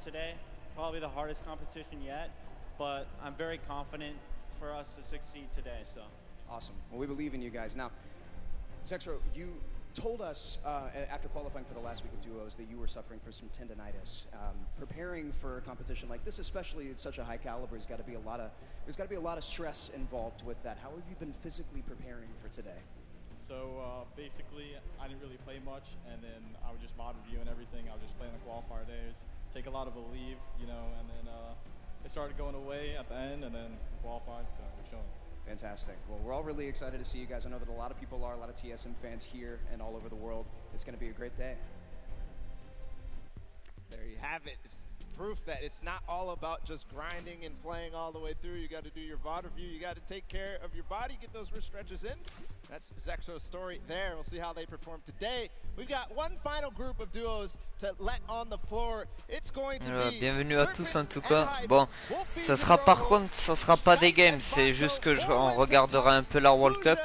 today. Probably the hardest competition yet, but I'm very confident for us to succeed today. So awesome. Well, we believe in you guys. Now, Zexro, you told us after qualifying for the last week of duos that you were suffering from some tendonitis. Preparing for a competition like this, especially at such a high caliber, there's got to be a lot of stress involved with that. How have you been physically preparing for today? So basically, I didn't really play much, and then I would just VOD review and everything. I would just play on the qualifier days, take a lot of a leave, you know, and then it started going away at the end, and then qualified, so we're chilling. Fantastic. Well, we're all really excited to see you guys. I know that a lot of people are, a lot of TSM fans here and all over the world. It's going to be a great day. There you have it. It's proof that it's not all about just grinding and playing all the way through. You got to do your VOD review. You got to take care of your body, get those wrist stretches in. That's Zexro's story there. We'll see how they perform today. We've got one final group of duos to let on the floor. It's going to be bienvenue à tous en tout cas. Bon, ça sera par contre, ça sera pas des games, c'est juste que on regardera un peu la World Cup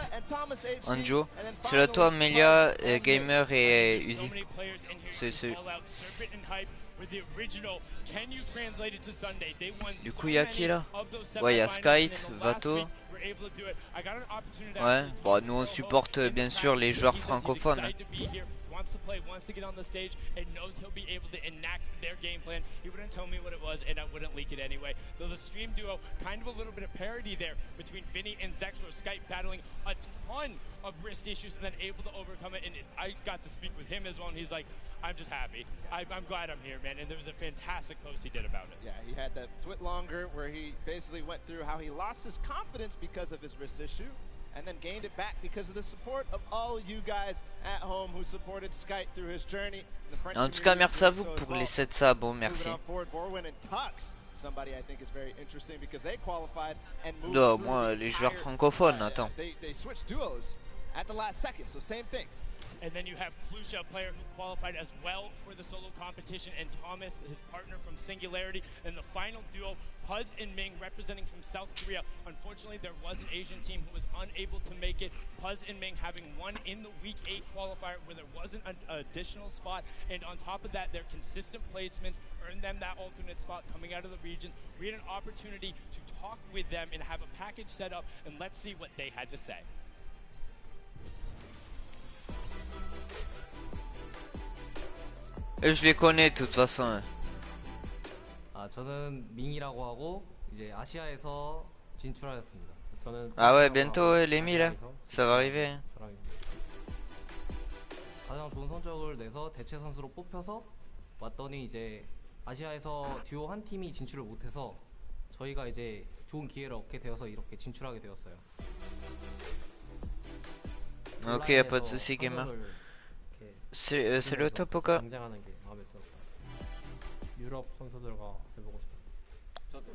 en duo. C'est là toi, Amelia, Gamer et Uzi. C'est du coup, il y a qui là? Ouais, il y a Skyte, Vato. Ouais, bon, nous on supporte bien sûr les joueurs francophones. Wants to play, wants to get on the stage, and knows he'll be able to enact their game plan. He wouldn't tell me what it was, and I wouldn't leak it anyway. Though the stream duo, kind of a little bit of parody there between Vinny and Zexro. Skype battling a ton of wrist issues and then able to overcome it. And I got to speak with him as well, and he's like, I'm just happy. I'm glad I'm here, man. And there was a fantastic post he did about it. Yeah, he had that twit longer where he basically went through how he lost his confidence because of his wrist issue, and then gained it back because of the support of all you guys at home who supported Skype through his journey. En tout cas, merci à vous pour les 7 sabons, merci. Non, moi, les joueurs francophones, attends. And then you have Plusha, a player who qualified as well for the solo competition, and Thomas, his partner from Singularity. And the final duo, Puz and Ming, representing from South Korea. Unfortunately, there was an Asian team who was unable to make it. Puz and Ming having won in the Week 8 qualifier where there wasn't an additional spot. And on top of that, their consistent placements earned them that alternate spot coming out of the region. We had an opportunity to talk with them and have a package set up, and let's see what they had to say. Et je les connais de toute façon. 저는 밍이라고 하고 이제 아시아에서 진출하였습니다. 저는 Ah ouais, bientôt les 1000, ça va arriver. 가장 좋은 성적을 내서 대체 선수로 뽑혀서 왔더니 이제 아시아에서 듀오 한 팀이 진출을 못해서 저희가 이제 좋은 기회를 얻게 되어서 이렇게 진출하게 되었어요. Ok, y'a pas de soucis, gamer. C'est le top, quoi. 경쟁하는 게 마음에 들었어요. 유럽 선수들과 해보고 싶었어요. 저도.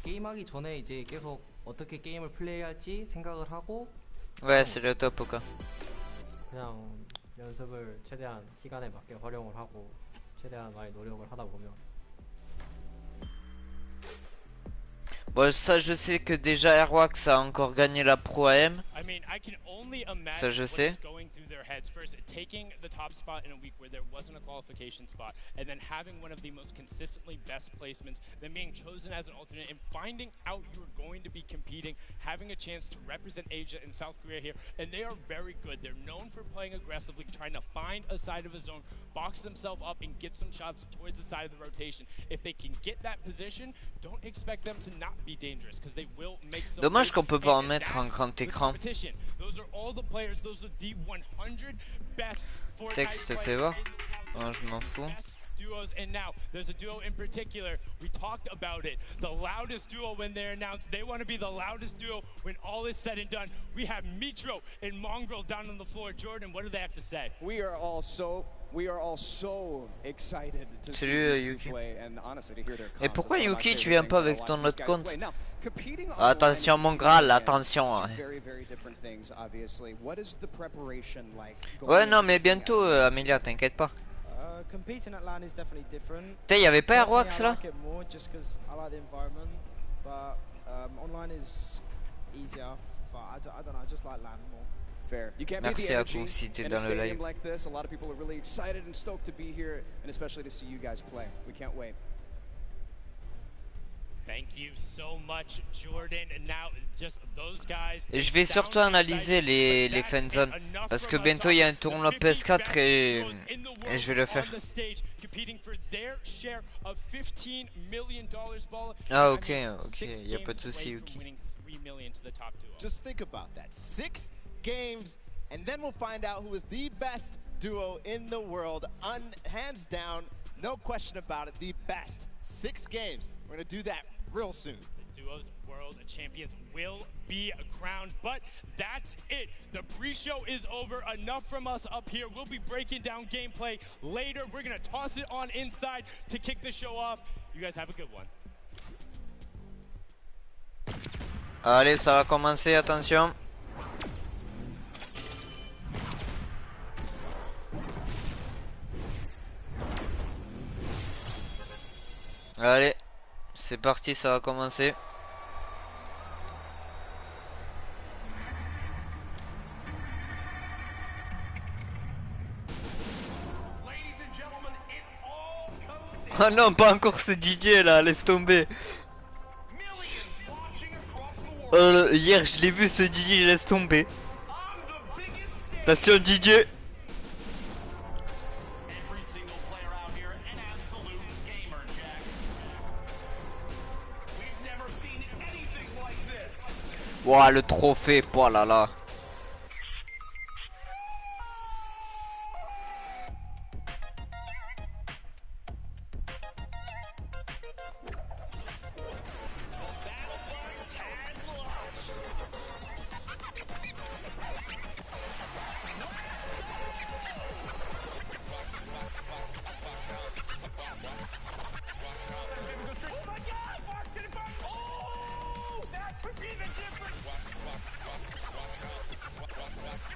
게임하기 전에 이제 계속 어떻게 게임을 플레이할지 생각을 하고. Ouais, c'est le top, quoi. 그냥 연습을 최대한 시간에 맞게 활용을 하고 최대한 많이 노력을 하다 보면. Bon, ça je sais que déjà Airwax a encore gagné la Pro AM. Ça je sais. First, taking the top spot in a week where there wasn't a qualification spot, and then having one of the most consistently best placements, then being chosen as an alternate, and finding out you were going to be competing, having a chance to represent Asia and South Korea here, and they are very good. They're known for playing aggressively, trying to find a side of a zone, box themselves up, and get some shots towards the side of the rotation. If they can get that position, don't expect them to not be dangerous, because they will make some. Dommage qu'on peut pas en mettre un grand écran. Those are all the players. Those are the 100 best Fortnite Texte fait voir. Oh, je m'en fous. Duos, and now there's a duo in particular. We talked about it. The loudest duo when they're announced. They want to be the loudest duo when all is said and done. We have Mitro and Mongrel down on the floor. Jordan, what do they have to say? We are all so excited to see this play and honestly to hear their comments. Et pourquoi Yuki tu viens pas avec ton autre compte? Attention mon Graal, attention. Ouais non mais bientôt Amelia, t'inquiète pas. Competing at LAN is definitely different. T'es, y'avait pas Airwax là? I like it more just because I like the environment, but online is easier. But I don't know, I just like LAN more. Fair. You can't Merci beat the à energy vous si t'es in a dans le stadium live. like this. A lot of people are really excited and stoked to be here, and especially to see you guys play. We can't wait. Thank you so much, Jordan. And now just those guys. Et je vais surtout analyser les fan zones parce que bientôt il y a un tournoi PS4 et je vais le faire. Ah ok, il y a pas de souci. Okay. Just think about that. 6 games, and then we'll find out who is the best duo in the world. Hands down, no question about it, the best. 6 games. We're going to do that real soon. The duos world champions will be crowned, but that's it. The pre-show is over. Enough from us up here. We'll be breaking down gameplay later. We're going to toss it on inside to kick the show off. You guys have a good one. Allez, ça va commencer, attention. Allez, c'est parti, ça va commencer. Ah non, pas encore ce DJ là, laisse tomber. Hier je l'ai vu ce DJ, laisse tomber. Attention DJ. Ouah, le trophée, oh là là.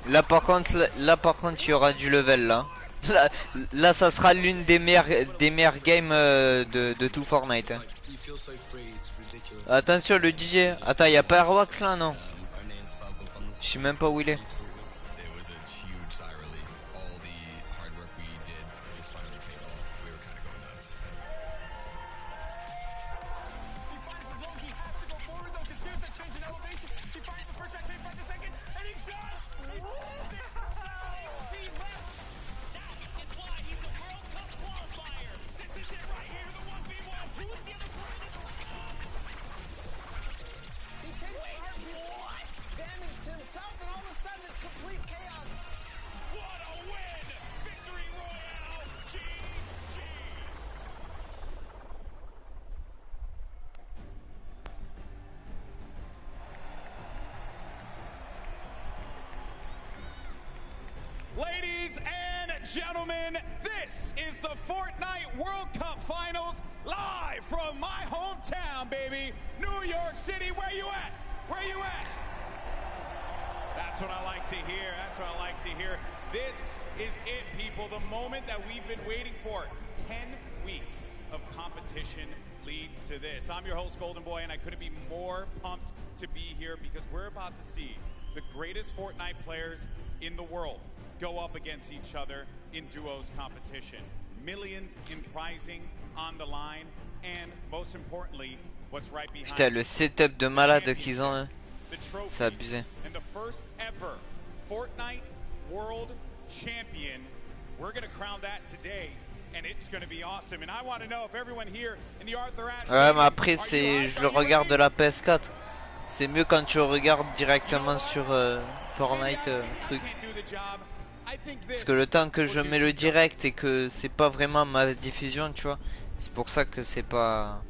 Là par contre, il y aura du level là. Là ça sera l'une des meilleures games de tout Fortnite. Hein. Attention le DJ. Attends, il y a pas Airwax là, non? Je sais même pas où il est. Ladies and gentlemen, this is the Fortnite World Cup Finals live from my hometown, baby, New York City. Where you at? Where you at? That's what I like to hear. That's what I like to hear. This is it, people. The moment that we've been waiting for. 10 weeks of competition leads to this. I'm your host, Golden Boy, and I couldn't be more pumped to be here because we're about to see the greatest Fortnite players in the world go up against each other in duos competition. Millions in prizing on the line, and most importantly, what's right behind. Putain, le setup de malade qu'ils ont, hein. C'est abusé. And the first ever Fortnite World Champion. We're going to crown that today, and it's going to be awesome. And I want to know if everyone here in the Arthur Ashe. Ouais, mais après c'est je le regarde de la PS4. C'est mieux quand tu regardes directement sur Fortnite truc. Parce que le temps que je mets le direct et que c'est pas vraiment ma diffusion, tu vois. C'est pour ça que c'est pas.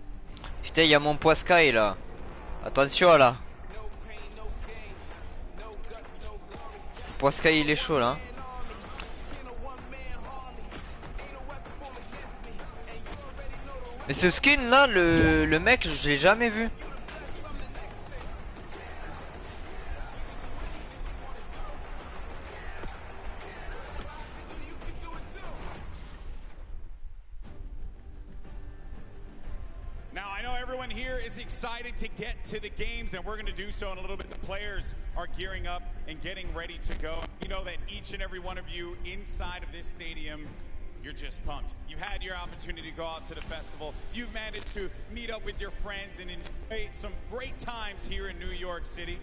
Putain, il y a mon Poiscaille là. Attention là. Le Poiscaille il est chaud là. Mais ce skin là, le mec, je l'ai jamais vu. Everyone here is excited to get to the games, and we're going to do so in a little bit. The players are gearing up and getting ready to go. You know that each and every one of you inside of this stadium, you're just pumped. You've had your opportunity to go out to the festival. You've managed to meet up with your friends and enjoy some great times here in New York City.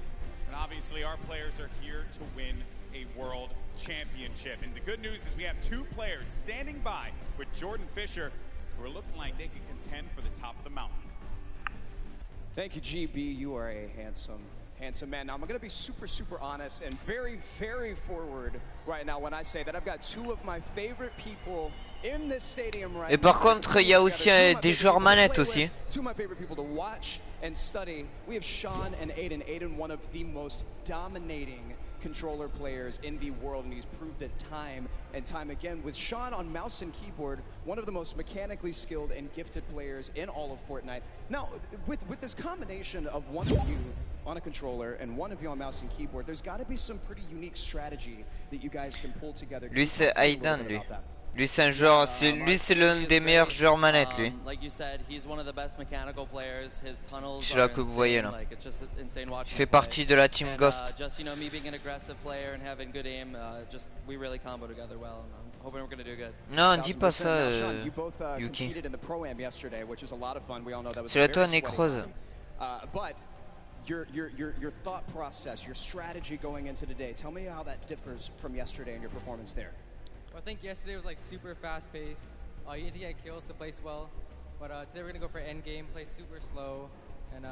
And obviously our players are here to win a world championship. And the good news is we have two players standing by with Jordan Fisher who are looking like they could contend for the top of the mountain. Thank you, GB. You are a handsome man. Now, I'm going to be super honest and very forward right now when I say that I've got two of my favorite people in this stadium right now. Et par contre, il y a aussi des joueurs manettes aussi. Two of my favorite people to watch and study. We have Sean and Aiden. Aiden, one of the most dominating controller players in the world, and he's proved it time and time again. With Sean on mouse and keyboard, one of the most mechanically skilled and gifted players in all of Fortnite. Now, with this combination of one of you on a controller and one of you on mouse and keyboard, there's got to be some pretty unique strategy that you guys can pull together. Lui c'est Aiden, lui. Lui c'est un joueur, lui c'est l'un des meilleurs joueurs manettes, lui. C'est là que vous voyez là. Il fait partie de la team Ghost. Non, dis pas ça, Yuki. C'est la toi nécrose. Your thought process, your strategy going into today. Tell me how that differs from yesterday and your performance there. I think yesterday was like super fast paced. You need to get kills to place well. But today we're gonna go for end game, play super slow, and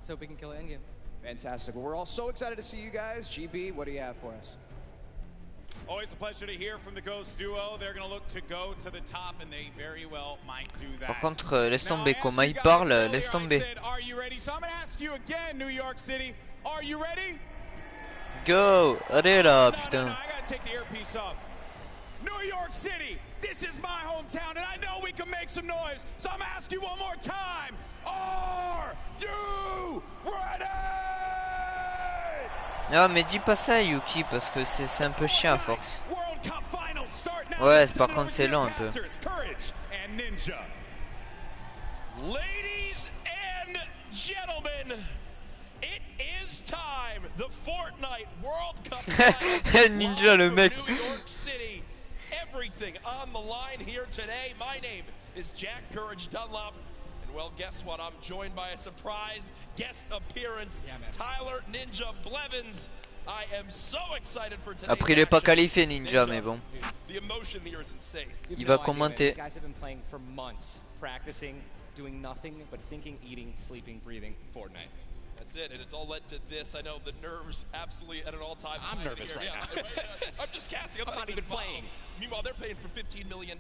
so we can kill it end game. Fantastic. Well, we're all so excited to see you guys. GB, what do you have for us? Always a pleasure to hear from the Ghost duo. They're going to look to go to the top, and they very well might do that. Par contre, laisse tomber comment il parle, laisse tomber. Are you ready? So I'm going to ask you again, New York City. Are you ready? Go! Allez là, putain. No, I got to take the earpiece off. New York City, this is my hometown, and I know we can make some noise. So I'm going to ask you one more time. Are you ready? Non mais dis pas ça Yuki parce que c'est un peu chiant à force. Ouais, par contre c'est lent un peu. Ladies and gentlemen, it is time. The Fortnite World Cup Ninja le mec. New York City. Everything on the line here today. My name is Jack Courage Dunlop. And well, guess what? I'm joined by a surprise guest appearance, Tyler Ninja Blevins. I am so excited for today. Après il est pas qualifié Ninja mais bon. The emotion here is insane. Il va commenter. Guys have been playing for months, practicing, doing nothing but thinking, eating, sleeping, breathing Fortnite. That's it, and it's all led to this. I know the nerves absolutely at an all-time high. I'm nervous right now. I'm just casting. I'm not even playing. Meanwhile, they're paying for $15 million,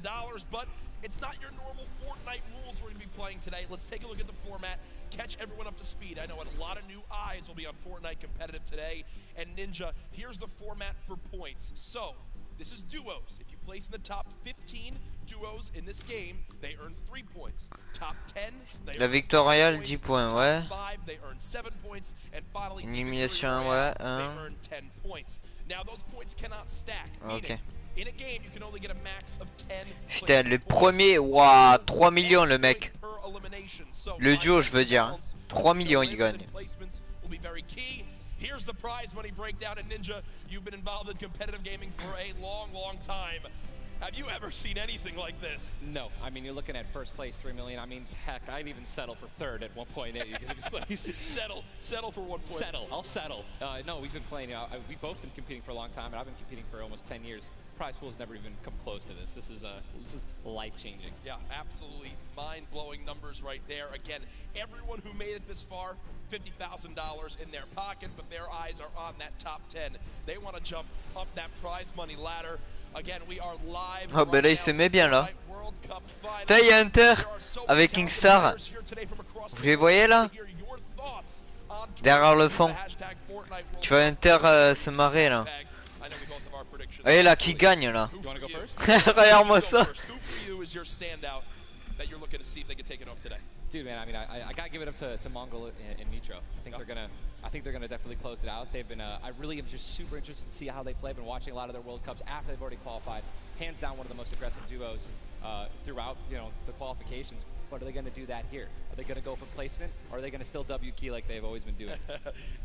but it's not your normal Fortnite rules we're going to be playing today. Let's take a look at the format, catch everyone up to speed. I know a lot of new eyes will be on Fortnite competitive today. And Ninja, here's the format for points. So, this is duos. If you place in the top 15 duos in this game, they earn 3 points. Top 10, they La victoire royale 10 points, ouais. top 5, they earn 7 points. And finally, une élimination, ouais, they earn 10 points. Now, those points cannot stack. Ok. In a game, you can only get a max of 10. Putain, le premier, waouh, 3 millions le mec. Le duo, je veux dire. 3 millions il gagne. Here's the prize money breakdown. And Ninja, you've been involved in competitive gaming for a long time. Have you ever seen anything like this? No, I mean, you're looking at first place, 3 million. I mean, heck, I'd even settle for third at 1.8. settle for 1 point. I'll settle. No, we've been playing, we've both been competing for a long time, and I've been competing for almost 10 years. Prize pool's never even come close to this. This is life-changing. Yeah, absolutely mind-blowing numbers right there. Again, everyone who made it this far, $50,000 in their pocket, but their eyes are on that top 10. They want to jump up that prize money ladder. Again, we are live. Oh bah là il se met bien là. Putain il y a Hunter avec Kingstar. Vous les voyez là? Derrière le fond. Tu vois Hunter se marrer là. Et là qui gagne là. Regarde-moi ça. Dude, man, I mean, I gotta give it up to Mongol and Nitro. I think they're gonna definitely close it out. They've been, I really am just super interested to see how they play. I've been watching a lot of their World Cups after they've already qualified. Hands down, one of the most aggressive duos throughout, you know, the qualifications. But are they going to do that here? Are they going to go for placement, or are they going to still W key like they've always been doing?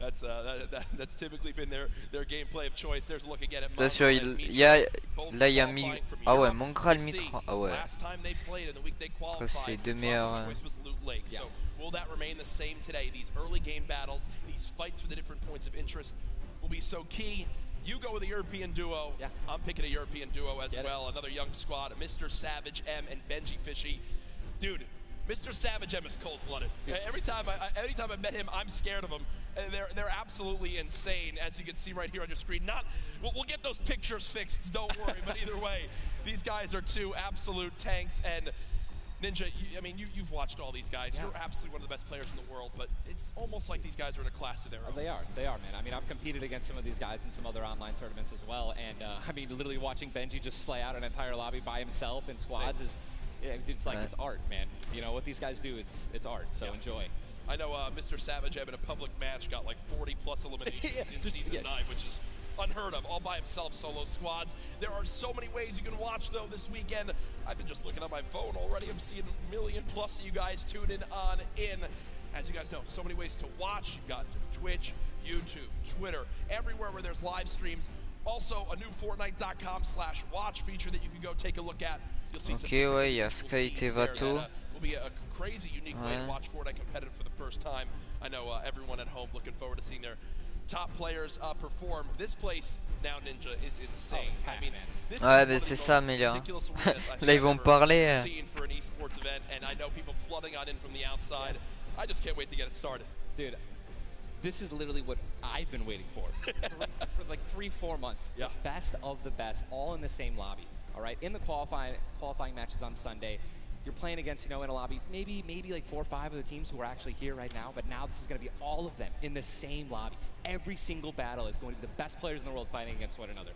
That's typically been their gameplay of choice. There's a look again at Attention, là il y a mis. Ah ouais, mon Graal mis 3. Ah ouais. Presque les deux meilleurs. So will that remain the same today? These early game battles, these fights for the different points of interest will be so key. You go with a European duo. Yeah. I'm picking a European duo as well. Another young squad, Mr. Savage M and Benji Fishy. Dude, Mr. Savage M is cold-blooded. Every time I met him, I'm scared of him. They're absolutely insane, as you can see right here on your screen. We'll get those pictures fixed, don't worry. But either way, these guys are two absolute tanks. And Ninja, you've watched all these guys. Yeah. You're absolutely one of the best players in the world. But it's almost like these guys are in a class of their own. They are, man. I mean, I've competed against some of these guys in some other online tournaments as well. And I mean, literally watching Benji just slay out an entire lobby by himself in squads is. It's like it's art, man. You know what these guys do? It's art. So enjoy. I know Mr. Savage in a public match got like 40+ eliminations in season 9, which is unheard of. All by himself, solo squads. There are so many ways you can watch though this weekend. I've been just looking at my phone already. I'm seeing 1 million+ of you guys tuning in. As you guys know, so many ways to watch. You've got Twitch, YouTube, Twitter, everywhere where there's live streams. Also, a new Fortnite.com/watch feature that you can go take a look at. Ok, ouais, il y a Sky et Vato. Will be a crazy unique way to watch Fortnite competitive for the first time. I know everyone at home looking forward to seeing their top players perform. This place now, Ninja, is insane. I mean, this ouais, mais c'est ça, mais là, là ils vont parler. For an esports event, and I know people flooding on in from the outside. I just can't wait to get it started, dude. This is literally what I've been waiting for like 3-4 months. Yeah. The best of the best, all in the same lobby. All right, in the qualifying matches on Sunday, you're playing against, you know, in a lobby, maybe like 4 or 5 of the teams who are actually here right now, but now this is going to be all of them in the same lobby. Every single battle is going to be the best players in the world fighting against one another.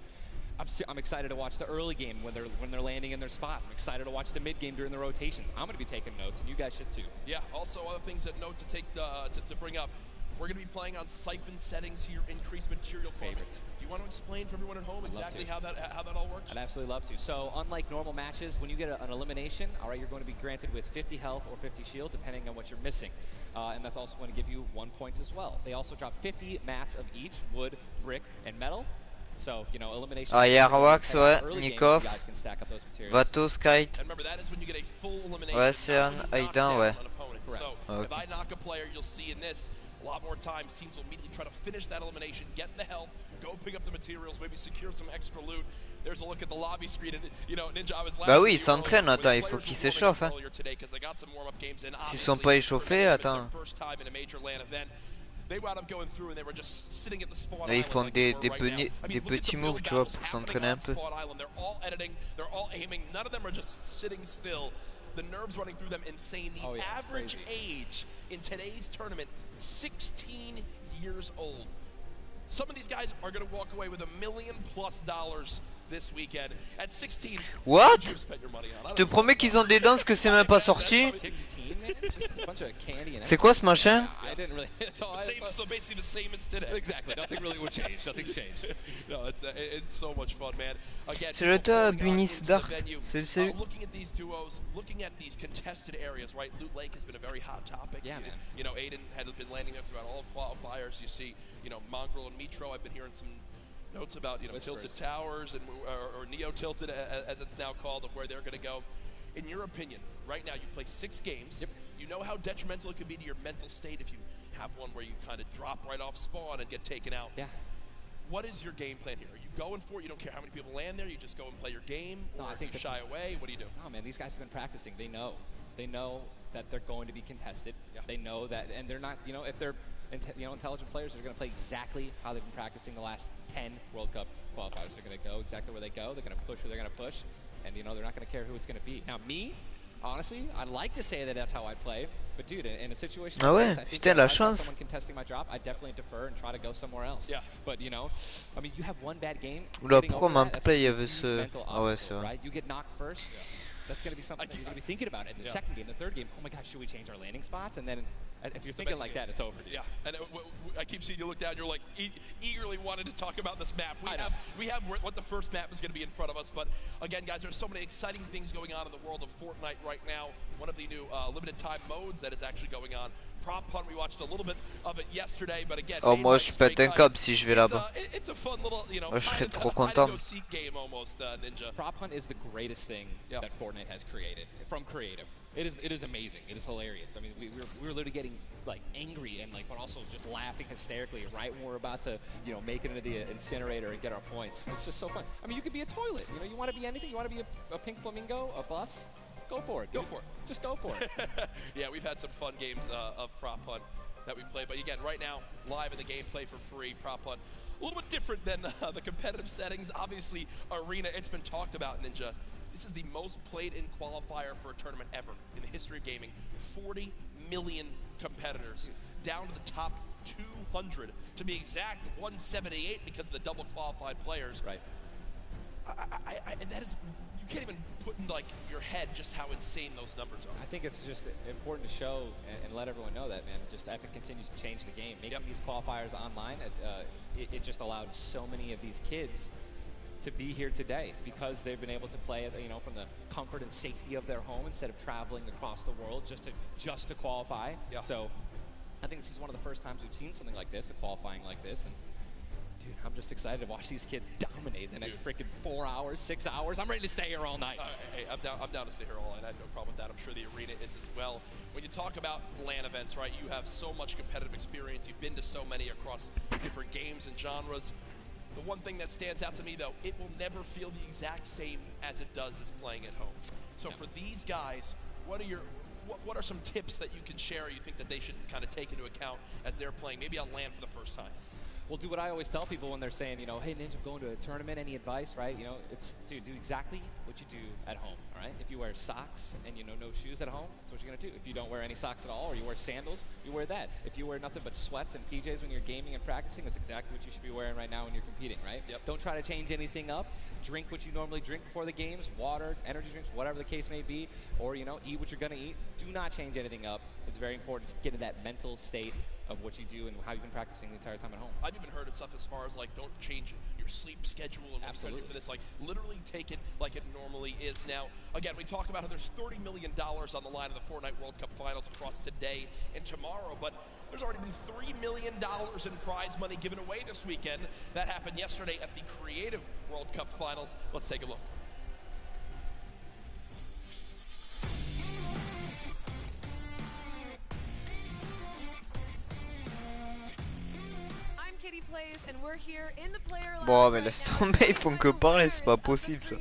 I'm excited to watch the early game when they're landing in their spots. I'm excited to watch the mid game during the rotations. I'm going to be taking notes, and you guys should too. Yeah. Also, other things that note to take to bring up. We're going to be playing on siphon settings here, increased material favorite. Do you want to explain for everyone at home exactly how that all works? I'd absolutely love to. So unlike normal matches, when you get an elimination, all right, you're going to be granted with 50 health or 50 shield, depending on what you're missing. And that's also going to give you 1 point as well. They also drop 50 mats of each, wood, brick, and metal. So, you know, elimination. Ah, il y a Rawax, ouais, Nikov, Vato, Sky. Ouais, c'est un Aiden, ouais. So, if I knock a player, you'll see in this. A lot more times, teams will immediately try to finish that elimination, get the health, go pick up the materials, maybe secure some extra loot. There's a look at the lobby screen, and you know, Ninja, I was bah oui, ils s'entraînent, attends, il faut qu'ils s'échauffent. Hein. S'ils sont pas échauffés, attends. Là, ils font des petits moves, tu vois, pour s'entraîner un peu. The nerves running through them insane. The average age in today's tournament, 16 years old. Some of these guys are going to walk away with $1 million+ this weekend. At 16, what? Je te promets qu'ils ont des danses que c'est même pas sorti. C'est quoi ce machin? So basically the same as today. Exactly. Nothing really would change. Nothing's changed. No, it's so much fun, man. Again, c'est le tas Bunis Dark. C'est looking at these duos, looking at these contested areas, right? Loot Lake has been a very hot topic. Yeah, man. You know, Aiden has been landing there throughout all qualifiers. You see, you know, Mongrel and Mitro. I've been hearing some notes about, you know, Tilted Towers and or Neo Tilted as it's now called, of where they're going to go. In your opinion, right now you play 6 games. Yep. You know how detrimental it can be to your mental state if you have one where you kind of drop right off spawn and get taken out. Yeah. What is your game plan here? Are you going for it? You don't care how many people land there? You just go and play your game? Or I think you shy away? What do you do? Oh, man, these guys have been practicing. They know. They know that they're going to be contested. Yeah. They know that, and they're not, you know, if they're intelligent players, they're going to play exactly how they've been practicing the last 10 World Cup qualifiers. They're going to go exactly where they go. They're going to push where they're going to push. And, you know, they're not going to care who it's going to be. Now, me, honestly, I'd like to say that that's how I play. But, dude, in a situation like this, I think if I have someone contesting my drop, I'd definitely defer and try to go somewhere else. Yeah. But, you know, I mean, you have one bad game. Oula, pourquoi Mamplay il y avait ce... Ah ouais, c'est vrai. Right? You get knocked first. That's going to be something that you're going to be thinking about in the second game, the third game. Oh my gosh, should we change our landing spots? And then if you're thinking like that, it's over. Yeah, and I keep seeing you look down. You're like eagerly wanting to talk about this map. We have what the first map is going to be in front of us. But again, guys, there's so many exciting things going on in the world of Fortnite right now. One of the new limited time modes that is actually going on. Prop hunt, we watched a little bit of it yesterday, but again, oh, moi je pète un câble si je vais là-bas. It's a fun little, you know, je serais trop content. Game almost, Ninja. Prop hunt is the greatest thing that Fortnite has created from creative. It is amazing. It is hilarious. I mean, we were literally getting like angry and like, but also just laughing hysterically right when we're about to, you know, make it into the incinerator and get our points. It's just so fun. I mean, you could be a toilet. You know, you want to be anything. You want to be a pink flamingo, a bus. Go for it. Go for it. Just go for it. Yeah, we've had some fun games of Prop Hunt that we played. But again, right now, live in the game, play for free, Prop Hunt. A little bit different than the competitive settings. Obviously, Arena, it's been talked about, Ninja. This is the most played in qualifier for a tournament ever in the history of gaming. 40 million competitors, down to the top 200. To be exact, 178 because of the double qualified players. Right. And that is... You can't even put in like your head just how insane those numbers are. I think it's just important to show and let everyone know that, man. Just Epic continues to change the game. Making these qualifiers online, it just allowed so many of these kids to be here today because they've been able to play it, you know, from the comfort and safety of their home instead of traveling across the world just to qualify. Yeah. So I think this is one of the first times we've seen something like this, a qualifying like this. And dude, I'm just excited to watch these kids dominate the next freaking 4 hours, 6 hours. I'm ready to stay here all night. Hey, I'm down to stay here all night. I have no problem with that. I'm sure the arena is as well. When you talk about LAN events, right, you have so much competitive experience. You've been to so many across different games and genres. The one thing that stands out to me, though, it will never feel the exact same as it does as playing at home. So for these guys, what are some tips that you can share or you think that they should kind of take into account as they're playing, maybe on LAN for the first time? Well, do what I always tell people when they're saying, you know, hey, Ninja, I'm going to a tournament, any advice, right? You know, it's, dude, do exactly what you do at home, all right? If you wear socks and, you know, no shoes at home, that's what you're going to do. If you don't wear any socks at all or you wear sandals, you wear that. If you wear nothing but sweats and PJs when you're gaming and practicing, that's exactly what you should be wearing right now when you're competing, right? Yep. Don't try to change anything up. Drink what you normally drink before the games, water, energy drinks, whatever the case may be, or, you know, eat what you're going to eat. Do not change anything up. It's very important to get in that mental state of what you do and how you've been practicing the entire time at home. I've even heard of stuff as far as like don't change your sleep schedule and what you're for this. Like literally take it like it normally is. Now, again, we talk about how there's $30 million on the line of the Fortnite World Cup Finals across today and tomorrow, but there's already been $3 million in prize money given away this weekend. That happened yesterday at the Creative World Cup Finals. Let's take a look. Bon, mais laisse tomber, ils font que parler, c'est pas possible ça.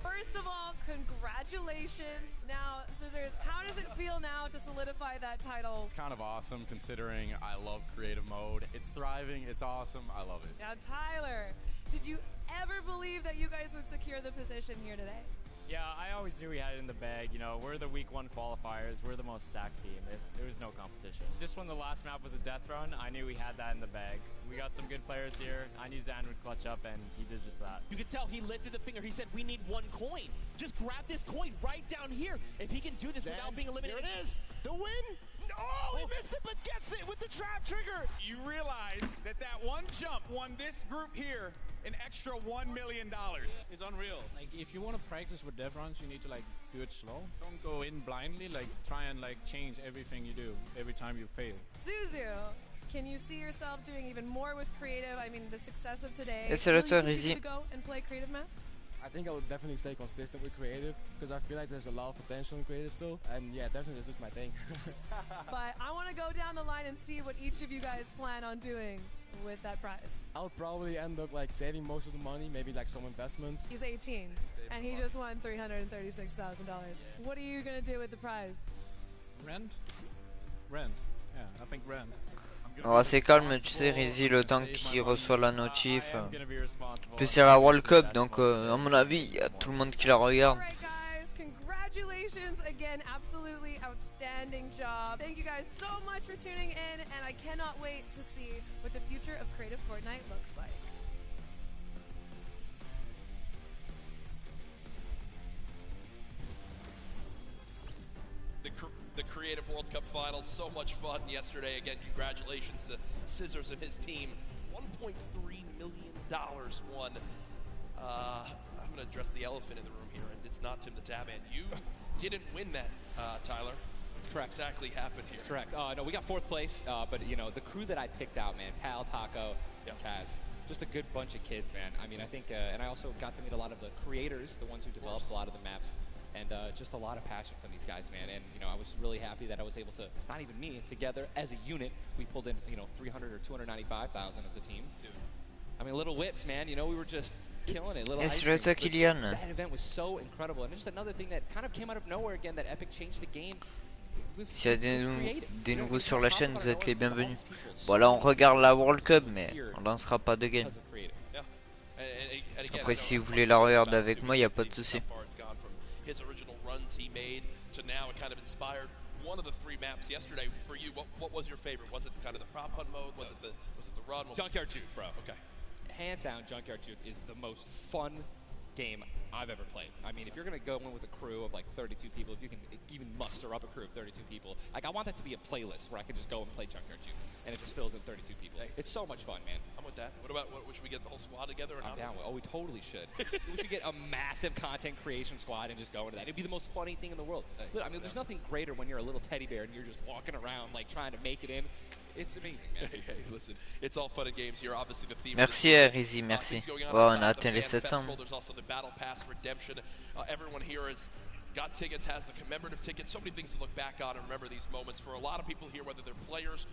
First of all, congratulations. Now, Scissors, how does it feel now to solidify that title? It's kind of awesome considering I love creative mode. It's thriving, it's awesome, I love it. Now, Tyler, did you ever believe that you guys would secure the position here today? Yeah, I always knew we had it in the bag. You know, we're the week 1 qualifiers. We're the most stacked team. There was no competition. Just when the last map was a death run, I knew we had that in the bag. We got some good players here. I knew Zan would clutch up, and he did just that. You could tell he lifted the finger. He said, we need 1 coin. Just grab this coin right down here. If he can do this without being eliminated. Here it is. The win. Oh, he missed it, but gets it with the trap trigger. You realize that one jump won this group here an extra $1 million. It's unreal. Like, if you want to practice with death runs, you need to like do it slow. Don't go in blindly. Like, try and like change everything you do every time you fail. Suzu, can you see yourself doing even more with creative? I mean, the success of today. Et c'est le tour, Will you Izzy. continue to go and play creative maps? I think I will definitely stay consistent with creative because I feel like there's a lot of potential in creative still, and yeah, definitely this is my thing. But I want to go down the line and see what each of you guys plan on doing with that prize. I'll probably end up like saving most of the money, maybe like some investments. He's 18 and he just won $336,000. What are you gonna do with the prize? Rent? Rent. Yeah, I think rent. Alors c'est calme, tu sais, Rizzy, le temps qu'il reçoit la notif. Plus c'est la World Cup, donc à mon avis, il y a tout le monde qui la regarde. Congratulations again, absolutely outstanding job. Thank you guys so much for tuning in, and I cannot wait to see what the future of Creative Fortnite looks like. the Creative World Cup Finals. So much fun yesterday. Again, congratulations to Scissors and his team. $1.3 million won. I'm going to address the elephant in the room here, and it's not Tim the Tabman. You didn't win that, Tyler. That's correct. What exactly happened here? That's correct. No, we got 4th place, but you know, the crew that I picked out, man, Pal, Taco, Kaz, just a good bunch of kids, man. I mean, I think, and I also got to meet a lot of the creators, the ones who developed a lot of the maps, and just a lot of passion from these guys, man. And you know, I was really happy that I was able to, not even me, together as a unit, we pulled in, you know, 300 or 295,000 as a team. Dude. I mean, little whips, man. You know, we were just killing it. Little ice cream. That event was so incredible, and just another thing that kind of came out of nowhere again. That Epic changed the game. S'il y a des nouveaux sur la chaîne, vous êtes les bienvenus. Bon là on regarde la World Cup, mais on lancera pas de game. Après si vous voulez la regarder avec moi, il n'y a pas de souci. One of the 3 maps yesterday for you. What was your favorite? Was it kind of the prop hunt mode? Was it the run? Junkyard Juke, bro. Okay. Hands down, Junkyard Juke is the most fun game I've ever played. I mean, if you're gonna go in with a crew of like 32 people, if you can even muster up a crew of 32 people, like I want that to be a playlist where I can just go and play Junkyard Juke, and it just fills in 32 people. It's so much fun, man. I'm with that. What about should we get the whole squad together? Or I'm down with. Oh, we totally should. We should get a massive content creation squad and just go into that. It'd be the most funny thing in the world. Look, I mean, there's nothing greater when you're a little teddy bear and you're just walking around like trying to make it in. It's amazing, man. Hey, listen, it's all fun and games here. Obviously, the theme. Merci Rizzy, merci. Wow, on a atteint les 700. There's also the Battle Pass redemption. Everyone here has got tickets, has the commemorative tickets. So many things to look back on and remember these moments. For a lot of people here, whether they're players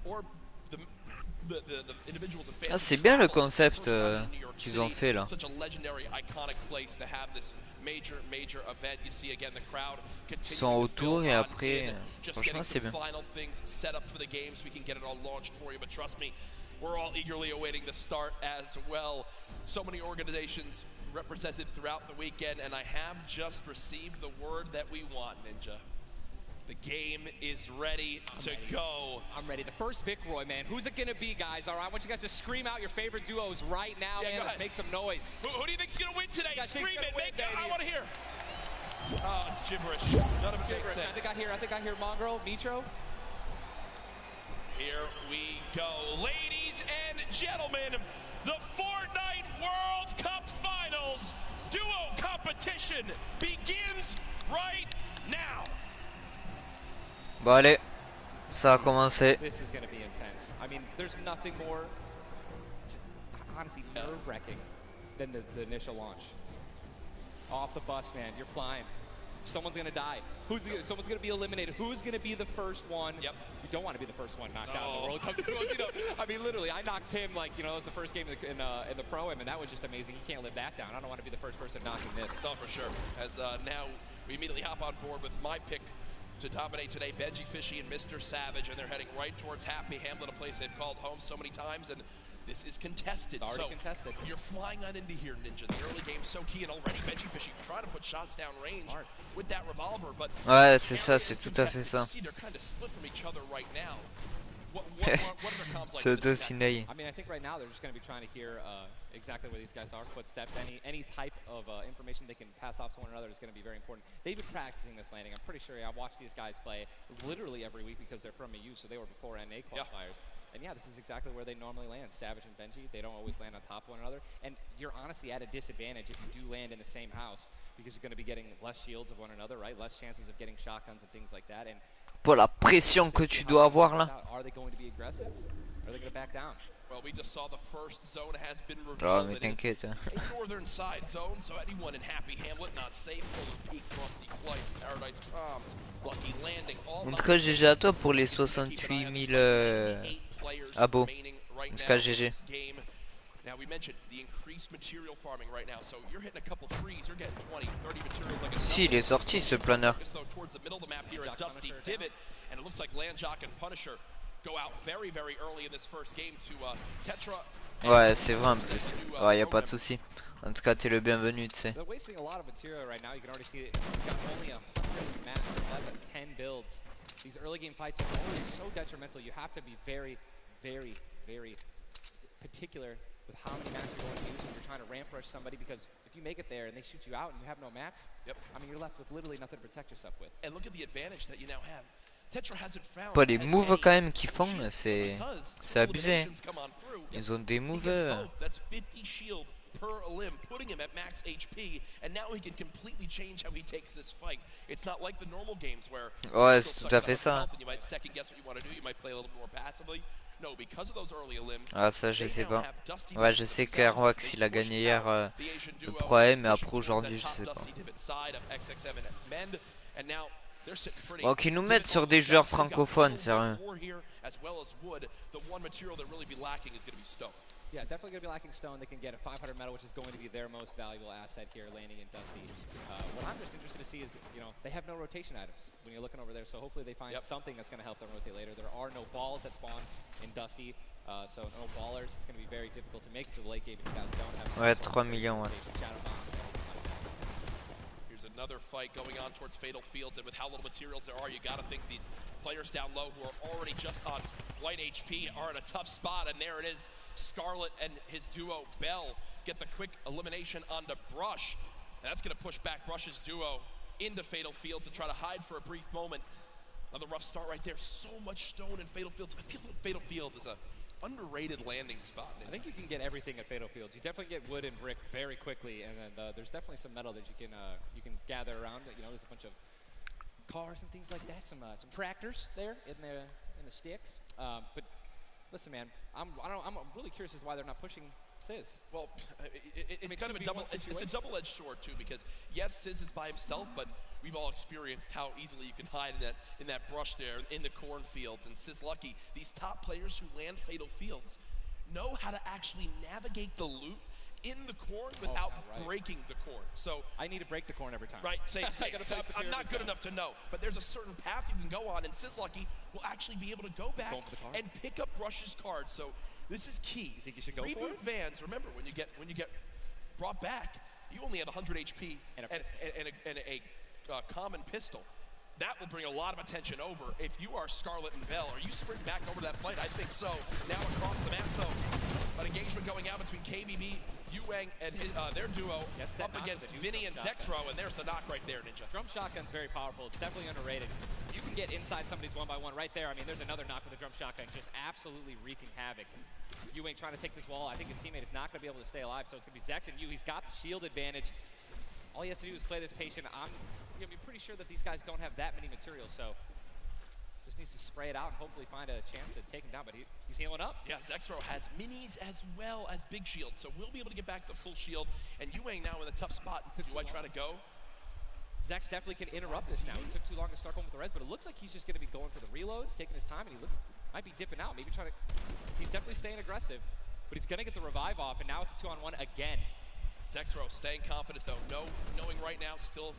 or the individuals and fans. Ah, c'est bien le concept qu'ils ont fait là. Such a legendary, iconic place to have this major event. You see again the crowd Ils sont autour et après, franchement c'est bien. Final things set up for the games. We can get it all launched for you, but trust me, we're all eagerly awaiting the start as well. So many organizations represented throughout the weekend, and I have just received the word that we want, Ninja. The game is ready to go. I'm ready. The first Vic Roy, man. Who's it gonna be, guys? All right, I want you guys to scream out your favorite duos right now, man. Let's make some noise. Who do you think's gonna win today? Scream it, make it. I want to hear. Oh, it's gibberish. None of it makes sense. I think I hear Mongrel, Mitro. Here we go, ladies and gentlemen. The Fortnite World Cup Finals duo competition begins right now. Bon allez, ça a commencé. This is going to be intense. I mean, there's nothing more, honestly, nerve-wracking than the initial launch. Off the bus, man, you're flying. Someone's going to die. Someone's going to be eliminated. Who's going to be the first one? Yep. You don't want to be the first one knocked out in the World Cup. You know, I mean, literally, I knocked him like, you know, it was the first game in the Pro-Am, and that was just amazing. He can't live that down. I don't want to be the first person knocking this. No, for sure. As now we immediately hop on board with my pick to dominate today, Benji Fishy and Mr. Savage, and they're heading right towards Happy Hamlet, a place they've called home so many times, and this is contested. It's already contested. You're flying on into here, Ninja. The early game's so key, and already Benji Fishy trying to put shots down range with that revolver, but ouais, c'est ça, c'est tout à fait ça. They're kind of split from each other right now. What are their comms like? I mean, I think right now they're just going to be trying to hear exactly where these guys are, footsteps, any type of information they can pass off to one another is going to be very important. They've been practicing this landing. I'm pretty sure I watch these guys play literally every week because they're from EU, so they were before NA qualifiers. And yeah, this is exactly where they normally land. Savage and Benji, they don't always land on top of one another. And you're honestly at a disadvantage if you do land in the same house because you're going to be getting less shields of one another, right? Less chances of getting shotguns and things like that. And pour la pression que tu dois avoir là. Are they going to be aggressive? Are they going to back down? Well, we just saw the first zone has been revealed. Oh, mais t'inquiète. Northern side zone, so anyone in Happy Hamlet not safe. Full Peak, Frosty Flights, Paradise Palms, Lucky Landing. En tout cas, GG à toi pour les 68 000 abos. En tout cas, GG. Now we mentioned the increased material farming right now, so you're hitting a couple trees, you're getting 20, 30 materials like a si, il est sorti ce planeur. Towards the middle of the map here at Dusty Divot, and it looks like Landjock and Punisher go out very, very early in this first game to Tetra. Ouais, c'est vrai en plus. Ouais, y a pas de souci. En tout cas, t'es le bienvenu, tu sais. They're wasting a lot of material right now. You can already see it. You've got only 100 maps left. That's 10 builds. These early game fights are always so detrimental. You have to be very, very, very particular with how many mats you're going to use when you're trying to ramp rush somebody, because if you make it there and they shoot you out and you have no mats, I mean, you're left with literally nothing to protect yourself with. And look at the advantage that you now have. Tetra hasn't found Pas les moves quand même qu'ils font, c'est abusé. Ils ont des moves. That's 50 shield per limb, putting him at max HP, and now he can completely change how he takes this fight. It's not like the normal games where ouais, c'est tout à fait ça. You might second guess what you want to do, you might play a little more passively. No, because of those early limbs. Ah ça je sais pas. Ouais, je sais que Airwax il a gagné hier le Pro, mais après aujourd'hui je sais pas. Bon, qu'ils nous mettent sur des joueurs francophones, sérieux. Yeah, definitely going to be lacking stone. They can get a 500 metal, which is going to be their most valuable asset here, landing in Dusty. What I'm just interested to see is, you know, they have no rotation items when you're looking over there, so hopefully they find something that's going to help them rotate later. There are no balls that spawn in Dusty, so no ballers. It's going to be very difficult to make it to the late game if you guys don't have ouais, 3 millions, ouais. Here's another fight going on towards Fatal Fields, and with how little materials there are, you got to think these players down low who are already just on light HP are in a tough spot, and there it is. Scarlet and his duo Bell get the quick elimination onto Brush. And that's going to push back Brush's duo into Fatal Fields and try to hide for a brief moment. Another rough start right there. So much stone in Fatal Fields. I feel like Fatal Fields is a underrated landing spot. I think you can get everything at Fatal Fields. You definitely get wood and brick very quickly, and then there's definitely some metal that you can gather around. You know, there's a bunch of cars and things like that. Some tractors there in the sticks. But listen, man, I'm really curious as to why they're not pushing Sizz. Well, it's kind of a double-edged sword too, because yes, Sizz is by himself, but we've all experienced how easily you can hide in that brush there in the cornfields. And Sizz Lucky, these top players who land Fatal Fields, know how to actually navigate the loot in the corn without breaking the corn. So I need to break the corn every time. Right, same. I'm not good enough to know, but there's a certain path you can go on, and Sizz Lucky will actually be able to go back and pick up Brush's cards. So this is key. You think you should go for it? Vans, remember when you get brought back, you only have 100 HP and a common pistol. That will bring a lot of attention over. If you are Scarlet and Bell, are you sprint back over that fight? I think so. Now across the map, though, an engagement going out between KBB, Yuang, and their duo up against Vinny and Zexro, and there's the knock right there, Ninja. Drum shotgun's very powerful. It's definitely underrated. You can get inside somebody's one-by-one right there. I mean, there's another knock with a drum shotgun, just absolutely wreaking havoc. Yuang trying to take this wall. I think his teammate is not going to be able to stay alive, so it's going to be Zex and Yu. He's got the shield advantage. All he has to do is play this patient. I'm going to be pretty sure that these guys don't have that many materials, so just needs to spray it out and hopefully find a chance to take him down, but he's healing up. Yeah, Zexro has minis as well as big shields, so we'll be able to get back the full shield, and Yuang now in a tough spot. Do I try to go? Zex definitely can interrupt this now. He took too long to start going with the res, but it looks like he's just going to be going for the reloads, taking his time, and he might be dipping out, maybe trying to, he's definitely staying aggressive, but he's going to get the revive off, and now it's a 2-on-1 again. Zexro staying confident though, knowing right now still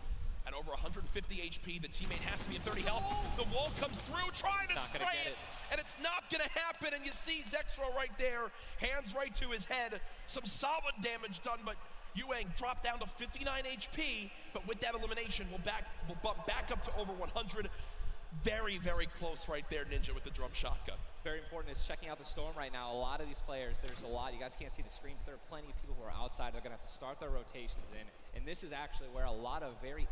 at over 150 HP, the teammate has to be at 30 health. The wall comes through, trying to spray it, and it's not gonna happen, and you see Zexro right there, hands right to his head, some solid damage done, but Yuang dropped down to 59 HP, but with that elimination, we'll bump back up to over 100. Very, very close right there, Ninja, with the drum shotgun. Very important is checking out the storm right now. A lot of these players, there's a lot, you guys can't see the screen, but there are plenty of people who are outside. They're going to have to start their rotations in, and this is actually where a lot of very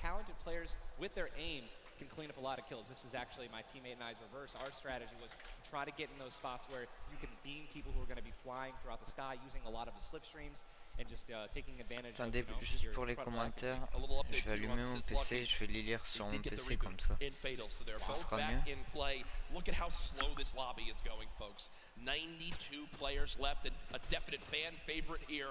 talented players with their aim can clean up a lot of kills. This is actually my teammate and I's reverse. Our strategy was to try to get in those spots where you can beam people who are going to be flying throughout the sky using a lot of the slipstreams and just taking advantage of, Attendez, juste pour les commentaires, je vais allumer mon PC, je vais les lire sur mon PC comme ça. Ça sera mieux. Look at how slow this lobby is going, folks. 92 players left, and a definite fan favorite here.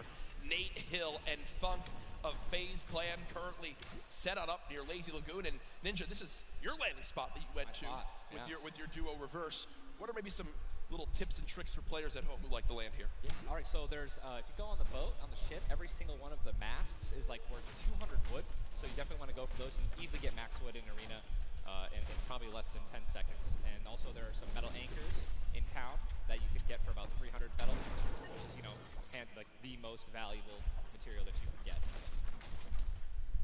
Nate Hill and Funk of FaZe Clan currently set on up near Lazy Lagoon. And Ninja, this is your landing spot that you went to with your duo reverse. What are maybe some little tips and tricks for players at home who like to land here? Yeah. All right, so there's, if you go on the boat, on the ship, every single one of the masts is like worth 200 wood. So you definitely want to go for those. You can easily get max wood in arena in probably less than 10 seconds. And also there are some metal anchors in town that you can get for about 300 metal, which is, you know, like the most valuable material that you can get.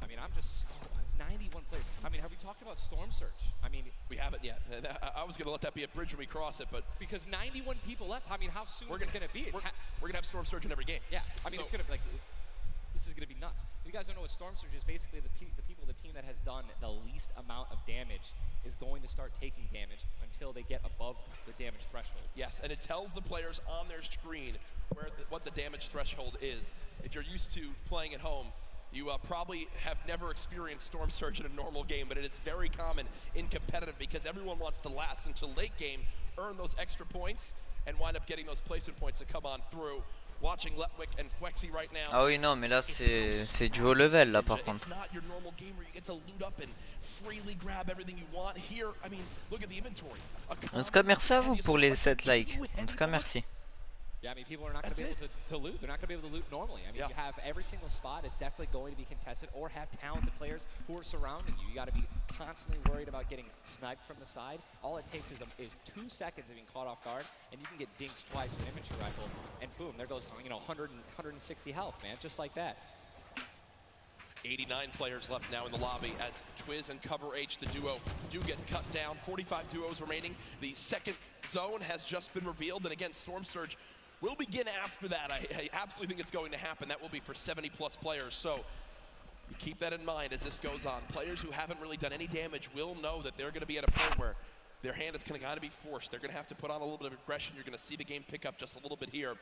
I mean, I'm just 91 players. I mean, have we talked about Storm Surge? I mean, we haven't yet. I was going to let that be a bridge when we cross it, but because 91 people left. I mean, how soon is it going to be? We're going to have Storm Surge in every game. Yeah, I mean, it's going to be like, this is going to be nuts. If you guys don't know what Storm Surge is, basically the team that has done the least amount of damage is going to start taking damage until they get above the damage threshold. Yes, and it tells the players on their screen what the damage threshold is. If you're used to playing at home, you probably have never experienced Storm Surge in a normal game, but it is very common in competitive because everyone wants to last until late game, earn those extra points, and wind up getting those placement points to come on through. Watching Letwick and Flexi right now. Ah oui, non, mais là c'est du haut level là par contre. It's not your normal game where you get to loot up and freely grab everything you want. Here, I mean, look at the inventory. En tout cas, merci à vous pour les 7 likes. En tout cas, merci. Yeah, I mean, people are not going to be able to loot. They're not going to be able to loot normally. I mean, you have every single spot is definitely going to be contested or have talented players who are surrounding you. You got to be constantly worried about getting sniped from the side. All it takes is 2 seconds of being caught off guard, and you can get dinged twice with an infantry rifle, and boom, there goes 160 health, man, just like that. 89 players left now in the lobby as Twiz and Cover H, the duo, do get cut down. 45 duos remaining. The second zone has just been revealed, and again, Storm Surge will begin after that. I absolutely think it's going to happen. That will be for 70+ players. So you keep that in mind as this goes on. Players who haven't really done any damage will know that they're going to be at a point where their hand is going to be forced. They're going to have to put on a little bit of aggression. You're going to see the game pick up just a little bit here.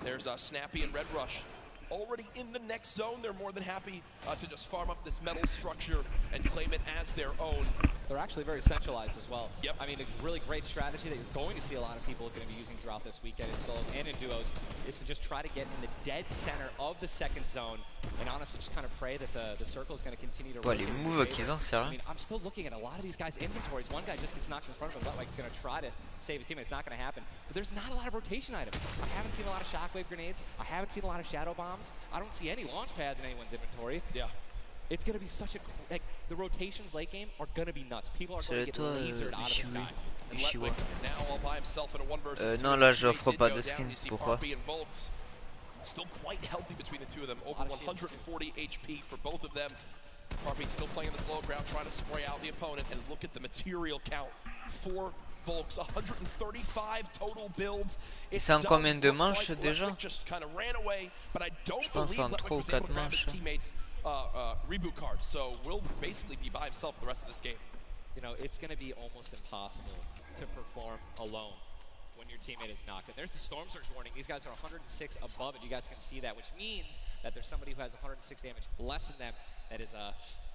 There's Snappy and Red Rush already in the next zone. They're more than happy to just farm up this metal structure and claim it as their own. They're actually very centralized as well. Yep. I mean, a really great strategy that you're going to see a lot of people going to be using throughout this weekend in solos and in duos is to just try to get in the dead center of the second zone and honestly just kind of pray that the circle is going to continue to rotate. Les moves qu'ils ont, c'est I mean, I'm still looking at a lot of these guys' inventories. One guy just gets knocked in front of him. Like going to try to save his teammate. It's not going to happen. But there's not a lot of rotation items. I haven't seen a lot of shockwave grenades. I haven't seen a lot of shadow bombs. I don't see any launch pads in anyone's inventory. Yeah. It's going to be such a, like, the rotations late game are going to be nuts. People are going to get lasered out of the sky. And Letwick now all by himself in a 1 versus 2. Non, là j'offre pas de skin. Pourquoi? Still quite healthy between the two of them. Over 140 HP for both of them. Harpy still playing the slow ground, trying to spray out the opponent. And look at the material count for Volks. 135 total builds. C'est en combien de manches déjà? Just kind of ran away, but I don't Je pense en 3 ou 4 manches. Reboot card, so will basically be by himself for the rest of this game. You know, it's going to be almost impossible to perform alone when your teammate is knocked. And there's the Storm Surge warning. These guys are 106 above it. You guys can see that, which means that there's somebody who has 106 damage less than them that is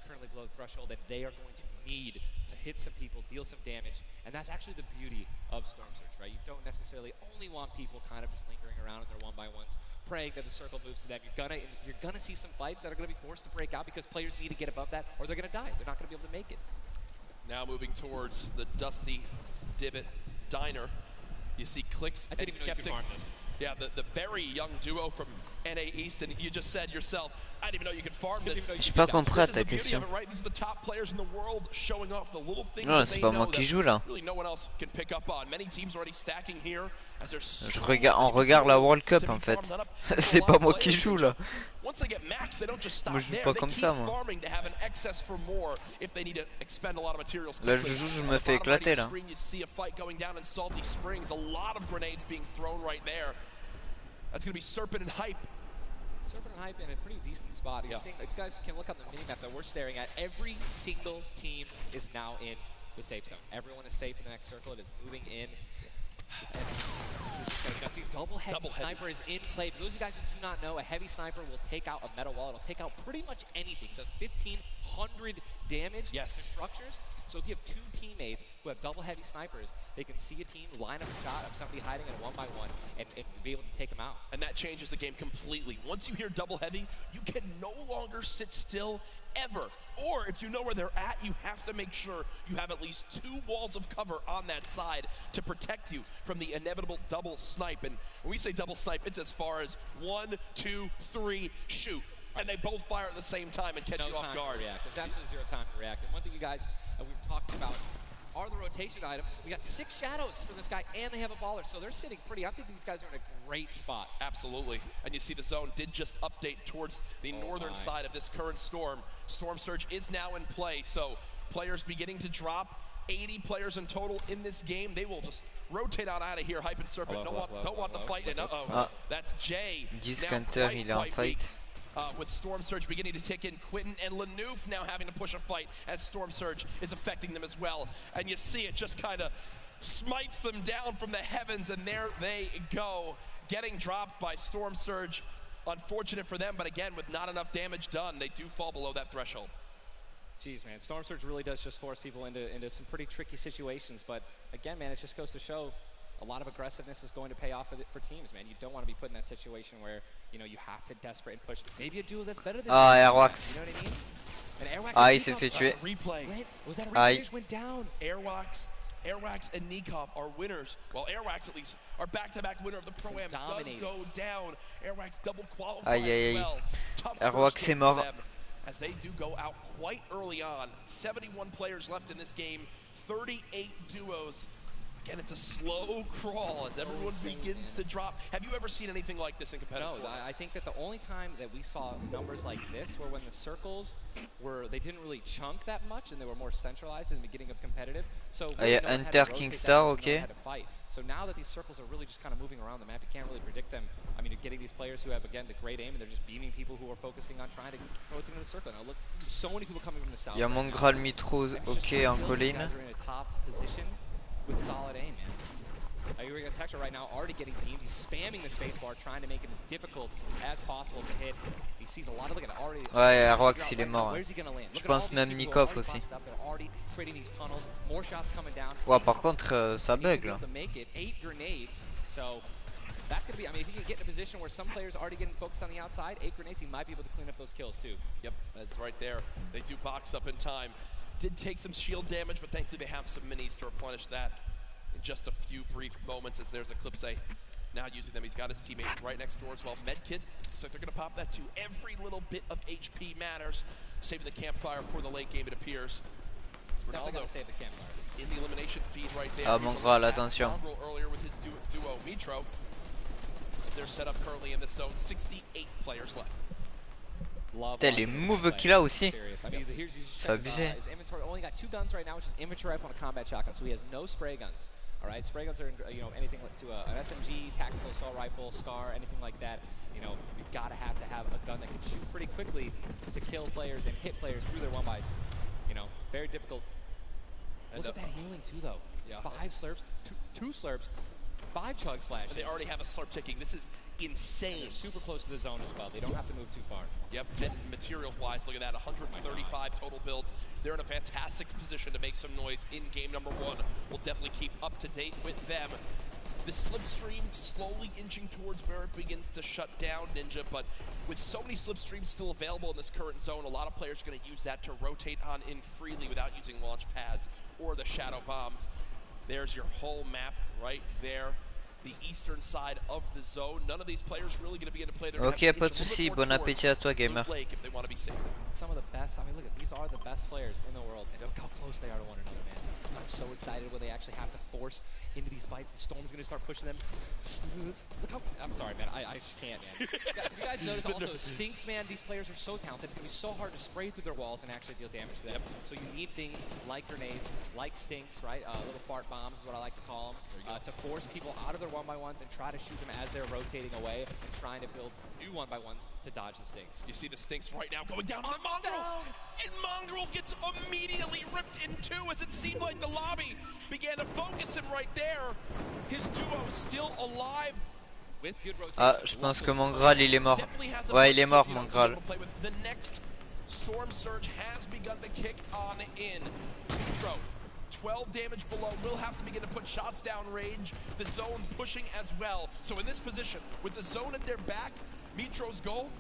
currently below the threshold, and they are going to need to hit some people, deal some damage. And that's actually the beauty of Storm Surge, right? You don't necessarily only want people kind of just lingering around in their 1-by-1s, praying that the circle moves to them. You're gonna see some fights that are gonna be forced to break out because players need to get above that, or they're gonna die. They're not gonna be able to make it. Now moving towards the Dusty Divot Diner, you see Clicks and Skeptic. Yeah, the very young duo from NA East, and you just said yourself, I didn't even know you could farm this. J'ai pas compris ta question. Right? These are the top players in the world showing off the little things Non, that c'est they pas know moi qui joue là. Really no one else can pick up on. Many teams already stacking here as On regarde la World Cup en fait. C'est pas moi qui joue là. Once they get max, they don't just stop Moi je joue there. pas They comme keep ça moi. farming to have an excess for more if they need to expend a lot of materials. Là je joue, je me fais éclater là. You see a fight going down in Salty Springs. A lot of grenades being thrown right there. That's going to be Serpent and Hype. Serpent and Hype in a pretty decent spot. You're seeing, if you guys can look on the minimap that we're staring at, every single team is now in the safe zone. Everyone is safe in the next circle. It is moving in. And this is double heavy sniper is in play. For those of you guys who do not know, a heavy sniper will take out a metal wall. It'll take out pretty much anything. It does 1,500 damage to structures. So if you have 2 teammates who have double heavy snipers, they can see a team, line up a shot of somebody hiding in a 1-by-1 and be able to take them out. And that changes the game completely. Once you hear double heavy, you can no longer sit still ever. Or if you know where they're at, you have to make sure you have at least 2 walls of cover on that side to protect you from the inevitable double snipe. And when we say double snipe, it's as far as 1, 2, 3, shoot. And they both fire at the same time and catch you off guard. There's absolutely 0 time to react. And one thing you guys, we've talked about are the rotation items. We got 6 shadows for this guy, and they have a baller, so they're sitting pretty. I think these guys are in a great spot. Absolutely. And you see the zone did just update towards the northern side of this current storm. Storm Surge is now in play, so players beginning to drop. 80 players in total in this game. They will just rotate on out of here. Hype and Serpent don't want the fight. And that's Jay. Discounter, il est en fight. With Storm Surge beginning to tick in, Quentin and Lanouf now having to push a fight as Storm Surge is affecting them as well. And you see it just kind of smites them down from the heavens, and there they go, getting dropped by Storm Surge. Unfortunate for them, but again, with not enough damage done, they do fall below that threshold. Jeez, man, Storm Surge really does just force people into some pretty tricky situations. But again, man, it just goes to show a lot of aggressiveness is going to pay off for teams, man. You don't want to be put in that situation where, you know, you have to desperate and push. Maybe a duo that's better than Airwax. You know what I mean? And Airwax il s'est fait tuer. Replay. Was that a replay? Just went down. Airwax and Nikov are winners. Well, Airwax at least are back-to-back winner of the Pro-Am. Does go down. Airwax double qualified as well. Airwax est mort. As they do go out quite early on. 71 players left in this game. 38 duos. Again, it's a slow crawl as everyone begins to drop. Have you ever seen anything like this in competitive? No, I think that the only time that we saw numbers like this were when the circles they didn't really chunk that much and they were more centralized in the beginning of competitive. So Hunter, Kingstar, okay. So now that these circles are really just kind of moving around the map, you can't really predict them. I mean, you're getting these players who have, again, the great aim, and they're just beaming people who are focusing on trying to rotate into the circle. Now look, so many people coming from the south. Il y a Mongral Mitro, ok, en colline. Guys are in a top position with solid aim, man. You're going to Texture right now, already getting beamed. He's spamming the spacebar, trying to make it as difficult as possible to hit. He sees a lot of, look at already. Ouais, Airwax, il est mort. Where's he going to land? Je pense même Nikov aussi. Ouais, par contre, ça bug là. So that's going to be, I mean, if you can get in a position where some players are already getting focused on the outside, 8 grenades, he might be able to clean up those kills too. Yep, that's right there. They do box up in time. Did take some shield damage, but thankfully they have some minis to replenish that in just a few brief moments as there's Eclipse now using them. He's got his teammate right next door as well. Medkit, so they're going to pop that too. Every little bit of HP matters. Saving the campfire for the late game, it appears. Ronaldo save the campfire. In the elimination feed right there. Mongral, attention. Earlier with his duo, Mitro. They're set up currently in this zone. 68 players left. Les moves qu'il a aussi. I mean, c'est abusé. His inventory only got 2 guns right now, which is inventory rifle and a combat shotgun, so he has no spray guns. All right, spray guns are, you know, anything to an SMG, tactical assault rifle, SCAR, anything like that. You know, you've got to have a gun that can shoot pretty quickly to kill players and hit players through their 1-bys. You know, very difficult. Look at that healing too, though. Yeah. 5 slurps, 2 slurps, 5 chug splashes. And they already have a slurp ticking. This is insane. Super close to the zone as well. They don't have to move too far. Yep, and material-wise, look at that, 135 total builds. They're in a fantastic position to make some noise in game number 1. We'll definitely keep up to date with them. The slipstream slowly inching towards where it begins to shut down Ninja, but with so many slipstreams still available in this current zone, a lot of players are going to use that to rotate on in freely without using launch pads or the shadow bombs. There's your whole map right there. The eastern side of the zone. None of these players really going to be able to play their Ok, pas de soucis. Bon appétit à toi, gamer. If they want to be safe. Some of the best. I mean, look at these are the best players in the world, and look how close they are to one another, man. I'm so excited when they actually have to force into these fights. The Storm's going to start pushing them. Look how. I'm sorry, man. I just can't, man. You guys notice also Stinks, man. These players are so talented. It's going to be so hard to spray through their walls and actually deal damage to them. So you need things like grenades, like Stinks, right? Little fart bombs is what I like to call them, to force people out of their 1-by-1s and try to shoot them as they're rotating away and trying to build new 1-by-1s to dodge the Stinks. You see the Stinks right now going down on Mongrel, and Mongrel gets immediately ripped in 2 as it seemed like the lobby began to focus him right there. His duo still alive. With good rotation. Ah, je pense que Mongral il est mort. Ouais, il est mort, Mongral. The next Storm Surge has begun to kick on in. Mitro, 12 damage below, will have to begin to put shots down range. The zone pushing as well. So in this position, with the zone at their back, Mitro's goal,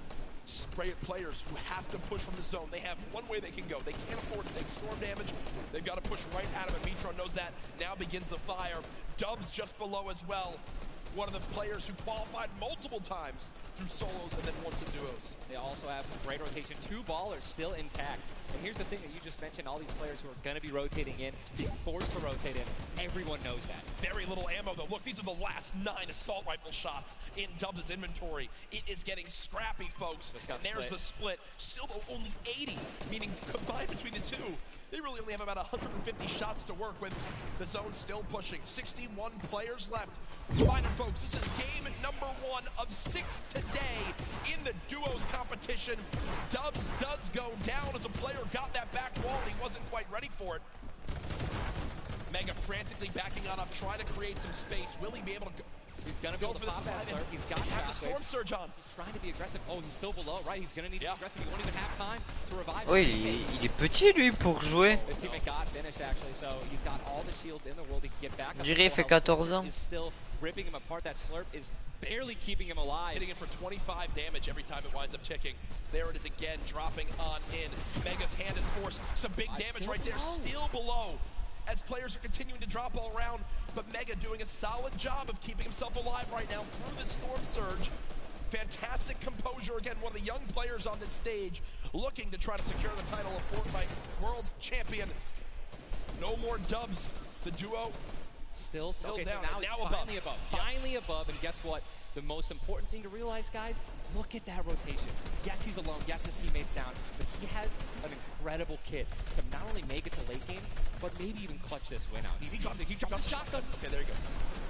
spray at players who have to push from the zone. They have one way they can go. They can't afford to take storm damage. They've got to push right at him, and Mitro knows that. Now begins the fire. Dubs just below as well. one of the players who qualified multiple times through solos and then once in duos. They also have some great rotation. 2 ballers still intact. And here's the thing that you just mentioned, all these players who are going to be rotating in, being forced to rotate in, everyone knows that. Very little ammo though. Look, these are the last 9 assault rifle shots in Dubs' inventory. It is getting scrappy, folks. And there's the split. Still though only 80, meaning combined between the two, they really only have about 150 shots to work with. The zone still pushing. 61 players left. Reminder, folks, this is game number 1 of 6 today in the duos competition. Dubs does go down as a player got that back wall and he wasn't quite ready for it. Mega frantically backing on up, trying to create some space. Will he be able to go? He's gonna go for the pop that slurp. He's got the storm surge on. He's trying to be aggressive. Oh, he's still below, right? He's gonna need to be aggressive. He won't even have time to revive. Oui, il est petit lui pour jouer. His teammate got finished actually, so he's got all the shields in the world. He can get back. Je dirais il fait 14 ans. He's still ripping him apart. That slurp is barely keeping him alive. Hitting him for 25 damage every time it winds up ticking. There it is again, dropping on in. Mega's hand is forced. Some big damage right there, still below. As players are continuing to drop all around, but Mega doing a solid job of keeping himself alive right now through the storm surge. Fantastic composure again, one of the young players on this stage looking to try to secure the title of Fortnite World Champion. No more Dubs. The duo still okay, down. So now finally above. Finally above, and guess what? The most important thing to realize, guys, look at that rotation. Yes, he's alone. Yes, his teammate's down. But he has an incredible kit to not only make it to late game, but maybe even clutch this win out. He dropped the shotgun. Okay, there you go.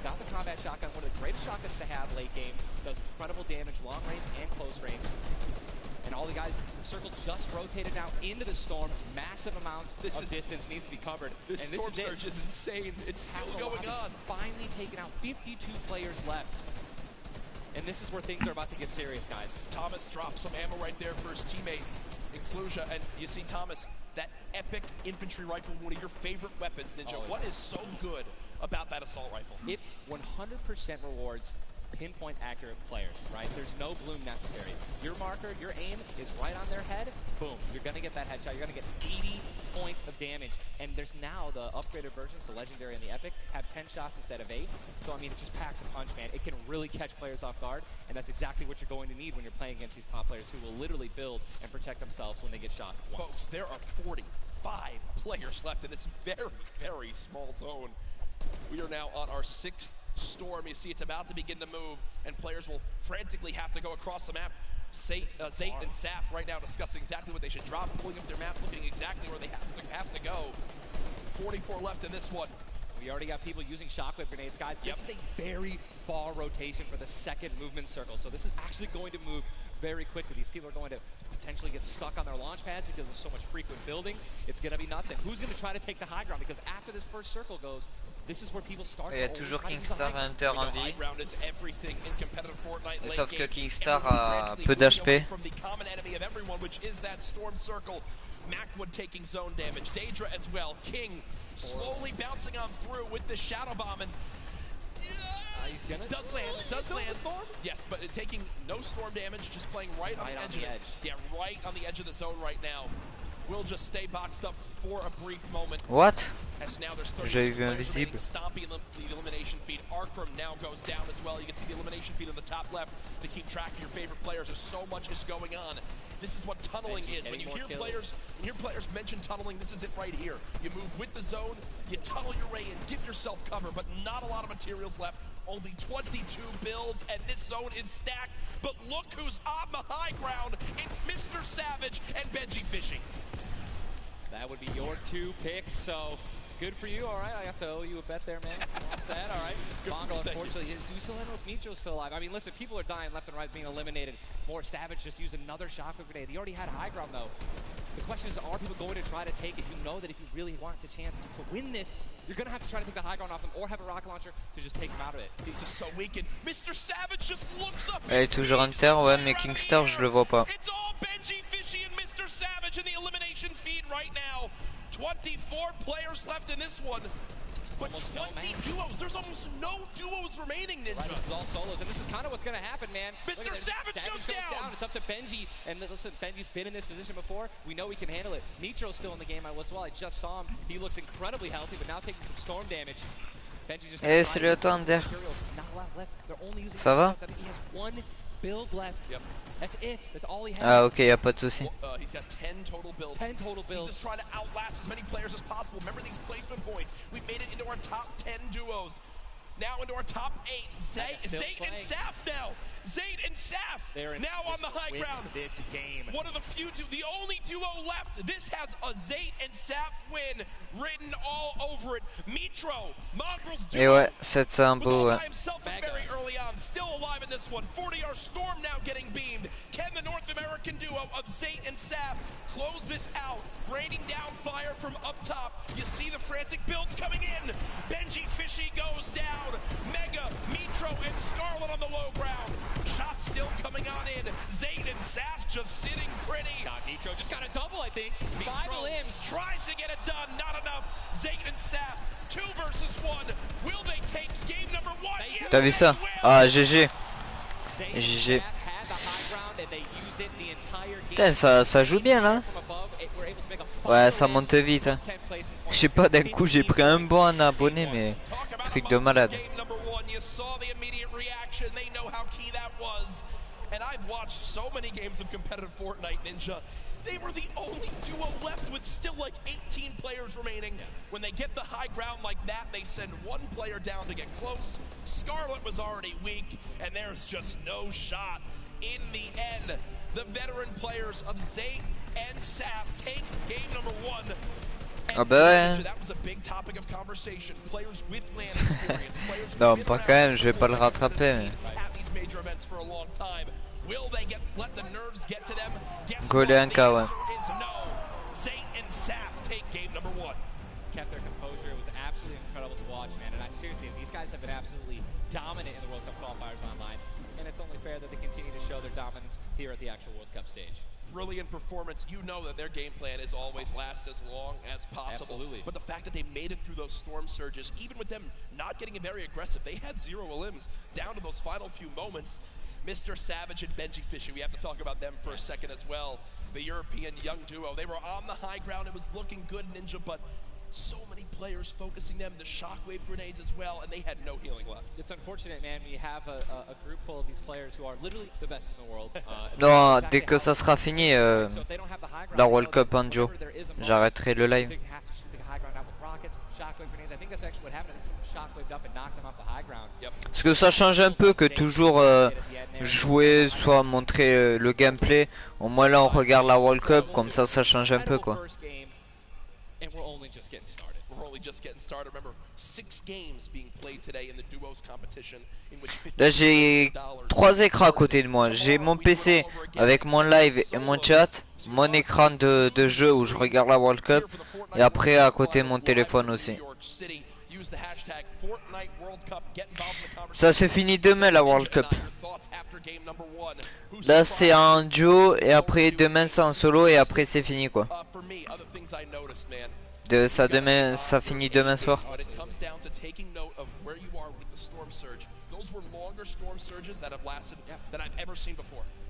Got the combat shotgun, one of the greatest shotguns to have late game. Does incredible damage, long range and close range. And all the guys, the circle just rotated now into the storm. Massive amounts of distance needs to be covered. This storm surge is insane. It's still going on. Finally taken out. 52 players left. And this is where things are about to get serious, guys. Thomas drops some ammo right there for his teammate, Inclusia. And you see Thomas, that epic infantry rifle, one of your favorite weapons, Ninja. What is so good about that assault rifle? It 100% rewards pinpoint accurate players, right? There's no bloom necessary. Your marker, your aim is right on their head, boom, you're gonna get that headshot. You're gonna get 80 points of damage. And there's now the upgraded versions, the legendary and the epic, have 10 shots instead of 8. So I mean, it just packs a punch, man. It can really catch players off guard, and that's exactly what you're going to need when you're playing against these top players who will literally build and protect themselves when they get shot once. Folks, there are 45 players left in this very, very small zone. We are now on our 6th storm. You see it's about to begin to move, and players will frantically have to go across the map. Zayt and Saf right now discussing exactly what they should drop, pulling up their map, looking exactly where they have to go. 44 left in this one. We already got people using shockwave grenades, guys. This is a very far rotation for the second movement circle, so this is actually going to move very quickly. These people are going to potentially get stuck on their launch pads because there's so much frequent building. It's going to be nuts. And who's going to try to take the high ground? Because after this first circle goes, this is where people start. Il y a toujours Kingstar à Hunter en vie. Sauf que Kingstar a peu d'HP. Macwood taking zone damage. Daedra as well. King slowly bouncing on through with the shadow bomb and does land. Yes, but taking no storm damage, just playing right on the edge. Yeah, right on the edge of the zone right now. Will just stay boxed up for a brief moment. What? As now there's J'ai vu invisible. Stomping the elimination feed. Arkram now goes down as well. You can see the elimination feed on the top left to keep track of your favorite players. There's so much is going on. This is what tunneling is. When you hear players mention tunneling, this is it right here. You move with the zone, you tunnel your way in, give yourself cover, but not a lot of materials left. Only 22 builds, and this zone is stacked. But look who's on the high ground. It's Mr. Savage and Benji Fishing. That would be your 2 picks, so good for you. All right, I have to owe you a bet there, man. What's that? All right. Bongo, unfortunately, do you still know if Mitro's still alive? I mean, listen, people are dying left and right, being eliminated. More Savage just used another shockwave grenade. He already had high ground, though. The question is, are people going to try to take it? You know that if you really want the chance to win this, you're going to have to try to take the high ground off him or have a rocket launcher to just take him out of it. He's just so weakened. Mr. Savage just looks up. Elle est toujours Hunter, ouais, mais Kingstar, je le vois pas. It's all Benji Fishy and Mr. Savage in the elimination feed right now. 24 players left in this one. But 20 duos. There's almost no duos remaining, Ninja. Right, this is all solos, and this is kind of what's going to happen, man. Mr. Savage goes down. It's up to Benji, and listen, Benji's been in this position before. We know he can handle it. Mitro's still in the game as well. I just saw him. He looks incredibly healthy, but now taking some storm damage. Eh, salut à toi, Ander. Ça va? Ah, ok, y'a pas de soucis. He's got 10 total builds. 10 total builds. He's just trying to outlast as many players as possible. Remember these placement points. We've made it into our top 10 duos. Now into our top 8. Zayt and Saf now. Zayt and Saf now on the high ground. This game. One of the few, the only duo left. This has a Zayt and Saf win written all over it. Mitro, Mongrel's duo. Et ouais, c'est un beau. Ouais. Very early on, still alive in this one. 40R Storm now getting beamed. Can the North American duo of Zayt and Saf close this out? Raining down fire from up top. You see the frantic builds coming in. Benji Fishy goes down. Mega, Mitro, and Scarlet on the low ground. Shots still coming on in. Zayt and Saf just sitting pretty. Mitro just got a double, I think. Mitro 5 limbs. Tries to get it done. Not enough. Zayt and Saf. 2 versus 1. Will they take game number 1? Yes, t'as vu ça? Ah, GG. GG. Putain, ça joue bien là. Ouais, ça monte vite. Hein. Je sais pas, d'un coup j'ai pris un bon abonné, mais truc de malade. And I've watched so many games of competitive Fortnite, Ninja. They were the only duo left with still like 18 players remaining. When they get the high ground like that, they send one player down to get close. Scarlet was already weak, and there's just no shot. In the end, the veteran players of Zayt and Saf take game number 1. Ah bah ouais. That was a big topic of conversation. Players with LAN experience, players non, pas quand même, je vais pas le rattraper. Mais... Will they let the nerves get to them? Guess Goler un cas, ouais. No. Zayt and Saf take game number 1. Kept their composure. It was absolutely incredible to watch, man. And I seriously, these guys have been absolutely dominant in the World Cup qualifiers online. And it's only fair that they continue to show their dominance here at the actual World Cup stage. Brilliant performance. You know that their game plan is always last as long as possible. Absolutely. But the fact that they made it through those storm surges, even with them not getting very aggressive, they had 0 limbs down to those final few moments. Mr. Savage and Benji Fishy, we have to talk about them for a second as well. The European young duo, they were on the high ground. It was looking good, Ninja, but so many players focusing them, the shockwave grenades as well, and they had no healing left. It's unfortunate, man. We have a group full of these players who are literally the best in the world. Non, dès que ça sera fini, la World Cup en duo, j'arrêterai le live. Parce que ça change un peu que toujours jouer, soit montrer le gameplay. Au moins là on regarde la World Cup, comme ça change un peu quoi. Là j'ai 3 écrans à côté de moi. J'ai mon PC avec mon live et mon chat, mon écran de jeu où je regarde la World Cup, et après à côté mon téléphone aussi. Ça c'est fini demain la World Cup. Là c'est en duo et après demain c'est en solo et après c'est fini quoi. Ça finit demain soir.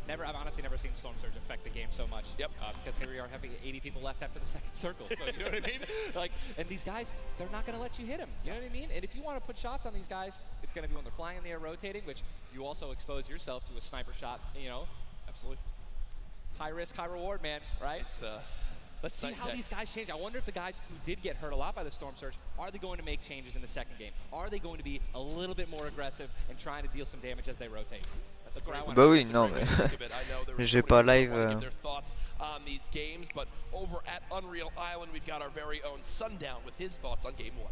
I've honestly never seen Storm Surge affect the game so much. Yep. Because here we are having 80 people left after the second circle. So, you know what I mean? Like, and these guys, they're not going to let you hit them. You know what I mean? And if you want to put shots on these guys, it's going to be when they're flying in the air, rotating, which you also expose yourself to a sniper shot. You know. Absolutely. High risk, high reward, man. Right? Let's see how these guys change. I wonder if the guys who did get hurt a lot by the Storm Surge, are they going to make changes in the second game? Are they going to be a little bit more aggressive and trying to deal some damage as they rotate? Bah oui, non mais j'ai pas live. On these games, but over at Unreal Island, we've got our very own Sundown with his thoughts on Game 1.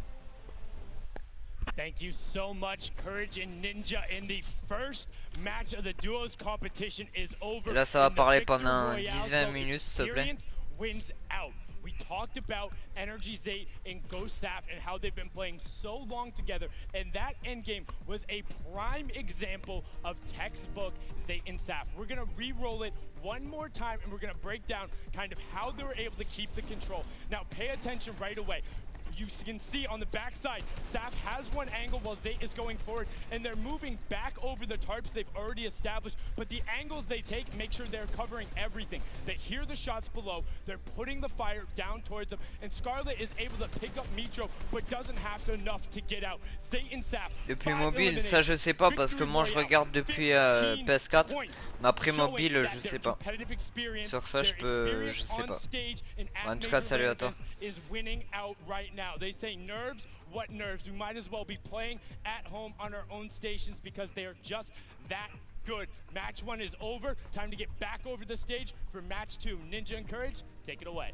Thank you so much, Courage and Ninja. In the first match of the duos competition is over. Et là, ça va parler pendant 10-20 minutes, s'il te plaît. Wins out. We talked about Energy Zayt and Ghost Saf and how they've been playing so long together, and that endgame was a prime example of textbook Zayt and Saf. We're gonna re-roll it one more time, and we're gonna break down kind of how they were able to keep the control. Now, pay attention right away. you can see on the backside, Staff has one angle while Zayt is going forward, and they're moving back over the tarps they've already established, but the angles they take make sure they're covering everything. They hear the shots below, they're putting the fire down towards them, and Scarlet is able to pick up Mitro, but doesn't have enough to get out. Zayt and Staff. Depuis mobile, ça je sais pas parce que moi je regarde depuis PS4, mais après mobile je sais pas. Sur ça je sais pas. En tout cas salut à toi. Is winning out right now. They say nerves, what nerves? We might as well be playing at home on our own stations because they are just that good. Match 1 is over. Time to get back over the stage for match 2. Ninja and Courage, take it away.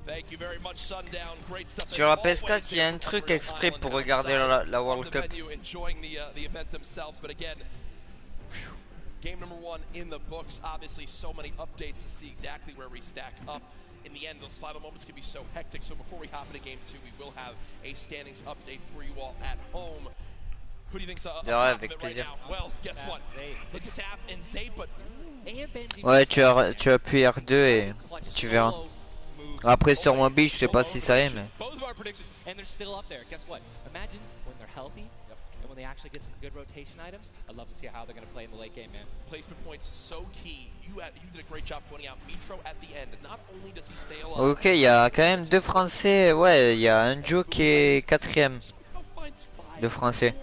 Thank you very much, Sundown. Great stuff. Sur la PS4, il y a un truc exprès pour regarder la World Cup. Enjoying the event themselves, but again, game number 1 in the books. Obviously, so many updates to see exactly where we stack up. In the end, those final moments can be so hectic. So before we hop into game 2, we will have a standings update for you all at home. Who do you think's up top of it right now? Well, guess what? It's Sap and Zayt, but ouais, tu appuies R2 et tu verras. Après sur mobile, je sais pas si ça est, mais. Both of our predictions, and they're still up there. Guess what? Imagine when they're healthy. And when they actually get some good rotation items, I'd love to see how they're going to play in the late game, man. Placement points so key. You did a great job pointing out Mitro at the end. Not only does he stay alive. Ok, il y a quand même 2 Français. Ouais, il y a un Joe qui est 4ème. De Français.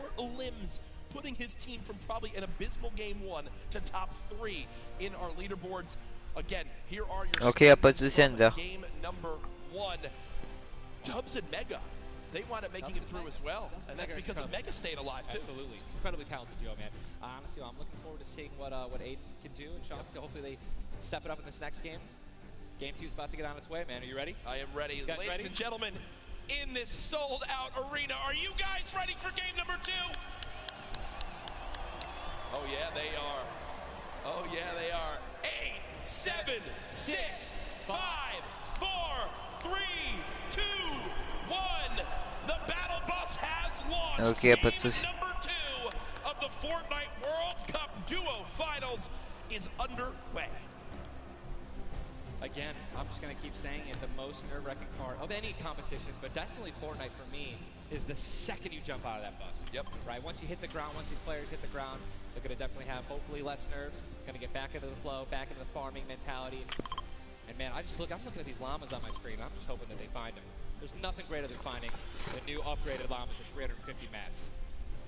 Putting his team from probably an abysmal game 1 to top 3 in our leaderboards. Again, here are your Ok, y a pas de souci, Ender. Game number 1. Dubs and Mega. They wound up making it through as well, and that's because of Mega staying alive too. Absolutely, incredibly talented duo, man. Honestly, I'm looking forward to seeing what Aiden can do, and Sean, so hopefully they step it up in this next game. Game 2 is about to get on its way, man. Are you ready? I am ready. Ladies and gentlemen, in this sold-out arena, are you guys ready for game number 2? Oh yeah, they are. Oh yeah, they are. 8, 7, 6, 5, 4, 3, 2, 1. The battle bus has launched. Ok, pas de souci. Number 2 of the Fortnite World Cup Duo Finals is underway. Again, I'm just going to keep saying it, the most nerve-wracking part of any competition, but definitely Fortnite for me, is the second you jump out of that bus. Yep. Right? Once you hit the ground, once these players hit the ground, they're going to definitely have hopefully less nerves, going to get back into the flow, back into the farming mentality. And man, I'm looking at these llamas on my screen, I'm just hoping that they find them. There's nothing greater than finding the new upgraded llamas at 350 mats.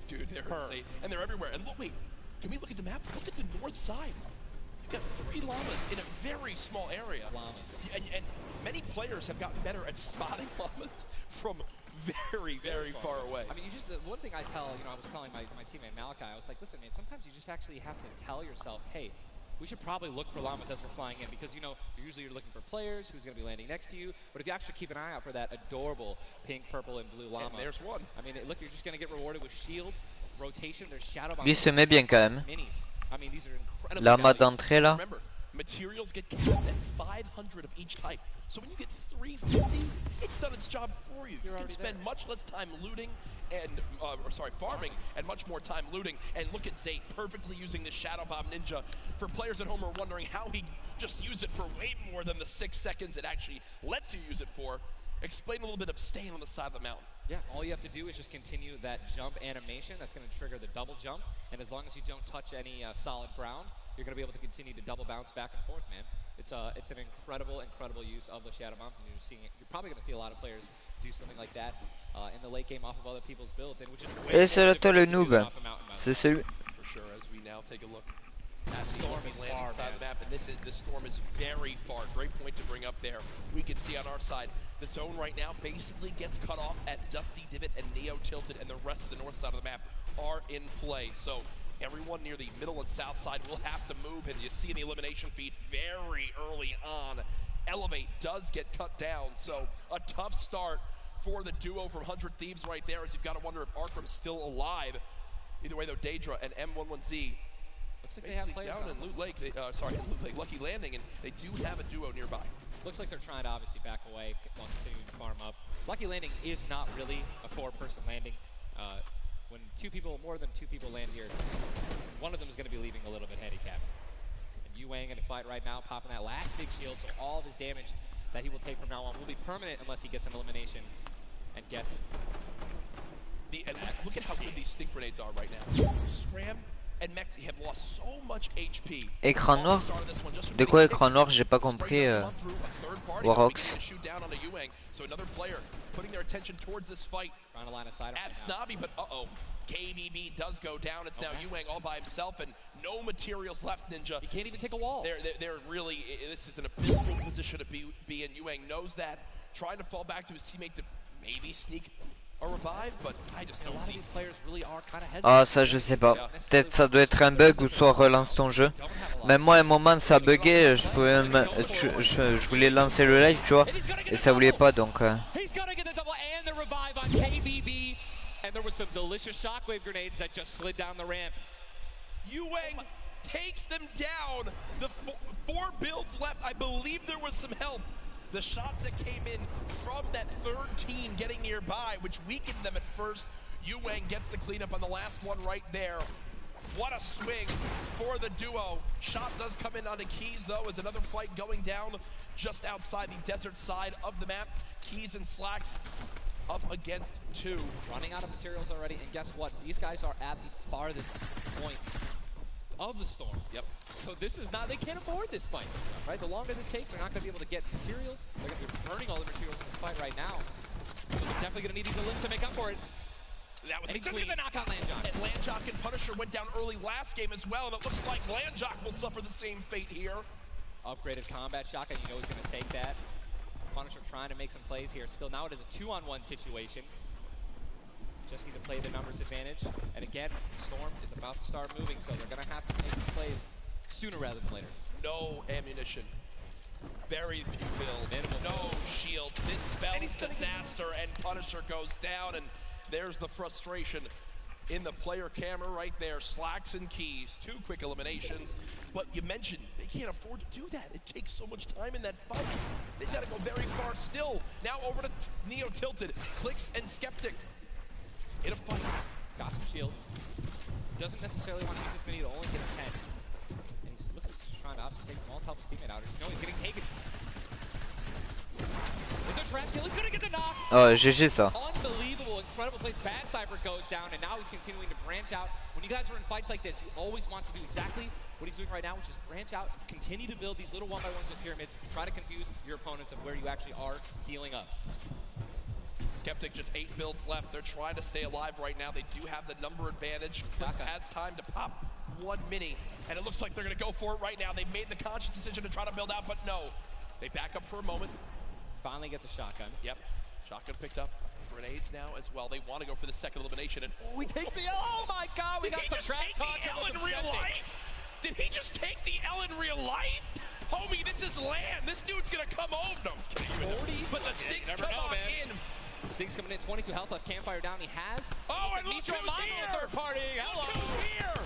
Dude, they're insane. And they're everywhere. And look, wait, can we look at the map? Look at the north side. You've got 3 llamas in a very small area. Llamas. And many players have gotten better at spotting llamas from very, very far away. I mean, the one thing I tell, I was telling my teammate Malachi, I was like, listen, man, sometimes you just actually have to tell yourself, hey, we should probably look for llamas as we're flying in because, usually you're looking for players who's going to be landing next to you. But if you actually keep an eye out for that adorable pink, purple, and blue llama. And there's one. I mean, look, you're just going to get rewarded with shield, rotation, there's shadow bombs. Lui se met bien quand même. Minis. I mean, these are incredible. Lama d'entrée là. Remember, materials get capped at 500 of each type. So when you get 350, it's done its job for you. You can spend much less time looting and, farming and much more time looting. And look at Zayt perfectly using the Shadow Bomb Ninja. For players at home who are wondering how he just used it for way more than the 6 seconds it actually lets you use it for. Explain a little bit of staying on the side of the mountain. Yeah, all you have to do is just continue that jump animation. That's going to trigger the double jump. And as long as you don't touch any solid ground, you're going to be able to continue to double bounce back and forth, man. It's an incredible use of the Shadow Bombs, and you're probably going to see a lot of players do something like that in the late game off of other people's builds, and which is Et c'est le toi le noob. C'est celui. For sure, as we now take a look at the landing side of the map, and this storm is very far. Great point to bring up there. We can see on our side, the zone right now basically gets cut off at Dusty Divot and Neo Tilted, and the rest of the north side of the map are in play. So everyone near the middle and south side will have to move, and you see in the elimination feed very early on, Elevate does get cut down. So a tough start for the duo from 100 Thieves right there, as you've got to wonder if Arkham's still alive. Either way though, Daedra and M11Z looks like they have players down in Loot Lake, Lucky Landing, and they do have a duo nearby. Looks like they're trying to obviously back away while continuing to farm up. Lucky Landing is not really a 4-person landing. When more than two people land here, one of them is going to be leaving a little bit handicapped. And Yu Wang in a fight right now, popping that last big shield, so all of his damage that he will take from now on will be permanent unless he gets an elimination. and gets. And look at how good these stink grenades are right now. Scram and Mexi have lost so much HP. Écran noir? De quoi écran noir? J'ai pas compris. Warox. So another player putting their attention towards this fight. Trying to line a side at Snobby, but KBB does go down. It's now Yuang all by himself and no materials left, Ninja. He can't even take a wall. They're really, this is an abysmal position to be in. Yuang knows that. Trying to fall back to his teammate to maybe sneak a revive, but I just don't see. These players really are kind of hesitant. Ah, ça je sais pas. Peut-être ça doit être un bug ou soit relance ton jeu. Même moi à un moment ça a bugué, je voulais lancer le live, tu vois, et ça voulait pas donc. He's gonna get the double and the revive on KBB, and there was some delicious shockwave grenades that just slid down the ramp. Yuang takes them down. The 4 builds left. I believe there was some help. The shots that came in from that third team getting nearby, which weakened them at first. Yuang gets the cleanup on the last one right there. What a swing for the duo. Shot does come in onto Keys, though, as another fight going down just outside the desert side of the map. Keys and Slacks up against 2. Running out of materials already, and guess what? These guys are at the farthest point of the storm. Yep. So this is not, they can't afford this fight, right? The longer this takes, they're not going to be able to get materials. They're burning all the materials in this fight right now. So they're definitely going to need these elims to make up for it. That was and he took the knockout Landjock. And Landjock and Punisher went down early last game as well, and it looks like Landjock will suffer the same fate here. Upgraded combat shotgun, you know he's going to take that. Punisher trying to make some plays here. Still now it is a 2-on-1 situation. Just need to play the numbers advantage. And again, Storm is about to start moving, so they're going to have to make some plays sooner rather than later. No ammunition. Very few builds. No shield. This spells disaster, and Punisher goes down, and there's the frustration in the player camera right there. Slacks and Keys, 2 quick eliminations. But you mentioned they can't afford to do that. It takes so much time in that fight. They've got to go very far still. Now over to Neo Tilted. Clicks and Skeptic in a fight. Got some shield. Doesn't necessarily want to use this mini to only get a 10. And he looks like he's trying to obviously take some all to help his teammate out. No, he's getting taken. With the trap kill, he's gonna get the knock. Oh, GG ça. Unbelievable, incredible place. Bad Sniper goes down, and now he's continuing to branch out. When you guys are in fights like this, you always want to do exactly what he's doing right now, which is branch out, continue to build these little 1x1s with pyramids, try to confuse your opponents of where you actually are healing up. Skeptic just 8 builds left. They're trying to stay alive right now. They do have the number advantage. Clips has time to pop 1 mini, and it looks like they're going to go for it right now. They made the conscious decision to try to build out, but no. They back up for a moment. Finally gets a shotgun. Yep. Shotgun picked up. Grenades now as well. They want to go for the second elimination. And we take the oh my god, we got some trap talk in real life. Did he just take the L in real life? Homie, this is land. This dude's going to come home. No, I'm just kidding. 40? But the Stinks come on in. Stinks coming in, 22 health left, Campfire down, he has. Oh, and look who's here! Third party, hello! Look who's here!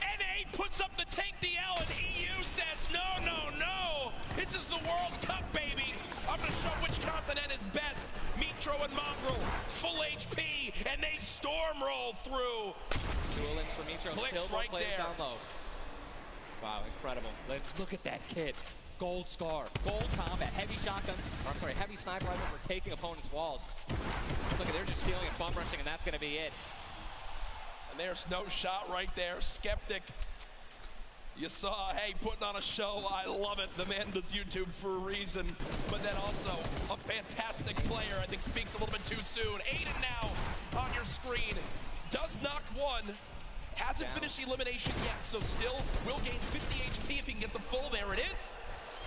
NA puts up the take the L, and EU says, no, no, no! This is the World Cup, baby! I'm gonna show which continent is best. Mitro and Mongrel, full HP, and they storm roll through. Duel ins for Mitro, still right players there. down low. Wow, incredible. Let's look at that kid. Gold scar, gold combat, heavy shotgun, or I'm sorry, heavy sniper rifle for taking opponents' walls. Look at, they're just stealing and bum rushing, and that's going to be it. And there's no shot right there. Skeptic, you saw, hey, putting on a show. I love it. The man does YouTube for a reason. But then also a fantastic player. I think speaks a little bit too soon. Aiden now on your screen. Does knock 1. Hasn't finished the elimination yet, so still will gain 50 HP if he can get the full. There it is.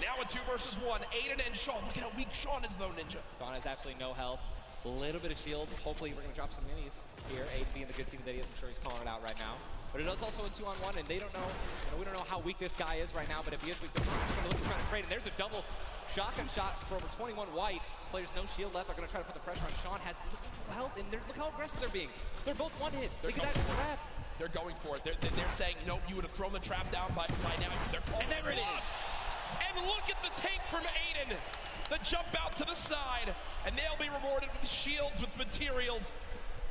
Now a 2 versus 1. Aiden and Sean. Look at how weak Sean is, though, Ninja. Sean has absolutely no health. A little bit of shield. Hopefully, we're going to drop some minis here. Aiden being the good team that he is. I'm sure he's calling it out right now. But it is also a 2-on-1, and they don't know, we don't know how weak this guy is right now, but if he is weak, they're going to look to try to trade. And there's a double shotgun shot for over 21 white. Players no shield left are going to try to put the pressure on. Sean has health, and look how aggressive they're being. They're both one hit. Look at that trap. They're going for it. They're saying, no, you would have thrown the trap down by now. And there it is. And look at the take from Aiden. The jump out to the side. And they'll be rewarded with shields, with materials.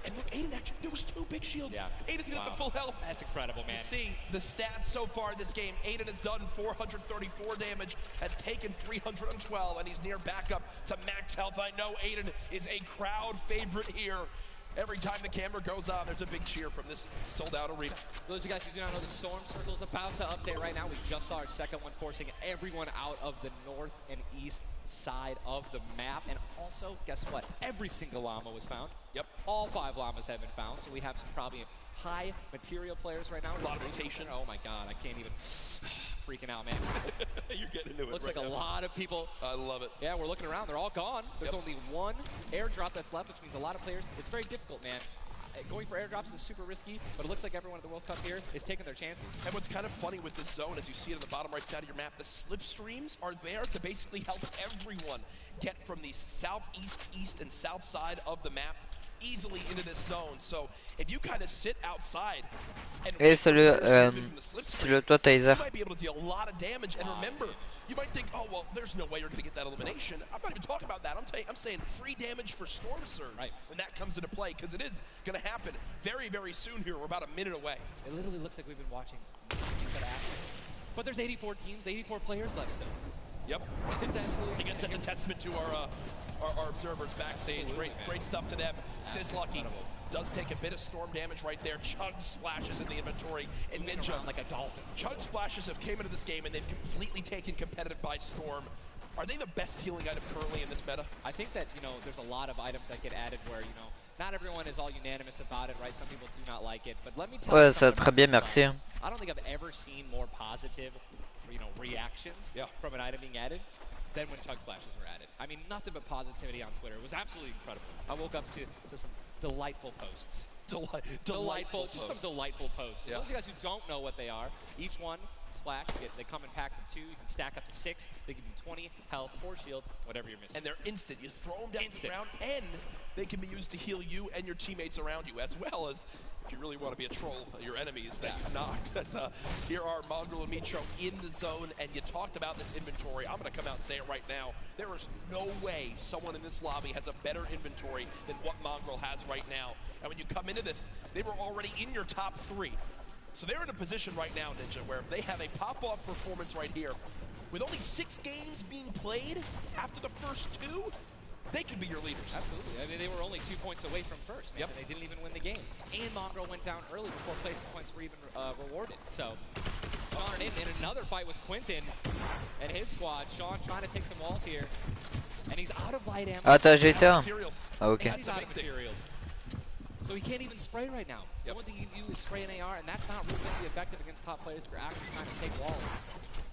And look, Aiden actually, there was 2 big shields. Yeah. Aiden's gonna have to full health. That's incredible, man. You see the stats so far this game. Aiden has done 434 damage, has taken 312, and he's near backup to max health. I know Aiden is a crowd favorite here. Every time the camera goes on, there's a big cheer from this sold-out arena. For those of you guys who do not know, the storm circle is about to update right now. We just saw our second one, forcing everyone out of the north and east side of the map. And also, guess what? Every single llama was found. Yep. All 5 llamas have been found, so we have some probably high material players right now. A lot of rotation. Oh my god, I can't even... freaking out, man. You're getting into it. Looks right like a now. lot of people. I love it. Yeah, we're looking around. They're all gone. There's only one airdrop that's left, which means a lot of players. It's very difficult, man. Going for airdrops is super risky, but it looks like everyone at the World Cup here is taking their chances. And what's kind of funny with this zone, as you see it on the bottom right side of your map, the slipstreams are there to basically help everyone get from the southeast, east, and south side of the map easily into this zone. So if you kind of sit outside and c'est le toit Taser. you might be able to deal a lot of damage. And remember, you might think, oh well, there's no way you're going to get that elimination. I'm not even talking about that. I'm saying free damage for Storm Surge when that comes into play, because it is going to happen very, very soon here. We're about a minute away. It literally looks like we've been watching that action. But there's 84 teams, 84 players left still. Yep. I guess that's a testament to our observers backstage. Great stuff to them. Sizlucky does take a bit of storm damage right there. Chug splashes in the inventory. And Ninja, like a dolphin. Chug splashes have came into this game and they've completely taken competitive by storm. Are they the best healing item currently in this meta? I think that, you know, there's a lot of items that get added where, you know, not everyone is all unanimous about it, right? Some people do not like it. But let me tell you something. Très bien, merci. I don't think I've ever seen more positive, you know, reactions from an item being added than when Chug Splashes were added. I mean, nothing but positivity on Twitter. It was absolutely incredible. I woke up to some delightful posts. Delightful just some delightful posts. Those of you guys who don't know what they are, each one, Splash, they come in packs of 2. You can stack up to 6. They give you 20 health or shield, whatever you're missing. And they're instant. You throw them down the ground, and they can be used to heal you and your teammates around you, as well as, if you really want to be a troll, your enemies that you've knocked. Here are Mongrel and Micho in the zone, and you talked about this inventory. I'm going to come out and say it right now. There is no way someone in this lobby has a better inventory than what Mongrel has right now. And when you come into this, they were already in your top 3. So they're in a position right now, Ninja, where they have a pop-off performance right here. With only 6 games being played after the first 2, they could be your leaders. Absolutely. I mean, they were only 2 points away from first, man, and they didn't even win the game. And Mongrel went down early before placement points were even rewarded. So, Sean in another fight with Quentin and his squad. Sean trying to take some walls here. And he's out of light ammo. Ah, t'as GTA? Ah, ok. He's out of materials. So he can't even spray right now. The one thing you can do is spray an AR, and that's not really going to be effective against top players if you're actually trying to take walls.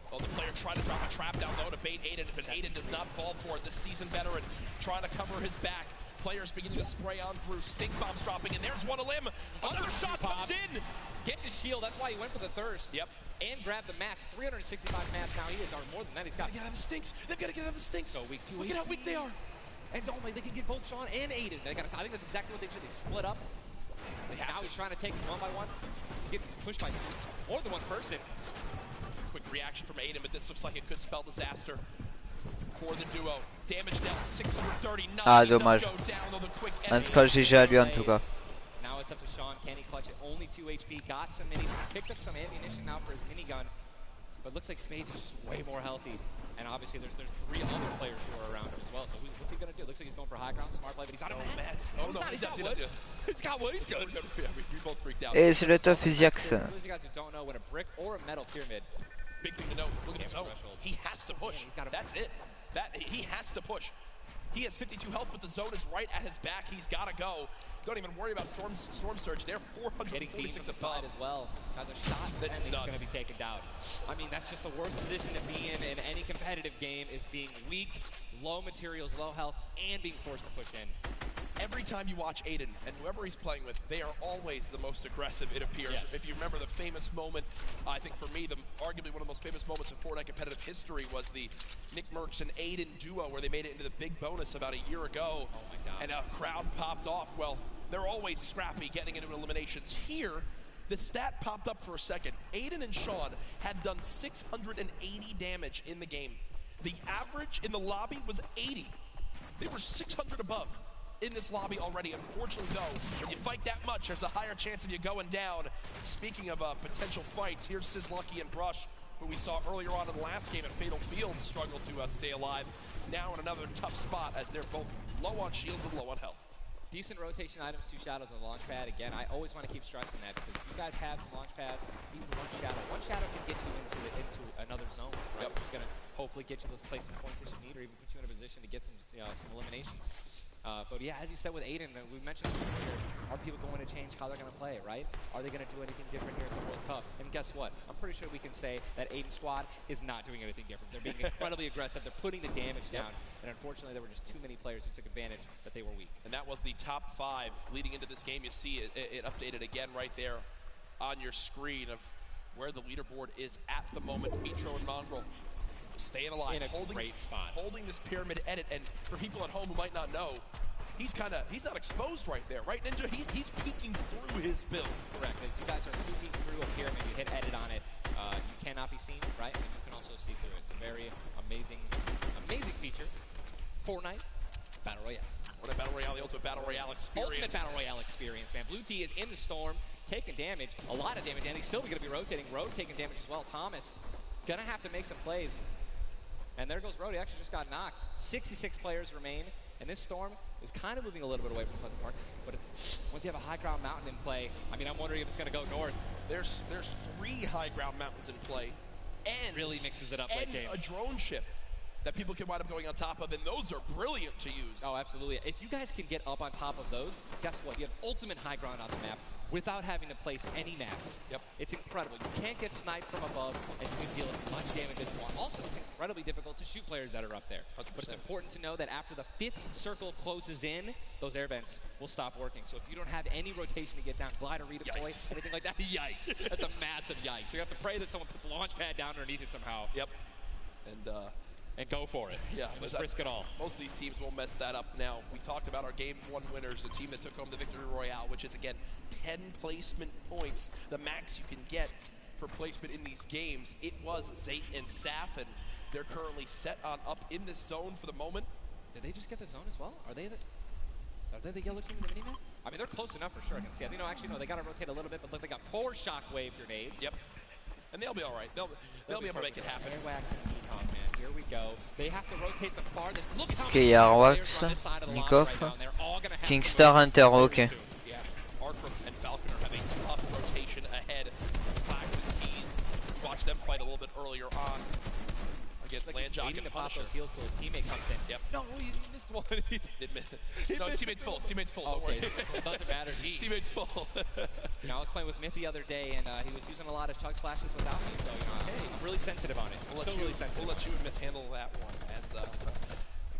Well, the player tried to drop a trap down low to bait Aiden, but Aiden does not fall for it. This seasoned veteran trying to cover his back. Players beginning to spray on through. Stink bombs dropping, and there's one of them. Another shot comes in. Gets his shield. That's why he went for the thirst. Yep. And grabbed the mats. 365 mats now. He is, or more than that. He's got. Get out of the stinks. They've got to get out of the stinks. So weak 2. Look at how weak they are. And don't they can get both Sean and Aiden. I think that's exactly what they should. They split up. Now he's trying to take them 1 by 1. He's getting pushed by more than one person. Quick reaction from Aiden, but this looks like it could spell disaster for the duo. Damage dealt 639. Ah, dommage. En tout cas, GG à lui en tout cas. Now it's up to Sean. Can he clutch it? Only 2 HP. Got some minis. Picked up some ammunition now for his minigun. But looks like Spades is just way more healthy. And obviously there's 3 other players who are around him as well. So what's he going to do? Looks like he's going for high ground. Smart play, but he's out of mats. Oh, no, he's got wood. He's got wood. He's good. We both freaked out. Et c'est le top Exoriax. For those of you guys who don't know, when a brick or a metal pyramid. Big thing to know. Look at his zone. He has to push. That's it. He has to push. He has 52 health, but the zone is right at his back. He's got to go. Don't even worry about Storm Surge. They're 446 above as well. Has a shot. This is going to be taken down. I mean, that's just the worst position to be in any competitive game, is being weak, low materials, low health, and being forced to push in. Every time you watch Aiden and whoever he's playing with, they are always the most aggressive, it appears. Yes. If you remember the famous moment, I think for me, arguably one of the most famous moments in Fortnite competitive history was the Nick Merckx and Aiden duo, where they made it into the big bonus about a year ago. Oh my God. And a crowd popped off. Well, they're always scrappy getting into eliminations. Here, the stat popped up for a second. Aiden and Sean had done 680 damage in the game. The average in the lobby was 80. They were 600 above. in this lobby already. Unfortunately, though, when you fight that much, there's a higher chance of you going down. Speaking of potential fights, here's Sizlucky and Brush, who we saw earlier on in the last game at Fatal Fields struggle to stay alive. Now in another tough spot as they're both low on shields and low on health. Decent rotation items, 2 shadows on the launch pad. Again, I always want to keep stressing that because if you guys have some launch pads, even one shadow can get you into another zone, right? Yep. Which is going to hopefully get you those placement points that you need, or even put you in a position to get some eliminations. But yeah, as you said with Aiden, we mentioned this earlier, are people going to change how they're going to play, right? Are they going to do anything different here at the World Cup? And guess what? I'm pretty sure we can say that Aiden's squad is not doing anything different. They're being incredibly aggressive. They're putting the damage down. And unfortunately, there were just too many players who took advantage that they were weak. And that was the top 5 leading into this game. You see it updated again right there on your screen of where the leaderboard is at the moment. Mitro and Mongrel staying alive, in a great spot, holding this pyramid edit. And for people at home who might not know, he's not exposed right there, right? Ninja, he's peeking through his build. Correct. As you guys are peeking through a pyramid, you hit edit on it, you cannot be seen, right? And you can also see through it. It's a very amazing feature. Fortnite Battle Royale. Fortnite Battle Royale, the ultimate Battle Royale experience. Ultimate Battle Royale experience, man. Blue T is in the storm, taking damage, a lot of damage, and he's still going to be rotating. Road taking damage as well. Thomas gonna have to make some plays. And there goes Road. He actually just got knocked. 66 players remain, and this storm is kind of moving a little bit away from Pleasant Park. But it's once you have a high ground mountain in play, I mean, I'm wondering if it's going to go north. There's 3 high ground mountains in play, and really mixes it up late game. A drone ship that people can wind up going on top of, and those are brilliant to use. Oh, absolutely. If you guys can get up on top of those, guess what? You have ultimate high ground on the map without having to place any mats. Yep. It's incredible. You can't get sniped from above, and you can deal as much damage as you want. Also, it's incredibly difficult to shoot players that are up there. 100%. But it's important to know that after the 5th circle closes in, those air vents will stop working. So if you don't have any rotation to get down, glide or redeploy, anything like that, yikes. That's a massive yikes. So you have to pray that someone puts a launch pad down underneath it somehow. Yep. And go for it. Yeah, just risk it all. Most of these teams will mess that up. Now, we talked about our Game 1 winners, the team that took home the Victory Royale, which is, again, 10 placement points, the max you can get for placement in these games. It was Zayt and Saf, and they're currently set on up in this zone for the moment. Did they just get the zone as well? Are they the yellow team in the minimap? I mean, they're close enough for sure, I can see. I think, no, actually, no, they got to rotate a little bit, but look, they got 4 shockwave grenades. Yep. And they'll be all right. They'll be able to make it happen. Airwax and Econ, man. Here we go. They have to rotate the farthest. Look at how many Airwax, Nikov, Kingstar, Hunter, okay. Yeah, Arkham and Falconer have a tough rotation ahead. Slacks and Keys. Watch them fight a little bit earlier on against Landjock and to pop Punisher. those heals till his teammate comes in. Yep. No, he missed one. Did miss it. No, teammate's full. Teammate's full. Don't worry. It doesn't matter. Geez. Teammate's full. You know, I was playing with Myth the other day, and he was using a lot of chug splashes without me, so you know, I'm really sensitive on it. We'll let you and Myth handle that one. As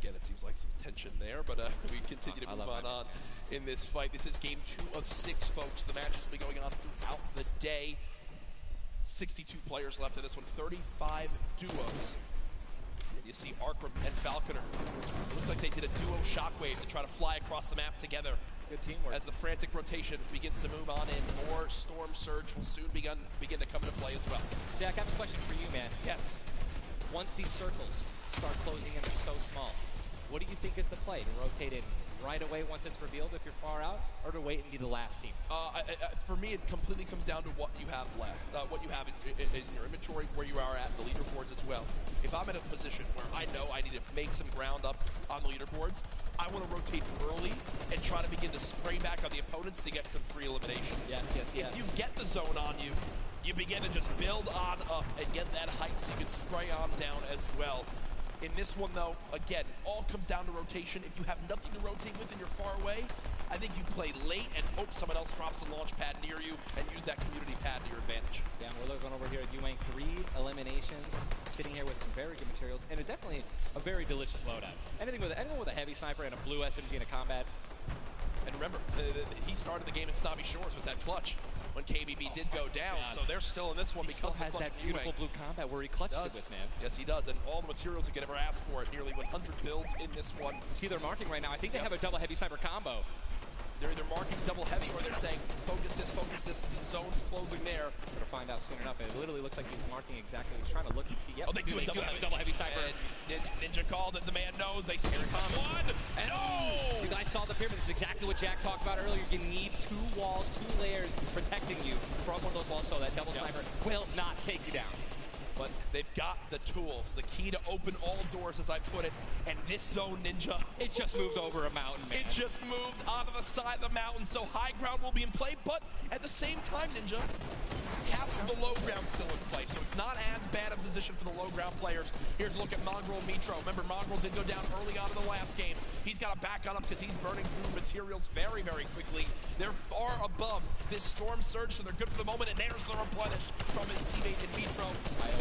again, it seems like some tension there, but we continue to move on in this fight. This is game 2 of 6, folks. The matches will be going on throughout the day. 62 players left in this one. 35 duos. You see Arkham and Falconer. It looks like they did a duo shockwave to try to fly across the map together. Good teamwork. As the frantic rotation begins to move on in, more Storm Surge will soon begin to come into play as well. Jack, I have a question for you, man. Yes. Once these circles start closing in, they're so small, what do you think is the play? To rotate in right away once it's revealed if you're far out, or to wait and be the last team? For me, it completely comes down to what you have left, what you have in your inventory, where you are at, the leaderboards as well. If I'm in a position where I know I need to make some ground up on the leaderboards, I want to rotate early and try to begin to spray back on the opponents to get some free eliminations. Yes. If you get the zone on you, you begin to just build on up and get that height so you can spray on down as well. In this one, though, again, all comes down to rotation. If you have nothing to rotate with and you're far away, I think you play late and hope someone else drops a launch pad near you and use that community pad to your advantage. Yeah, we're looking over here at Ewing, 3 eliminations, sitting here with some very good materials, and definitely a very delicious loadout. Anyone with a heavy sniper and a blue SMG in a combat. And remember, he started the game in Snobby Shores with that clutch when KBB did go down, so they're still in this one because he still has that beautiful blue combat where he clutched it with, man. Yes, he does, and all the materials you could ever ask for it. Nearly 100 builds in this one. You see they're marking right now. I think they have a double heavy sniper combo. They're either marking double heavy or they're saying, focus this, the zone's closing there. We're gonna find out soon enough. It literally looks like he's marking exactly. He's trying to look and see. Yep, Oh, they do a double heavy cypher. And Ninja called it. The man knows. They see one. And you guys saw the pyramid. This is exactly what Jack talked about earlier. You need 2 walls, 2 layers protecting you from one of those walls so that double sniper will not take you down. But they've got the tools, the key to open all doors, as I put it. And this zone, Ninja, it just moved over a mountain, man. It just moved onto the side of the mountain, so high ground will be in play. But at the same time, Ninja, half of the low ground still in play, so it's not as bad a position for the low ground players. Here's a look at Mongrel and Mitro. Remember, Mongrel did go down early on in the last game. He's got to back on up because he's burning through materials very, very quickly. They're far above this storm surge, so they're good for the moment, and there's the replenish from his teammate in Mitro.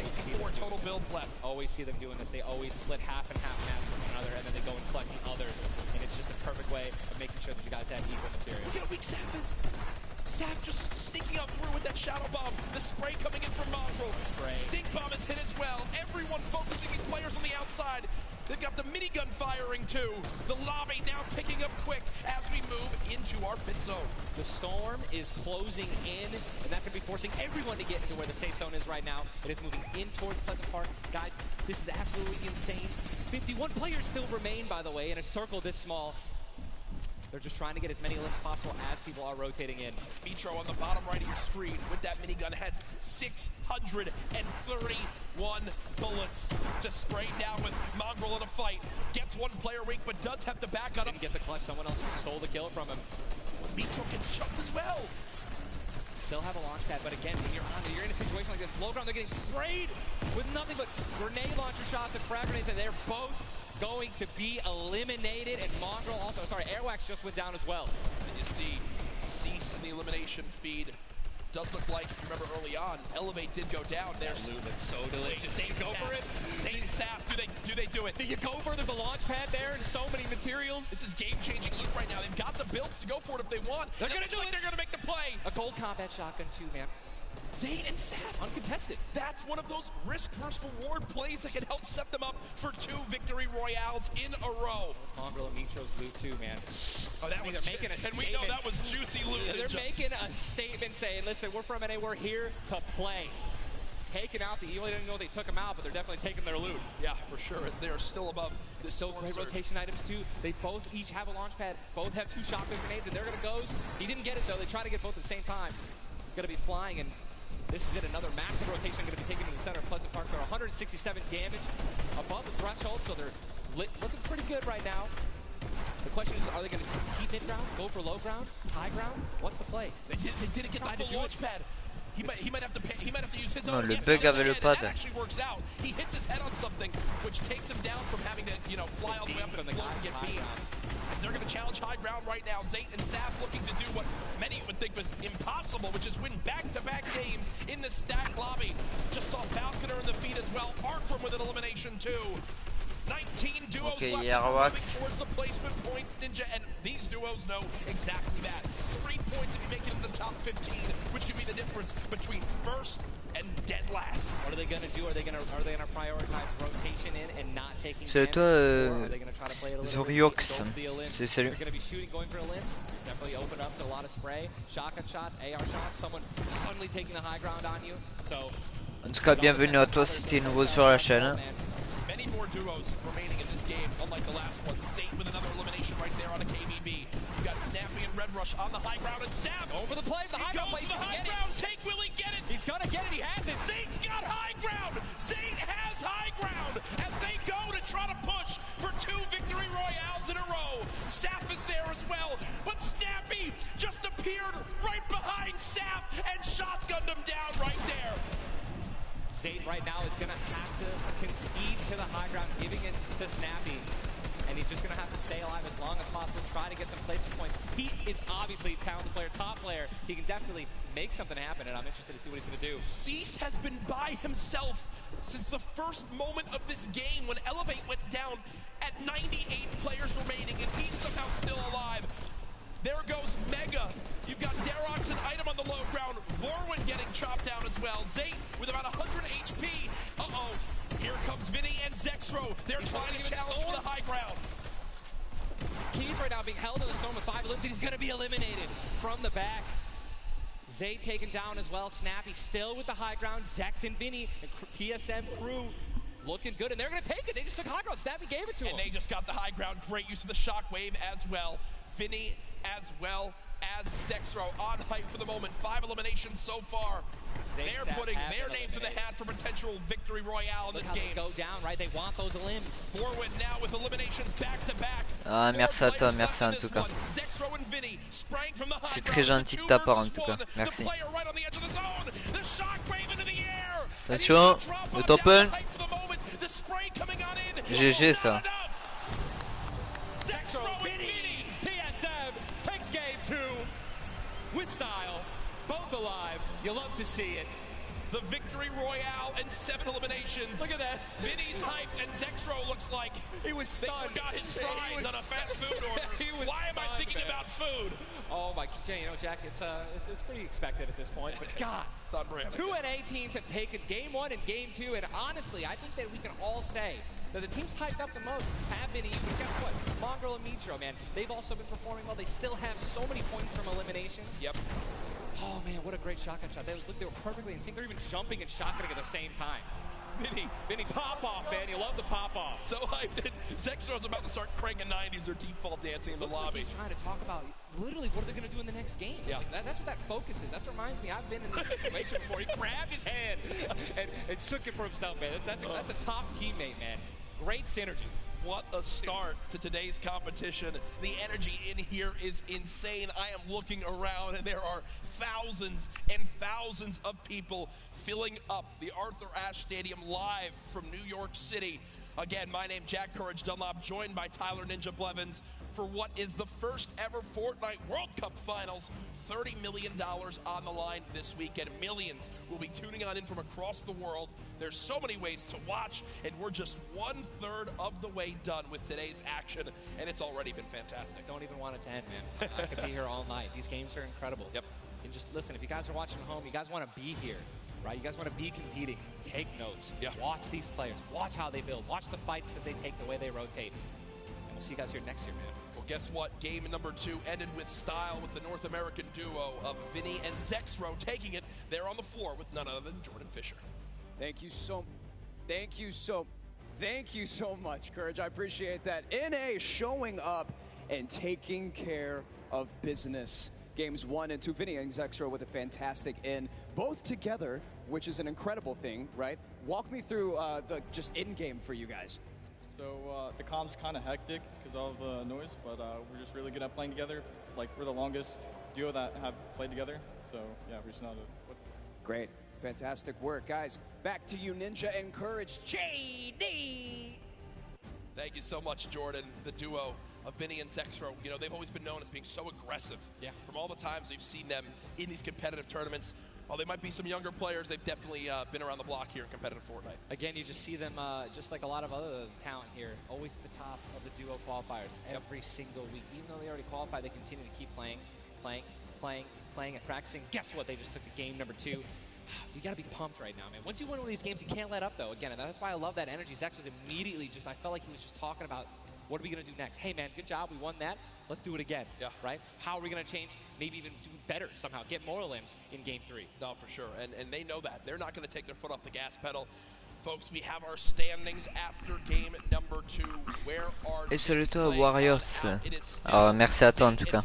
64 total builds left. Always see them doing this. They always split half and half maps with one another, and then they go and collect the others. And it's just a perfect way of making sure that you guys have equal material. Look at how weak Sap is. Sap just sneaking up through with that shadow bomb. The spray coming in from Mongrel. Stink bomb is hit as well. Everyone focusing these players on the outside. They've got the minigun firing too. The lobby now picking up quick as we move into our pit zone. The storm is closing in, and that's going to be forcing everyone to get into where the safe zone is right now. It is moving in towards Pleasant Park. Guys, this is absolutely insane. 51 players still remain, by the way, in a circle this small. They're just trying to get as many limbs possible as people are rotating in. Mitro on the bottom right of your screen with that minigun has 631 bullets to spray down with Mongrel in a fight. Gets one player weak, but does have to back on him. Didn't get the clutch. Someone else stole the kill from him. Mitro gets chucked as well. Still have a launch pad, but again, when you're in a situation like this, low ground, they're getting sprayed with nothing but grenade launcher shots and frag grenades, and they're both going to be eliminated, and Mongrel also, Airwax just went down as well. And you see Cease in the elimination feed. Does look like, remember early on, Elevate did go down. There's loot looks so delicious. They go for it. Zane Sap, do they do it? Do you go for it? There's a launch pad there and so many materials. This is game-changing loot right now. They've got the builds to go for it if they want. They're going to do it. They're going to make the play. A gold combat shotgun too, man. Zane and Sap, uncontested. That's one of those risk versus reward plays that can help set them up for 2 victory royales in a row. Mongrel and Mitro's loot too, man. Oh, that was making a statement. And we know that was juicy loot. Yeah, they're making a statement saying, listen, we're from NA, we're here to play. Taking out the evil, they didn't know they took them out, but they're definitely taking their loot. Yeah, for sure, as they are still above this. Still great rotation items too. They both each have a launch pad, both have 2 shotgun grenades, and they're gonna go. He didn't get it though, they try to get both at the same time. Gonna be flying, and this is it, another massive rotation going to be taken to the center of Pleasant Park. They're 167 damage above the threshold, so they're looking pretty good right now. The question is, are they going to keep mid-ground, go for low ground, high ground? What's the play? They didn't get the full launch pad. He might have to use his own. Non, le bug avait le pad. That actually works out. He hits his head on something, which takes him down from having to, fly all the way up and get beat. They're going to challenge high ground right now. Zayt and Sap looking to do what many would think was impossible, which is win back-to-back games in the stack lobby. Just saw Falconer in the feed as well. Artfrom with an elimination too. 19 duos left moving towards the placement points, Ninja, and these duos know exactly that. 3 points if you make it in the top 15, which could be the difference between first and dead last. What are they going to do? Are they going to prioritize rotation in and not taking C'est toi, Exoriax. C'est salut. They're going to be shooting, going for a limbs. Definitely open up to a lot of spray. Shotgun shots, AR shots, someone suddenly taking the high ground on you. So, en tout cas, bienvenue à toi si t'es nouveau sur la chaîne. Many more duos remaining in this game, unlike the last one. Zayt with another elimination right there on a KBB. You got Snappy and Red Rush on the high ground, and Sap over the play. The high ground goes to the high ground. Take, will he get it? He's gonna get it. He has it. Zayt's got high ground. Zayt has high ground as they go to try to push for 2 victory royales in a row. Sap is there as well, but Snappy just appeared right behind Sap and shotgunned him down right there. Zayt right now is going to have to concede to the high ground, giving it to Snappy. And he's just going to have to stay alive as long as possible, try to get some placement points. He is obviously a talented player, top player. He can definitely make something happen, and I'm interested to see what he's going to do. Cease has been by himself since the first moment of this game when Elevate went down at 98 players remaining, and he's somehow still alive. There goes Mega. You've got Darox and Item on the low ground. Vorwin getting chopped down as well. Zayt with about 100 HP. Uh-oh. Here comes Vinny and Zexro. They're trying to challenge for the high ground. Keys right now being held in the storm with 5 limbs. He's going to be eliminated from the back. Zay taken down as well. Snappy still with the high ground. Zex and Vinny and TSM crew looking good, and they're going to take it. They just took high ground. Snappy gave it to him. And they just got the high ground. Great use of the shockwave as well. Vinny as well as Zexro on hype for the moment. 5 eliminations so far. They're putting their names in the hat for potential victory royale in this game. Go down, right? They want those limbs. Forward now with eliminations back to back. Ah, merci à toi, merci en tout cas. C'est très gentil de ta part en tout cas. Merci. Attention, le topple. GG ça. With style, both alive. You love to see it. The victory royale and 7 eliminations. Look at that. Vinny's hyped and Zexro looks like he was stunned. They forgot his fries on a fast food order. Why am I thinking about food? Oh my, you know, Jack, it's pretty expected at this point. But God, 2 NA teams have taken game 1 and game 2, and honestly, I think that we can all say that the teams hyped up the most have been even. Guess what? Mongrel and Mitro, man, they've also been performing well. They still have so many points from eliminations. Yep. Oh man, what a great shotgun shot. They were perfectly in sync. They're even jumping and shotgunning at the same time. Vinny, pop off, man. You love the pop off. So hyped. Zexro's about to start cranking 90s or default dancing in the lobby. Like he's trying to talk about literally what are they going to do in the next game. Yeah. That's what that focus is. That reminds me, I've been in this situation before. He grabbed his hand and took it for himself, man. That's a top teammate, man. Great synergy. What a start to today's competition. The energy in here is insane. I am looking around and there are thousands and thousands of people filling up the Arthur Ashe Stadium live from New York City. Again, my name Jack Courage Dunlop, joined by Tyler Ninja Blevins for what is the first ever Fortnite World Cup Finals. $30 million on the line this weekend. Millions will be tuning on in from across the world. There's so many ways to watch, and we're just 1/3 of the way done with today's action, and it's already been fantastic. I don't even want it to end, man. I could be here all night. These games are incredible. Yep. And just listen, if you guys are watching at home, you guys want to be here, right? You guys want to be competing. Take notes. Yeah. Watch these players. Watch how they build. Watch the fights that they take, the way they rotate. And we'll see you guys here next year, man. Well, guess what? Game number 2 ended with style with the North American duo of Vinny and Zexro taking it. They're on the floor with none other than Jordan Fisher. Thank you so much, Courage. I appreciate that. NA showing up and taking care of business. Games 1 and 2, Vinny and Zexro with a fantastic in, both together, which is an incredible thing, right? Walk me through the just in-game for you guys. So the comms kind of hectic because of the noise, but we're just really good at playing together. Like, we're the longest duo that have played together, so yeah, we're just not Great. Fantastic work, guys. Back to you, Ninja and Courage. JD! Thank you so much, Jordan. The duo of Vinny and Zexro, you know, they've always been known as being so aggressive. Yeah. From all the times we've seen them in these competitive tournaments. While they might be some younger players, they've definitely been around the block here in competitive Fortnite. Again, you just see them, just like a lot of other talent here, always at the top of the duo qualifiers every single week. Even though they already qualified, they continue to keep playing, and practicing. Guess what? They just took the game number 2. You got to be pumped right now, man. Once you win one of these games, you can't let up, though. Again, and that's why I love that energy. Zex was immediately just, I felt like he was just talking about, what are we going to do next? Hey, man, good job. We won that. Let's do it again. Yeah. Right? How are we going to change, maybe even do better somehow, get more limbs in game 3? No, for sure. And they know that. They're not going to take their foot off the gas pedal. Folks, we have our standings after game number 2. Where are Et salut toi, Warriors. Alors, merci à toi en tout cas.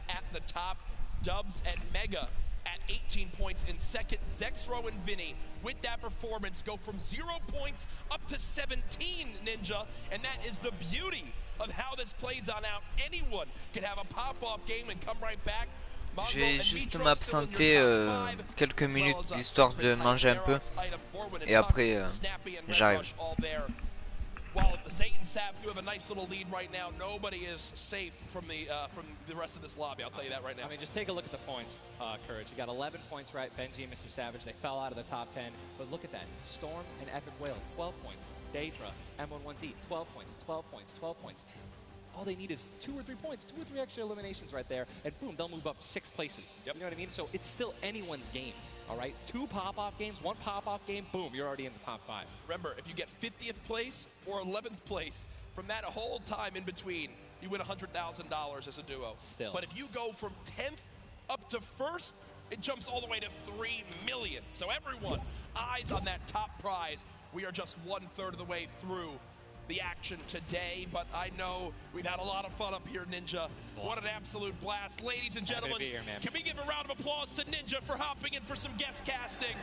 At the top, Dubs and Mega at 18 points in second. Zexro and Vinny with that performance go from 0 points up to 17, Ninja, and that is the beauty of how this plays on out. Anyone can have a pop-off game and come right back. Je vais juste m'absenter quelques minutes histoire de manger un peu et après j'arrive. While Zayt and Sap do have a nice little lead right now, nobody is safe from the rest of this lobby. I'll tell you that right now. I mean, just take a look at the points, Courage. You got 11 points, right? Benji and Mr. Savage, they fell out of the top 10. But look at that. Storm and Epic Whale, 12 points. Daedra, M11Z, 12 points, 12 points, 12 points. All they need is 2 or 3 points, 2 or 3 extra eliminations right there, and boom, they'll move up 6 places. Yep. You know what I mean? So it's still anyone's game, all right? 2 pop-off games, 1 pop-off game, boom, you're already in the top 5. Remember, if you get 50th place or 11th place, from that whole time in between, you win $100,000 as a duo. Still. But if you go from 10th up to 1st, it jumps all the way to 3 million. So everyone, eyes on that top prize. We are just 1/3 of the way through the action today, but I know we've had a lot of fun up here, Ninja. What an absolute blast. Ladies and gentlemen, Happy to be here, man. can we give a round of applause to Ninja for hopping in for some guest casting?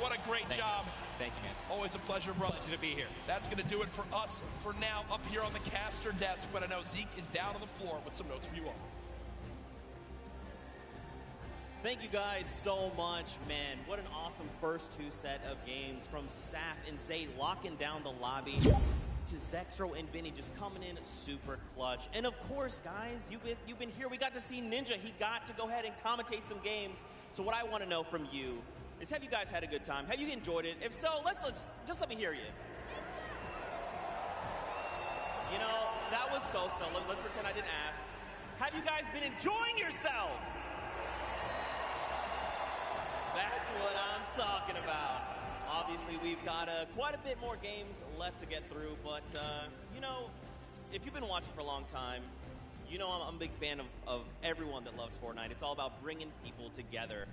What a great job. Thank you, man. Always a pleasure, brother. Pleasure to be here. That's going to do it for us for now up here on the caster desk, but I know Zeke is down on the floor with some notes for you all. Thank you guys so much, man. What an awesome first 2 set of games from Saf and Zay locking down the lobby to Zexro and Vinny just coming in super clutch. And of course, guys, you've been here. We got to see Ninja. He got to go ahead and commentate some games. So what I want to know from you is, have you guys had a good time? Have you enjoyed it? If so, let's just let me hear you. You know, that was so. Let's pretend I didn't ask. Have you guys been enjoying yourselves? That's what I'm talking about. Obviously, we've got quite a bit more games left to get through, but, you know, if you've been watching for a long time, you know I'm a big fan of everyone that loves Fortnite. It's all about bringing people together.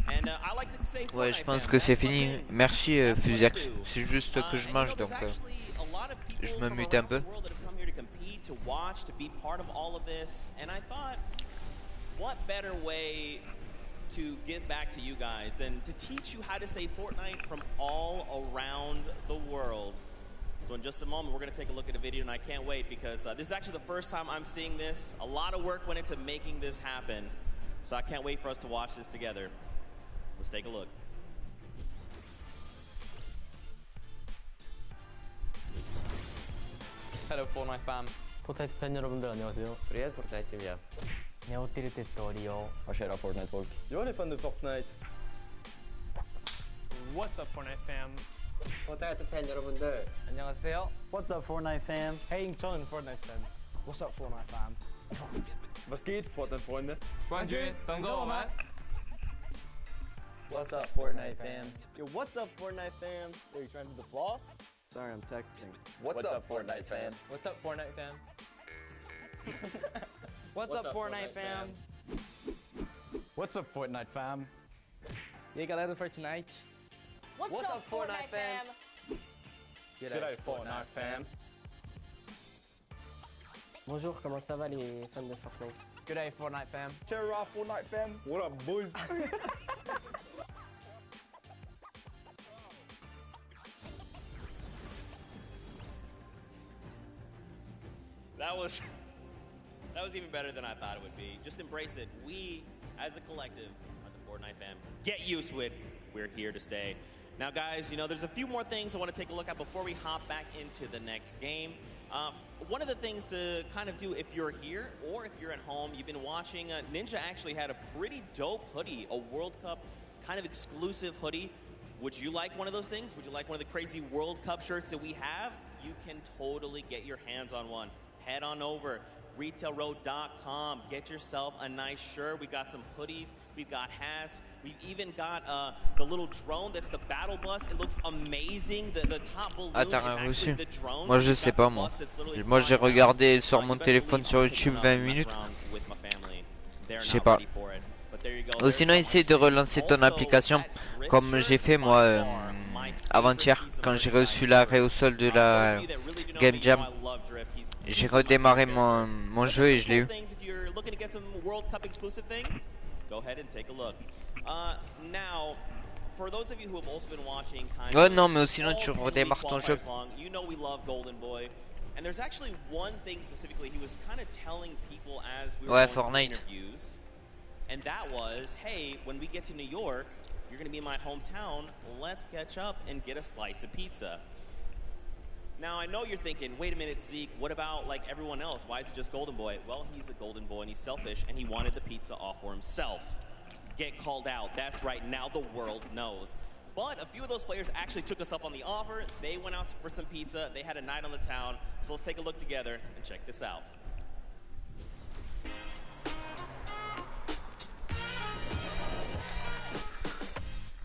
And I like to say Ouais, je pense que c'est fini. Merci Fusiax. C'est juste que je mange, donc je me mute un peu. To watch, to be part of all of this, and I thought, what better way to give back to you guys than to teach you how to say Fortnite from all around the world. So in just a moment, we're going to take a look at a video, and I can't wait because this is actually the first time I'm seeing this. A lot of work went into making this happen, so I can't wait for us to watch this together. Let's take a look. Hello Fortnite fam. 포트나이트 팬 여러분들 안녕하세요. Привет, Fortnite семья. Ne ottilit storio. Kära Fortnite folk. Jag är fan du Fortnite. What's up, Fortnite fam? Fortnite 팬 여러분들 안녕하세요. What's up Fortnite fam? Hey, 저는 Fortnite fan. What's up, Fortnite fam? Was geht, Fortnite Freunde? Bonjour, bonjour. What's up, Fortnite fam? Yo, what's up, Fortnite fam? Are you trying to do the floss? Sorry, I'm texting. What's up, Fortnite fam? What's up, Fortnite fam? What's up, Fortnite fam? What's up, Fortnite fam? E aí, galera do Fortnite? What's up, Fortnite fam? G'day, Fortnite fam. Bonjour, comment ça va les fans de Fortnite? G'day, Fortnite fam. Cheer up, Fortnite fam. What up, boys? That was even better than I thought it would be. Just embrace it. We, as a collective, are the Fortnite fam. Get used to it. We're here to stay. Now, guys, you know, there's a few more things I want to take a look at before we hop back into the next game. One of the things to kind of do if you're here or if you're at home, you've been watching, Ninja actually had a pretty dope hoodie, a World Cup kind of exclusive hoodie. Would you like one of those things? Would you like one of the crazy World Cup shirts that we have? You can totally get your hands on one. Head on over, retailroad.com. Get yourself a nice shirt. We've got some hoodies. We've got hats. We've even got the little drone that's the battle bus. It looks amazing. The top balloon is actually the drone. Moi je sais pas moi. Moi j'ai regardé sur mon téléphone sur YouTube 20 minutes. Je sais pas. Ou sinon essaye de relancer ton application comme j'ai fait moi avant-hier quand j'ai reçu l'arrêt au sol de la Game Jam. J'ai redémarré mon jeu et je l'ai eu. Ouais non mais sinon tu redémarres ton jeu. Ouais Fortnite. And that was, hey, when we get to New York, you're going to be in my hometown. Let's catch up and get a slice of pizza. Now, I know you're thinking, wait a minute, Zeke, what about like everyone else? Why is it just Golden Boy? Well, he's a Golden Boy and he's selfish and he wanted the pizza all for himself. Get called out. That's right. Now the world knows. But a few of those players actually took us up on the offer. They went out for some pizza. They had a night on the town. So let's take a look together and check this out.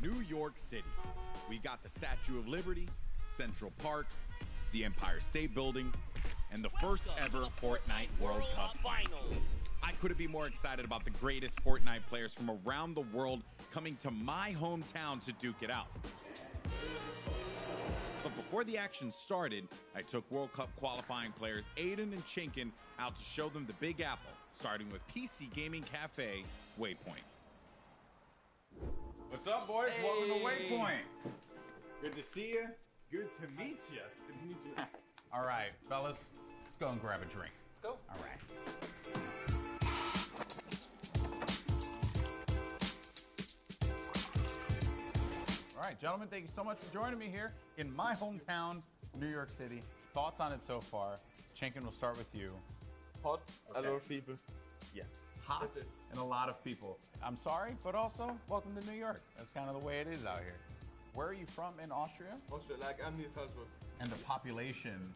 New York City. We got the Statue of Liberty, Central Park, the Empire State Building, and the first ever Fortnite World Cup Finals. I couldn't be more excited about the greatest Fortnite players from around the world coming to my hometown to duke it out. But before the action started, I took World Cup qualifying players Aiden and Chinkin out to show them the Big Apple, starting with PC Gaming Cafe, Waypoint. What's up, boys? Hey. Welcome to Waypoint. Good to see you. Good to meet you. Good to meet you. All right, fellas, let's go and grab a drink. Let's go. All right. All right, gentlemen, thank you so much for joining me here in my hometown, New York City. Thoughts on it so far? Chinkin, we'll start with you. Hot, Okay. a lot of people. Yeah, hot and a lot of people. I'm sorry, but also welcome to New York. That's kind of the way it is out here. Where are you from in Austria? Austria, like I'm near Salzburg. And the population?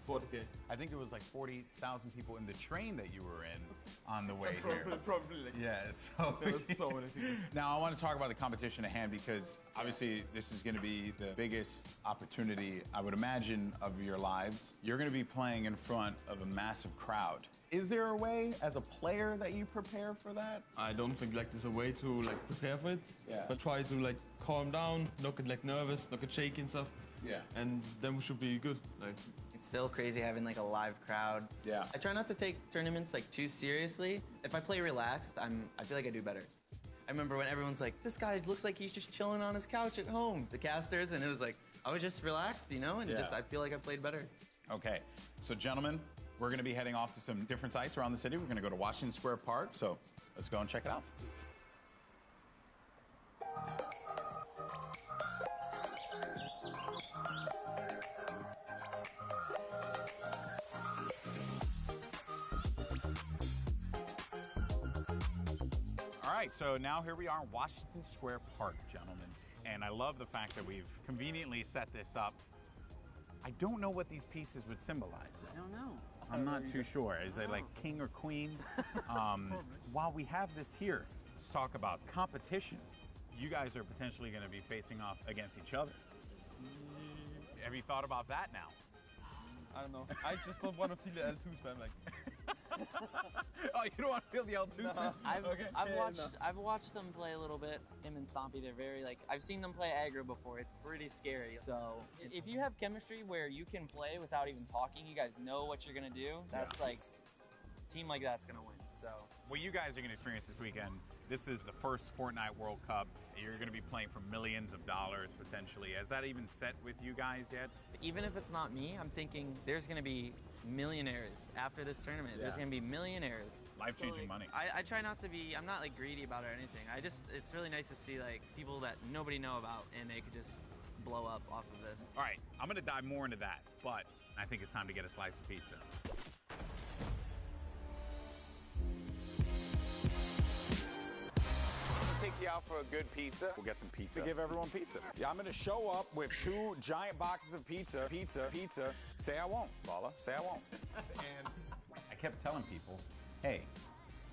40K. I think it was like 40,000 people in the train that you were in on the way here. Probably. Yeah, so There was so many people. Now I want to talk about the competition at hand because obviously this is going to be the biggest opportunity, I would imagine, of your lives. You're going to be playing in front of a massive crowd. Is there a way as a player that you prepare for that? I don't think like there's a way to like prepare for it. Yeah. But try to like calm down, not get like nervous, not get shaky and stuff. Yeah. And then we should be good. Like. It's still crazy having like a live crowd. Yeah. I try not to take tournaments like too seriously. If I play relaxed, I feel like I do better. I remember when everyone's like, this guy looks like he's just chilling on his couch at home, the casters, and it was like, I was just relaxed, you know, and Yeah. I feel like I played better. Okay, so gentlemen, we're going to be heading off to some different sites around the city. We're going to go to Washington Square Park, so let's go and check it out. All right, so now here we are in Washington Square Park, gentlemen. And I love the fact that we've conveniently set this up. I don't know what these pieces would symbolize. I don't know. I'm not too sure. Is it like king or queen? While we have this here, let's talk about competition. You guys are potentially going to be facing off against each other. Have you thought about that now? I don't know. I just don't want to feel the L2 spam like. Oh, you don't want to feel the L2 spam? I've watched them play a little bit. Him and Stompy, they're very like, I've seen them play aggro before. It's pretty scary. So if you have chemistry where you can play without even talking, you guys know what you're gonna do. That's like, a team like that's gonna win. So what you guys are gonna experience this weekend, this is the first Fortnite World Cup. You're gonna be playing for millions of dollars potentially. Has that even set with you guys yet? Even if it's not me, I'm thinking there's gonna be millionaires after this tournament. Yeah. There's gonna be millionaires. Life-changing money. I try not to be, I'm not like greedy about it or anything. It's really nice to see like people that nobody know about and they could just blow up off of this. All right, I'm gonna dive more into that, but I think it's time to get a slice of pizza. Take you out for a good pizza. We'll get some pizza. To give everyone pizza. Yeah, I'm gonna show up with 2 giant boxes of pizza. Pizza. Say I won't, Bala. Say I won't. And I kept telling people, hey,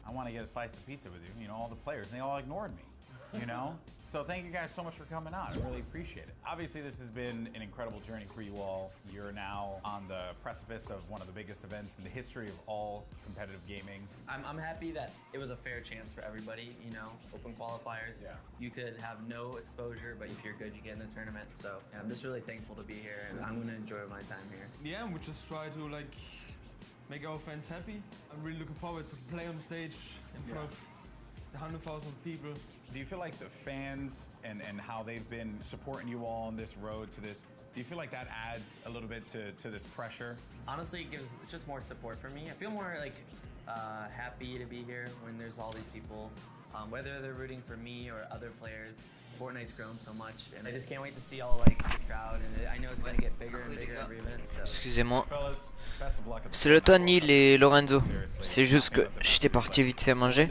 I want to get a slice of pizza with you. You know, all the players, and they all ignored me, you know? So thank you guys so much for coming out. I really appreciate it. Obviously, this has been an incredible journey for you all. You're now on the precipice of one of the biggest events in the history of all competitive gaming. I'm happy that it was a fair chance for everybody, you know, open qualifiers. Yeah. You could have no exposure, but if you're good, you get in the tournament. So yeah, I'm just really thankful to be here, and I'm gonna enjoy my time here. Yeah, we just try to like make our fans happy. I'm really looking forward to play on the stage in front of 100,000 people. Do you feel like the fans and how they've been supporting you all on this road to this, do you feel like that adds a little bit to this pressure? Honestly, it's just more support for me. I feel more like happy to be here when there's all these people, whether they're rooting for me or other players. Fortnite's grown so much, and I just can't wait to see all like the crowd. And I know it's gonna get bigger and bigger every event. So. Excusez-moi. C'est le toi Neil et Lorenzo. C'est juste que j'étais parti vite fait manger.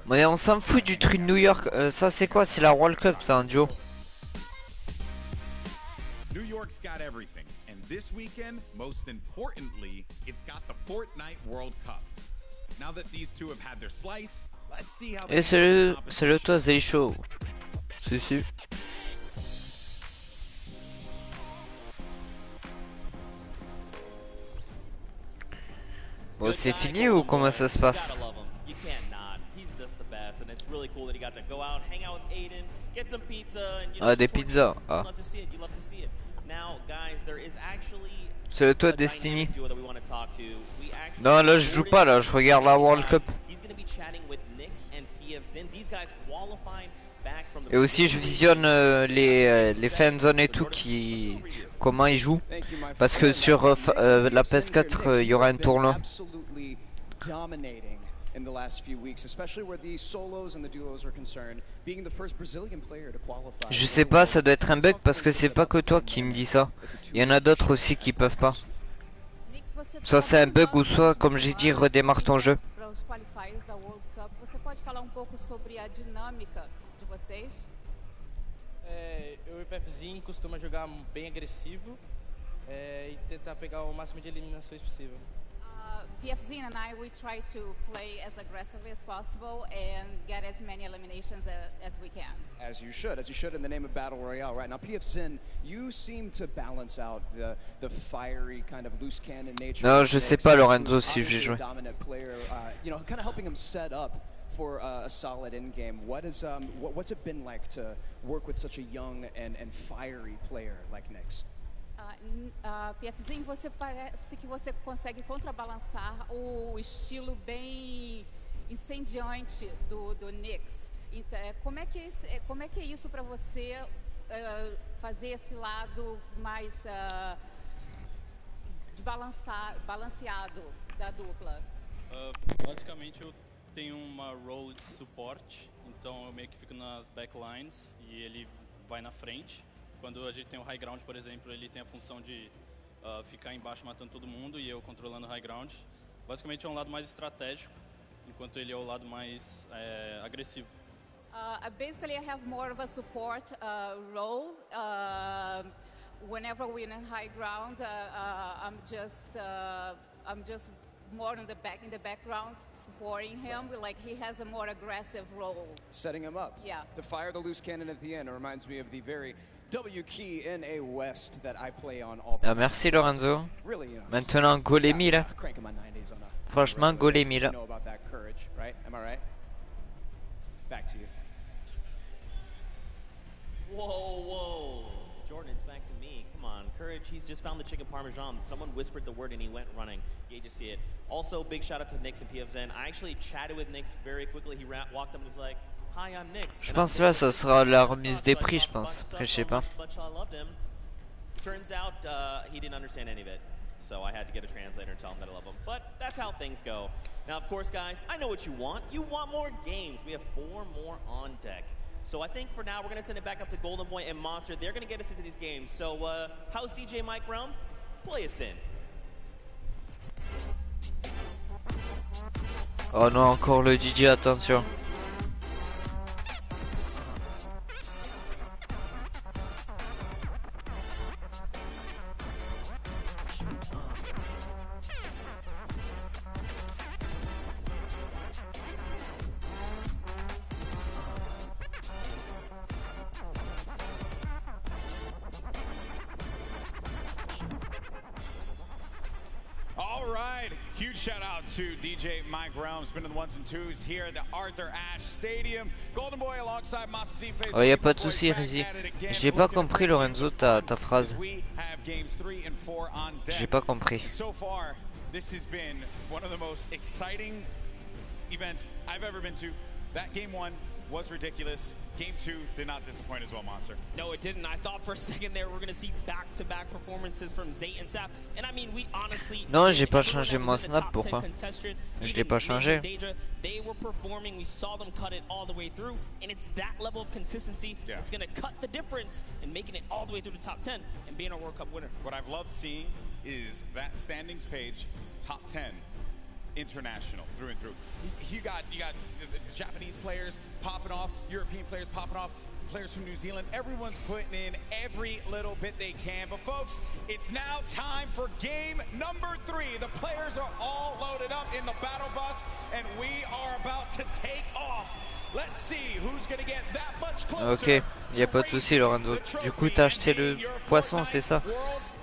Mais on s'en fout du truc de New York. Ça c'est quoi? C'est la World Cup, ça, un duo. New York's got everything, and this weekend, most importantly, it's got the Fortnite World Cup. Now that these two have had their slice, let's see how. Et c'est le toi Zeisho. Si. Bon, c'est fini ou comment ça se passe? You can't not. He's just the best, and it's really cool that he got to go out, hang out with Aiden, get some pizza, and you know. Ah, des pizzas. Ah. You love to see it. You love to see it. Now, guys, there is actually. C'est le toi Destiny. Non, là je joue pas, là je regarde la World Cup. Et aussi je visionne les fanzones et tout comment ils jouent. Parce que sur la PS4 il y aura un tournoi. Je sais pas, ça doit être un bug parce que c'est pas que toi qui me dis ça. Il y en a d'autres aussi qui peuvent pas. Soit c'est un bug ou soit, comme j'ai dit, redémarre ton jeu. Eu e o PFzinho costuma jogar bem agressivo e tentar pegar o máximo de eliminações possível. PFZ and I, we try to play as aggressively as possible and get as many eliminations as we can. As you should in the name of Battle Royale, right? Now, PFZ, you seem to balance out the fiery kind of loose cannon nature. Non, je sais pas Lorenzo si je vais jouer. Dominant player, you know, kind of helping him set up for a solid end game. What's it been like to work with such a young and fiery player like Nyx? PFzinho, você parece que você consegue contrabalançar o estilo bem incendiante do Nyx. Então, como é que é isso para você fazer esse lado mais balanceado da dupla? Basicamente eu tenho uma role de suporte, então eu meio que fico nas backlines e ele vai na frente. Quando a gente tem o high ground, por exemplo, ele tem a função de ficar embaixo matando todo mundo e eu controlando o high ground. Basicamente é um lado mais estratégico, enquanto ele é o lado mais agressivo. Basically, I have more of a support role. Whenever we're in high ground, I'm just more in the background supporting him. He has a more aggressive role. Setting him up. Yeah. To fire the loose cannon at the end. It reminds me of the very W key in a West that I play on all. Ah, merci Lorenzo. Really, you know, maintenant Golémi là. Cranking my 90s on a Franchement Golémi là. You know about that courage, right? Am I right? Back to you. Whoa. Jordan, it's back to me. Come on, courage. He's just found the chicken parmesan. Someone whispered the word and he went running. You just see it. Also, big shout out to Nyx and PFZen. I actually chatted with Nyx very quickly. He walked up and was like, "Hi, I'm Nyx." Je pense là ça sera la remise des prix, je pense. Après je sais pas. Turns out he didn't understand any of it. So I had to get a translator and tell him that I love him. But that's how things go. Now, of course, guys, I know what you want. You want more games. We have 4 more on deck. So I think for now, we're going to send it back up to Golden Boy and Monster. They're going to get us into these games. So how's DJ Mike Realm? Play us in. Oh non, encore le DJ, attention. Huge shout out to DJ Mike Realm, spinning the ones and twos here at the Arthur Ashe Stadium. Golden Boy alongside naaksottv. Oh, y a pas de souci, Rizzy. J'ai pas compris, Lorenzo, ta phrase. J'ai pas compris. So far, this has been one of the most exciting events I've ever been to. That game 1 was ridiculous. Game 2 did not disappoint as well, Monster. No, it didn't. I thought for a second there we're going to see back-to-back performances from Zay and Sap. And I mean, we honestly... Non, j'ai pas changé mon snap, pourquoi? Je l'ai pas changé. They were performing, we saw them cut it all the way through, and it's that level of consistency that's going to cut the difference in making it all the way through the top 10 and being a World Cup winner. What I've loved seeing is that standings page, top 10. International through and through. You got the Japanese players popping off, European players popping off, players from New Zealand. Everyone's putting in every little bit they can. But folks, it's now time for game number 3. The players are all loaded up in the battle bus, and we are about to take off. Let's see who's going to get that much closer. Ok, y a pas de souci, Lorenzo. Du coup, t'as acheté le poisson, c'est ça?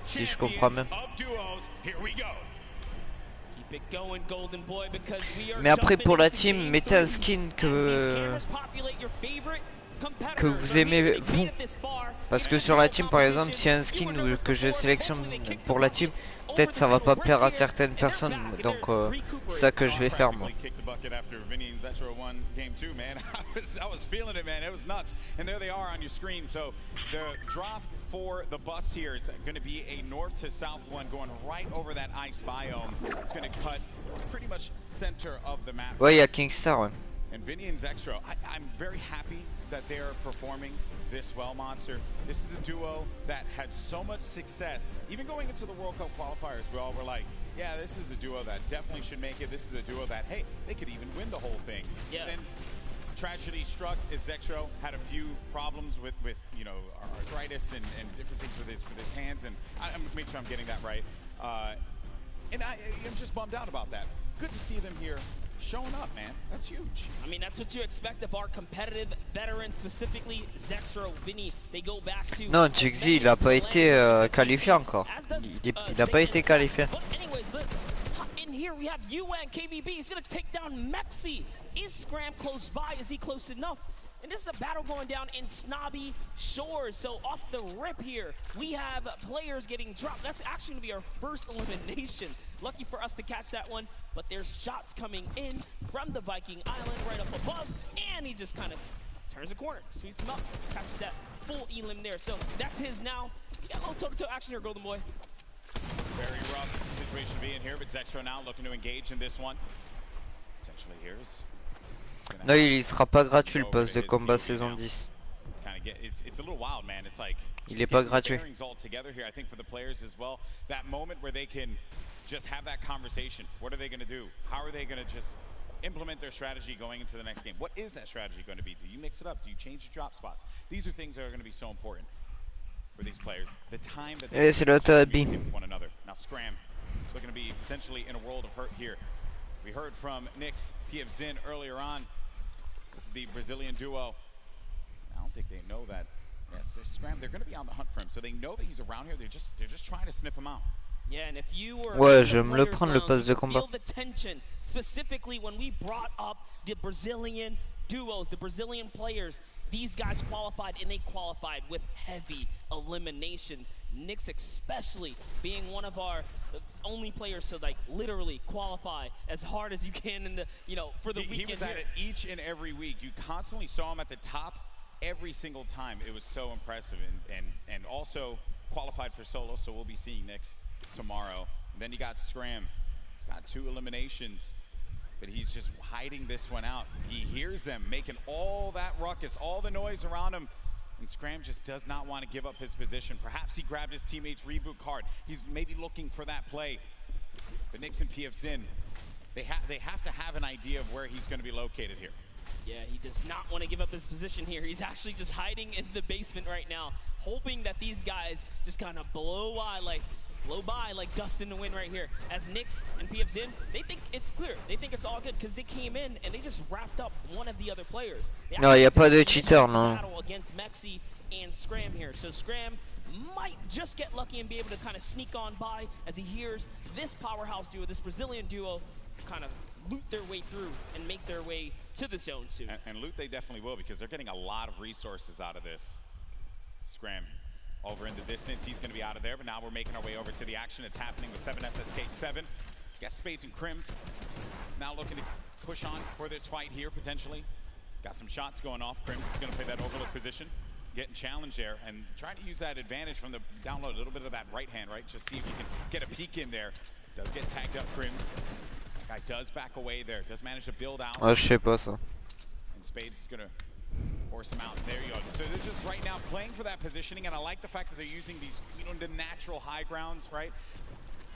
Si je comprends bien. Keep Mais après pour la team, mettez un skin que vous aimez vous. Parce que sur la team par exemple, si y a un skin que je sélectionne pour la team, peut-être ça va pas plaire à certaines personnes. Donc c'est ça que je vais faire moi. For the bus here, it's going to be a north to south one going right over that ice biome. It's going to cut pretty much center of the map. Ouais, il y a Kingstar, ouais. And Vinny and Zexro, I'm very happy that they're performing this well, Monster. This is a duo that had so much success. Even going into the World Cup qualifiers, we all were like, yeah, this is a duo that definitely should make it. This is a duo that, hey, they could even win the whole thing. Yeah. Then tragedy struck as Zexro had a few problems with you know, arthritis and different things with his hands, and I'm make sure I'm getting that right. And I'm just bummed out about that. Good to see them here showing up, man. That's huge. I mean, that's what you expect of our competitive veterans, specifically Zexro, Vinny. They go back to. Non, Jigsy, il a pas été qualifié encore. Il a pas été qualifié. Anyways, in here we have UN KBB. He's gonna take down Mexi. Is Scram close by? Is he close enough? And this is a battle going down in Snobby Shores. So off the rip here, we have players getting dropped. That's actually going to be our first elimination. Lucky for us to catch that one. But there's shots coming in from the Viking Island right up above. And he just kind of turns a corner, sweeps him up, catches that full elim there. So that's his now. Got a little toe-to-toe action here, Golden Boy. Very rough situation to be in here, but Zexro now looking to engage in this one. Potentially here's. Non, il sera pas gratuit le pass de combat saison 10. It's a little wild, man. It's like il est pas gratuit. All together here, I think for the players as well. That moment where they can just have that conversation. What are they going to do? How are they going to just implement their strategy going into the next game? What is that strategy going to be? Do you mix it up? Do you change your drop spots? These are things that are going to be so important for these players. The time that they with one another. Now Scram looking to be potentially in a world of hurt here. We heard from Nyx, PF Zin earlier on. This is the Brazilian duo. I don't think they know that. Yes, Scram, they're going to be on the hunt for him. So they know that he's around here. They're just trying to sniff him out. Yeah, and if you were ouais, je vais me le prendre le pass de combat. Feel the tension, specifically when we brought up the Brazilian duos, the Brazilian players. These guys qualified, and they qualified with heavy elimination. Nyx especially being one of our only players to like literally qualify as hard as you can in the, you know, for the weekend. He was at it each and every week. You constantly saw him at the top every single time. It was so impressive, and also qualified for solo, so we'll be seeing Nyx tomorrow. And then you got Scram. He's got 2 eliminations, but he's just hiding this one out. He hears them making all that ruckus, all the noise around him. And Scram just does not want to give up his position. Perhaps he grabbed his teammate's reboot card. He's maybe looking for that play. But Nyx and PF Zin, they have to have an idea of where he's going to be located here. Yeah, he does not want to give up his position here. He's actually just hiding in the basement right now, hoping that these guys just kind of blow by like dust in the wind right here. As Nyx and PF Zin, they think it's clear. They think it's all good because they came in and they just wrapped up one of the other players. Non, il n'y a pas de cheater, non. Against Mexi and Scram here. So Scram might just get lucky and be able to kind of sneak on by as he hears this powerhouse duo, this Brazilian duo, kind of loot their way through and make their way to the zone soon. And loot they definitely will, because they're getting a lot of resources out of this. Scram over in the distance, he's going to be out of there, but now we're making our way over to the action. It's happening with 7SSK7. Got Spades and Crim now looking to push on for this fight here, potentially. Got some shots going off. Crim is going to play that overlook position, getting challenged there, and trying to use that advantage from the download, a little bit of that right hand, right? Just see if you can get a peek in there. Does get tagged up, Crims. Guy does back away there, does manage to build out. Ah, je sais pas ça. And Spades is going to force him out. There you go. So they're just right now playing for that positioning, and I like the fact that they're using these, you know, the natural high grounds, right?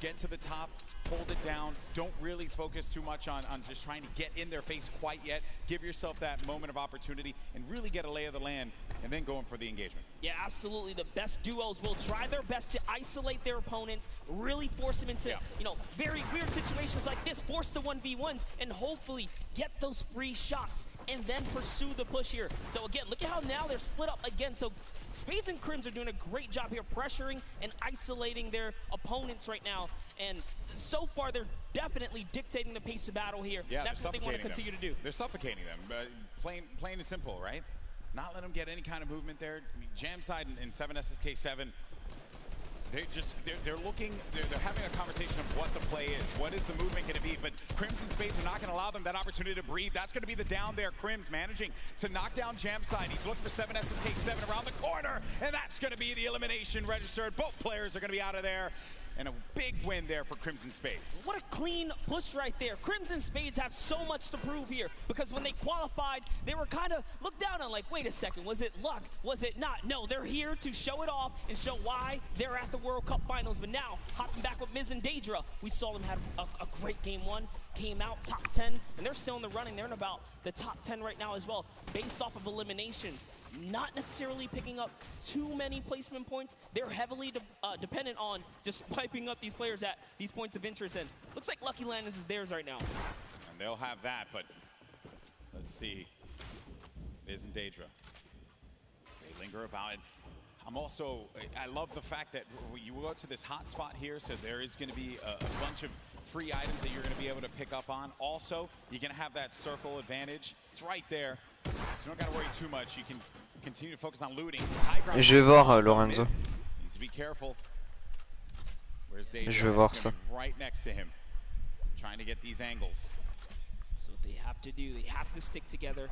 Get to the top, hold it down. Don't really focus too much on just trying to get in their face quite yet. Give yourself that moment of opportunity and really get a lay of the land, and then going for the engagement. Yeah, absolutely. The best duos will try their best to isolate their opponents, really force them into, you know, very weird situations like this, force the 1v1s, and hopefully get those free shots and then pursue the push here. So again, look at how now they're split up again. So Spades and Crims are doing a great job here pressuring and isolating their opponents right now. And so far, they're definitely dictating the pace of battle here. Yeah, that's what they want to continue to do. They're suffocating them. Plain and simple, right? Not letting them get any kind of movement there. I mean, Jam side in 7SSK7, they're having a conversation of what the play is. What is the movement going to be? But Crims and Spades are not going to allow them that opportunity to breathe. That's going to be the down there. Crims managing to knock down Jam side. He's looking for 7SSK7 around the corner, and that's going to be the elimination registered. Both players are going to be out of there. And a big win there for Crimson Spades. What a clean push right there. Crimson Spades have so much to prove here because when they qualified, they were kind of looked down on like, wait a second, was it luck? Was it not? No, they're here to show it off and show why they're at the World Cup Finals. But now, hopping back with Miz and Daedra, we saw them have a great game one, came out top 10, and they're still in the running. They're in about the top 10 right now as well, based off of eliminations. Not necessarily picking up too many placement points. They're heavily dependent on just piping up these players at these points of interest. And looks like Lucky Landons is theirs right now. And they'll have that, but let's see. Miz and Daedra. They linger about it. I love the fact that you go to this hot spot here, so there is going to be a bunch of free items that you're going to be able to pick up on. Also, you're going to have that circle advantage. It's right there, so you don't got to worry too much. You can continue to focus on looting. Je vais voir Lorenzo. Needs to be careful. Where's Daedra? Je vais voir ça. Right next to him, trying to get these angles. So what they have to do, they have to stick together.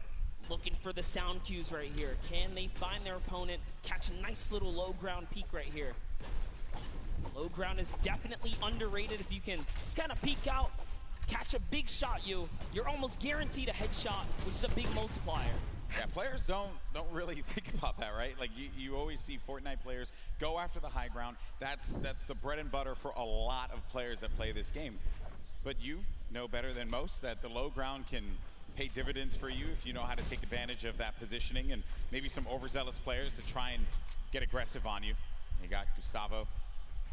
Looking for the sound cues right here. Can they find their opponent, catch a nice little low ground peek right here? Low ground is definitely underrated. If you can just kind of peek out, catch a big shot, you're almost guaranteed a headshot, which is a big multiplier. Yeah, players don't really think about that, right? Like you always see Fortnite players go after the high ground. That's the bread and butter for a lot of players that play this game. But you know better than most that the low ground can pay dividends for you if you know how to take advantage of that positioning and maybe some overzealous players to try and get aggressive on you. You got Gustavo.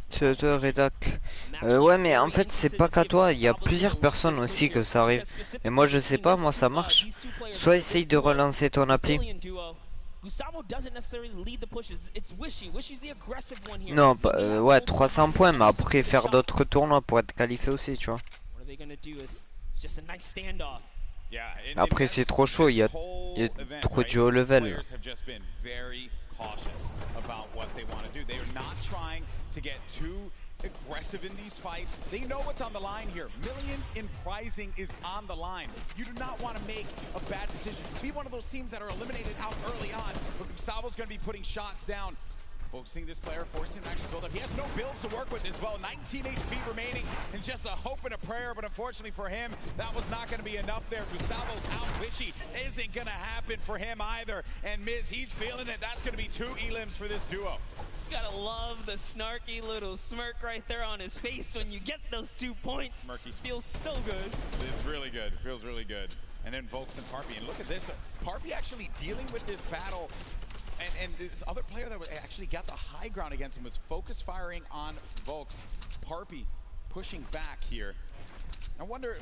Pseudo, rédac. Ouais, mais en fait, c'est pas qu'à toi. Il y a plusieurs personnes aussi que ça arrive. Et moi, je sais pas, moi ça marche. Soit essaye de relancer ton appli. Non, ouais, 300 points, mais après faire d'autres tournois pour être qualifié aussi, tu vois. Après, c'est trop chaud, il y a trop de haut level. Cautious about what they want to do. They are not trying to get too aggressive in these fights. They know what's on the line here. Millions in prizing is on the line. You do not want to make a bad decision. Be one of those teams that are eliminated out early on. But Gustavo's going to be putting shots down. Focusing this player, forcing him to actually build up. He has no builds to work with as well. 19 HP remaining and just a hope and a prayer, but unfortunately for him, that was not going to be enough there. Gustavo's out wishy isn't going to happen for him either. And Miz, he's feeling it. That's going to be 2 elims for this duo. You gotta love the snarky little smirk right there on his face when you get those 2 points. Smirky feels so good. It's really good. It feels really good. And then Volks and Parpy. And look at this. Parpy actually dealing with this battle. And this other player that actually got the high ground against him was focus firing on Volks. Parpy pushing back here. I wonder,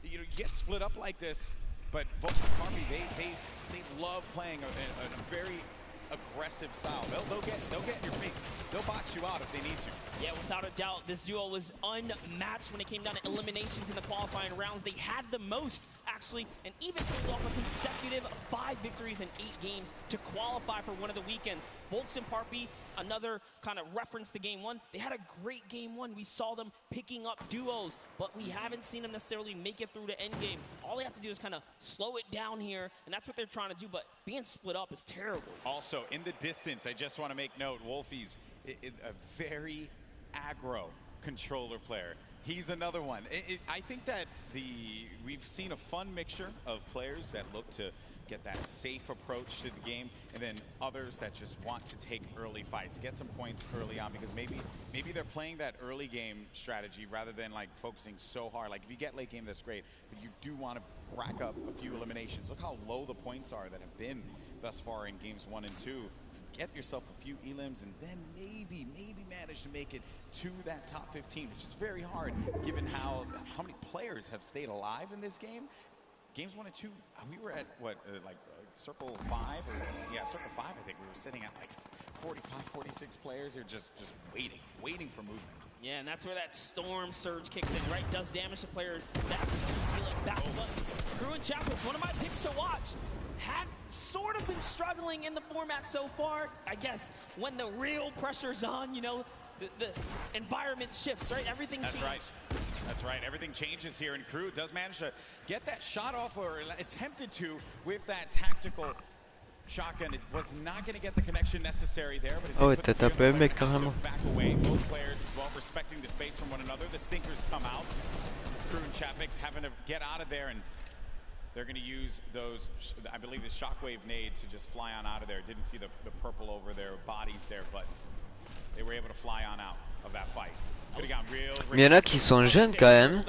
you get split up like this, but Volks and Parpy, they love playing a very aggressive style. They'll get in your face. They'll box you out if they need to. Yeah, without a doubt, this duo was unmatched when it came down to eliminations in the qualifying rounds. They had the most, actually, and even pulled off a consecutive 5 victories in 8 games to qualify for one of the weekends. Volks and Parpy, another kind of reference to game one. They had a great game one. We saw them picking up duos, but we haven't seen them necessarily make it through the end game. All they have to do is kind of slow it down here, and that's what they're trying to do, but being split up is terrible. Also, in the distance, I just want to make note, Wolfie's a very aggro controller player. He's another one. I think that we've seen a fun mixture of players that look to get that safe approach to the game, and then others that just want to take early fights, get some points early on, because maybe they're playing that early game strategy rather than like focusing so hard. Like if you get late game, that's great, but you do want to rack up a few eliminations. Look how low the points are that have been thus far in games 1 and 2. Get yourself a few elims and then maybe manage to make it to that top 15, which is very hard given how many players have stayed alive in this game. games 1 and 2, we were at what, circle 5? Or, yeah, circle 5, I think. We were sitting at like 45, 46 players. They're just waiting for movement. Yeah, and that's where that storm surge kicks in, right? Does damage to players. That's feeling back. But Crew and Chapels, one of my picks to watch, have sort of been struggling in the format so far. I guess when the real pressure's on, you know, the environment shifts, right? Everything changes. Right. That's right. Everything changes here, and Crew does manage to get that shot off, or attempted to, with that tactical shotgun. It was not going to get the connection necessary there, but oh, t'as tapé le mec carrément. Back away. Both players as well respecting the space from one another. The stinkers come out. Crew and Chapix having to get out of there, and they're going to use those, I believe, the shockwave nades to just fly on out of there. Didn't see the purple over their bodies there, but they were able to fly on out of that fight. Mais il y en a qui sont jeunes quand même.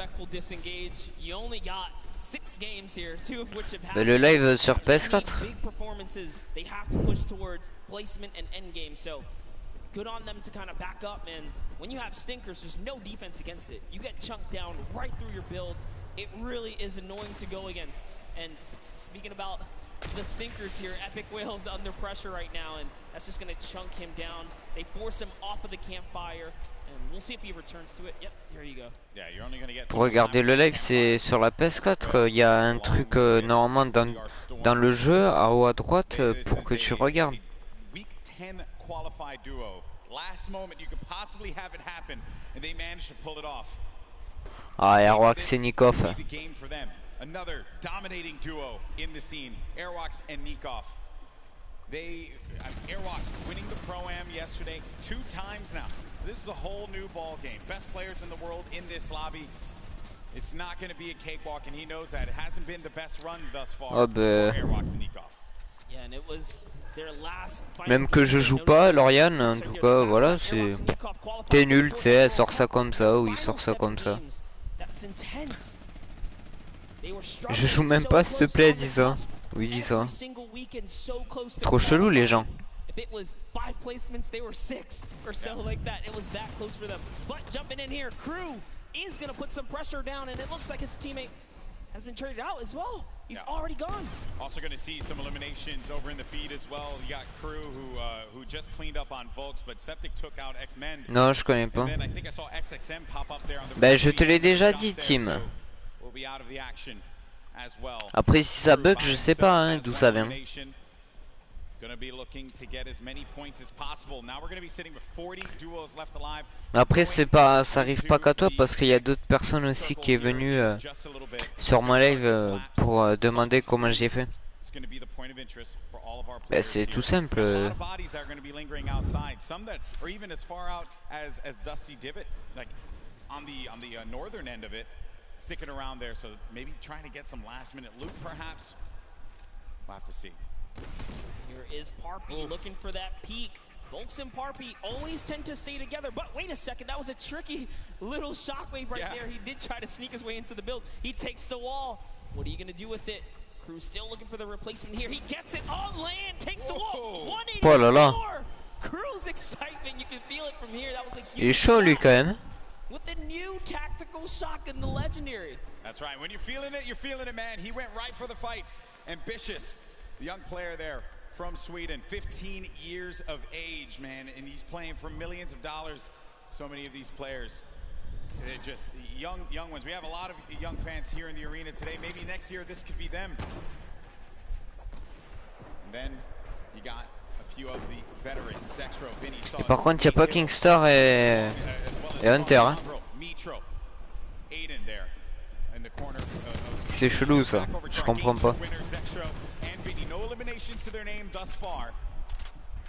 Mais le live sur PS4. Good on them to kind of back up, and when you have stinkers, there's no defense against it. You get chunked down right through your builds. It really is annoying to go against. And speaking about the stinkers here, Epic Whale's under pressure right now, and that's just going to chunk him down. They force him off of the campfire, and we'll see if he returns to it. Yep, here you go. Yeah, you're only going to get. Pour regarder le live, c'est sur la PS4. Il y a un truc normalement dans le jeu, en haut à droite, pour que tu regardes. Week 10 qualified duo. Last moment you could possibly have it happen, and they managed to pull it off. Ah, Airwax et Nikov. Another dominating duo in the scene, Airwax and Nikov. Airwax winning the Pro-Am yesterday 2 times now. This is a whole new ball game. Best players in the world in this lobby. It's not going to be a cakewalk, and he knows that. It hasn't been the best run thus far for Airwax and Nikov. Yeah, and it was their last. Même que je joue pas, Lauriane, en tout cas, voilà, c'est. T'es nul, tu sais, elle sort ça comme ça, ou il sort ça comme ça. Je joue même pas, s'il te plaît, dis ça. Oui, dis ça. Trop chelou, les gens. If it was 5 placements, they were 6 or so like that. It was that close for them. But jumping in here, Crew is going to put some pressure down, and it looks like his teammate has been traded out as well. He's already gone. Also going to see some eliminations over in the feed as well. You got Crew who just cleaned up on Volks, but Septic took out X-Men. Non, je connais pas. And then I think I saw XXM pop up there on the Ben, je te l'ai déjà dit, Tim. We'll be out of the action as well. Après, si ça bug, je sais pas hein, d'où ça vient. Après, c'est pas, ça arrive pas qu'à toi parce qu'il y a d'autres personnes aussi qui est venu sur mon live pour demander comment j'ai fait. Ben, c'est tout simple. Sticking around there, so maybe trying to get some last-minute loot, perhaps. We'll have to see. Here is Parpy looking for that peek. Volks and Parpy always tend to stay together, but wait a second, that was a tricky little shockwave right there. He did try to sneak his way into the build. He takes the wall. What are you going to do with it? Crew's still looking for the replacement here. He gets it on land, takes the wall. 184. Crew's excitement, you can feel it from here. That was a huge Il est chaud lui quand même. With the new tactical shotgun, the legendary. That's right. When you're feeling it, man. He went right for the fight. Ambitious, the young player there from Sweden, 15 years of age, man, and he's playing for millions of dollars. So many of these players, they're just young ones. We have a lot of young fans here in the arena today. Maybe next year this could be them. And then you got a few of the veterans, Sexro, Vinny. Et par contre, il n'y a pas Kingstar et Hunter. Hein. C'est chelou ça, je comprends pas.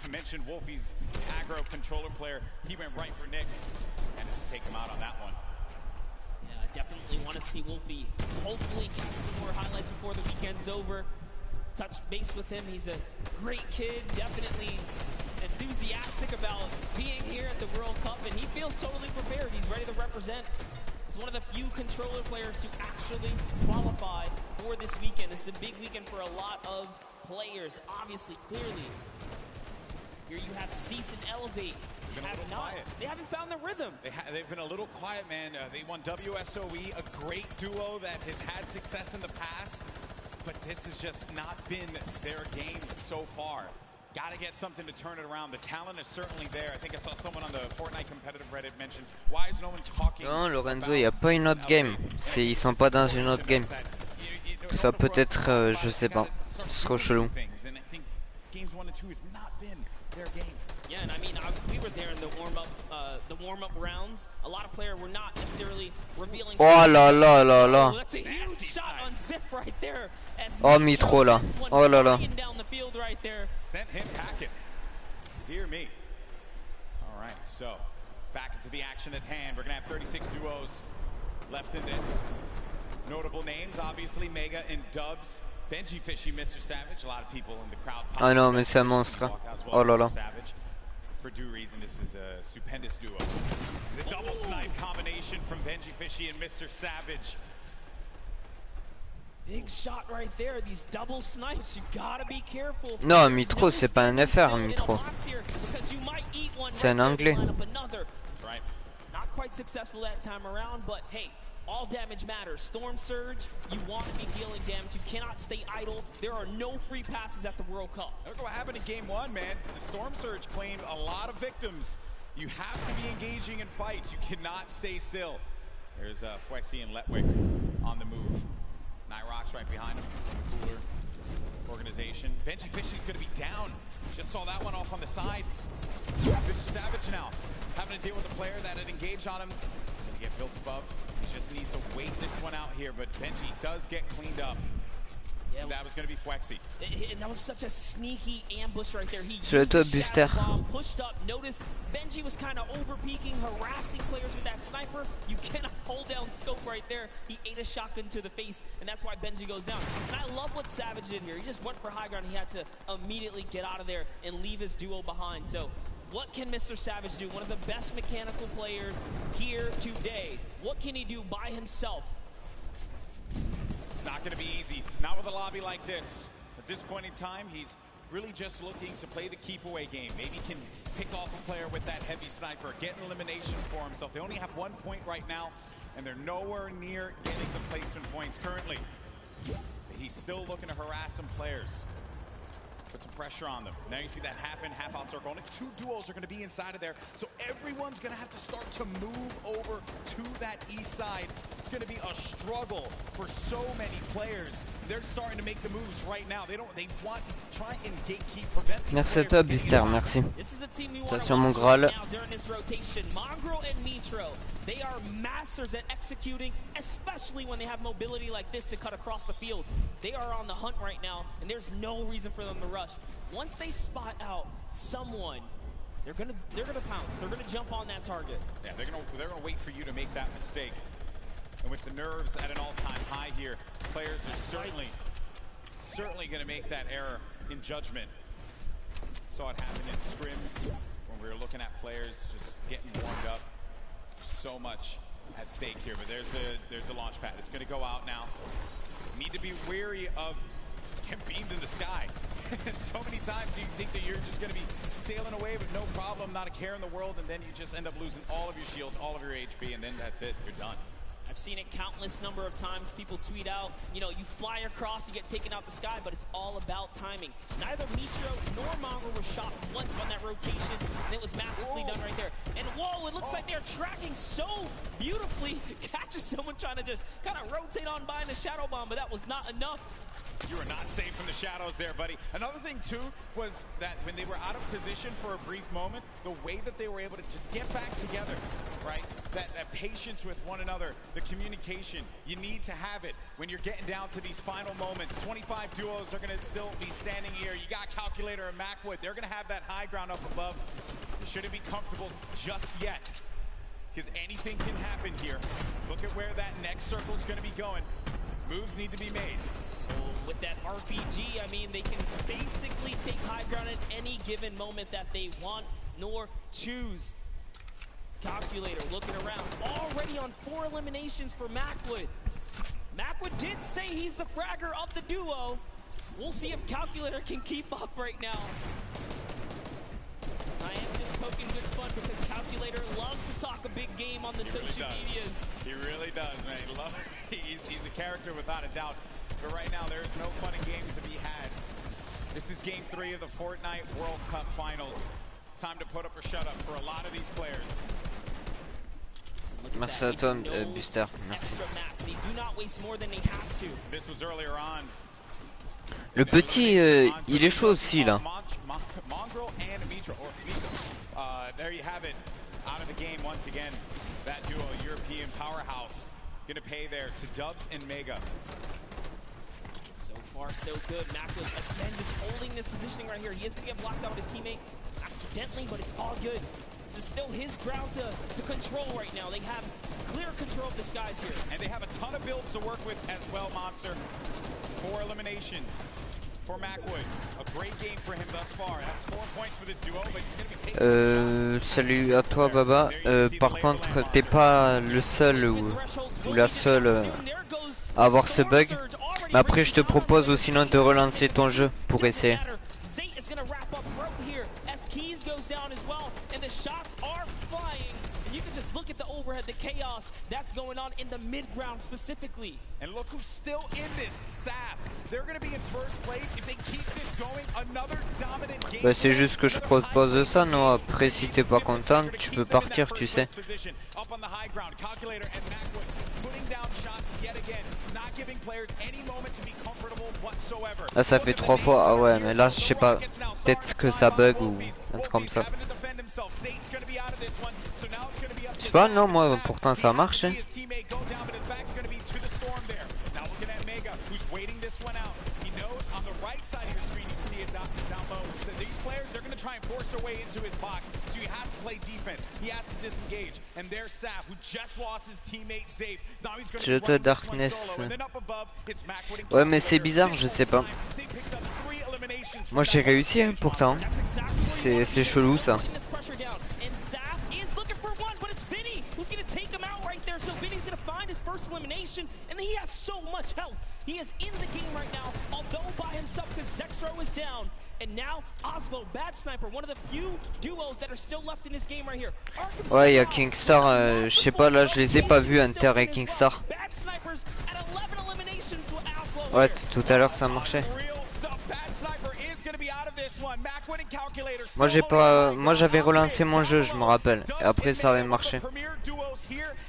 I mentioned Wolfie's aggro controller player. He went right for Nyx and just take him out on that one. Yeah, I definitely want to see Wolfie hopefully catch some more highlights before the weekend's over. Touch base with him. He's a great kid, definitely enthusiastic about being here at the World Cup, and he feels totally prepared. He's ready to represent. He's one of the few controller players who actually qualified for this weekend. This is a big weekend for a lot of players, obviously, clearly. Here you have Cease and Elevate. They haven't found the rhythm. They've been a little quiet, man. They won WSOE, a great duo that has had success in the past. but this has just not been their game so far. Gotta get something to turn it around. The talent is certainly there. I think I saw someone on the Fortnite competitive Reddit mention, why is no one talking? Non, Lorenzo, il n'y a pas une autre game. Ils sont pas dans une autre game. Ça peut être, je sais pas. C'est trop chelou. Yeah, and I mean, we were there in the warm-up rounds. A lot of players were not necessarily revealing. Oh là là là là. Oh, that's a huge shot on Zip right there. Oh, Mitro là. Oh là là. Down the field right there. Sent him packing. Dear me. All right, so back into the action at hand. We're gonna have 36 duos left in this. Notable names, obviously, Mega and Dubs. Benji Fishy, Mr. Savage. A lot of people in the crowd. Ah non, mais c'est un monstre. Oh là là. For due reason, this is a stupendous duo. The double snipe combination from Benji Fishy and Mr. Savage. Big shot right there. These double snipes, you gotta be careful. Non, Mitro, c'est pas un FR, Mitro. C'est un anglais. Right. Not quite successful that time around, but hey, all damage matters. Storm Surge, you want to be dealing damage. You cannot stay idle. There are no free passes at the World Cup. Look what happened in game one, man. The Storm Surge claimed a lot of victims. You have to be engaging in fights. You cannot stay still. There's Fwexy and Letwick on the move. Nyrox right behind him. Cooler organization. Benji Fishy's going to be down. Just saw that one off on the side. Mr. Savage now having to deal with a player that had engaged on him. He's going to get built above. He just needs to wait this one out here, but Benji does get cleaned up. Yeah, that was going to be Fwexy. And that was such a sneaky ambush right there. He Sur toi, Buster. Pushed up. Notice Benji was kind of over-peeking, harassing players with that sniper. You cannot hold down scope right there. He ate a shotgun to the face, and that's why Benji goes down. And I love what Savage did here. He just went for high ground. He had to immediately get out of there and leave his duo behind. So what can Mr. Savage do? One of the best mechanical players here today. What can he do by himself? It's not going to be easy. Not with a lobby like this. At this point in time, he's really just looking to play the keep away game. Maybe he can pick off a player with that heavy sniper, get an elimination for himself. They only have 1 point right now, and they're nowhere near getting the placement points currently. But he's still looking to harass some players. Put some pressure on them. Now you see that happen, half out circle. Only 2 duos are going to be inside of there. So everyone's going to have to start to move over to that east side. It's going to be a struggle for so many players. They're starting to make the moves right now. They want to try and gatekeep, prevent. Merci à toi, Buster, merci. Ça sur mon Graal. Mongrel and Mitro, they are masters at executing, especially when they have mobility like this to cut across the field. They are on the hunt right now, and there's no reason for them to rush. Once they spot out someone, they're gonna pounce. They're gonna jump on that target. Yeah, they're gonna wait for you to make that mistake. And with the nerves at an all-time high here, players are certainly going to make that error in judgment. Saw it happen in scrims when we were looking at players just getting warmed up. So much at stake here, but there's the launch pad. It's going to go out now. Need to be wary of just getting beamed in the sky. So many times you think that you're just going to be sailing away with no problem, not a care in the world, and then you just end up losing all of your shields, all of your HP, and then that's it. You're done. I've seen it countless number of times. People tweet out, you know, you fly across, you get taken out the sky, but it's all about timing. Neither Mitro nor Mongrel were shot once on that rotation, and it was massively done right there. And whoa, it looks like they're tracking so beautifully. Catches someone trying to just kind of rotate on by in a shadow bomb, but that was not enough. You are not safe from the shadows there, buddy. Another thing, too, was that when they were out of position for a brief moment, the way that they were able to just get back together, right? That patience with one another, the communication, you need to have it when you're getting down to these final moments. 25 duos are going to still be standing here. You got Calculator and Macwood. They're going to have that high ground up above. You shouldn't be comfortable just yet, because anything can happen here. Look at where that next circle is going to be going. Moves need to be made. With that RPG, I mean, they can basically take high ground at any given moment that they want nor choose. Calculator looking around, already on 4 eliminations for Macwood. Macwood did say he's the fragger of the duo. We'll see if Calculator can keep up right now. I am just poking good fun because Calculator loves to talk a big game on the social medias. He really does, man. He's a character without a doubt. but right now there's no fun and games to be had. This is game 3 of the Fortnite World Cup Finals. It's time to put up or shut up for a lot of these players. Merci à toi, Buster. Merci. This was earlier on. Le petit, il est chaud aussi là. There you have it. Out of the game once again. That duo, European powerhouse, gonna pay there to Dubs and Mega. So far, so good. Naakso again just holding this positioning right here. He is gonna get blocked out with his teammate accidentally, but it's all good. This is still his ground to control right now. They have clear control of the skies here. And they have a ton of builds to work with as well, Monster. 4 eliminations for Macwood. A great game for him thus far. That's 4 points for this duo, but he's going to be taking salut à toi Baba. Par contre, t'es pas le seul ou la seule à avoir ce bug. Mais après, je te propose ou sinon de relancer ton jeu pour essayer. Look at the overhead, the chaos that's going on in the mid-ground specifically. And look who's still in this, Saf. They're going to be in first place if they keep this going. Another dominant game. Bah c'est juste que je propose ça, non? Après si t'es pas content, tu peux partir, tu sais. Up on the high ground, Calculator and Macwood putting down shots yet again, not giving players any moment to be comfortable whatsoever. Là ça fait 3 fois, ah ouais, mais là je sais pas, peut-être que ça bug ou un truc comme ça. Je sais pas, non, moi pourtant ça marche. Hein. Je te Darkness. Ouais, mais c'est bizarre, je sais pas. Moi j'ai réussi hein, pourtant. C'est chelou ça. Elimination, and he has so much health. He is in the game right now, although by himself because Zextro is down. And now Oslo, Bad Sniper, one of the few duos that are still left in this game right here. Ouais, il y a Kingstar, je sais pas, là je les ai pas vus, Hunter et Kingstar. Ouais, tout à l'heure ça marchait. Moi j'avais relancé mon jeu, je me rappelle. Et après ça avait marché.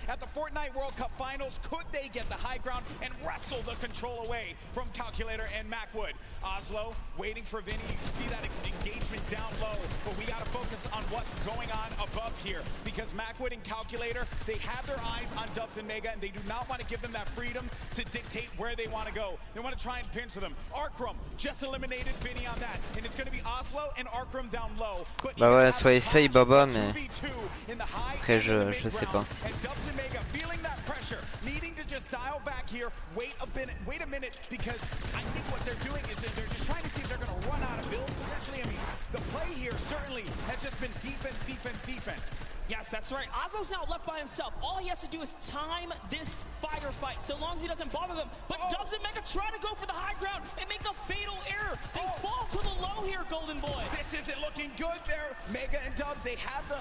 At the Fortnite World Cup Finals, could they get the high ground and wrestle the control away from Calculator and Macwood? Oslo waiting for Vinny. You can see that engagement down low, but we got to focus on what's going on above here because Macwood and Calculator, they have their eyes on Dubs and Mega, and they do not want to give them that freedom to dictate where they want to go. They want to try and pinch them. Arkram just eliminated Vinny on that, and it's going to be Oslo and Arkram down low. Bah ouais, soit essaye Baba, mais après je sais pas. Feeling that pressure, needing to just dial back here, wait a minute, because I think what they're doing is they're just trying to see if they're going to run out of builds potentially. I mean, the play here certainly has just been defense, defense, defense. Yes, that's right. Oslo's now left by himself. All he has to do is time this firefight, so long as he doesn't bother them. But Dubs and Mega try to go for the high ground and make a fatal error. They fall to the low here, Golden Boy. This isn't looking good there. Mega and Dubs, they have the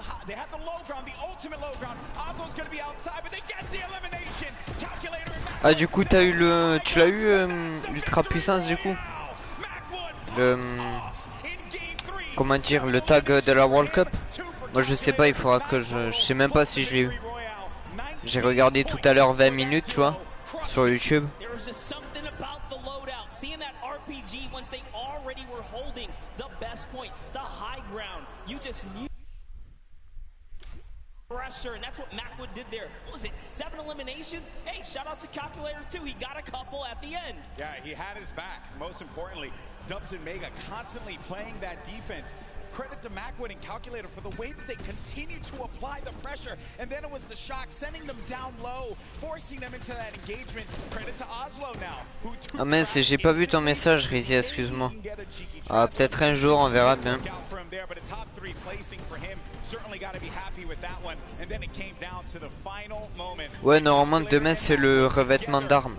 low ground, the ultimate low ground. Oslo's going to be outside, but they get the elimination. Calculator and Macwood. Ah du coup tu l'as eu ultra puissance du coup. Comment dire, le tag de la World Cup. Moi je sais pas, il faudra que je sais même pas si je l'ai eu. J'ai regardé tout à l'heure 20 minutes, tu vois, sur YouTube. Pressure, and that's what Macwood did there. What was it, 7 eliminations? Hey, shout out to Calculator too. He got a couple at the end. Yeah, he had his back. Most importantly, Dubs and Mega constantly playing that defense. Credit to Macwood and Calculator for the way that they continue to apply the pressure. And then it was the shock, sending them down low, forcing them into that engagement. Credit to Oslo now. Ah mince, j'ai pas vu ton message, Rizzy, excuse-moi. Ah, peut-être un jour, on verra bien. Ouais, normalement demain c'est le revêtement d'armes.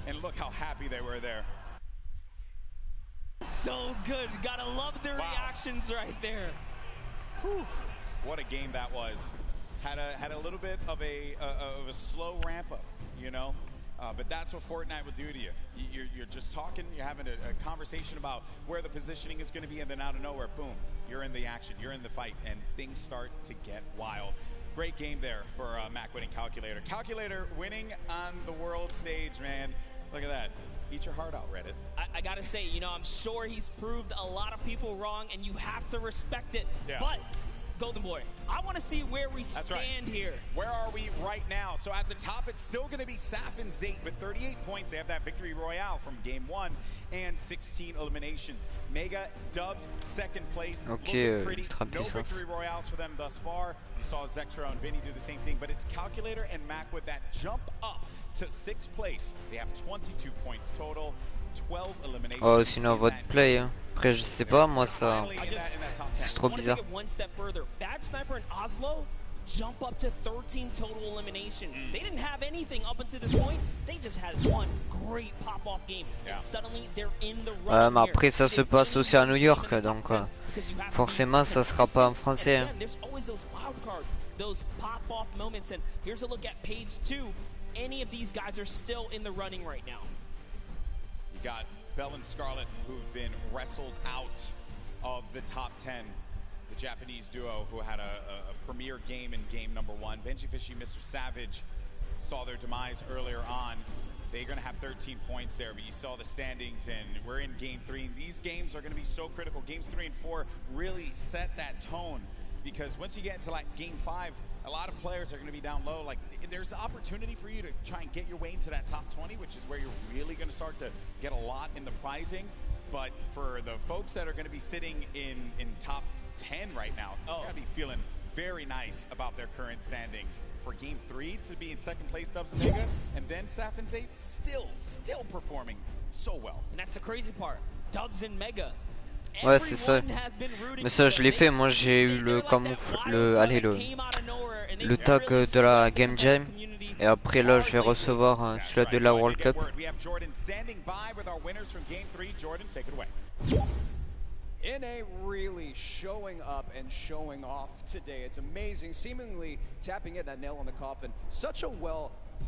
And look how happy they were there. So good. Gotta love their reactions right there. Whew. What a game that was. had a little bit of a slow ramp up, you know. But that's what Fortnite will do to you. You're just talking, you're having a conversation about where the positioning is going to be, and then out of nowhere, boom, you're in the action, you're in the fight, and things start to get wild. Great game there for Mac winning Calculator. Calculator winning on the world stage, man. Look at that. Eat your heart out, Reddit. I gotta say, you know, I'm sure he's proved a lot of people wrong, and you have to respect it. Yeah. But, Golden Boy, I want to see where we stand here. Where are we right now? So at the top, it's still going to be Saf and Zate with 38 points. They have that victory royale from game 1 and 16 eliminations. Mega Dubs, second place. Okay, pretty. No victory royales for them thus far. You saw Zextro and Vinny do the same thing, but it's Calculator and Mac with that jump up to 6th place. They have 22 points total, 12 eliminations. Oh, sinon votre play. Hein. Après, je sais pas, moi ça. C'est trop bizarre. One step further. Bad Sniper and Oslo jump up to 13 total eliminations. They didn't have anything up until this point. They just had one great pop-off game, and suddenly they're in the Ouais, running mais here. après ça se passe aussi à New York, donc forcément ça sera pas en français. Hein. There's always those wild cards, those pop-off moments, and here's a look at page 2. Any of these guys are still in the running right now. You got Bell and Scarlet, who've been wrestled out of the top 10. The Japanese duo who had a premier game in game number 1. Benji Fishy, Mr. Savage saw their demise earlier on. They're going to have 13 points there, but you saw the standings, and we're in game 3. And these games are going to be so critical. Games 3 and 4 really set that tone, because once you get into like game 5, a lot of players are going to be down low. Like, there's opportunity for you to try and get your way into that top 20, which is where you're really going to start to get a lot in the prizing. But for the folks that are going to be sitting in top 10 right now, they're going to be feeling very nice about their current standings. For game 3 to be in 2nd place, Dubs and Mega, and then Saf and Zate still performing so well. And that's the crazy part. Dubs and Mega. Ouais, c'est ça. Mais ça, je l'ai fait. Moi, j'ai eu le le tag de la Game Jam. Et après, là, je vais recevoir celui de la World Cup. NA really showing up and showing off today. It's amazing, seemingly tapping in that nail on the coffin. Such a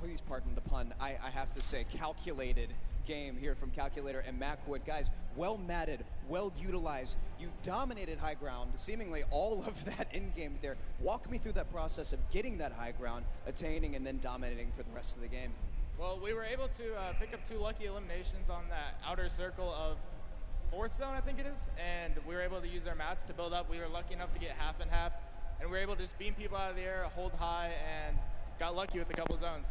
please pardon the pun, I have to say, calculated game here from Calculator and Macwood. Guys, well matted, well utilized. You dominated high ground, seemingly all of that in-game there. Walk me through that process of getting that high ground, attaining, and then dominating for the rest of the game. Well, we were able to pick up 2 lucky eliminations on that outer circle of 4th zone, I think it is, and we were able to use our mats to build up. We were lucky enough to get half and half, and we were able to just beam people out of the air, hold high, and got lucky with a couple zones.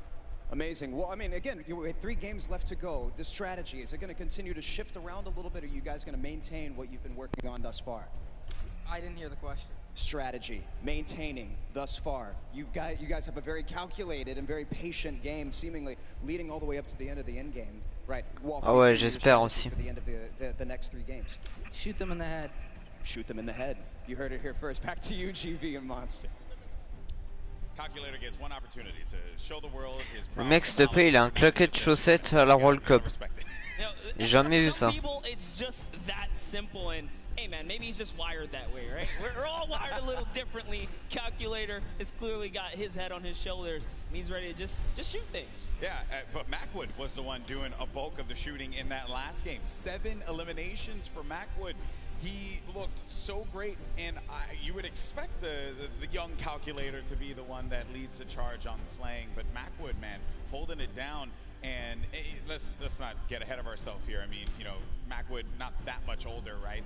Amazing. Well, I mean, again, you had 3 games left to go. The strategy, is it going to continue to shift around a little bit, or are you guys going to maintain what you've been working on thus far? I didn't hear the question. Strategy, maintaining thus far. You guys have a very calculated and very patient game, seemingly leading all the way up to the end of the end game. Right. Ah ouais, j'espère aussi. For the end of the next 3 games. Shoot them in the head. Shoot them in the head. You heard it here first. Back to you, GV and Monster. Calculator gets one opportunity to show the world his Le mec, s'il te plaît, il a un claquet de chaussettes à la World Cup. J'ai jamais vu ça. Some people, it's just that simple, and hey man, maybe he's just wired that way, right? We're all wired a little differently. Calculator has clearly got his head on his shoulders, and he's ready to just shoot things. Yeah, but Macwood was the one doing a bulk of the shooting in that last game. 7 eliminations for Macwood. He looked so great, and you would expect the young Calculator to be the one that leads the charge on slaying, but Macwood, man, holding it down. And let's not get ahead of ourselves here. I mean, you know, Macwood not that much older, right?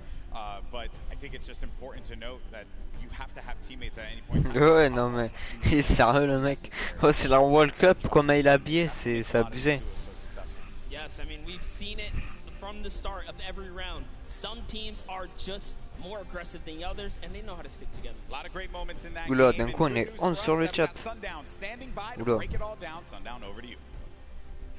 But I think it's just important to note that you have to have teammates at any point in time. Ouais, non mais il est sérieux le mec. Oh, c'est la World Cup, comment il est habillé, c'est abusé. Yes, I mean we've seen it from the start of every round. Some teams are just more aggressive than others, and they know how to stick together. A lot of great moments in that Oula, game. d'un coup on est 11 sur le chat. Sundown standing by to Oula. break it all down. Sundown, over to you.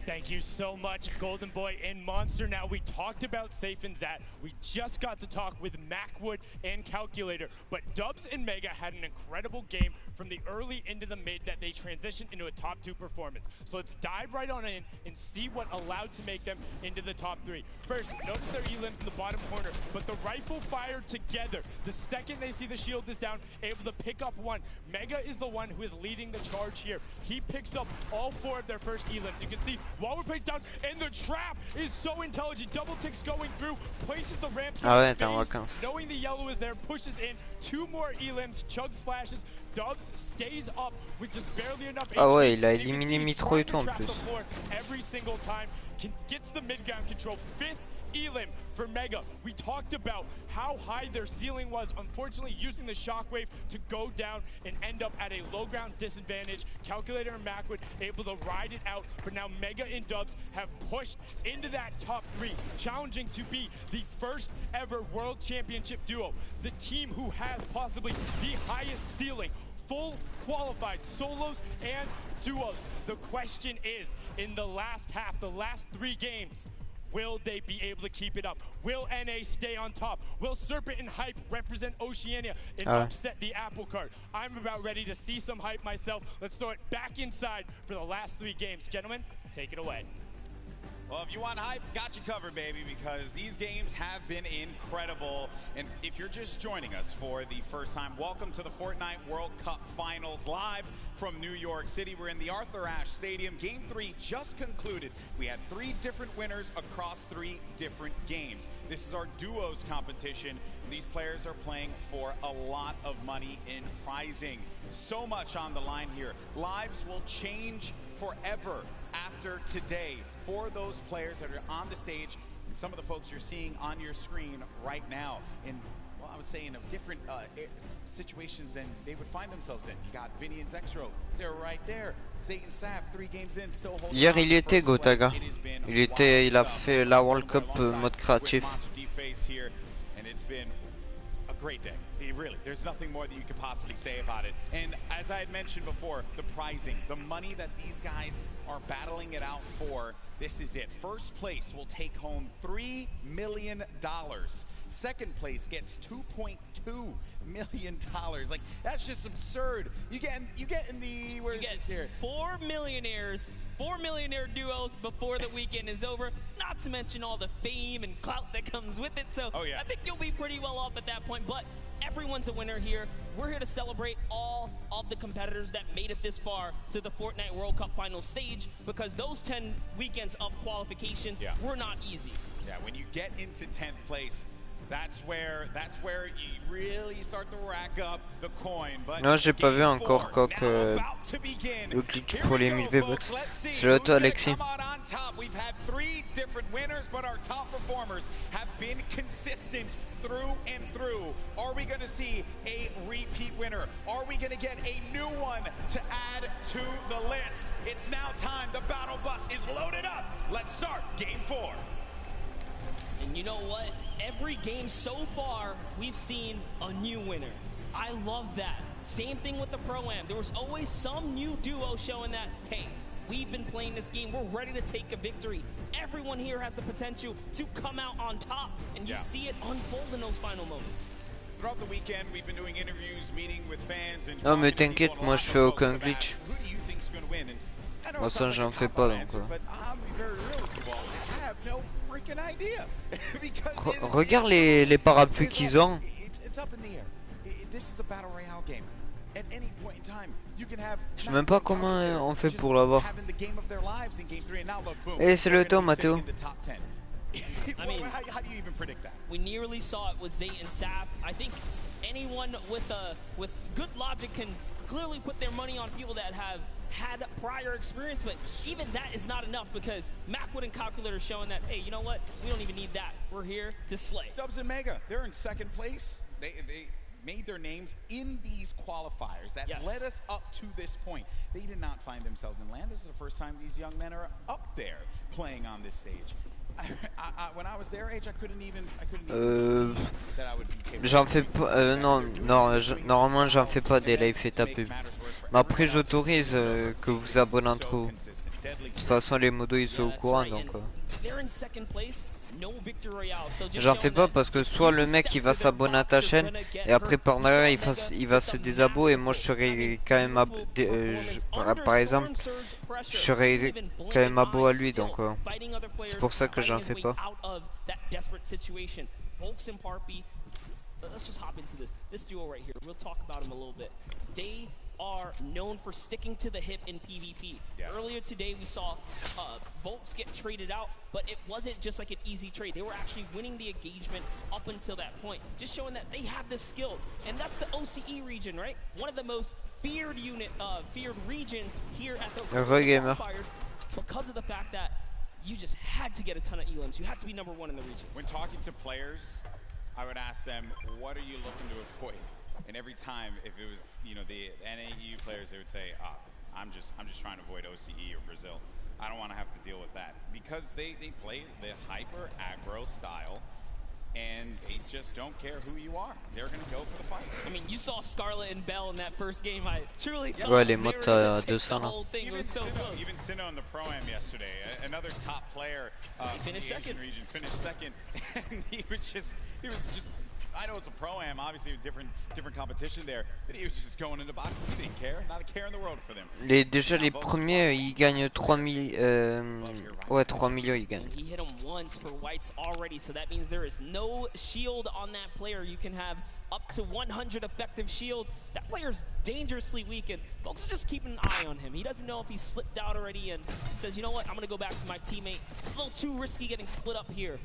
Thank you so much, Golden Boy and Monster. Now, we talked about Safe and Zat. We just got to talk with Macwood and Calculator. But Dubs and Mega had an incredible game from the early into the mid that they transitioned into a top 2 performance. So let's dive right on in and see what allowed to make them into the top 3. First, notice their elims in the bottom corner, but the rifle fired together. The second they see the shield is down, able to pick up 1. Mega is the one who is leading the charge here. He picks up all 4 of their first elims. You can see Waller plays down, and the trap is so intelligent. Double ticks going through, places the ramp. Knowing the yellow is there, pushes in 2 more elims, chug splashes. Dubs stays up with just barely enough HP. Ah ouais, il a éliminé Mitro et tout en plus. Every single time, gets the mid ground control. 5th elim for Mega. We talked about how high their ceiling was, unfortunately using the shockwave to go down and end up at a low ground disadvantage. Calculator and Macwood able to ride it out, but now Mega and Dubs have pushed into that top 3, challenging to be the first ever World Championship duo. The team who has possibly the highest ceiling, full qualified solos and duos. The question is, in the last half, the last 3 games, will they be able to keep it up? Will NA stay on top? Will Serpent and Hype represent Oceania and upset the apple cart? I'm about ready to see some hype myself. Let's throw it back inside for the last 3 games. Gentlemen, take it away. Well, if you want hype, got you covered, baby, because these games have been incredible. And if you're just joining us for the first time, welcome to the Fortnite World Cup Finals live from New York City. We're in the Arthur Ashe Stadium. Game 3 just concluded. We had 3 different winners across 3 different games. This is our duos competition. These players are playing for a lot of money in prizing. So much on the line here. Lives will change forever after today for those players that are on the stage and some of the folks you're seeing on your screen right now in, well, I would say in a different situations than they would find themselves in. You got Vinny and Zexro, they're right there. Zayton Sap, 3 games in, still holding. Hier il était Gotaga. Il a fait la World Cup mode créatif. And it's been a great day. Really, there's nothing more that you could possibly say about it. And as I had mentioned before, the prizing, the money that these guys are battling it out for, this is it. First place will take home $3 million. Second place gets $2.2 million. Like, that's just absurd. You get in the, where is this here? 4 millionaires, 4 millionaire duos before the weekend is over. Not to mention all the fame and clout that comes with it. So I think you'll be pretty well off at that point. But everyone's a winner here. We're here to celebrate all of the competitors that made it this far to the Fortnite World Cup final stage, because those 10 weekends of qualifications were not easy. Yeah, when you get into 10th place, that's where you really start to rack up the coin. Non, j'ai pas vu encore coq le glitch pour les 1000 V-Bucks. C'est le toi, Alexis. We've had 3 different winners, but our top performers have been consistent through and through. Are we going to see a repeat winner? Are we going to get a new one to add to the list? It's now time. The battle bus is loaded up. Let's start game 4. And you know what? Every game so far, we've seen a new winner. I love that. Same thing with the Pro-Am. There was always some new duo showing that, hey, we've been playing this game. We're ready to take a victory. Everyone here has the potential to come out on top, and you see it unfold in those final moments. Throughout the weekend, we've been doing interviews, meeting with fans, and non mais t'inquiète, moi je fais aucun glitch. Moi ça j'en fais pas donc. Regarde les parapluies qu'ils ont. Je sais même pas comment on fait pour l'avoir. Et c'est le temps, Mathéo. I mean, we nearly saw it with Zayton and Sap. I think anyone with good logic can clearly put their money on people that have had prior experience, but even that is not enough, because Macwood and Calculator showing that, hey, you know what? We don't even need that. We're here to slay. Dubs and Mega, they're in 2nd place. They made their names in these qualifiers that led us up to this point. They did not find themselves in land. This is the first time these young men are up there playing on this stage. When I was their age, I couldn't even that I would be capable. J'en fais pas, normalement j'en fais pas des live et taper. Mais après j'autorise que vous abonnez entre vous. De toute façon, les modos ils sont au courant donc. J'en fais pas parce que soit le mec il va s'abonner à ta chaîne et après par derrière il va se désabonner et moi je serai quand même par exemple je serai quand même abo à lui donc c'est pour ça que j'en fais pas. Let's just hop into this duo right here. We'll talk about him a little bit. They are known for sticking to the hip in PvP. Earlier today we saw Volks get traded out, but it wasn't just like an easy trade. They were actually winning the engagement up until that point, just showing that they have the skill. And that's the OCE region, right? One of the most feared regions here at the qualifiers because of the fact that you just had to get a ton of elims. You had to be #1 in the region. When talking to players, I would ask them, what are you looking to avoid? And every time, if it was, you know, the NAU players, they would say, I'm just trying to avoid OCE or Brazil. I don't want to have to deal with that. Because they play the hyper aggro style, and they just don't care who you are. They're going to go for the fight. I mean, you saw Scarlet and Bell in that first game. I truly thought les mots à 200 là. Even Sinnoh in the Pro-Am yesterday, another top player finished second. Region, finished second. And he was just, I know it's a Pro-Am, obviously a different competition there, but he was just going into boxes. He didn't care, not a care in the world for them. Déjà les premiers, ils gagnent 3 millions. Ouais, 3 millions ils gagnent. He hit him once for whites already, so that means there is no shield on that player. You can have up to 100 effective shield. That player's dangerously weak, and folks just keeping an eye on him. He doesn't know if he slipped out already, and says, you know what, I'm gonna go back to my teammate. It's a little too risky getting split up here.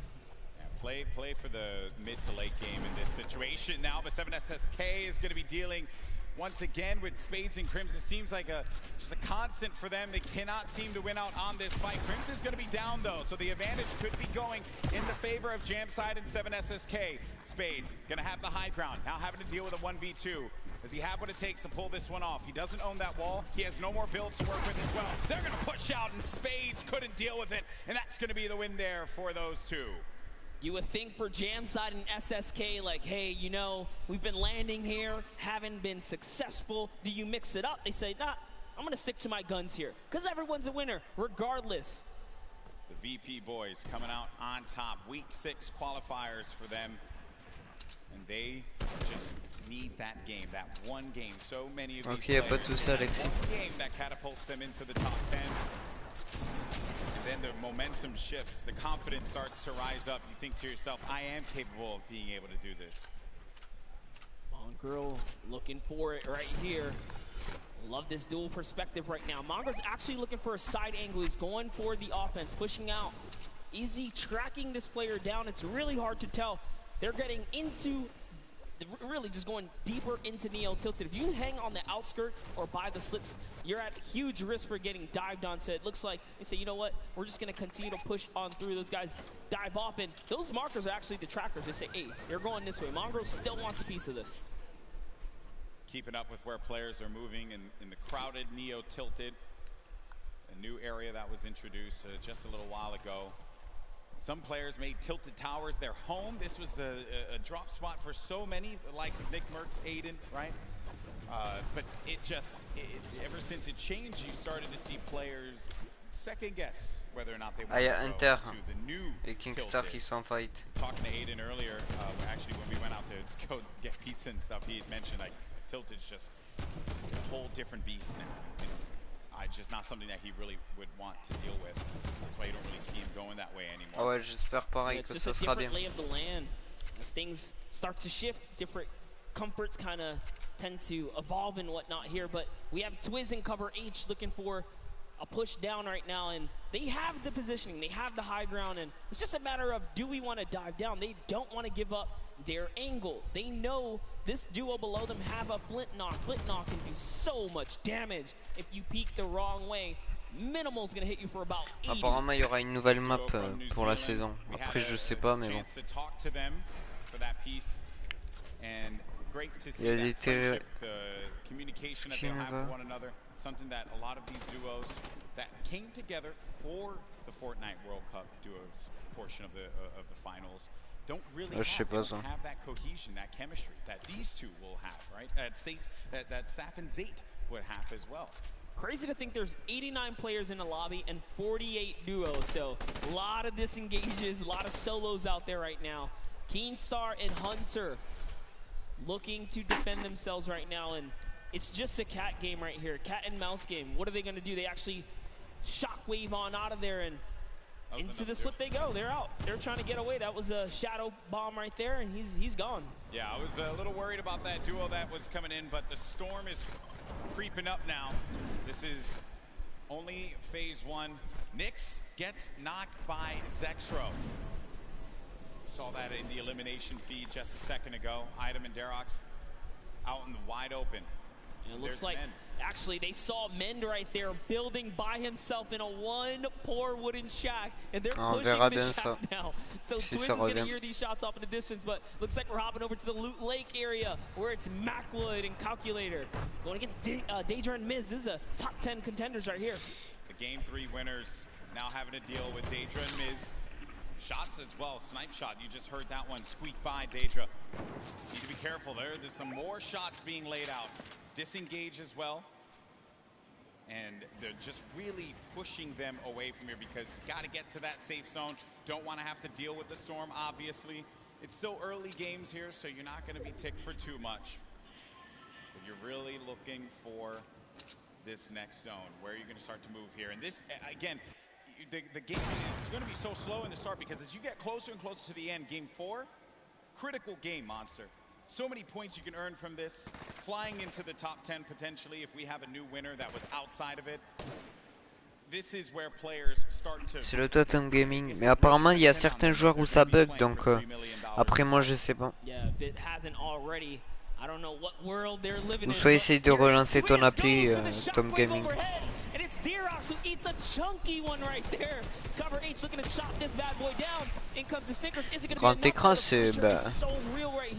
Play for the mid to late game in this situation now, but 7SSK is going to be dealing once again with Spades and Crimson. It seems like just a constant for them. They cannot seem to win out on this fight. Crimson's going to be down though, so the advantage could be going in the favor of Jamside and 7SSK. Spades going to have the high ground, now having to deal with a 1v2. Does he have what it takes to pull this one off? He doesn't own that wall. He has no more builds to work with as well. They're going to push out, and Spades couldn't deal with it, and that's going to be the win there for those two. You would think for Jamside and SSK, like, hey, you know, we've been landing here, haven't been successful. Do you mix it up? They say, nah, I'm going to stick to my guns here, because everyone's a winner, regardless. The VP boys coming out on top. Week 6 qualifiers for them. And they just need that game, that one game. So many of these players, pas tout ça, Alexis. one game that catapults them into the top 10. And then the momentum shifts, the confidence starts to rise up. You think to yourself, I am capable of being able to do this. Mongrel looking for it right here. Love this dual perspective right now. Mongrel's actually looking for a side angle. He's going for the offense, pushing out. Is he tracking this player down? It's really hard to tell. They're getting into, really just going deeper into Neo Tilted. If you hang on the outskirts or by the slips, you're at huge risk for getting dived onto. It looks like they say, you know what, we're just going to continue to push on through. Those guys dive off, and those markers are actually the trackers. They say, hey, you're going this way. Mongrel still wants a piece of this. Keeping up with where players are moving in the crowded Neo Tilted, a new area that was introduced just a little while ago. Some players made Tilted Towers their home. This was a drop spot for so many, the likes of Nick Merckx, Aiden, right? But ever since it changed, you started to see players second guess whether or not they want to go to the new Tilted. Fight. Talking to Aiden earlier, actually when we went out to go get pizza and stuff, he had mentioned like Tilted's just a whole different beast now. You know? Just not something that he really would want to deal with. That's why you don't really see him going that way anymore. Ouais, j'espère pareil que ça sera bien. It's just a different lay of the land. As things start to shift, different comforts kind of tend to evolve and whatnot here. But we have Twiz and Cover H looking for a push down right now, and they have the positioning, they have the high ground, and it's just a matter of, do we want to dive down? They don't want to give up their angle. They know this duo below them have a flint knock. Flint knock can do so much damage if you peek the wrong way. Minimal's gonna hit you for about 80. Apparemment, il y aura une nouvelle map pour la saison. Après, je sais pas, mais bon. Il y a des théories. Communication that they'll have with one another, something that a lot of these duos that came together for the Fortnite World Cup duos portion of the finals don't really have that cohesion, that chemistry that these two will have, right? That Saf and Zate would have as well. Crazy to think there's 89 players in the lobby and 48 duos. So a lot of disengages, a lot of solos out there right now. Keenstar and Hunter looking to defend themselves right now, and it's just a cat game right here, cat and mouse game. What are they going to do? They actually shockwave on out of there, and into the slip they go. They're out. They're trying to get away. That was a shadow bomb right there, and he's gone. Yeah, I was a little worried about that duo that was coming in, but the storm is creeping up now. This is only phase 1. Nyx gets knocked by Zexro. Saw that in the elimination feed just a second ago. Item and Derox out in the wide open. And it looks like actually they saw Mend right there building by himself in a one poor wooden shack, and they're pushing the shack now. So Twiz is going to hear these shots off in the distance, but looks like we're hopping over to the Loot Lake area where it's Macwood and Calculator going against Daedra and Miz. This is a top 10 contenders right here. The game 3 winners now having to deal with Daedra and Miz. Shots as well, snipe shot, you just heard that one squeak by Daedra. Need to be careful there, there's some more shots being laid out. Disengage as well. And they're just really pushing them away from here because you've got to get to that safe zone. Don't want to have to deal with the storm, obviously. It's still early games here, so you're not going to be ticked for too much. But you're really looking for this next zone. Where are you going to start to move here? And this, again, the game is going to be so slow in the start because as you get closer and closer to the end, game 4, critical game, Monster. So many points you can earn from this. Flying into the top 10 potentially if we have a new winner that was outside of it. This is where players start to... C'est le totem gaming, mais apparemment il y a certains joueurs où ça bug, donc après moi je sais pas. Ou soit essaye de relancer ton appli Tom Gaming. Who eats a chunky one right there. Cover H looking to chop this bad boy down. In comes the Stinkers. Is it going to be écran, c'est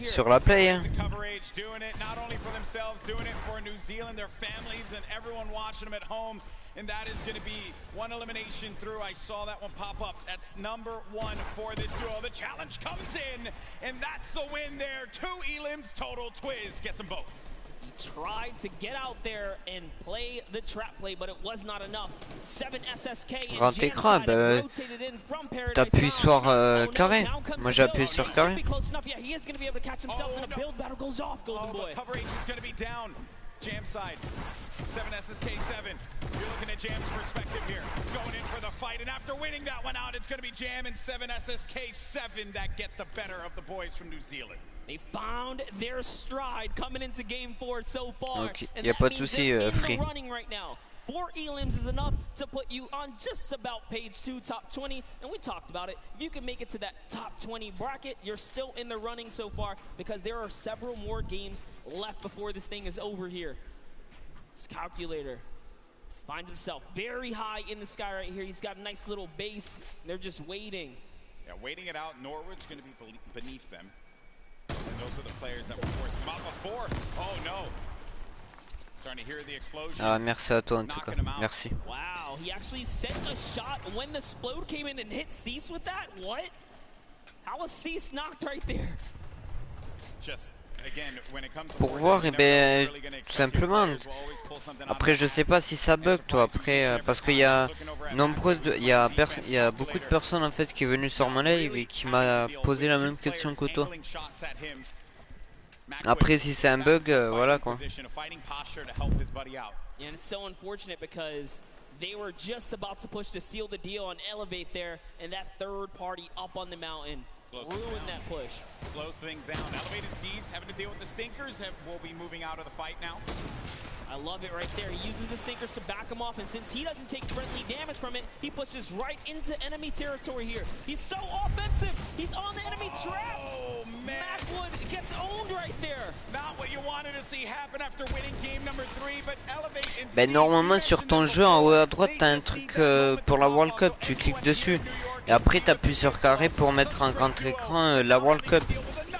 sur la play. Hein. Cover H doing it not only for themselves, doing it for New Zealand, their families, and everyone watching them at home. And that is going to be one elimination through. I saw that one pop up. That's number 1 for this duo. The challenge comes in, and that's the win there. 2 elims total. Twiz gets them both. Tried to get out there and play the trap play, but it was not enough. 7 SSK grand écran, bah, t'appuies sur carré. Moi j'ai appuyé sur carré. Jam side, 7 SSK 7. You're looking at Jam's perspective here. Going in for the fight, and after winning that one out, it's going to be Jam and 7 SSK 7 that get the better of the boys from New Zealand. They found their stride coming into game 4 so far. Okay. And that means they're in the running right now. 4 elims is enough to put you on just about page 2, top 20. And we talked about it. If you can make it to that top 20 bracket, you're still in the running so far because there are several more games left before this thing is over here. This Calculator finds himself very high in the sky right here. He's got a nice little base. They're just waiting. Yeah, waiting it out. Norwood's going to be beneath them. And those are the players that were forcing them out before. Oh no. Starting to hear the explosion. Ah, merci à toi en tout cas. Merci. Wow, he actually sent a shot when the explode came in and hit Cease with that? What? How was Cease knocked right there? Just again, when it comes to pour voir, eh ben, tout simplement. Après, je sais pas si ça bug, toi. Après, parce qu'il y a il y a beaucoup de personnes en fait qui est venu sur mon live et qui m'a posé la même question que toi. Après, si c'est un bug, voilà quoi. And it's so unfortunate because they were just about to push to seal the deal and elevate there, and that third party up on the mountain ruined that push. Slows things down. Elevated Seas having to deal with the Stinkers will be moving out of the fight now. I love it right there. He uses the Stinkers to back him off, and since he doesn't take friendly damage from it, he pushes right into enemy territory here. He's so offensive. He's on the enemy traps. Oh, man. Macwood gets owned right there. Not what you wanted to see happen after winning game number 3, but elevate and ben, normalement, sur ton jeu, en haut à droite, t'as un truc pour la World Cup. Tu cliques dessus. Et après, t'appuies sur carré pour mettre en grand écran la World Cup.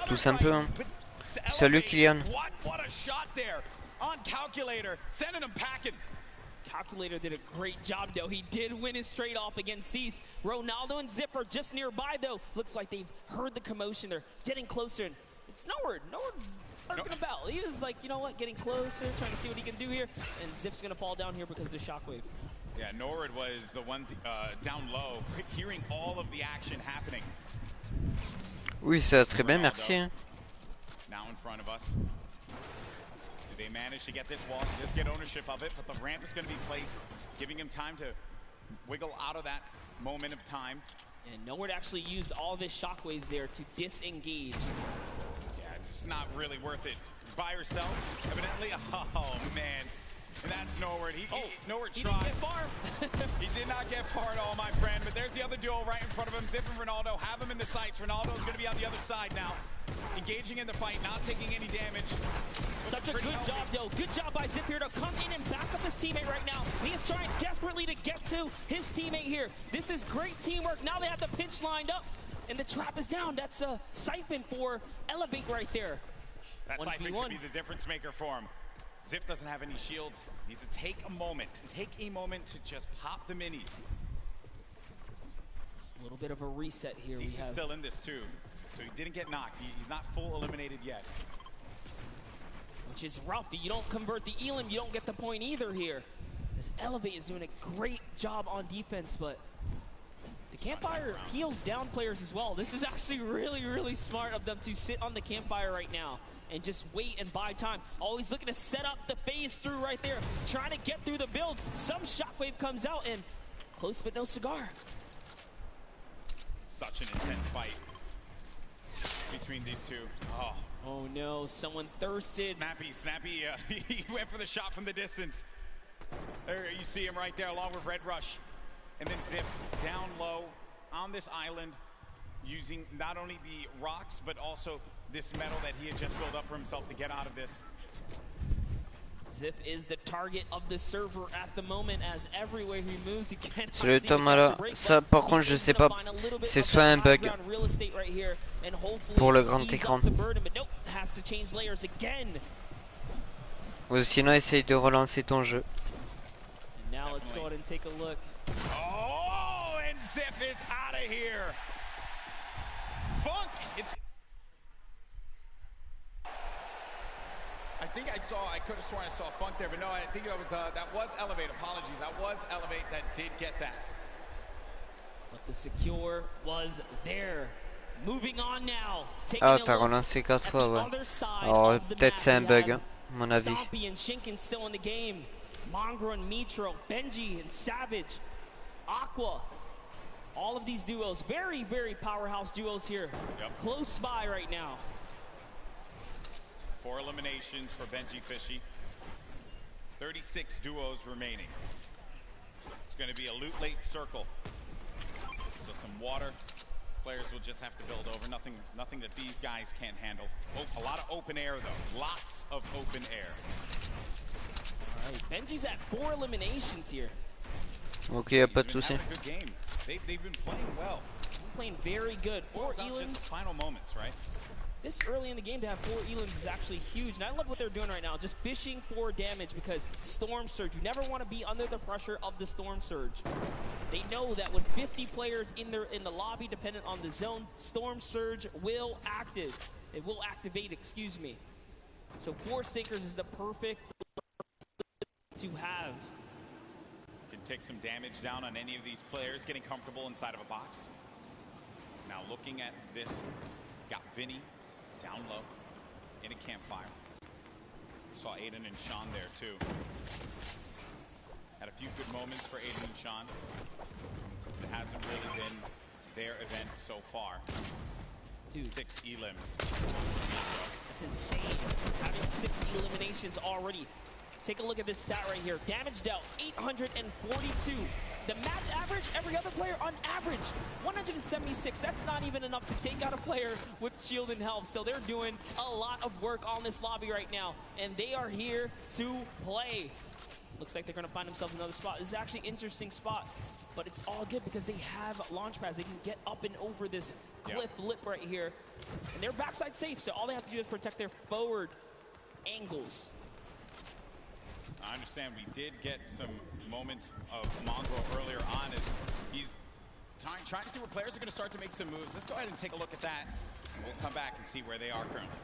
Tout simplement. Salut, Kylian. On Calculator, sending him packing. Calculator did a great job, though. He did win his straight off against Cease. Ronaldo and Zip are just nearby, though. Looks like they've heard the commotion. They're getting closer, and it's Norwood. Norwood's lurking about. He was like, you know what, getting closer, trying to see what he can do here. And Ziff's going to fall down here because of the shockwave. Yeah, Norwood was the one down low, hearing all of the action happening. Oui, ça va très bien, merci. Now in front of us. Do they manage to get this wall, just get ownership of it? But the ramp is going to be placed, giving him time to wiggle out of that moment of time. And Norwood actually used all of his shockwaves there to disengage. Yeah, it's not really worth it. By yourself, evidently. Oh, man. And that's Norwood. Norwood tried. Didn't get far. He did not get far at all, my friend. But there's the other duo right in front of him. Ziff and Ronaldo have him in the sights. Ronaldo's going to be on the other side now. Engaging in the fight, not taking any damage. Such a good job, though. Good job by Ziff here to come in and back up his teammate right now. He is trying desperately to get to his teammate here. This is great teamwork. Now they have the pinch lined up, and the trap is down. That's a siphon for Elevate right there. That siphon could be the difference maker for him. Ziff doesn't have any shields. He needs to take a moment to just pop the minis. It's a little bit of a reset here. He's still in this too, so he didn't get knocked. He's not full eliminated yet. Which is rough. You don't convert the Elam, you don't get the point either here. This Elevate is doing a great job on defense, but the Campfire heals down players as well. This is actually really, really smart of them to sit on the Campfire right now and just wait and buy time. Always looking to set up the phase through right there, trying to get through the build. Some shockwave comes out, and close but no cigar. Such an intense fight between these two. Oh no, someone thirsted. Snappy, he went for the shot from the distance. There you see him right there along with Red Rush. And then Ziff down low on this island, using not only the rocks, but also this metal that he had just built up for himself to get out of this. Ziff is the target of the server at the moment, as everywhere he moves, he cannot Salut Thomas là. Ça par contre je sais pas, c'est soit un bug pour le grand écran. Ou sinon essaye de relancer ton jeu. Now let's go ahead and take a look. Oh, and Ziff is out of here. Funk, I could have sworn I saw Funk there, but no, I think it was, that was Elevate. Apologies, that was Elevate that did get that. But the secure was there. Moving on now. Ah, t'as relancé 4 fois, ouais. Alors peut-être c'est un bug, hein, à mon avis. Stompy and Shinken still in the game. Mongrel and Mitro, Benji and Savage, Aqua. All of these duos, very, very powerhouse duos here. Yep. Close by right now. 4 eliminations for Benji Fishy. 36 duos remaining. It's going to be a loot late circle. So some water. Players will just have to build over. Nothing that these guys can't handle. Oh, a lot of open air though. Lots of open air. All right, Benji's at 4 eliminations here. Ok, y'a pas de souci. They've been playing well. Playing very good. 4 Elams. Final moments, right? This early in the game to have 4 Elams is actually huge, and I love what they're doing right now, just fishing for damage, because Storm Surge, you never want to be under the pressure of the Storm Surge. They know that with 50 players in the lobby, dependent on the zone, Storm Surge will activate, excuse me. So 4 Stinkers is the perfect to have. Can take some damage down on any of these players, getting comfortable inside of a box. Now looking at this, got Vinny down low in a campfire. Saw Aiden and Sean there too. Had a few good moments for Aiden and Sean. It hasn't really been their event so far. 6 elims. That's insane. Having 6 eliminations already. Take a look at this stat right here. Damage dealt, 842. The match average, every other player on average, 176. That's not even enough to take out a player with shield and health. So they're doing a lot of work on this lobby right now, and they are here to play. Looks like they're going to find themselves another spot. This is actually an interesting spot, but it's all good because they have launch pads. They can get up and over this cliff lip right here, and they're backside safe. So all they have to do is protect their forward angles. I understand we did get some moments of Mongrel earlier on as he's trying to see where players are going to start to make some moves. Let's go ahead and take a look at that. We'll come back and see where they are currently.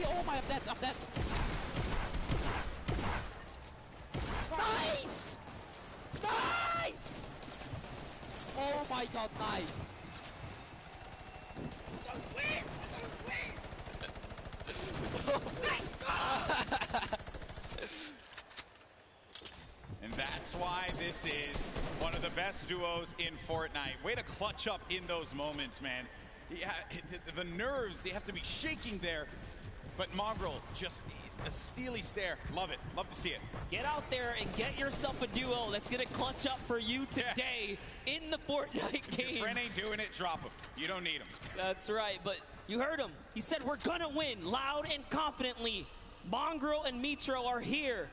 Oh my, up that. Nice! Nice! Oh my god, nice! And that's why this is one of the best duos in Fortnite. Way to clutch up in those moments, man. Yeah, the nerves, they have to be shaking there. But Mongrel, just a steely stare. Love it. Love to see it. Get out there and get yourself a duo that's going to clutch up for you today in the Fortnite game. If your friend ain't doing it, drop him. You don't need him. That's right, but you heard him. He said we're going to win loud and confidently. Mongrel and Mitro are here.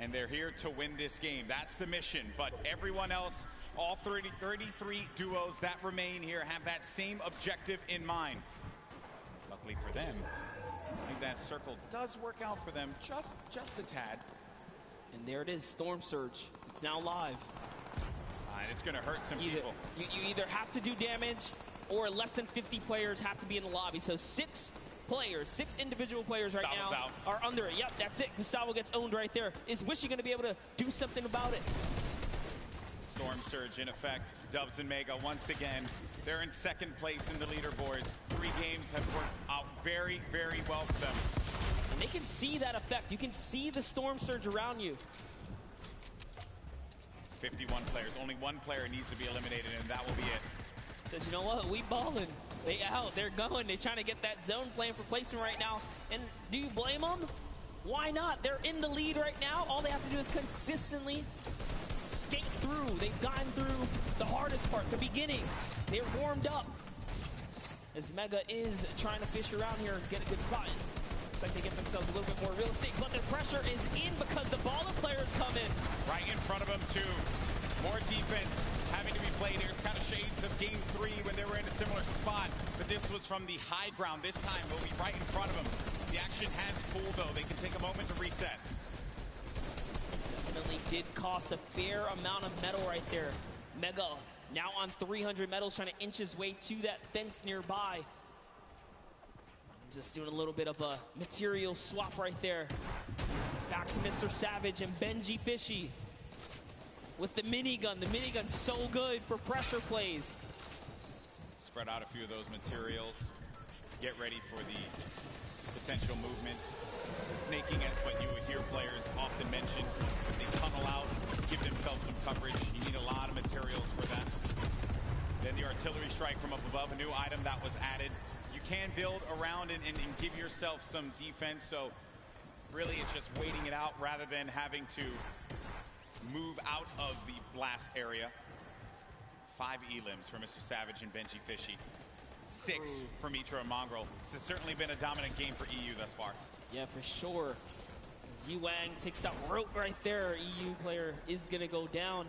And they're here to win this game. That's the mission. But everyone else, all 33 duos that remain here have that same objective in mind. Luckily for them, I think that circle does work out for them just a tad. And there it is, Storm Surge. It's now live. And it's going to hurt some people. You either have to do damage or less than 50 players have to be in the lobby. So 6 individual players right Gustavo's now out. are under it. Yep, that's it. Gustavo gets owned right there. Is Wishy going to be able to do something about it? Storm Surge in effect. Dubs and Mega once again. They're in second place in the leaderboards. 3 games have worked out very, very well for them. And they can see that effect. You can see the Storm Surge around you. 51 players. Only 1 player needs to be eliminated, and that will be it. Says, you know what? We balling. They out. They're going. They're trying to get that zone plan for placement right now. And do you blame them? Why not? They're in the lead right now. All they have to do is consistently skate through. They've gotten through the hardest part, the beginning. They're warmed up. As Mega is trying to fish around here and get a good spot. Looks like they get themselves a little bit more real estate, but their pressure is in because the baller players come in. Right in front of them, too. More defense having to be played here. It's kind of shades of game 3 when they were in a similar spot, but this was from the high ground. This time, will be right in front of them. The action has cooled, though. They can take a moment to reset. Definitely did cost a fair amount of metal right there. Mega now on 300 metals, trying to inch his way to that fence nearby. Just doing a little bit of a material swap right there. Back to Mr. Savage and Benji Fishy with the minigun. The minigun's so good for pressure plays. Spread out a few of those materials. Get ready for the potential movement. The snaking is what you would hear players often mention. They tunnel out, give themselves some coverage. You need a lot of materials for that. Then the artillery strike from up above, a new item that was added. You can build around and give yourself some defense, so really it's just waiting it out rather than having to move out of the blast area. 5 elims for Mr. Savage and Benji Fishy. 6 for Mitro and Mongrel. This has certainly been a dominant game for EU thus far. Yeah, for sure. As Yuang takes out Rote right there, EU player is going to go down.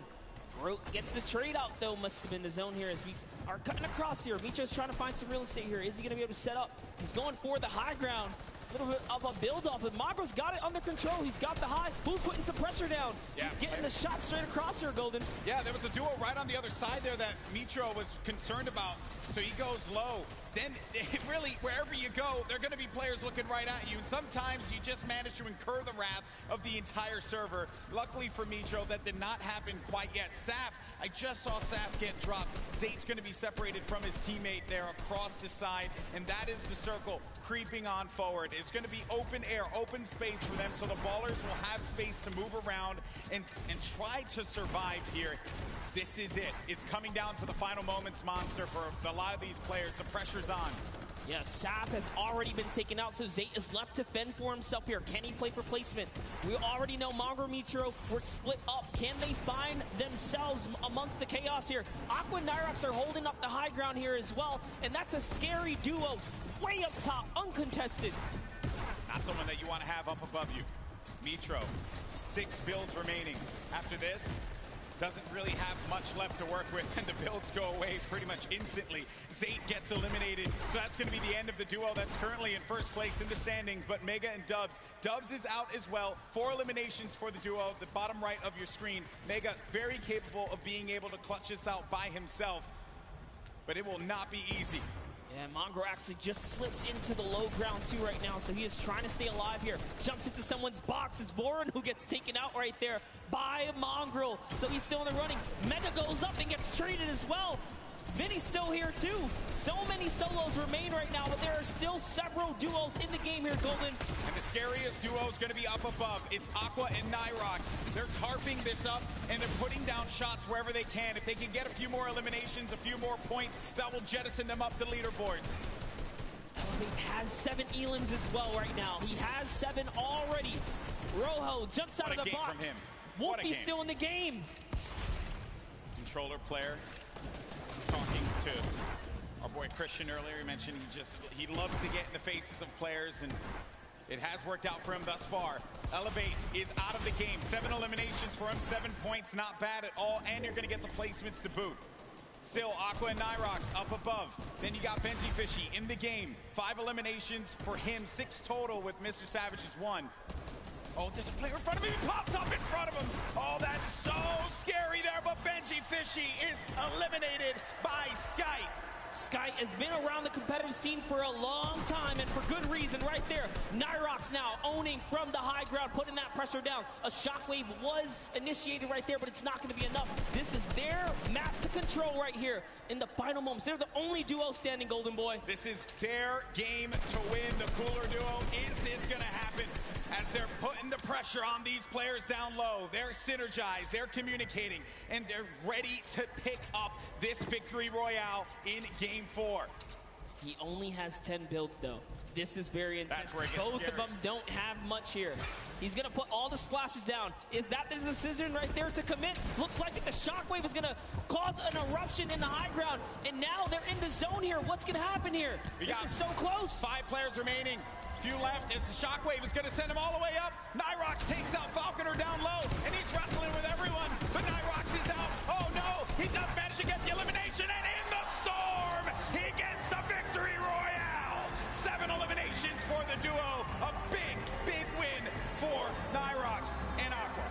Rote gets the trade out, though. Must have been the zone here as we are cutting across here. Mitro's trying to find some real estate here. Is he going to be able to set up? He's going for the high ground. A little bit of a build-up, but Mongrel's got it under control. He's got the high. Who's putting some pressure down? Yeah, he's getting the shot straight across here, Golden. Yeah, there was a duo right on the other side there that Mitro was concerned about. So he goes low. Then, really, wherever you go, there are going to be players looking right at you. And sometimes you just manage to incur the wrath of the entire server. Luckily for Mitro, that did not happen quite yet. Saf, I just saw Saf get dropped. Zate's going to be separated from his teammate there across the side. And that is the circle creeping on forward. It's going to be open air, open space for them. So the ballers will have space to move around and try to survive here. This is it. It's coming down to the final moments, Monster, for a lot of these players. The pressure's on. Yeah, Saf has already been taken out, so Zate is left to fend for himself here. Can he play for placement? We already know Mongrel Mitro were split up. Can they find themselves amongst the chaos here? Aqua and Nyrox are holding up the high ground here as well, and that's a scary duo way up top, uncontested. Not someone that you want to have up above you. Mitro, 6 builds remaining. After this, doesn't really have much left to work with, and the builds go away pretty much instantly. Zate gets eliminated, so that's going to be the end of the duo that's currently in first place in the standings, but Mega and Dubs. Dubs is out as well. 4 eliminations for the duo, the bottom right of your screen. Mega very capable of being able to clutch this out by himself. but it will not be easy. Yeah, Mongrel actually just slips into the low ground too right now, so he is trying to stay alive here. Jumps into someone's box. It's Voron who gets taken out right there by Mongrel, so he's still in the running. Mega goes up and gets traded as well. Vinny's still here too. So many solos remain right now, but there are still several duos in the game here, Golden. And the scariest duo is going to be up above. It's Aqua and Nyrox. They're tarping this up, and they're putting down shots wherever they can. If they can get a few more eliminations, a few more points, that will jettison them up the leaderboards. Elevate has 7 elims as well right now. He has 7 already. Rojo jumps out of the box. From him. Wolfie's still in the game. Controller player. Talking to our boy Christian earlier, he mentioned he loves to get in the faces of players, and it has worked out for him thus far. Elevate is out of the game. 7 eliminations for him, 7 points, not bad at all, and you're going to get the placements to boot. Still, Aqua and Nyrox up above. Then you got Benji Fishy in the game. 5 eliminations for him, 6 total with Mr. Savage's 1. Oh, there's a player in front of him. He pops up in front of him. Oh, that is so scary there, but Benji Fishy is eliminated by Sky. Sky has been around the competitive scene for a long time, and for good reason right there. Nyrox now owning from the high ground, putting that pressure down. A shockwave was initiated right there, but it's not going to be enough. This is their map to control right here in the final moments. They're the only duo standing, Golden Boy. This is their game to win. The cooler duo. Is this going to happen? As they're putting the pressure on these players down low, they're synergized, they're communicating, and they're ready to pick up this victory royale in Game 4. He only has 10 builds, though. This is very intense. Both of them don't have much here. He's going to put all the splashes down. Is that the decision right there to commit? Looks like the shockwave is going to cause an eruption in the high ground, and now they're in the zone here. What's going to happen here? This is so close. 5 players remaining. Few left as the shockwave is going to send him all the way up. Nyrox takes out Falconer down low, and he's wrestling with everyone. But Nyrox is out. Oh no, he does manage to get the elimination, and in the storm, he gets the victory royale. 7 eliminations for the duo. A big, big win for Nyrox and Aqua.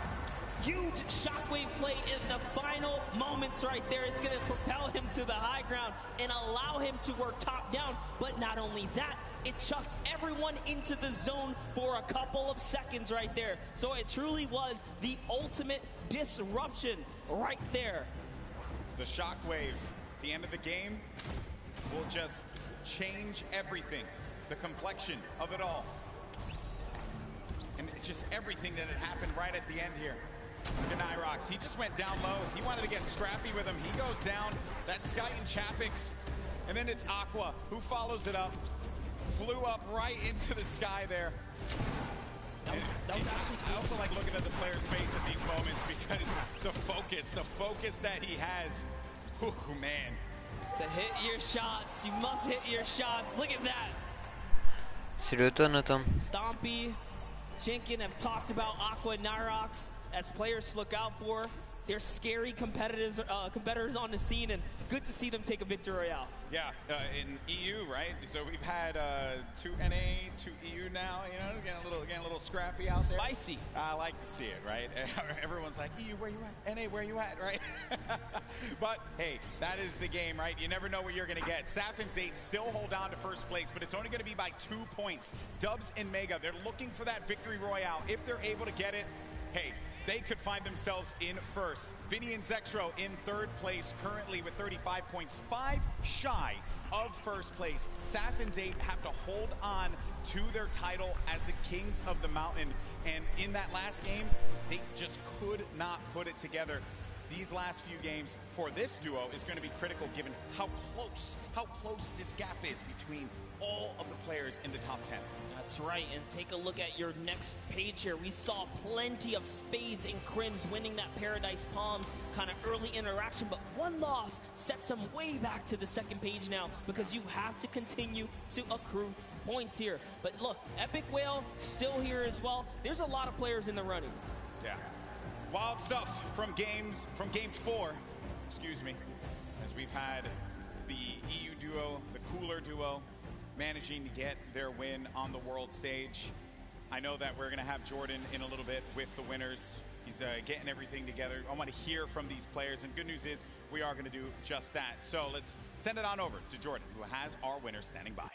Huge shockwave play in the final moments right there. It's going to propel him to the high ground and allow him to work top down. But not only that, it chucked everyone into the zone for a couple of seconds right there. So it truly was the ultimate disruption right there. The shockwave at the end of the game will just change everything. The complexion of it all. And just everything that had happened right at the end here. Look at Nyrox. He just went down low. He wanted to get scrappy with him. He goes down. That's Sky and Chapix. And then it's Aqua who follows it up. Flew up right into the sky there. That was actually I also like looking at the player's face at these moments because the focus that he has. Oh, man. To hit your shots. You must hit your shots. Look at that. C'est le toi, Nathan. Stompy, Shinkin have talked about Aqua and Nyrox as players to look out for. They're scary competitors on the scene, and good to see them take a victory royale. Yeah, in EU, right? So we've had 2 NA, 2 EU now. You know, getting a little scrappy out there. Spicy. I like to see it, right? Everyone's like, EU, where you at? NA, where you at, right? But hey, that is the game, right? You never know what you're gonna get. Saf and Zate still hold on to first place, but it's only gonna be by 2 points. Dubs and Mega, they're looking for that victory royale. If they're able to get it, hey, they could find themselves in first. Vinny and Zextro in 3rd place currently with 35 points, 5 shy of first place. Saf and Zate have to hold on to their title as the Kings of the Mountain. And in that last game, they just could not put it together. These last few games for this duo is going to be critical given how close this gap is between all of the players in the top 10. That's right, and take a look at your next page here. We saw plenty of Spades and Crims winning that Paradise Palms kind of early interaction, but one loss sets them way back to the second page now because you have to continue to accrue points here. But look, Epic Whale still here as well. There's a lot of players in the running. Yeah. Wild stuff from game 4, excuse me, as we've had the EU duo, the cooler duo, managing to get their win on the world stage. I know that we're going to have Jordan in a little bit with the winners. He's getting everything together. I want to hear from these players, and good news is we are going to do just that. So let's send it on over to Jordan, who has our winner standing by.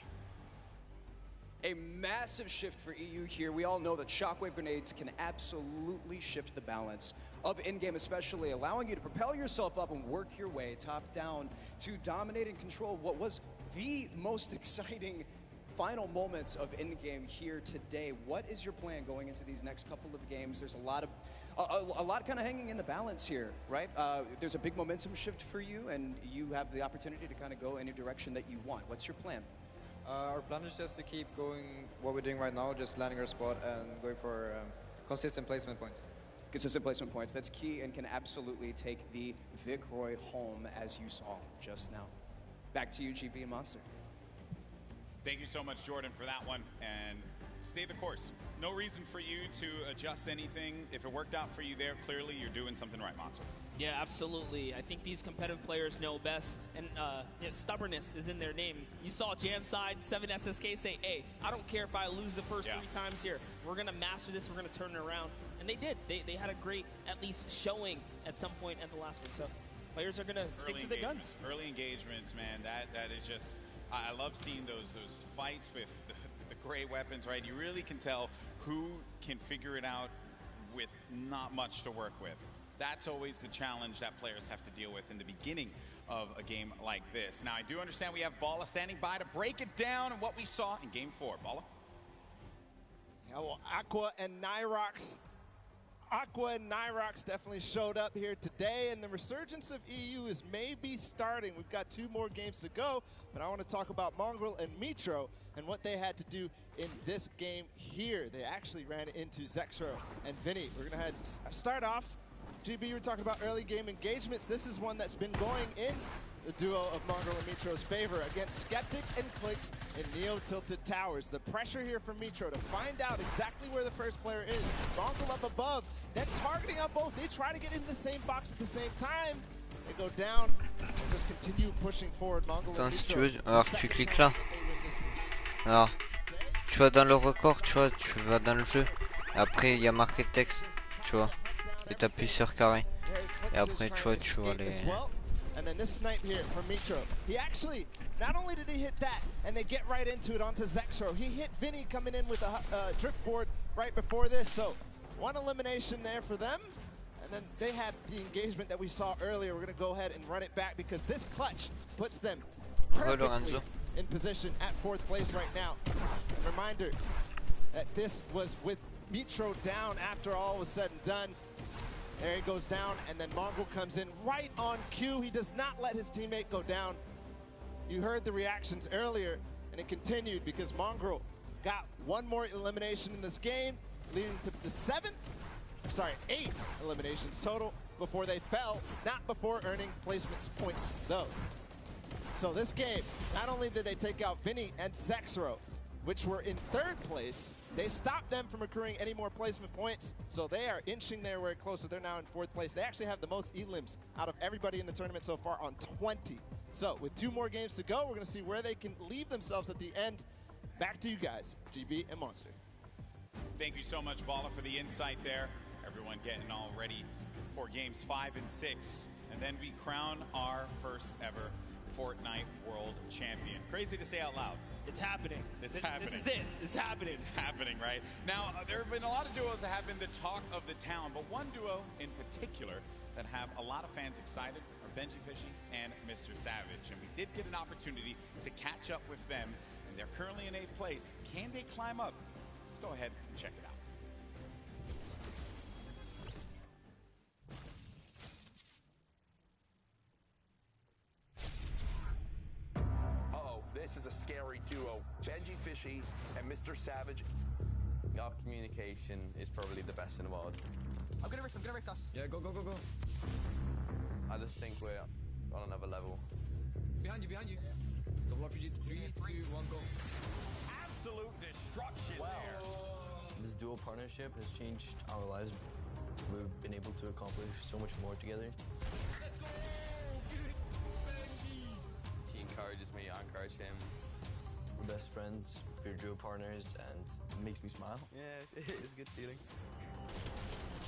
A massive shift for EU here. We all know that shockwave grenades can absolutely shift the balance of in-game, especially allowing you to propel yourself up and work your way top down to dominate and control what was the most exciting final moments of in-game here today. What is your plan going into these next couple of games? There's a lot kind of hanging in the balance here, right? There's a big momentum shift for you, and you have the opportunity to kind of go any direction that you want. What's your plan? Our plan is just to keep going what we're doing right now, just landing our spot and going for consistent placement points. Consistent placement points, that's key and can absolutely take the Vicroy home, as you saw just now. Back to you, GB and Monster. Thank you so much, Jordan, for that one, and stay the course. No reason for you to adjust anything. If it worked out for you there, clearly you're doing something right, Monster. Yeah, absolutely. I think these competitive players know best, and stubbornness is in their name. You saw Jamside, 7SSK say, hey, I don't care if I lose the first 3 times here. We're going to master this. We're going to turn it around. And they did. They had a great, at least, showing at some point at the last one. So players are going to stick to their guns. Early engagements, man, that is just, I love seeing those fights with the gray weapons, right? You really can tell who can figure it out with not much to work with. That's always the challenge that players have to deal with in the beginning of a game like this. Now, I do understand we have Bala standing by to break it down and what we saw in Game 4. Bala? Yeah, well, Aqua and Nyrox definitely showed up here today, and the resurgence of EU is maybe starting. We've got 2 more games to go, but I want to talk about Mongrel and Mitro and what they had to do in this game here. They actually ran into Zexro and Vinny. We're going to start off. GB, you were talking about early game engagements. This is one that's been going in the duo of Mongrel and Mitro's favor against Skeptic and Clicks in Neo-Tilted Towers. The pressure here from Mitro to find out exactly where the first player is. Mongrel up above, then targeting on both. They try to get into the same box at the same time. They go down and just continue pushing forward. Mongrel and Si tu Mitro. veux, alors tu cliques là. Alors, tu vas dans le record, tu vois, tu vas dans le jeu. Après, il y a marqué texte, tu vois. Et t'appuies sur carré. Et après, tu vois les... And then this snipe here from Mitro. He actually, not only did he hit that, and they get right into it onto Zexro, he hit Vinny coming in with a drift board right before this, so 1 elimination there for them. And then they had the engagement that we saw earlier. We're going to go ahead and run it back because this clutch puts them perfectly in position at 4th place right now. A reminder that this was with Mitro down after all was said and done. There he goes down, and then Mongrel comes in right on cue. He does not let his teammate go down. You heard the reactions earlier, and it continued because Mongrel got 1 more elimination in this game, leading to the 8 eliminations total before they fell, not before earning placements points, though. So this game, not only did they take out Vinny and Zexro, which were in 3rd place, they stopped them from accruing any more placement points, so they are inching their way closer. They're now in 4th place. They actually have the most elims out of everybody in the tournament so far on 20. So with 2 more games to go, we're going to see where they can leave themselves at the end. Back to you guys, GB and Monster. Thank you so much, Bala, for the insight there. Everyone getting all ready for games 5 and 6. And then we crown our first ever Fortnite World Champion. Crazy to say out loud. It's happening. It's happening. This is it. It's happening. It's happening, right? Now, there have been a lot of duos that have been the talk of the town, but one duo in particular that have a lot of fans excited are Benji Fishy and Mr. Savage. And we did get an opportunity to catch up with them, and they're currently in 8th place. Can they climb up? Let's go ahead and check it out. This is a scary duo. Benji Fishy and Mr. Savage. Our communication is probably the best in the world. I'm gonna rift us. Yeah, go. I just think we're on another level. Behind you. Double RPG, 3, 2, 1, go. Absolute destruction there. This dual partnership has changed our lives. We've been able to accomplish so much more together. Let's go! He encourages me, I encourage him. We're best friends, we're duo partners, and it makes me smile. Yeah, it's a good feeling.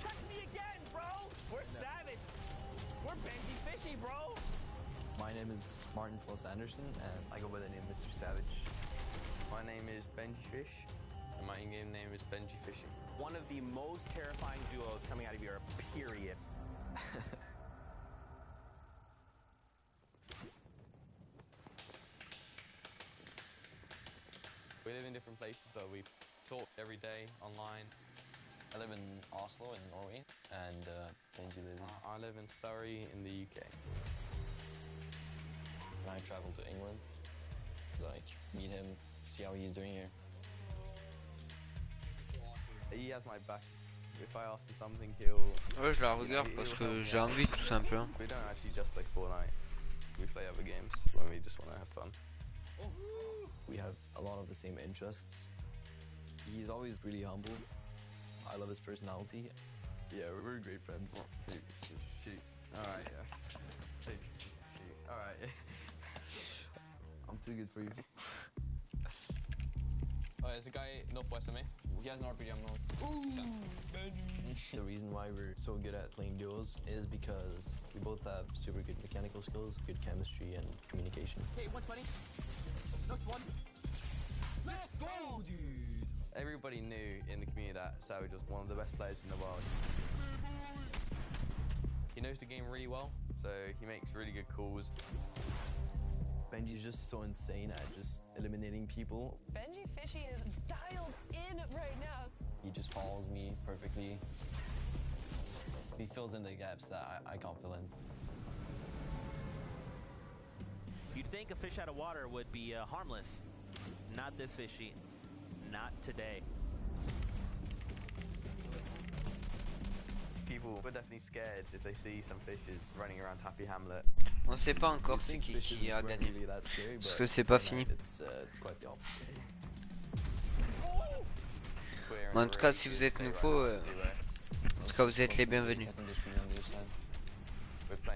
Check me again, bro! We're savage! We're Benji Fishy, bro! My name is Martin Floss Anderson, and I go by the name Mr. Savage. My name is Benji Fish, and my in-game name is Benji Fishy. One of the most terrifying duos coming out of Europe, period. We live in different places, but we talk every day online. I live in Oslo in Norway, and Benji lives... I live in Surrey in the UK. And I travel to England to like meet him, see how he's doing here. He has my back. If I ask him something, he'll... Ouais, je la regarde parce que j'ai envie tout simplement. We don't actually just play Fortnite. We play other games when we just want to have fun. We have a lot of the same interests. He's always really humble. I love his personality. Yeah, we're great friends. Oh, shoot. Alright, yeah. Shoot. Alright. I'm too good for you. Oh, there's a guy northwest of me. He has an RPG on mode. The reason why we're so good at playing duos is because we both have super good mechanical skills, good chemistry, and communication. Hey, 120. No, 1. Let's go, dude! Everybody knew in the community that Savage was one of the best players in the world. He knows the game really well, so he makes really good calls. Benji's just so insane at just eliminating people. Benji Fishy is dialed in right now. He just follows me perfectly. He fills in the gaps that I can't fill in. You'd think a fish out of water would be harmless. Not this fishy. Not today. People were definitely scared if they see some fishes running around Happy Hamlet. On sait pas encore c'est qui a gagné. Parce que c'est pas fini. Mais en tout cas, si vous êtes nouveau, en tout cas, vous êtes les bienvenus.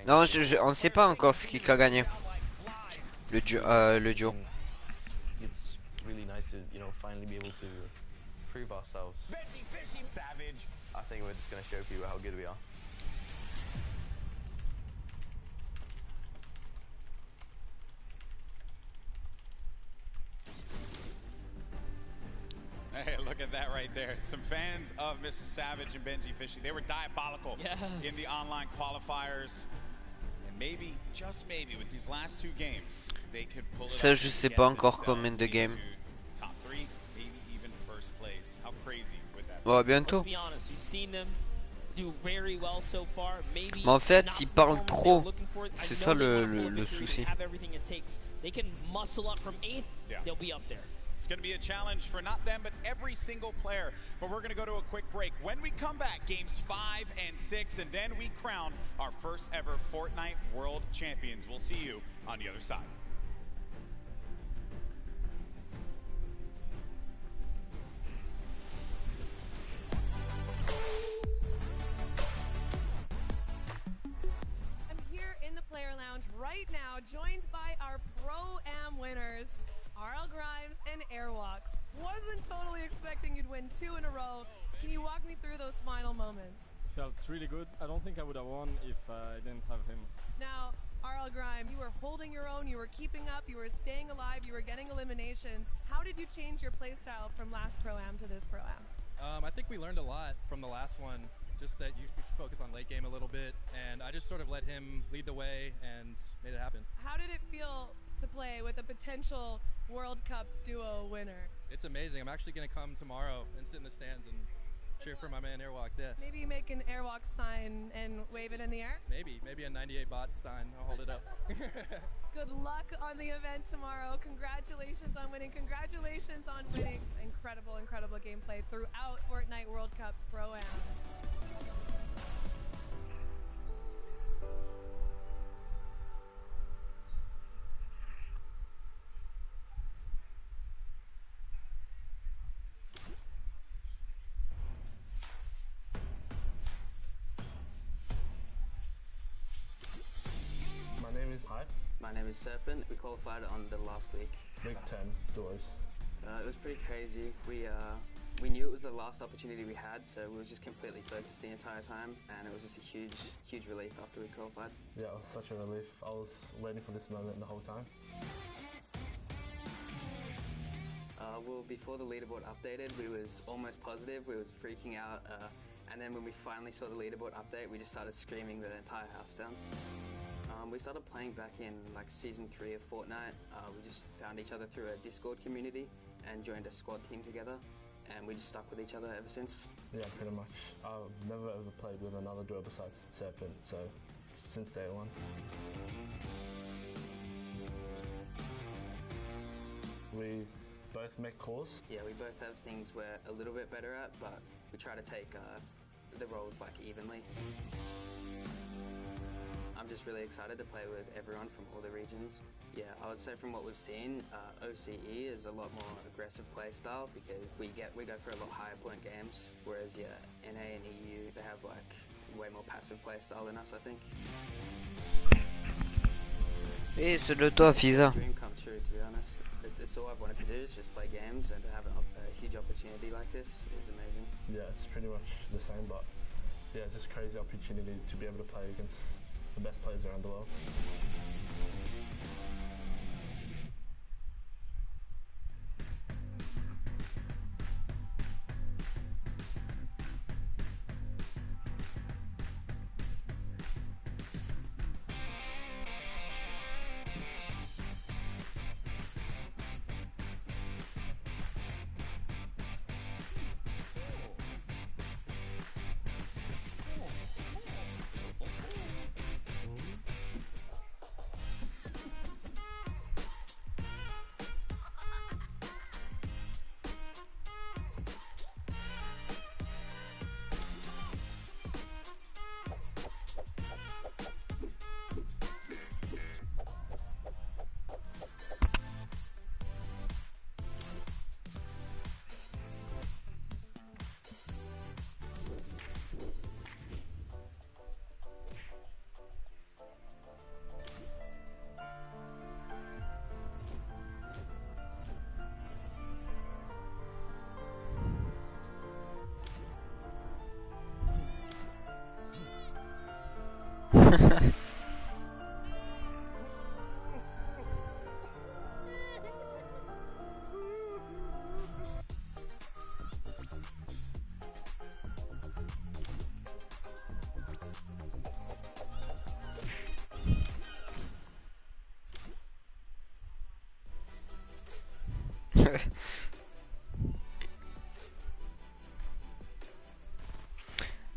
Non, on sait pas encore ce qui a gagné. Le duo. It's really nice to, finally be able to prove ourselves. Savage. I think we're just going to show people how good we are. Hey, look at that right there. Some fans of Mr. Savage and Benji Fishy. They were diabolical in the online qualifiers. And maybe, just maybe, with these last 2 games, they could pull it Ça, up je and sais get pas encore themselves combien de into games. top 3, maybe even first place. How crazy would that be? Bon, à bientôt. Let's be honest, we've seen them do very well so far. Maybe Mais en fait, not ils parlent perform trop. they're looking for. C'est I ça know they want le more victories, souci. They have everything it takes. They can muscle up from 8th. Yeah. They'll be up there. It's going to be a challenge for not them, but every single player. But we're going to go to a quick break. When we come back, games 5 and 6, and then we crown our first ever Fortnite World Champions. We'll see you on the other side. I'm here in the player lounge right now, joined by our Pro-Am winners, RL Grimes and Airwalks. Wasn't totally expecting you'd win 2 in a row. Can you walk me through those final moments? It felt really good. I don't think I would have won if I didn't have him. Now, RL Grime, you were holding your own, you were keeping up, you were staying alive, you were getting eliminations. How did you change your playstyle from last Pro-Am to this Pro-Am? I think we learned a lot from the last one, just that you should focus on late game a little bit, and I just sort of let him lead the way and made it happen. How did it feel to play with a potential World Cup duo winner? It's amazing. I'm actually going to come tomorrow and sit in the stands and cheer for my man Airwalks, yeah. Maybe make an Airwalks sign and wave it in the air? Maybe a 98 bot sign. I'll hold it up. Good luck on the event tomorrow. Congratulations on winning. Congratulations on winning. Incredible, incredible gameplay throughout Fortnite World Cup Pro-Am. My name is Serpent. We qualified on the last week. Week 10 duos. It was pretty crazy. We knew it was the last opportunity we had, so we were just completely focused the entire time, and it was just a huge relief after we qualified. Yeah, it was such a relief. I was waiting for this moment the whole time. Well, before the leaderboard updated, we was almost positive. We was freaking out, and then when we finally saw the leaderboard update, we just started screaming the entire house down. We started playing back in like season 3 of Fortnite. We just found each other through a Discord community and joined a squad team together, and we just stuck with each other ever since. Yeah, pretty much. I've never ever played with another duo besides Serpent, so since day one. We both make calls. Yeah, we both have things we're a little bit better at, but we try to take the roles like evenly. I'm just really excited to play with everyone from all the regions. Yeah, I would say from what we've seen, OCE is a lot more aggressive play style because we go for a lot higher point games, whereas yeah, NA and EU, they have like way more passive play style than us, I think. Et c'est de toi, Fisa. Dream come true, to be honest. It's all I've wanted to do is just play games, and to have a huge opportunity like this is amazing. Yeah, it's pretty much the same, but yeah, just crazy opportunity to be able to play against the best players around the world.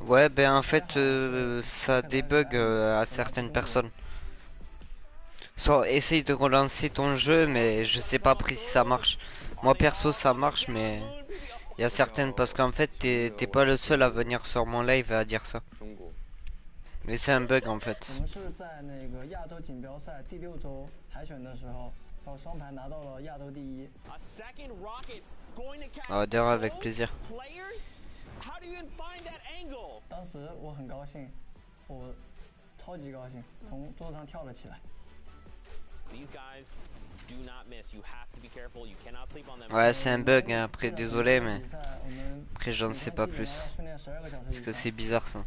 Ouais, ben en fait, ça débug à certaines personnes. Soit essaye de relancer ton jeu, mais je sais pas après si ça marche. Moi perso, ça marche, mais il y a certaines parce qu'en fait, t'es pas le seul à venir sur mon live et à dire ça. Mais c'est un bug en fait. Ah, d'ailleurs, avec plaisir. 当时我很高兴，我超级高兴，从桌子上跳了起来。 Ouais, c'est un bug, hein. Après désolé, mais après j'en sais pas plus. Parce que c'est bizarre ça.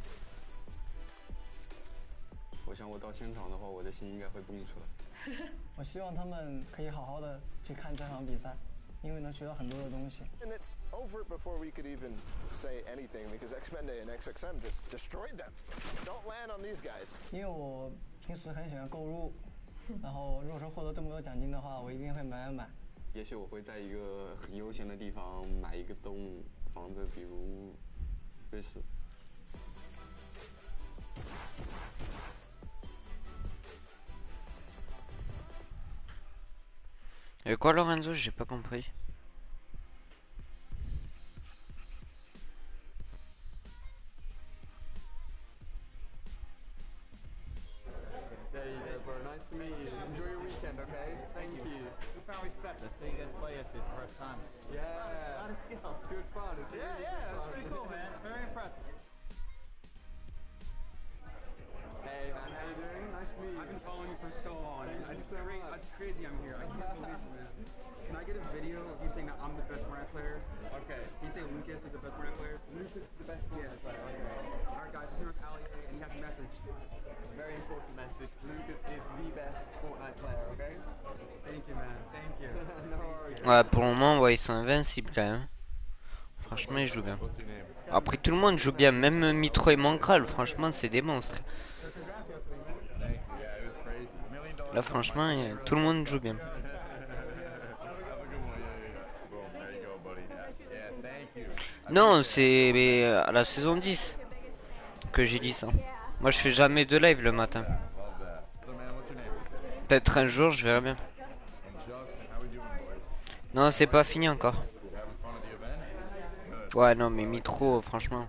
我想我到现场的话，我的心应该会蹦出来。我希望他们可以好好的去看这场比赛。 因为能学到很多的东西。And it's over before we could even say anything because Xmende and XXM just destroyed them. Don't land on these guys. 因为我平时很喜欢购入，然后如果说获得这么多奖金的话，我一定会买。也许我会在一个很悠闲的地方买一个栋房子，比如瑞士。 Et quoi Lorenzo, j'ai pas compris. There you go, bro. Nice to meet you. Enjoy your weekend, okay? Thank you. Profound respect. Let's see you guys play us for the first time. Yeah. A lot of skills. Good fun. It's yeah, it's pretty cool, man. Very impressive. Hey man, how you doing? Nice to meet you. I've been following you for so long. Thank you so message. Lucas is the best Fortnite player, okay? Thank you, man. Thank you. No worries. Ouais, pour le moment, ouais, ils sont invincibles quand même. Franchement, ils jouent bien. Après, tout le monde joue bien, même Mitro et Mangral, franchement, c'est des monstres. Là, franchement, tout le monde joue bien. Non, c'est à la saison 10 que j'ai dit ça. Moi, je fais jamais de live le matin. Peut-être un jour, je verrai bien. Non, c'est pas fini encore. Ouais, non, mais Mitro, franchement.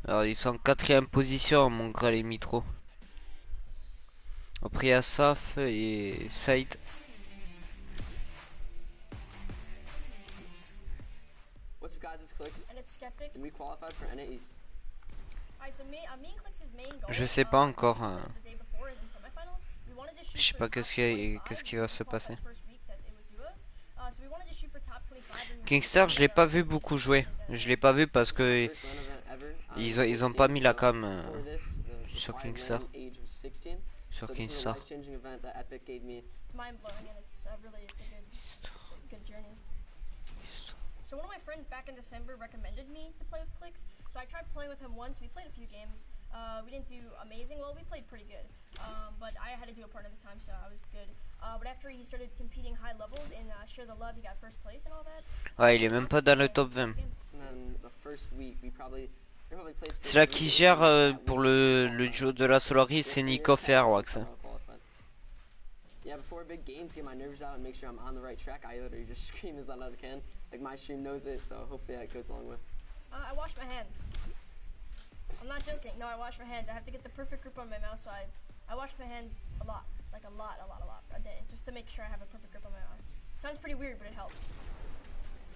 Alors, ils sont en 4ème position, mon gras, les Mitro. Après, il y a Saf et Saïd. What's up, guys? It's Clicks. And it's Skeptic. And we qualified for NA East. Je sais pas encore. Je sais pas qu'est-ce qui va se passer. Kingster, je l'ai pas vu beaucoup jouer. Je l'ai pas vu parce que ils ont pas mis la cam sur Kingster. Sur Kingster. So one of my friends back in December recommended me to play with Clicks, so I tried playing with him once. We played a few games. We didn't do amazing, well, we played pretty good. But I had to do a part of the time, so I was good. But after he started competing high levels and Share the Love, he got first place and all that. Ouais, il est même pas dans le top 20. C'est là qui gère pour le duo de la Solari, c'est Nico et Airwax. Yeah, before big games, get my nerves out and make sure I'm on the right track. I literally just scream as loud as I can. Like my stream knows it, so hopefully that goes a long way. I wash my hands. I'm not joking. No, I wash my hands. I have to get the perfect grip on my mouse, so I wash my hands a lot, like a lot a day, just to make sure I have a perfect grip on my mouse. It sounds pretty weird, but it helps.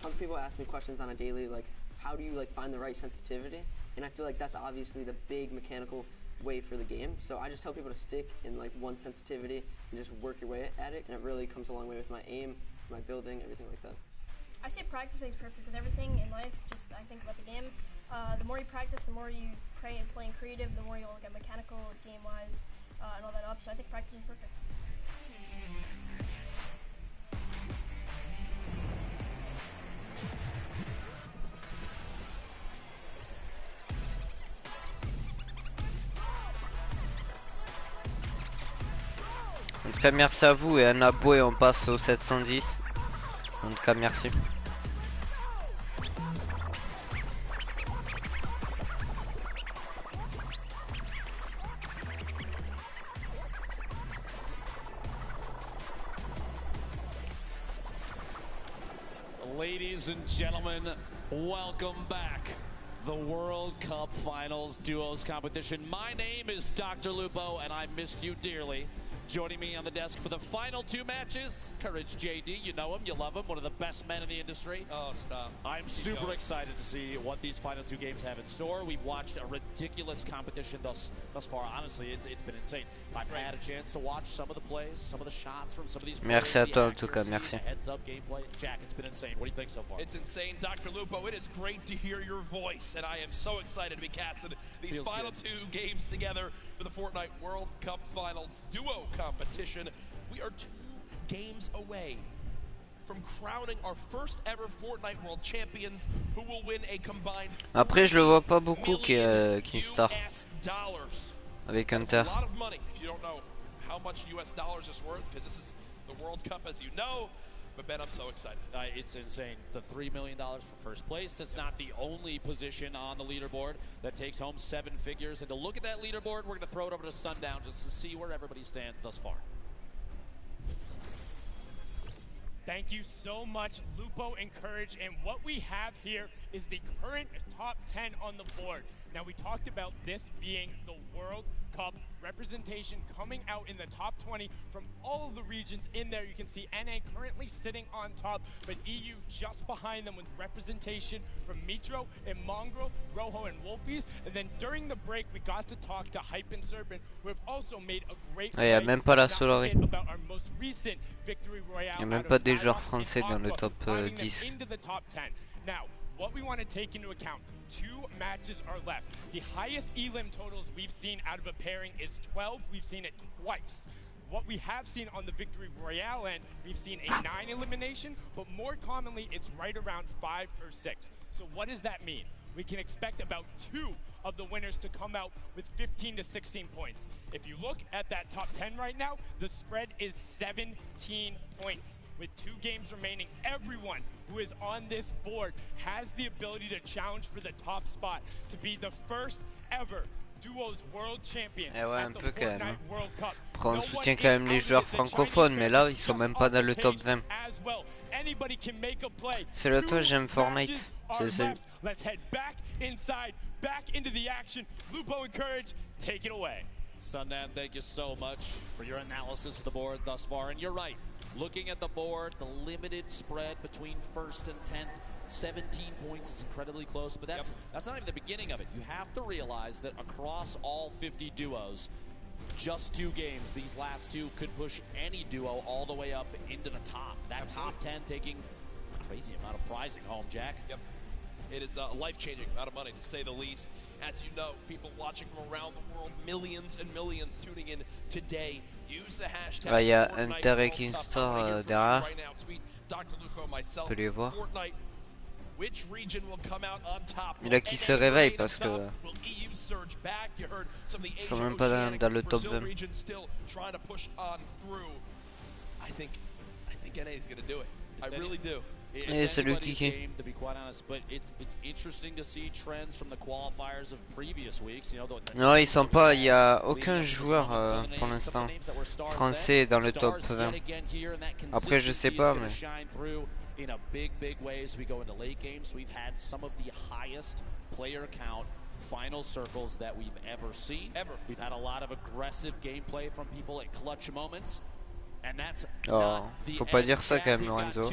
Tons of people ask me questions on a daily, like how do you like find the right sensitivity? And I feel like that's obviously the big mechanical way for the game, so I just tell people to stick in like one sensitivity and just work your way at it, and it really comes a long way with my aim, my building, everything like that. I say practice makes perfect with everything in life. Just I think about the game. The more you practice, the more you play in creative, the more you'll get mechanical, game-wise, and all that up. So I think practice makes perfect. En tout cas, merci à vous et à Nabo, et on passe au 710. En tout cas, merci. Ladies and gentlemen, welcome back. The World Cup Finals Duos competition. My name is Dr. Lupo, and I missed you dearly. Joining me on the desk for the final two matches, Courage JD, you know him, you love him, one of the best men in the industry. Oh, stop. I'm super excited to see what these final two games have in store. We've watched a ridiculous competition thus far. Honestly, it's been insane. I've had a chance to watch some of the plays, some of the shots from some of these Merci à toi en tout cas, merci. Heads up gameplay. Jack, it's been insane. What do you think so far? It's insane, Dr. Lupo. It is great to hear your voice, and I am so excited to be casting these Feels final good. two games together for the Fortnite World Cup Finals duo competition. We are 2 games away from crowning our first ever Fortnite World Champions, who will win a combined Après, je le vois pas beaucoup qui star avec Hunter. That's a lot of money if you don't know how much US dollars is worth, because this is the World Cup, as you know. But Ben, I'm so excited. It's insane. The $3 million for first place. It's not the only position on the leaderboard that takes home 7 figures. And to look at that leaderboard, we're going to throw it over to Sundown just to see where everybody stands thus far. Thank you so much, Lupo and Courage. And what we have here is the current top 10 on the board. Now, we talked about this being the World Cup representation coming out in the top 20 from all of the regions in there. You can see NA currently sitting on top, but EU just behind them with representation from Mitro and Mongrel, Rojo and Wolfies. And then during the break, we got to talk to Hype and Serpent, who have also made a great Il y a même pas la Solari. about our most recent victory royale. Il y a même pas des joueurs français dans le top 10. Into the top 10. Now, what we want to take into account, 2 matches are left. The highest elim totals we've seen out of a pairing is 12. We've seen it twice. What we have seen on the Victory Royale end, we've seen a 9 elimination, but more commonly, it's right around 5 or 6. So what does that mean? We can expect about 2 of the winners to come out with 15 to 16 points. If you look at that top 10 right now, the spread is 17 points. With 2 games remaining, everyone who is on this board has the ability to challenge for the top spot to be the first ever Duos World Champion. Eh ouais, un peu quand même. Après, on soutient quand même les joueurs francophones, mais là, ils sont même pas dans le top 20. C'est le toi, j'aime Fortnite. C'est celui. Let's head back inside, back into the action. Lupo and Courage, take it away. Sundan, thank you so much for your analysis of the board thus far. And you're right, looking at the board, the limited spread between first and 10th, 17 points is incredibly close, but that's not even the beginning of it. You have to realize that across all 50 duos, just 2 games, these last 2 could push any duo all the way up into the top. That top 10 taking a crazy amount of prizing home, Jack. Yep. It is a life-changing amount of money, to say the least. As you know, people watching from around the world, millions and millions tuning in today. Use the hashtag. Ouais, il y a Inter Store derrière. On peut les voir. Mais là qui se réveille parce que ils sont même pas dans le top 20. Et c'est lui qui non, ils sont pas, il y a aucun joueur pour l'instant français dans le top 20. Après je sais pas, mais in a big ways. We go into late games. We've had some of the highest player count final circles that we've ever seen. We've had a lot of aggressive gameplay from people at clutch moments. And that's faut pas dire ça quand même, Lorenzo.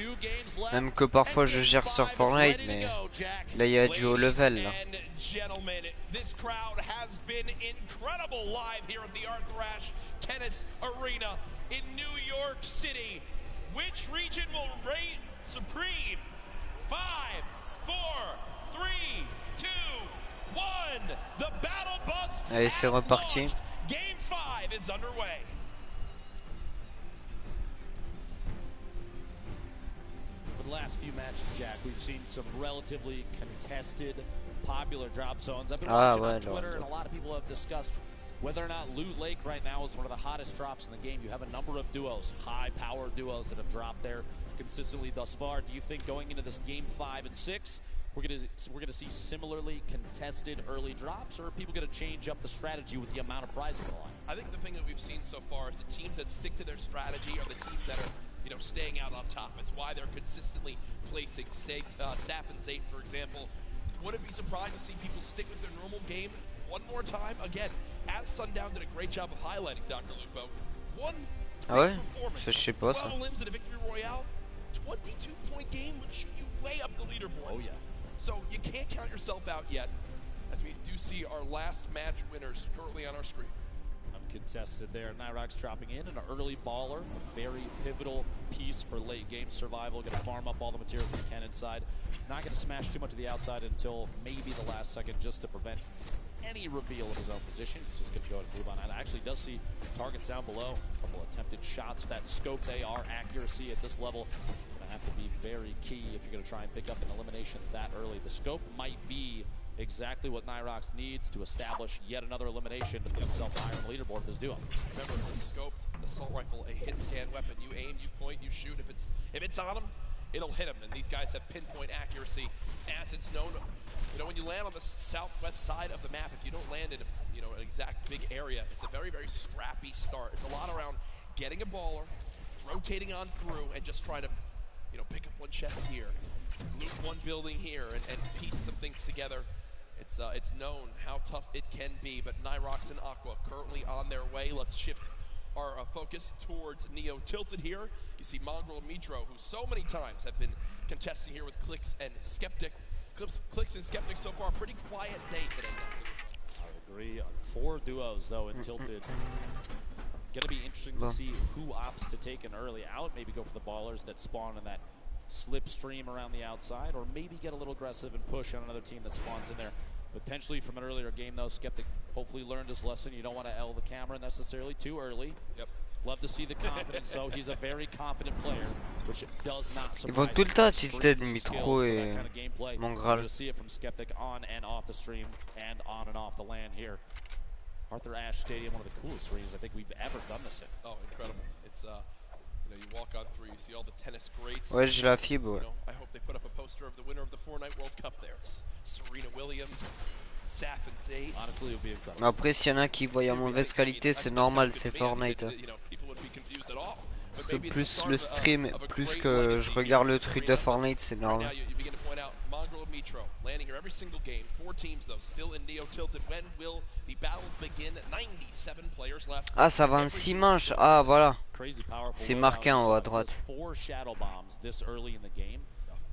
Même que parfois je gère sur Fortnite, mais là il y a du haut level là. This crowd has been incredible live here at the Arthrash Tennis Arena in New York City. Which region will reign supreme? 5, 4, 3, 2, 1. The battle bus. Allez, c'est reparti. Game 5 is underway. For the last few matches, Jack, we've seen some relatively contested, popular drop zones. I've been watching on Twitter, and a lot of people have discussed whether or not Loot Lake right now is one of the hottest drops in the game. You have a number of duos, high-power duos that have dropped there consistently thus far. Do you think going into this game 5 and 6, we're gonna see similarly contested early drops, or are people gonna change up the strategy with the amount of prizing on the line? I think the thing that we've seen so far is the teams that stick to their strategy are the teams that are, you know, staying out on top. It's why they're consistently placing, say, Sap and Zate, for example. Wouldn't be surprised to see people stick with their normal game one more time. Again, as Sundown did a great job of highlighting, Dr. Lupo. One performance, 12 limbs in a Victory Royale, 22-point game would shoot you way up the leaderboards. Oh yeah. So you can't count yourself out yet, as we do see our last match winners currently on our screen. Uncontested there. Nyrox dropping in an early baller, a very pivotal piece for late game survival. Going to farm up all the materials he can inside. Not going to smash too much of the outside until maybe the last second, just to prevent any reveal of his own position. He's just going to go and move on. And actually does see targets down below. A couple attempted shots. That scope AR accuracy at this level going to have to be very key if you're going to try and pick up an elimination that early. The scope might be exactly what Nyrox needs to establish yet another elimination to put himself higher on the leaderboard of this duo. Remember, the scope, the assault rifle, a hit scan weapon. You aim, you point, you shoot. If it's on him, it'll hit him. And these guys have pinpoint accuracy, as it's known. You know, when you land on the southwest side of the map, if you don't land in an exact big area, it's a very, very scrappy start. It's a lot around getting a baller, rotating on through, and just trying to, pick up one chest here, loot one building here, and piece some things together. It's known how tough it can be, but Nyrox and Aqua currently on their way. Let's shift our focus towards Neo Tilted here. You see Mongrel and Mitro, who so many times have been contesting here with Clicks and Skeptic. Clicks and Skeptic so far, pretty quiet day today. I agree. 4 duos, though, in Tilted. Going to be interesting to see who opts to take an early out, maybe go for the ballers that spawn in that slipstream around the outside, or maybe get a little aggressive and push on another team that spawns in there. Potentially from an earlier game, though, Skeptic hopefully learned his lesson. You don't want to L the camera necessarily too early. Yep. Love to see the confidence, though. He's a very confident player, which does not surprise. Ils vont tout le temps tilted micro et mon Graal. To see it from Skeptic on and off the stream and on and off the LAN here. Arthur Ashe Stadium, one of the coolest streams I think we've ever done this in. Oh, incredible! It's you know, you walk on through, you see all the tennis greats. Ouais, j'ai la fibre. Ouais. You know, I hope they put up a poster of the winner of the Fortnite World Cup there. It's Serena Williams, Saf and Zay. Honestly, it would be incredible. Après, s'il y en a qui voient en mauvaise qualité, c'est normal, c'est Fortnite. Parce que plus le stream, plus que je regarde le truc de Fortnite, c'est normal. Landing here every single game. 4 teams though still in Neo tilted. When will the battles begin? 97 players left. Ah, ça va en 6 manches. Ah, voilà. C'est marqué en haut à droite. 4 shadow bombs this early in the game.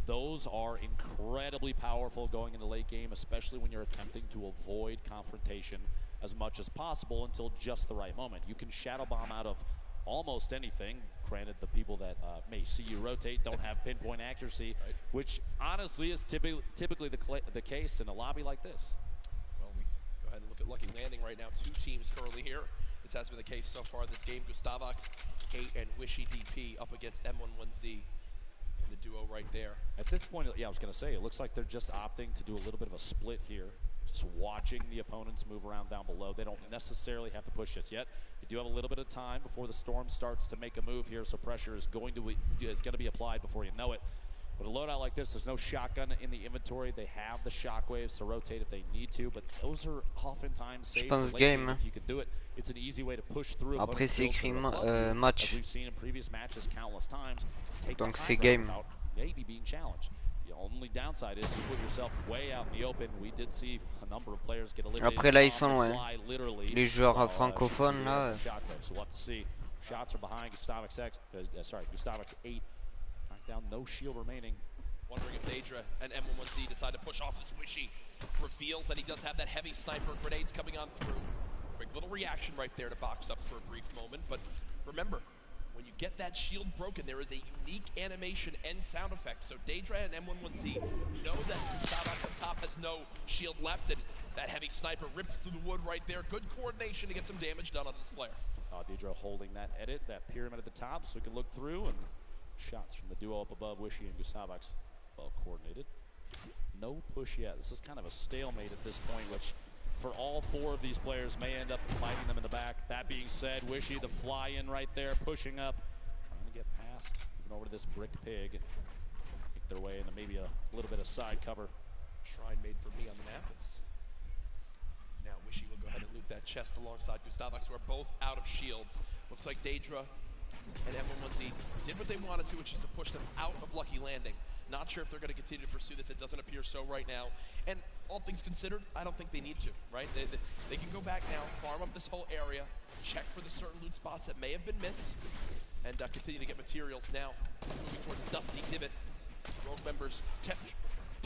Those are incredibly powerful going into late game, especially when you're attempting to avoid confrontation as much as possible until just the right moment. You can shadow bomb out of almost anything. Granted, the people that may see you rotate don't have pinpoint accuracy, which honestly is typically the case in a lobby like this. Well, we go ahead and look at Lucky Landing right now. 2 teams currently here. This has been the case so far this game. Gustavox, 8, and Wishy DP up against M11Z. The duo right there. At this point, yeah, I was going to say, it looks like they're just opting to do a little bit of a split here. Just watching the opponents move around down below. They don't necessarily have to push this yet. You do have a little bit of time before the storm starts to make a move here, so pressure is going to be applied before you know it. But a loadout like this, there's no shotgun in the inventory. They have the shockwaves to rotate if they need to, but those are oftentimes saved for late game. If you can do it, it's an easy way to push through. Après c'est écrit match. We've seen in previous matches countless times. Donc c'est game. Maybe being challenged. The only downside is you put yourself way out in the open. We did see a number of players get eliminated. Après là ils sont loin. Les joueurs francophones là. So we'll have to see. Shots are behind Gustavox X. Gustavox 8. Down, no shield remaining. Wondering if Daedra and M11Z decide to push off this Wishy. Reveals that he does have that heavy sniper. Grenades coming on through. Quick little reaction right there to box up for a brief moment. But remember, when you get that shield broken, there is a unique animation and sound effect. So Daedra and M11Z know that Gustavox on top has no shield left, and that heavy sniper rips through the wood right there. Good coordination to get some damage done on this player. Saw Daedra holding that edit, that pyramid at the top, so we can look through and shots from the duo up above, Wishy and Gustavox, well coordinated. No push yet. This is kind of a stalemate at this point, which for all 4 of these players may end up fighting them in the back. That being said, Wishy, the fly in right there, pushing up, trying to get past, moving over to this brick pig, make their way into maybe a little bit of side cover. Shrine made for me on the Napas. Now Wishy will go ahead and loot that chest alongside Gustavox, who are both out of shields. Looks like Daedra and M11Z did what they wanted to, which is to push them out of Lucky Landing. Not sure if they're going to continue to pursue this. It doesn't appear so right now. And all things considered, I don't think they need to, right? They can go back now, farm up this whole area, check for the certain loot spots that may have been missed, and continue to get materials now. Moving towards Dusty Divot. Rogue members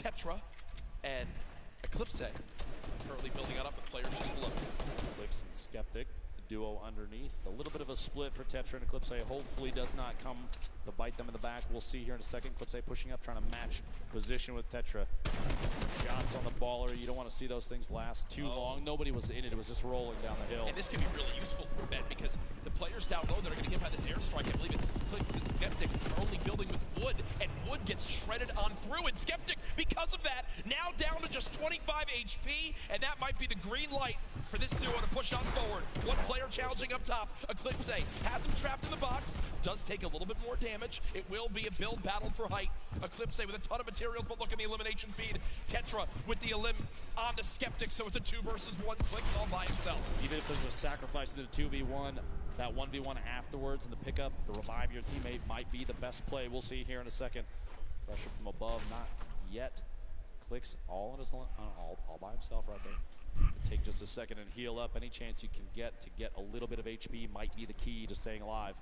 Tetra and Eclipse currently building on up with players just below. Clicks and Skeptic. Duo underneath. A little bit of a split for Tetra and Eclipse. Hopefully does not come to bite them in the back. We'll see here in a second. Eclipse pushing up, trying to match position with Tetra. Shots on the baller. You don't want to see those things last too long. Nobody was in it. It was just rolling down the hill. And this could be really useful, Ben, because the players down low that are going to get by this airstrike, I believe it's Clicks and Skeptic, are only building with wood, and wood gets shredded on through. And Skeptic, because of that, now down to just 25 HP, and that might be the green light for this duo to push on forward. One player challenging up top. Eclipse has him trapped in the box. Does take a little bit more damage. It will be a build battle for height. Eclipse with a ton of materials, but look at the elimination feed. Tetra with the elim on to Skeptic, so it's a 2 versus 1. Clicks all by himself. Even if there's a sacrifice to the 2v1, that 1v1 afterwards and the pickup, the revive your teammate might be the best play. We'll see here in a second. Pressure from above, not yet. Clicks all on his all by himself right there. Take just a second and heal up. Any chance you can get a little bit of HP might be the key to staying alive.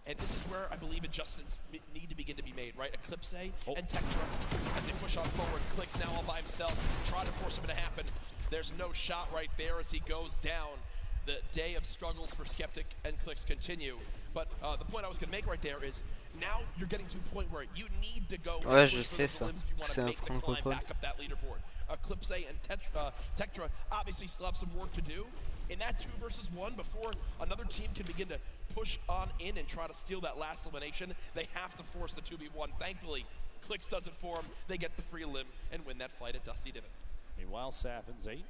And this is where I believe adjustments need to begin to be made, right? Eclipse and Tetra, as they push on forward. Clicks now all by himself, trying to force him to happen. There's no shot right there as he goes down. The day of struggles for Skeptic and Clicks continue. But the point I was going to make right there is Now you're getting to a point where you need to go. Ouais, je sais ça. C'est un francophone. Back up that leaderboard. Eclipse and Tektra obviously still have some work to do in that 2 versus 1 before another team can begin to push on in and try to steal that last elimination. They have to force the 2v1. Thankfully, Clicks does it for them. They get the free limb and win that fight at Dusty Divot. Meanwhile, Saf and Zate.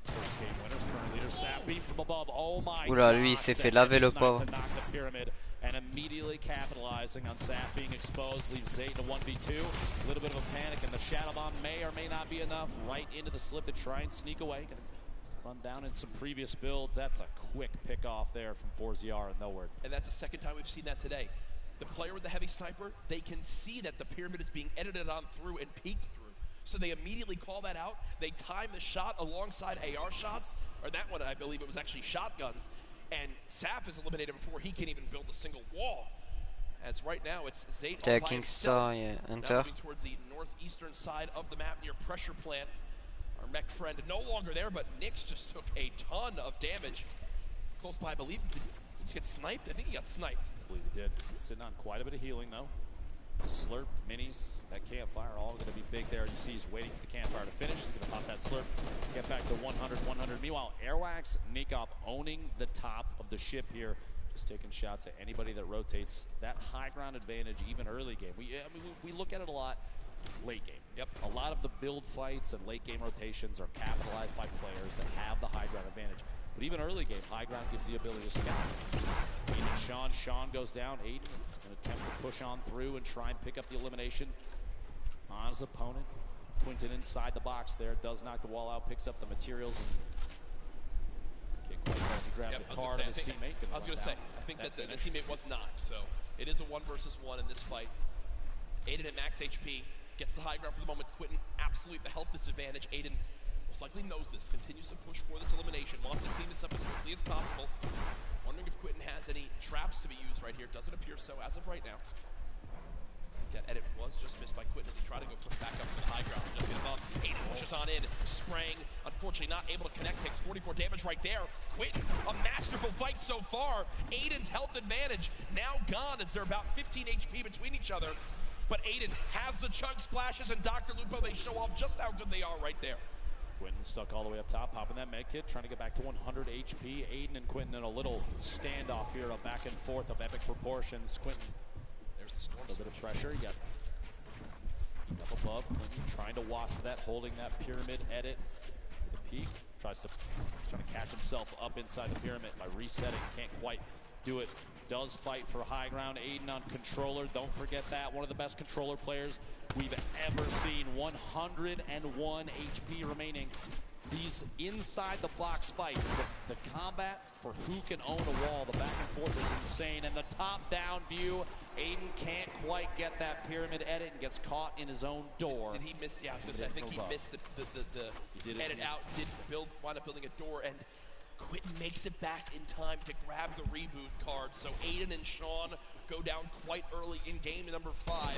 First game winners, current leader Saf beat from above. Oh my Oula, lui il s'est fait laver le pauvre. And immediately capitalizing on Saf being exposed, leaves Zate in a 1v2. A little bit of a panic, and the Shadow Bomb may or may not be enough. Right into the slip to try and sneak away. Gonna run down in some previous builds. That's a quick pick off there from 4ZR and nowhere. And that's the second time we've seen that today. The player with the heavy sniper, they can see that the pyramid is being edited on through and peeked through. So they immediately call that out. They time the shot alongside AR shots, or that one I believe it was actually shotguns. And Saf is eliminated before he can even build a single wall. As right now it's Zate all by himself. Now moving towards the northeastern side of the map near pressure plant. Our mech friend no longer there, but Nyx just took a ton of damage. Close by, I believe. Did he get sniped? I think he got sniped. I believe he did. Sitting on quite a bit of healing though. The slurp, minis, that campfire, all going to be big there. You see he's waiting for the campfire to finish. He's going to pop that slurp, get back to 100, 100. Meanwhile, Airwax, Nikov owning the top of the ship here. Just taking shots at anybody that rotates. That high ground advantage, even early game. We look at it a lot late game. Yep. A lot of the build fights and late game rotations are capitalized by players that have the high ground advantage. But even early game, high ground gives the ability to scout. Sean goes down. Aiden an attempt to push on through and try and pick up the elimination on his opponent. Quinton inside the box there, does knock the wall out, picks up the materials, and can't quite grab the card of his teammate. I was going to say, I think that the teammate was knocked, so it is a 1 versus 1 in this fight. Aiden at max HP, gets the high ground for the moment. Quinton, absolute the health disadvantage. Aiden most likely knows this, continues to push for this elimination, wants to clean this up as quickly as possible. Wondering if Quinton has any traps to be used right here. Doesn't appear so as of right now. That edit was just missed by Quinton as he tried to go back up to the high ground. Just get above. Aiden pushes on in, spraying. Unfortunately not able to connect, takes 44 damage right there. Quinton, a masterful fight so far. Aiden's health advantage now gone as they're about 15 HP between each other. But Aiden has the chug splashes, and Dr. Lupo, they show off just how good they are right there. Quinton stuck all the way up top, popping that med kit, trying to get back to 100 HP. Aiden and Quinton in a little standoff here, a back and forth of epic proportions. Quinton, there's the storm. A little bit of pressure. You got up above. Quinton trying to watch that, holding that pyramid edit. The peak trying to catch himself up inside the pyramid by resetting. Can't quite do it. Does fight for high ground. Aiden on controller. Don't forget that. One of the best controller players we've ever seen. 101 HP remaining. These inside the box fights, the combat for who can own a wall, the back and forth is insane. And the top down view, Aiden can't quite get that pyramid edit and gets caught in his own door. Did he miss? Yeah, I think he missed the edit out. Did wind up building a door, and Quinton makes it back in time to grab the reboot card. So Aiden and Sean go down quite early in game number 5.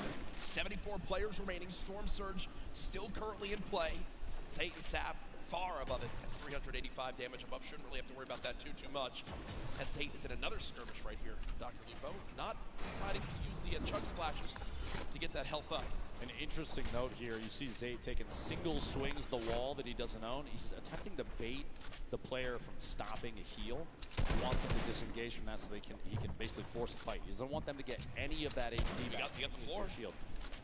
74 players remaining. Storm Surge still currently in play. Zate and Sap far above it at 385 damage above. Shouldn't really have to worry about that too much. As Zate is in another skirmish right here. Dr. Lupo not deciding to use the chug splashes to get that health up. An interesting note here, you see Zate taking single swings the wall that he doesn't own. He's attempting to bait the player from stopping a heal. He wants him to disengage from that so he can basically force a fight. He doesn't want them to get any of that HP back. You got the floor. Shield.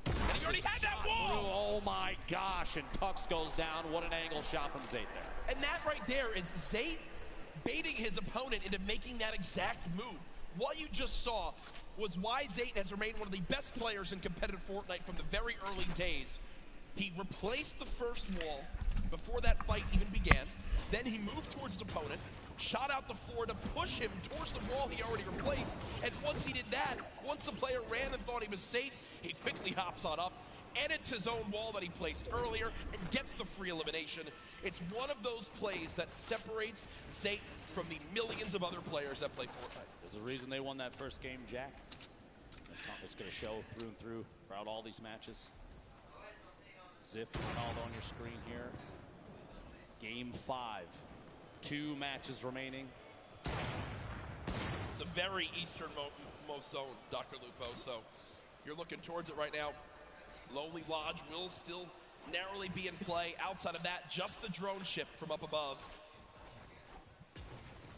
And he already had that wall! Oh my gosh, and Tux goes down. What an angle shot from Zate there. And that right there is Zate baiting his opponent into making that exact move. What you just saw was why Zate has remained one of the best players in competitive Fortnite from the very early days. He replaced the first wall before that fight even began. Then he moved towards his opponent, shot out the floor to push him towards the wall he already replaced. And once he did that, once the player ran and thought he was safe, he quickly hops on up, edits his own wall that he placed earlier, and gets the free elimination. It's one of those plays that separates Zate from the millions of other players that play Fortnite. There's a reason they won that first game, Jack. It's going to show through and through throughout all these matches. Zip called on your screen here. Game 5. 2 matches remaining. It's a very Eastern most zone, Dr. Lupo. So you're looking towards it right now. Lonely Lodge will still narrowly be in play. Outside of that, just the drone ship from up above.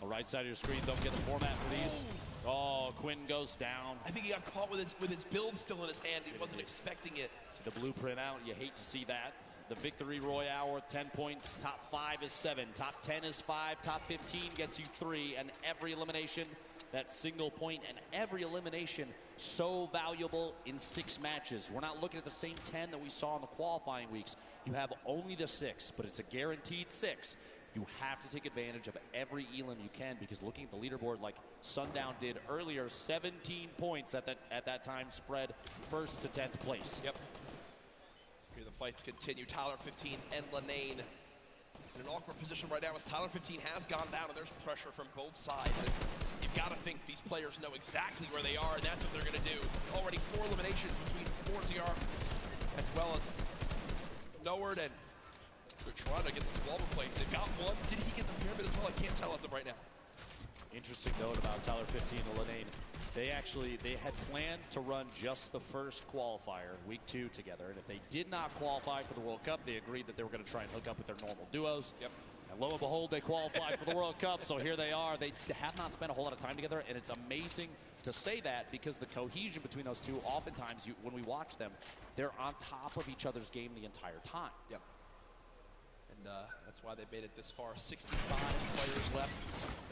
The right side of your screen, don't get the format for these. Oh, Quinn goes down. I think he got caught with his build still in his hand. He wasn't expecting it. See the blueprint out. You hate to see that. The victory royale worth 10 points. Top 5 is 7. Top 10 is 5. Top 15 gets you 3. And every elimination, that single point, and every elimination so valuable in 6 matches. We're not looking at the same 10 that we saw in the qualifying weeks. You have only the 6, but it's a guaranteed 6. You have to take advantage of every elim you can, because looking at the leaderboard like Sundown did earlier, 17 points at that time spread 1st to 10th place. Yep. Here the fights continue. Tyler 15 and Lanane in an awkward position right now as Tyler 15 has gone down, and there's pressure from both sides. And you've got to think these players know exactly where they are, and that's what they're going to do. Already 4 eliminations between Fortnite as well as Noward, and they're trying to get this wall replaced. They've got one. Did he get the pyramid as well? I can't tell as of right now. Interesting note about Tyler 15 and Lanane. They had planned to run just the first qualifier, week 2 together. And if they did not qualify for the World Cup, they agreed that they were going to try and hook up with their normal duos. Yep. And lo and behold, they qualified for the World Cup. So here they are. They have not spent a whole lot of time together. And it's amazing to say that, because the cohesion between those two, oftentimes when we watch them, they're on top of each other's game the entire time. Yep. And that's why they made it this far. 65 players left.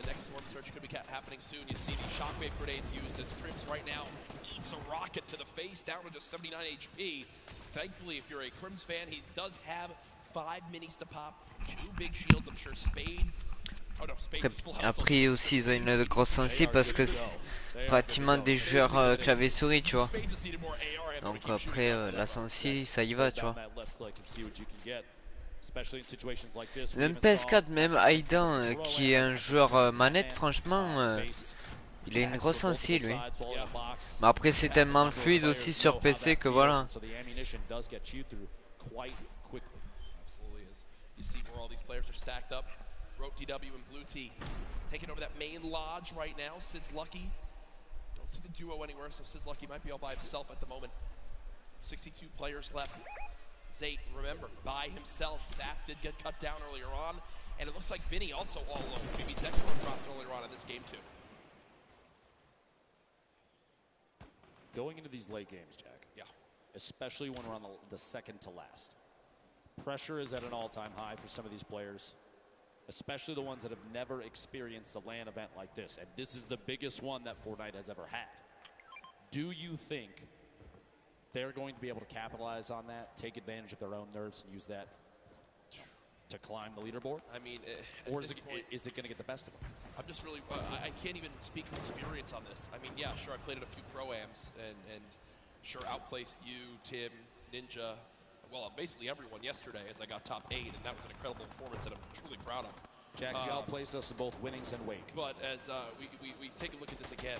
The next storm surge could be happening soon. You see the shockwave grenades used as Crims right now eats a rocket to the face, down to just 79 HP. Thankfully, if you're a Crims fan, he does have 5 minis to pop, 2 big shields. I'm sure Spades. Oh no, Spades is full house. Après aussi, ils ont une grosse sensible parce que c'est pratiquement des joueurs clavier-souris, tu vois. Donc après, la sensi, ça y va, tu vois. Même PS4, même Aidan, qui est un joueur manette, franchement, il a une grosse sensi, lui. Mais après, c'est tellement fluide aussi sur PC que voilà. DW and Blue T taking over that main lodge right now. Sis Lucky. Don't see the duo anywhere, so Sis Lucky might be all by himself at the moment. 62 players left. Zayt, remember, by himself. Saf did get cut down earlier on, and it looks like Vinny also all alone. Maybe Zexor dropped earlier on in this game too. Going into these late games, Jack. Yeah. Especially when we're on the second to last. Pressure is at an all-time high for some of these players, especially the ones that have never experienced a LAN event like this. And this is the biggest one that Fortnite has ever had. Do you think they're going to be able to capitalize on that, take advantage of their own nerves, and use that to climb the leaderboard? I mean, or is it going to get the best of them? I'm just really, I can't even speak from experience on this. I mean, yeah, sure, I played at a few pro-ams, and sure outplaced you, Tim, Ninja, well, basically everyone yesterday as I got top 8, and that was an incredible performance that I'm truly proud of. Jack, you outplaced us in both winnings and wake. But as we take a look at this again,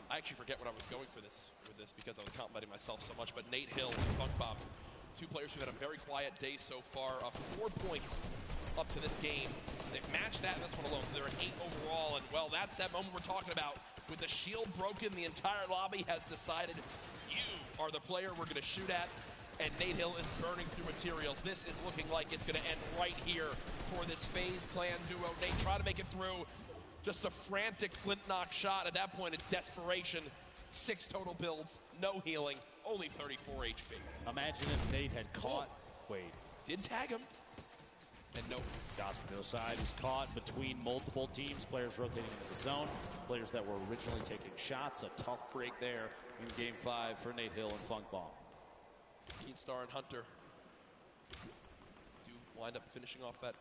I actually forget what I was going for this because I was complimenting myself so much. But Nate Hill and Funk Bomb, 2 players who had a very quiet day so far, up 4 points up to this game. They've matched that in this one alone, so they're at 8 overall. And well, that's that moment we're talking about. With the shield broken, the entire lobby has decided you are the player we're going to shoot at. And Nate Hill is burning through materials. This is looking like it's going to end right here for this FaZe clan duo. Nate trying to make it through. Just a frantic flint knock shot. At that point, it's desperation. 6 total builds, no healing, only 34 HP. Imagine if Nate had caught. Wait. Did tag him. And no. Dots from the side is caught between multiple teams. Players rotating into the zone. Players that were originally taking shots. A tough break there in Game 5 for Nate Hill and Funk Bomb. Keenstar and Hunter do wind up finishing off that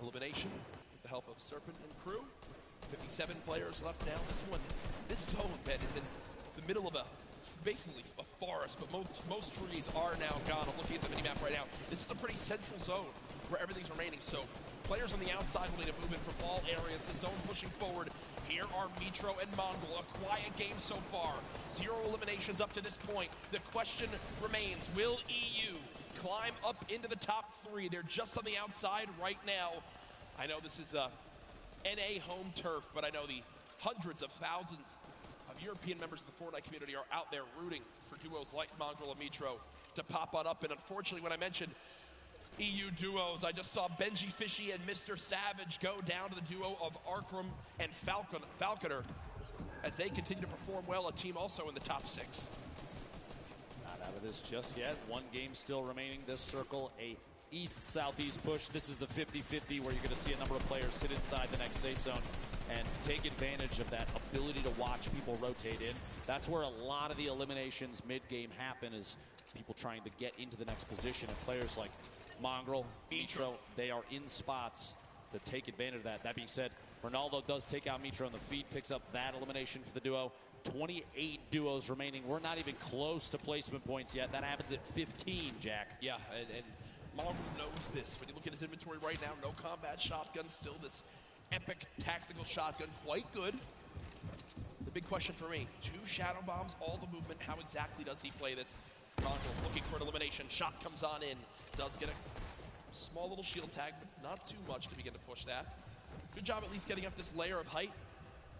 elimination with the help of Serpent and crew. 57 players left now. This zone, Ben, is in the middle of basically a forest, but most trees are now gone. I'm looking at the minimap right now. This is a pretty central zone where everything's remaining. So players on the outside will need to move in from all areas. The zone pushing forward. Here are Mitro and Mongol. A quiet game so far. 0 eliminations up to this point. The question remains, will EU climb up into the top 3? They're just on the outside right now. I know this is NA home turf, but I know the hundreds of thousands of European members of the Fortnite community are out there rooting for duos like Mongrel and Mitro to pop on up. And unfortunately, when I mentioned EU duos, I just saw Benji Fishy and Mr. Savage go down to the duo of Arkram and Falconer as they continue to perform well, a team also in the top 6. Not out of this just yet. One game still remaining. This circle, a east-southeast push. This is the 50-50 where you're going to see a number of players sit inside the next safe zone and take advantage of that ability to watch people rotate in. That's where a lot of the eliminations mid-game happen, is people trying to get into the next position, and players like Mongrel, Mitro, they are in spots to take advantage of that. That being said, Ronaldo does take out Mitro on the feet, picks up that elimination for the duo. 28 duos remaining. We're not even close to placement points yet. That happens at 15, Jack. Yeah, and Mongrel knows this. When you look at his inventory right now, no combat shotgun, still this epic tactical shotgun, quite good. The big question for me, 2 shadow bombs, all the movement, how exactly does he play this? Mongrel looking for an elimination, shot comes on in, does get a small little shield tag, but not too much to begin to push that. Good job at least getting up this layer of height.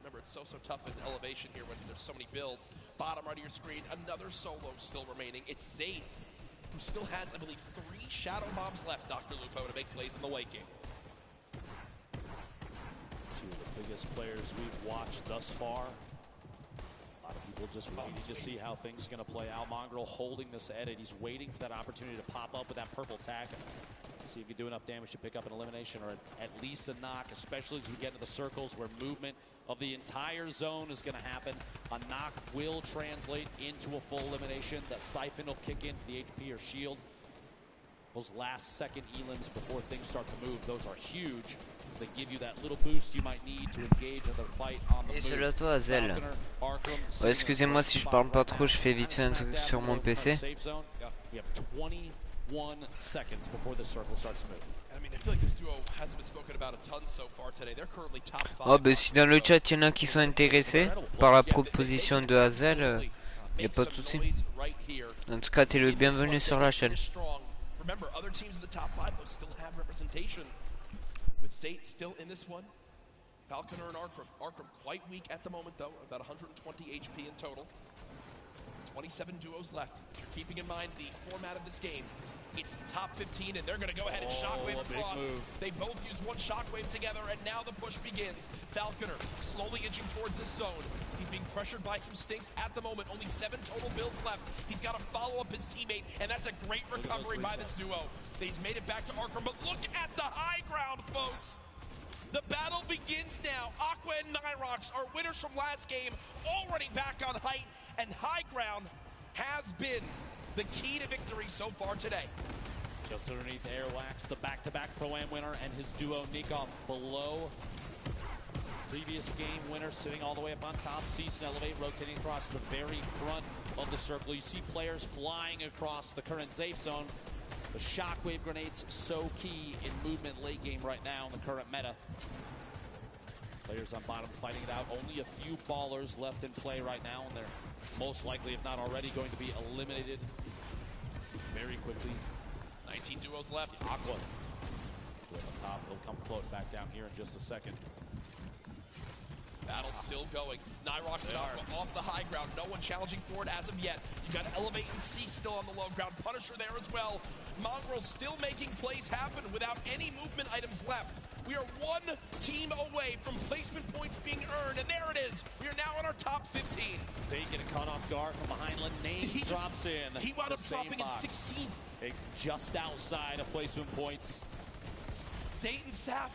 Remember, it's so tough in elevation here when there's so many builds. Bottom right of your screen, another solo still remaining. It's Zayt, who still has, I believe, 3 shadow bombs left, Dr. Lupo, to make plays in the late game. 2 of the biggest players we've watched thus far. A lot of people just waiting to see how things are going to play out. Mongrel holding this edit. He's waiting for that opportunity to pop up with that purple tag. See if he can do enough damage to pick up an elimination or at least a knock, especially as we get into the circles where movement of the entire zone is going to happen. A knock will translate into a full elimination. The siphon will kick into the HP or shield. Those last second elims before things start to move, those are huge. They give you that little boost you might need to engage in the fight on the move. Et c'est là toi, Azel. Ouais, excusez-moi si je parle pas trop, je fais vite fait un truc sur mon PC. We have 21 seconds before the circle starts to move. I mean, I feel like this duo hasn't been spoken about a ton so far today. They're currently top 5. Oh, bah si dans le chat il y en a qui sont intéressés par la proposition de Azel, y a pas de souci. En tout cas, t'es le bienvenu sur la chaîne. Remember, other teams in the top 5 will still have representation. With Zayt still in this one. Falconer and Arkram. Arkram quite weak at the moment, though. About 120 HP in total. 27 duos left. If you're keeping in mind the format of this game, it's top 15, and they're going to go ahead and shockwave across. They both use one shockwave together, and now the push begins. Falconer slowly inching towards this zone. He's being pressured by some stinks at the moment. Only 7 total builds left. He's got to follow up his teammate, and that's a great recovery by this duo. He's made it back to Arkram, but look at the high ground, folks. The battle begins now. Aqua and Nyrox are winners from last game, already back on height, and high ground has been the key to victory so far today. Just underneath Airwax, the back-to-back Pro-Am winner, and his duo Nikon below. Previous game winner sitting all the way up on top. Cease and Elevate rotating across the very front of the circle. You see players flying across the current safe zone. The shockwave grenades so key in movement late game right now in the current meta. Players on bottom fighting it out. Only a few ballers left in play right now, and they're most likely, if not already, going to be eliminated very quickly. 19 duos left. Aqua on top. He'll come float back down here in just a second. Battle still going. Nyrox and Aqua off the high ground. No one challenging for it as of yet. You got Elevate and C still on the low ground. Punisher there as well. Mongrel still making plays happen without any movement items left. We are one team away from placement points being earned, and there it is. We are now in our top 15. Zay getting caught off guard from behind. Linnaeus drops in. He wound up dropping in 16th. It's just outside of placement points. Zayt and Saf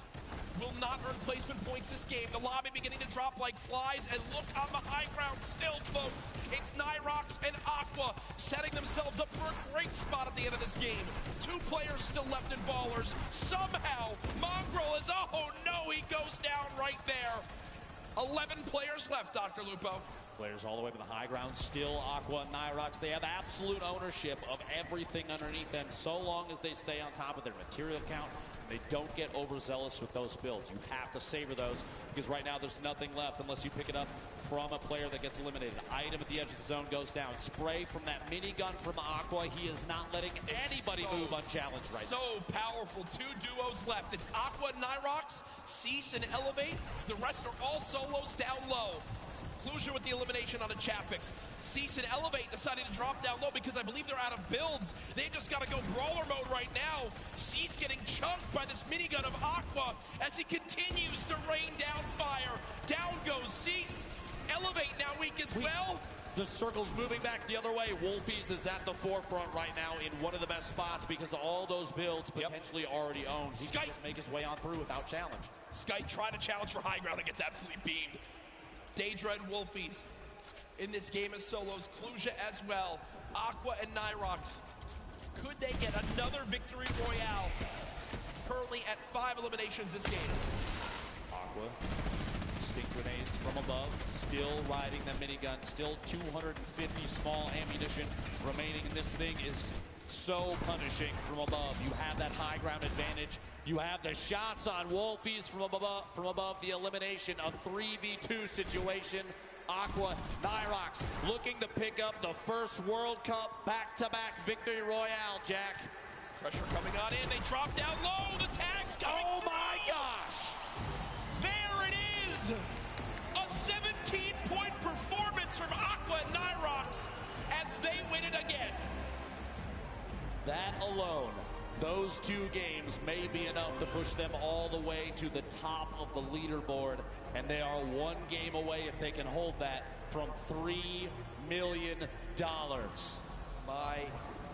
will not earn placement points this game. The lobby beginning to drop like flies, and look on the high ground still, folks. It's Nyrox and Aqua setting themselves up for a great spot at the end of this game. 2 players still left in ballers. Somehow, Mongrel is, oh no, he goes down right there. 11 players left, Dr. Lupo. Players all the way to the high ground, still Aqua and Nyrox. They have absolute ownership of everything underneath them so long as they stay on top of their material count. They don't get overzealous with those builds. You have to savor those, because right now there's nothing left unless you pick it up from a player that gets eliminated. Item at the edge of the zone goes down. Spray from that minigun from Aqua. He is not letting anybody move unchallenged right now. So powerful. 2 duos left. It's Aqua and Nyrox, Cease and Elevate. The rest are all solos down low. Cluja with the elimination on a Chapix. Cease and Elevate deciding to drop down low because I believe they're out of builds. They've just got to go brawler mode right now. Cease getting chunked by this minigun of Aqua as he continues to rain down fire. Down goes Cease. Elevate now weak as well. The circle's moving back the other way. Wolfies is at the forefront right now in one of the best spots because of all those builds potentially already owned. He can just make his way on through without challenge. Skype trying to challenge for high ground and gets absolutely beamed. Daedra and Wolfies in this game as solos. Cluja as well. Aqua and Nyrox. Could they get another victory royale? Currently at 5 eliminations this game. Aqua. Stink grenades from above, still riding the minigun, still 250 small ammunition remaining, and this thing is so punishing from above. You have that high ground advantage. You have the shots on Wolfies from above the elimination, a 3v2 situation. Aqua, Nyrox looking to pick up the first World Cup back-to-back victory royale, Jack. Pressure coming on in, they drop down low, the tag's coming. Oh my gosh! There it is! A 17-point performance from Aqua and Nyrox as they win it again. That alone, those 2 games may be enough to push them all the way to the top of the leaderboard, and they are 1 game away, if they can hold that, from $3 million. My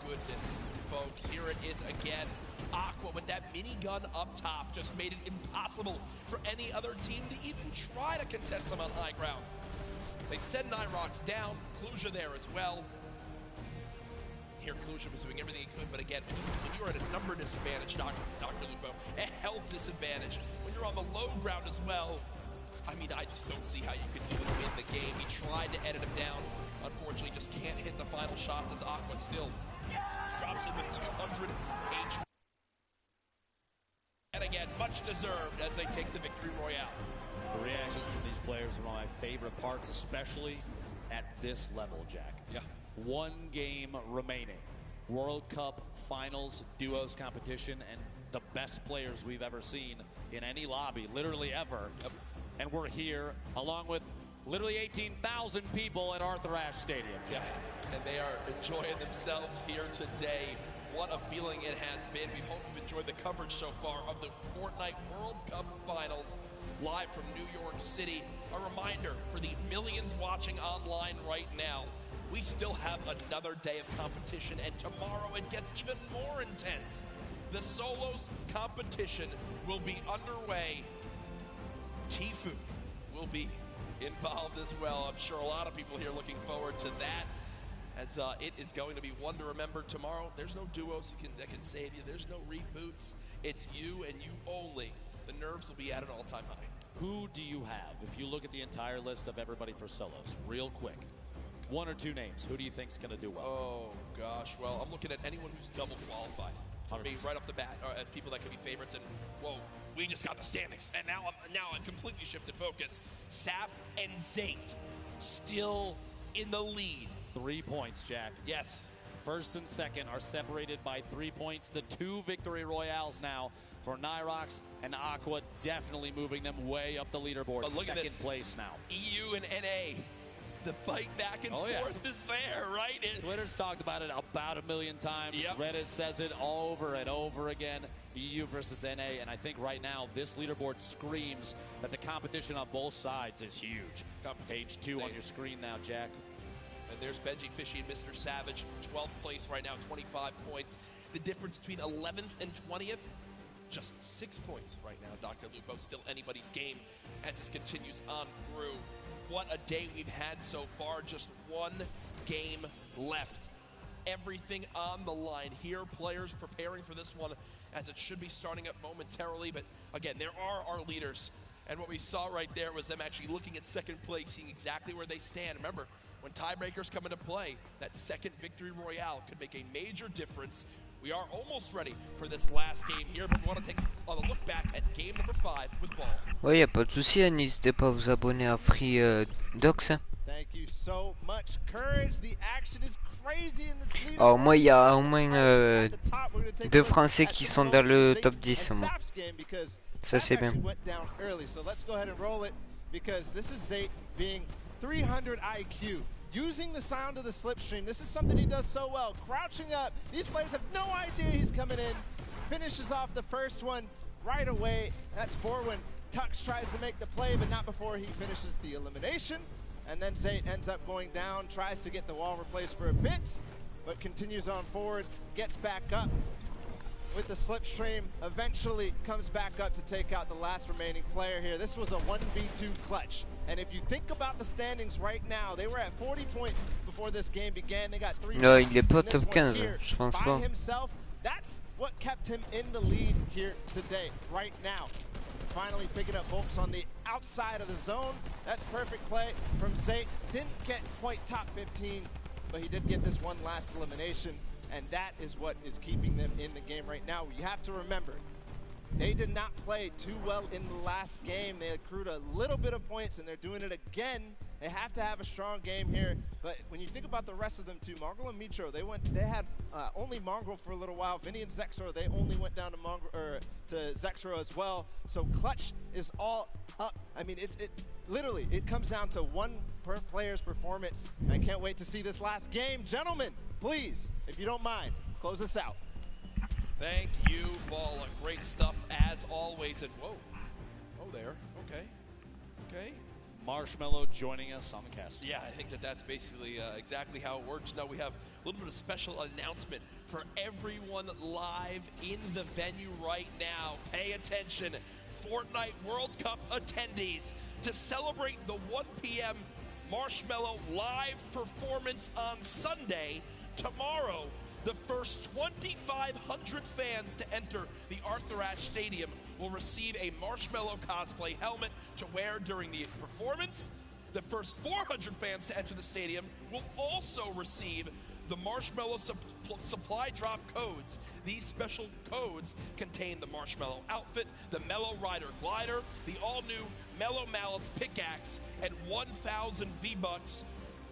goodness, folks, here it is again. Aqua with that minigun up top just made it impossible for any other team to even try to contest them on high ground. They send Nyrox down, Cluja there as well. Here Cluja was doing everything he could, but again, when you're at a number disadvantage, Dr. Lupo, a health disadvantage, when you're on the low ground as well, I mean, I just don't see how you could do it in the game. He tried to edit him down, unfortunately just can't hit the final shots as Aqua still drops him with 200 HP. And again, much deserved as they take the victory royale. The reactions from these players are one of my favorite parts, especially at this level, Jack. Yeah. 1 game remaining. World Cup Finals Duos competition, and the best players we've ever seen in any lobby, literally ever. Yep. And we're here along with literally 18,000 people at Arthur Ashe Stadium. Yeah, and they are enjoying themselves here today. What a feeling it has been. We hope you've enjoyed the coverage so far of the Fortnite World Cup Finals live from New York City. A reminder for the millions watching online right now, we still have another day of competition, and tomorrow it gets even more intense. The solos competition will be underway. Tifu will be involved as well. I'm sure a lot of people here looking forward to that, as it is going to be one to remember tomorrow. There's no duos that can save you. There's no reboots. It's you and you only. The nerves will be at an all-time high. Who do you have? If you look at the entire list of everybody for solos, real quick, 1 or 2 names. Who do you think's going to do well? Oh, gosh. Well, I'm looking at anyone who's double qualified. For me, right off the bat, as people that could be favorites. And, whoa, we just got the standings. And now I'm completely shifted focus. Sap and Zate still in the lead. 3 points, Jack. Yes. First and second are separated by 3 points. The 2 victory royales now for Nyrox and Aqua, definitely moving them way up the leaderboard. But look second at this. place now. EU and NA. The fight back and forth is there, right? Twitter's talked about it about 1 million times. Yep. Reddit says it over and over again. EU versus NA, and I think right now this leaderboard screams that the competition on both sides is huge. Page 2 on your screen now, Jack. And there's Benji Fishy and Mr. Savage, 12th place right now, 25 points. The difference between 11th and 20th, just 6 points right now. Dr. Lupo, still anybody's game as this continues on through. What a day we've had so far. Just 1 game left. Everything on the line here. Players preparing for this one as it should be starting up momentarily. But again, there are our leaders. And what we saw right there was them actually looking at second place, seeing exactly where they stand. Remember, when tiebreakers come into play, that second victory royale could make a major difference. We are almost ready for this last game here, but we want to take a look back at game number 5 with Ball. Ouais, y a pas de souci, n'hésitez pas à vous abonner à Free Docs. Thank you so much. Courage, the action is crazy in this leaderboard. Alors moi, il y a au moins 2 Français qui sont dans le top 10. Moi. Ça c'est bien. Went down early, so let's go ahead and roll it because this is Zate being 300 IQ. Using the sound of the slipstream. This is something he does so well. Crouching up. These players have no idea he's coming in. Finishes off the first one right away. That's 4 when Tux tries to make the play, but not before he finishes the elimination. And then Zayt ends up going down, tries to get the wall replaced for a bit, but continues on forward, gets back up with the slipstream, eventually comes back up to take out the last remaining player here. This was a 1v2 clutch. And if you think about the standings right now, they were at 40 points before this game began. They got 3 Non, il est pas top 15, here je pense by pas. himself. That's what kept him in the lead here today, right now. Finally picking up Volks on the outside of the zone. That's perfect play from Zayt. Didn't get quite top 15, but he did get this one last elimination. And that is what is keeping them in the game right now. You have to remember, they did not play too well in the last game. They accrued a little bit of points, and they're doing it again. They have to have a strong game here. But when you think about the rest of them too, Mongrel and Mitro, they had only Mongrel for a little while. Vinny and Zexro, they only went down to Zexro as well. So clutch is all up. I mean, it literally, it comes down to one per player's performance. I can't wait to see this last game. Gentlemen, please, if you don't mind, close us out. Thank you, Balla. Great stuff as always. And whoa, oh there, okay, okay. Marshmallow joining us on the cast. Yeah, I think that's basically exactly how it works. Now we have a little bit of special announcement for everyone live in the venue right now. Pay attention, Fortnite World Cup attendees, to celebrate the 1 p.m. Marshmallow live performance on Sunday, tomorrow, the first 2,500 fans to enter the Arthur Ashe Stadium will receive a Marshmallow cosplay helmet to wear during the performance. The first 400 fans to enter the stadium will also receive the Marshmallow supply drop codes. These special codes contain the Marshmallow outfit, the Mellow Rider glider, the all-new Mellow Mallets pickaxe, and 1,000 V-Bucks.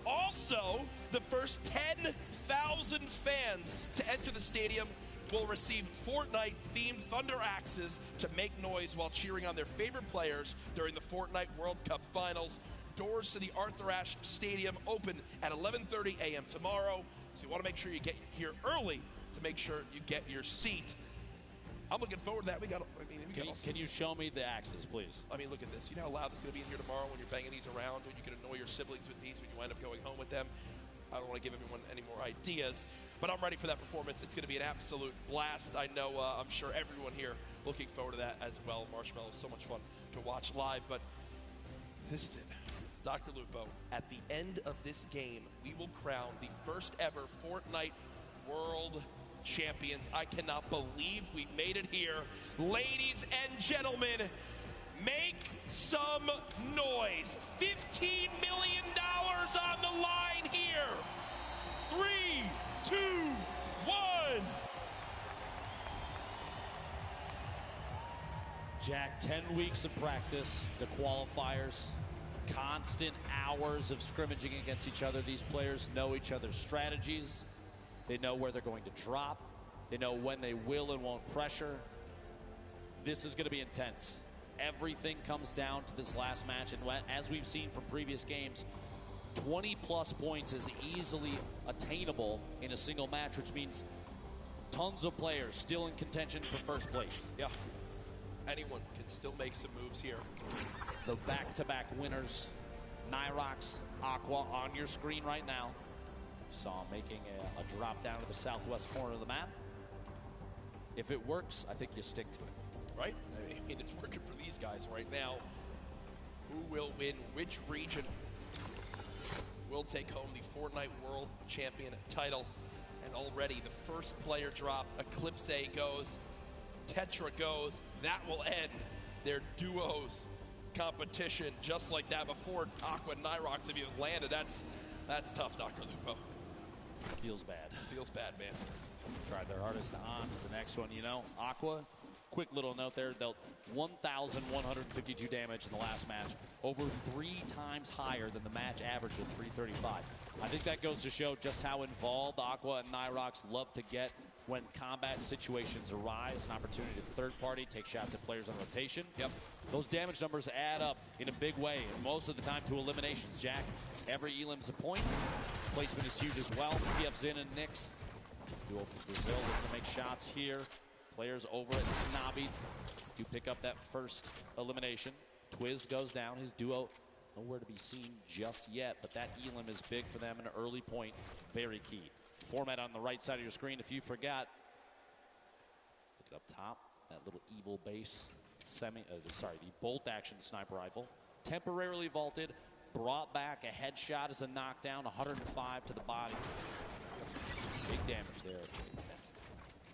Also, the first 10,000 fans to enter the stadium will receive Fortnite-themed thunder axes to make noise while cheering on their favorite players during the Fortnite World Cup Finals. Doors to the Arthur Ashe Stadium open at 11:30 a.m. tomorrow, so you want to make sure you get here early to make sure you get your seat. I'm looking forward to that. Can you show me the axes, please? I mean, look at this. You know how loud it's going to be in here tomorrow when you're banging these around, when you can annoy your siblings with these when you wind up going home with them. I don't want to give everyone any more ideas, but I'm ready for that performance. It's going to be an absolute blast. I know, I'm sure everyone here looking forward to that as well. Marshmallow is so much fun to watch live, but this is it. Dr. Lupo, at the end of this game, we will crown the first ever Fortnite World Champions. I cannot believe we made it here. Ladies and gentlemen, make some noise. $15 million on the line here. 3, 2, 1. Jack, 10 weeks of practice, the qualifiers, constant hours of scrimmaging against each other. These players know each other's strategies. They know where they're going to drop. They know when they will and won't pressure. This is going to be intense. Everything comes down to this last match, and as we've seen from previous games, 20-plus points is easily attainable in a single match, which means tons of players still in contention for first place. Yeah, anyone can still make some moves here. The back-to-back winners, Nyrox, Aqua, on your screen right now. Saw him making a drop down to the southwest corner of the map. If it works, I think you stick to it. Right? I mean, it's working for these guys right now. Who will win which region will take home the Fortnite World Champion title? And already the first player dropped. Eclipse goes. Tetra goes. That will end their duos competition just like that. Before Aqua and Nyrox have even landed, that's tough, Dr. Lupo. Feels bad. Feels bad, man. Tried their hardest on to the next one. You know, Aqua, quick little note there, dealt 1,152 damage in the last match, over 3 times higher than the match average of 335. I think that goes to show just how involved Aqua and Nyrox love to get when combat situations arise, an opportunity to third party, take shots at players on rotation. Yep. Those damage numbers add up in a big way, and most of the time to eliminations. Jack, every elim's a point. Placement is huge as well. PF Zin and Nix. Duo from Brazil looking to make shots here. Players over at Snobby do pick up that first elimination. Twiz goes down. His duo nowhere to be seen just yet, but that elim is big for them, an early point, very key. Format on the right side of your screen, if you forgot. Look it up top, that little evil base, the bolt action sniper rifle. Temporarily vaulted, brought back, a headshot as a knockdown, 105 to the body. Big damage there.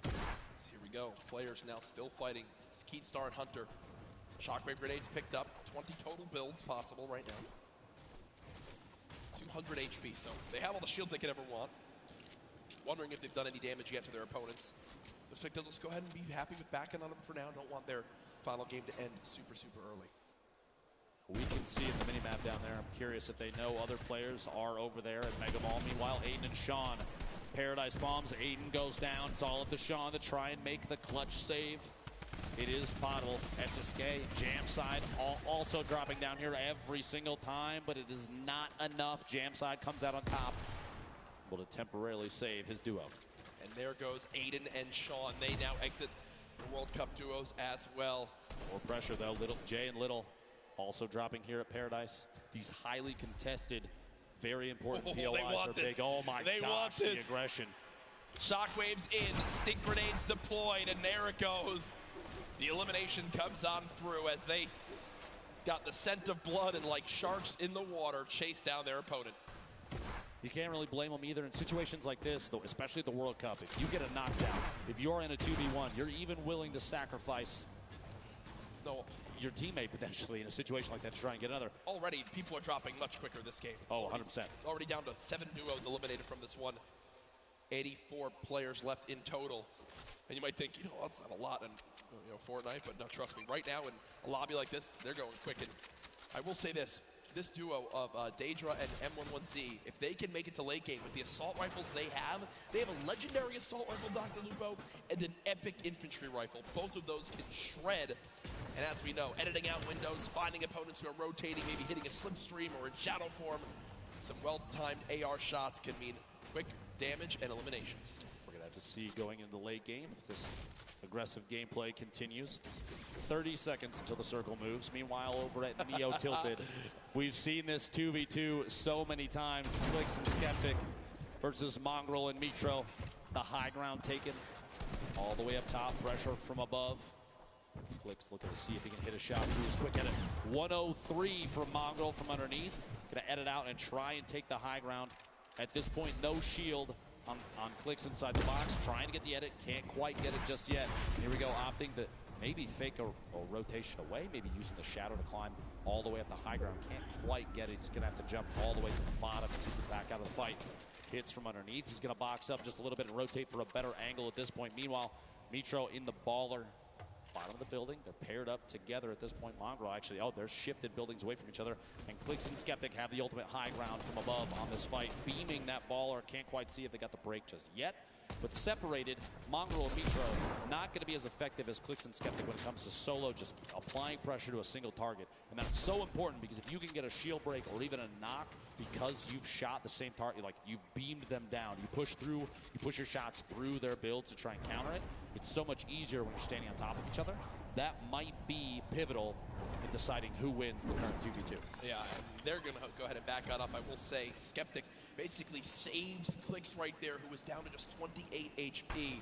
So here we go, players now still fighting. Keenstar and Hunter. Shockwave grenades picked up, 20 total builds possible right now. 200 HP, so they have all the shields they could ever want. Wondering if they've done any damage yet to their opponents. Looks like they'll just go ahead and be happy with backing on them for now. Don't want their final game to end super, super early. We can see in the minimap down there. I'm curious if they know other players are over there at Mega Mall. Meanwhile, Aiden and Sean. Paradise bombs. Aiden goes down. It's all up to Sean to try and make the clutch save. It is potable. SSK, jam side, also dropping down here every single time, but it is not enough. Jam side comes out on top, able to temporarily save his duo. And there goes Aiden and Sean. They now exit the World Cup duos as well. More pressure though. Jay and Little also dropping here at Paradise. These highly contested, very important POIs are big. Oh my gosh, the aggression. Shockwaves in, stink grenades deployed, and there it goes. The elimination comes on through as they got the scent of blood and like sharks in the water chase down their opponent. You can't really blame them either in situations like this, though, especially at the World Cup. If you get a knockdown, if you're in a 2v1, you're even willing to sacrifice your teammate potentially in a situation like that to try and get another. Already, people are dropping much quicker this game. Oh, 100%. Already down to 7 duos eliminated from this one. 84 players left in total. And you might think, that's not a lot in Fortnite, but no, trust me, right now in a lobby like this, they're going quick. And I will say this duo of Daedra and M11Z, if they can make it to late game with the assault rifles they have a legendary assault rifle, Dr. Lupo, and an epic infantry rifle. Both of those can shred. And as we know, editing out windows, finding opponents who are rotating, maybe hitting a slipstream or in shadow form, some well-timed AR shots can mean quick damage and eliminations. We're going to have to see going into the late game if this aggressive gameplay continues. 30 seconds until the circle moves. Meanwhile, over at Neo Tilted, we've seen this 2v2 so many times. Clicks and Skeptic versus Mongrel and Mitro. The high ground taken all the way up top. Pressure from above. Clicks looking to see if he can hit a shot through his quick edit. 103 from Mongrel from underneath. Going to edit out and try and take the high ground. At this point, no shield on Clicks inside the box. Trying to get the edit. Can't quite get it just yet. Here we go, opting to maybe fake a rotation away. Maybe using the shadow to climb all the way up the high ground. Can't quite get it. He's going to have to jump all the way to the bottom to back out of the fight. Hits from underneath. He's going to box up just a little bit and rotate for a better angle at this point. Meanwhile, Mitro in the baller. Bottom of the building. They're paired up together at this point. Mongrel actually, they're shifted buildings away from each other. And Clicks and Skeptic have the ultimate high ground from above on this fight. Beaming that baller. Can't quite see if they got the break just yet. But separated, Mongrel and Mitro not going to be as effective as Clicks and Skeptic when it comes to solo, just applying pressure to a single target. And that's so important because if you can get a shield break or even a knock because you've shot the same target, like you've beamed them down, you push your shots through their builds to try and counter it. It's so much easier when you're standing on top of each other. That might be pivotal in deciding who wins the current 2v2. Yeah, and they're going to go ahead and back that up. I will say Skeptic basically saves Clicks right there, who was down to just 28 HP.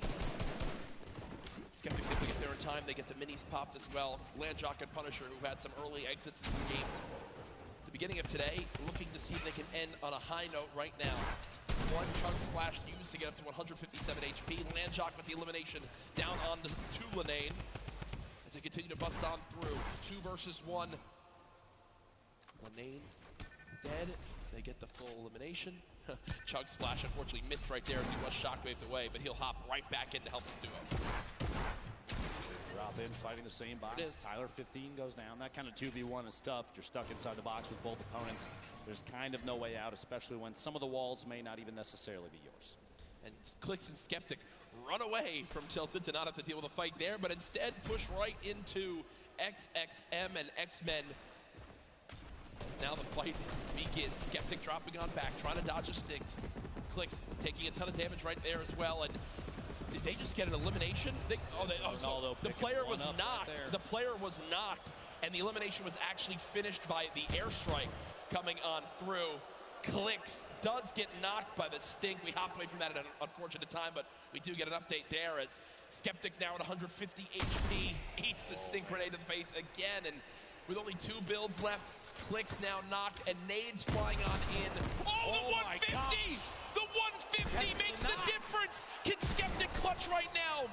Skeptic, if they get there in time, they get the minis popped as well. Landjock and Punisher, who had some early exits in some games. At the beginning of today, looking to see if they can end on a high note right now. One chunk splash used to get up to 157 HP. Landjock with the elimination down on the Lanane as they continue to bust on through. 2 versus 1. Lanane dead. They get the full elimination. Chug Splash unfortunately missed right there as he was shockwaved away, but he'll hop right back in to help his duo. Drop in, fighting the same box. Tyler 15 goes down. That kind of 2v1 is tough. You're stuck inside the box with both opponents. There's kind of no way out, especially when some of the walls may not even necessarily be yours. And Clicks and Skeptic run away from Tilted to not have to deal with a fight there, but instead push right into XXM and X-Men. Now the fight begins. Skeptic dropping on back, trying to dodge a sticks. Clicks taking a ton of damage right there as well. And did they just get an elimination? So the player was knocked. The player was knocked, and the elimination was actually finished by the airstrike coming on through. Clicks does get knocked by the stink. We hopped away from that at an unfortunate time, but we do get an update there as Skeptic now at 150 HP eats the stink grenade to the face again, and with only 2 builds left, Clicks now knocked, and nades flying on in. Oh, the 150! The 150 makes the difference! Can Skeptic clutch right now?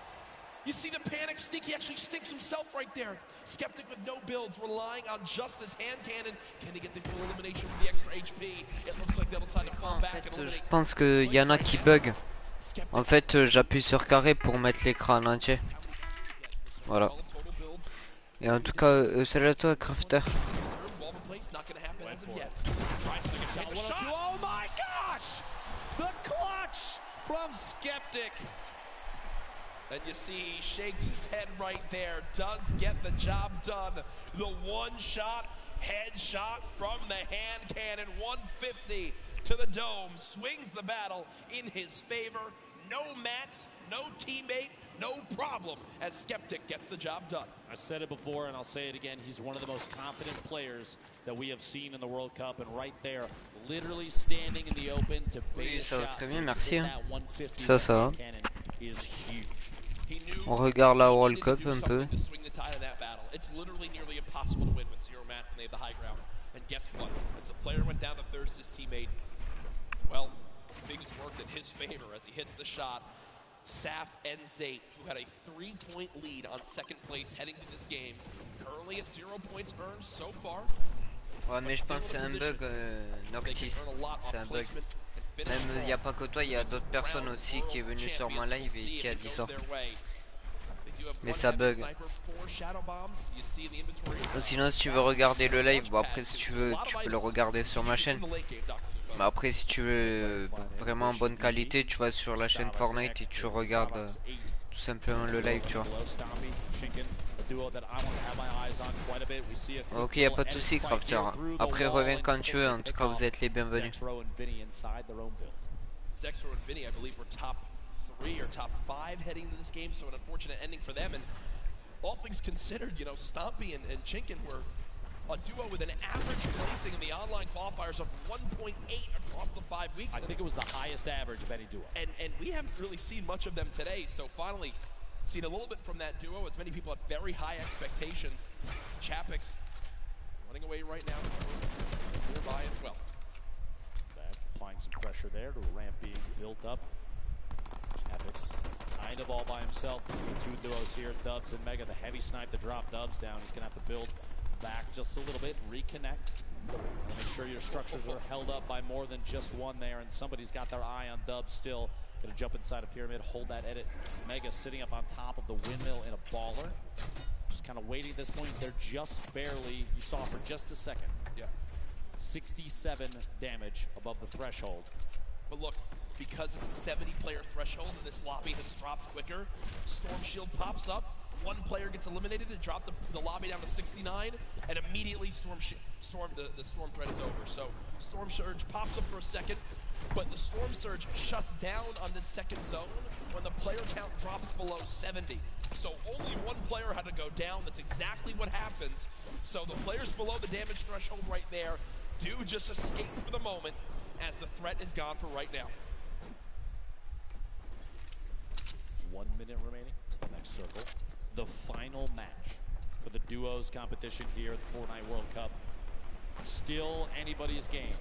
You see the panic stink, he actually stinks himself right there. Skeptic with no builds, relying on just this hand cannon. Can he get the full elimination with the extra HP? It looks like they'll decide to fall back and eliminate. Je pense qu'il y en a qui bug. En fait, j'appuie sur carré pour mettre l'écran en entier. Voilà. Et en tout cas, salut à toi, Crafter. Oh my gosh! The clutch from Skeptic. And you see he shakes his head right there, does get the job done. The one-shot headshot from the hand cannon, 150 to the dome, swings the battle in his favor. No mats, no teammate, no problem as Skeptic gets the job done. I said it before and I'll say it again, he's one of the most confident players that we have seen in the World Cup, and right there, literally standing in the open to bait a shot to that 150 Ça cannon is huge. On regarde la World Cup un peu. It's literally nearly impossible to win with 0 mats and they have the high ground. And guess what? As the player went down to thirst his teammate, well, things worked in his favor as he hits the shot. Saf and Zate, who had a 3-point lead on second place heading to this game, currently at 0 points earned so far. Ouais, mais je pense que c'est un bug, Noctis. C'est un bug. Même il n'y a pas que toi, il y a d'autres personnes aussi qui est venu sur mon live et qui a dit ça. Mais ça bug. Sinon, si tu veux regarder le live, bon après si tu veux, tu peux le regarder sur ma chaîne. Mais après si tu veux vraiment en bonne qualité, tu vas sur la chaîne Fortnite et tu regardes tout simplement le live, tu vois. Ok, y a pas de soucis, Crafter. Après reviens quand tu veux, en tout cas vous êtes les bienvenus. Zexro and Vinny, I believe, were top 3 or top 5 heading to this game, so an unfortunate ending for them. And all things considered, you know, Stompy and Chinkin were a duo with an average placing in the online qualifiers of 1.8 across the 5 weeks. I think it was the highest average of any duo. And we haven't really seen much of them today, so finally seen a little bit from that duo, as many people had very high expectations. Chapix running away right now, nearby as well. Applying some pressure there to a ramp being built up. Chapix kind of all by himself between 2 duos here, Dubs and Mega. The heavy snipe to drop Dubs down. He's going to have to build back just a little bit, reconnect. Make sure your structures are held up by more than just one there, and somebody's got their eye on Dubs still. Gonna jump inside a pyramid, hold that edit. Mega sitting up on top of the windmill in a baller. Just kind of waiting at this point. They're just barely, you saw for just a second. Yeah. 67 damage above the threshold. But look, because it's a 70-player threshold and this lobby has dropped quicker, Storm Shield pops up, 1 player gets eliminated to drop the lobby down to 69, and immediately the storm threat is over. So Storm Surge pops up for a second, but the Storm Surge shuts down on this second zone when the player count drops below 70. So only 1 player had to go down. That's exactly what happens. So the players below the damage threshold right there do just escape for the moment as the threat is gone for right now. 1 minute remaining to the next circle. The final match for the duos competition here at the Fortnite World Cup. Still anybody's game.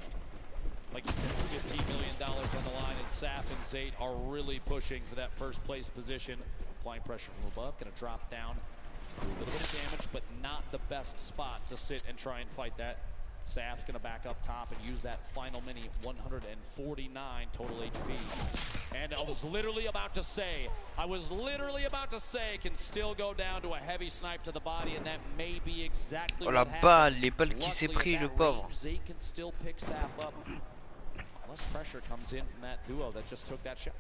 Like you said, $15 million on the line, and Saf and Zate are really pushing for that first place position. Applying pressure from above, gonna drop down. Just do a little bit of damage, but not the best spot to sit and try and fight that. Saf's gonna back up top and use that final mini, 149 total HP. And I was literally about to say, can still go down to a heavy snipe to the body, and that may be exactly what happened. Les balles qui s'est pris, le pauvre. Zate can still pick Saf up. Less pressure comes in from that duo that just took that shot.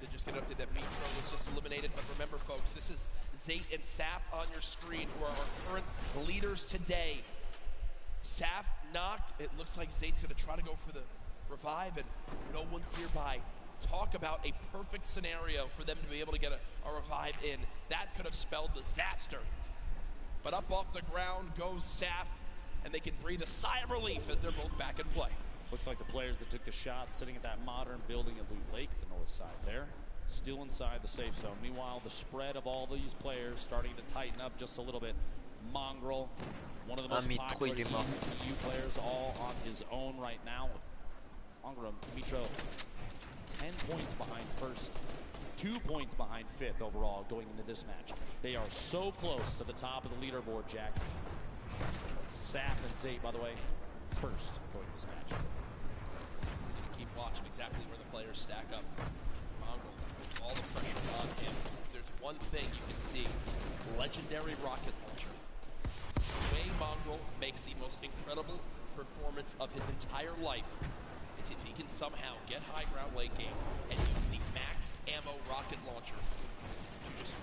They're just going to update that Mitro was just eliminated. But remember, folks, this is Zayt and Saf on your screen, who are our current leaders today. Saf knocked. It looks like Zayt's going to try to go for the revive, and no one's nearby. Talk about a perfect scenario for them to be able to get a revive in. That could have spelled disaster. But up off the ground goes Saf, and they can breathe a sigh of relief as they're both back in play. Looks like the players that took the shot sitting at that modern building at Loot Lake, the north side there, still inside the safe zone. Meanwhile, the spread of all these players starting to tighten up just a little bit. Mongrel, one of the most popular EU players, all on his own right now. Mongrel, Mitro, 10 points behind first, 2 points behind fifth overall going into this match. They are so close to the top of the leaderboard, Jack. Saf and Zayt, by the way, first going this match. Keep watching exactly where the players stack up. Mongrel, all the pressure on him. There's one thing you can see, legendary rocket launcher. The way Mongrel makes the most incredible performance of his entire life is if he can somehow get high ground late game and use the maxed ammo rocket launcher to just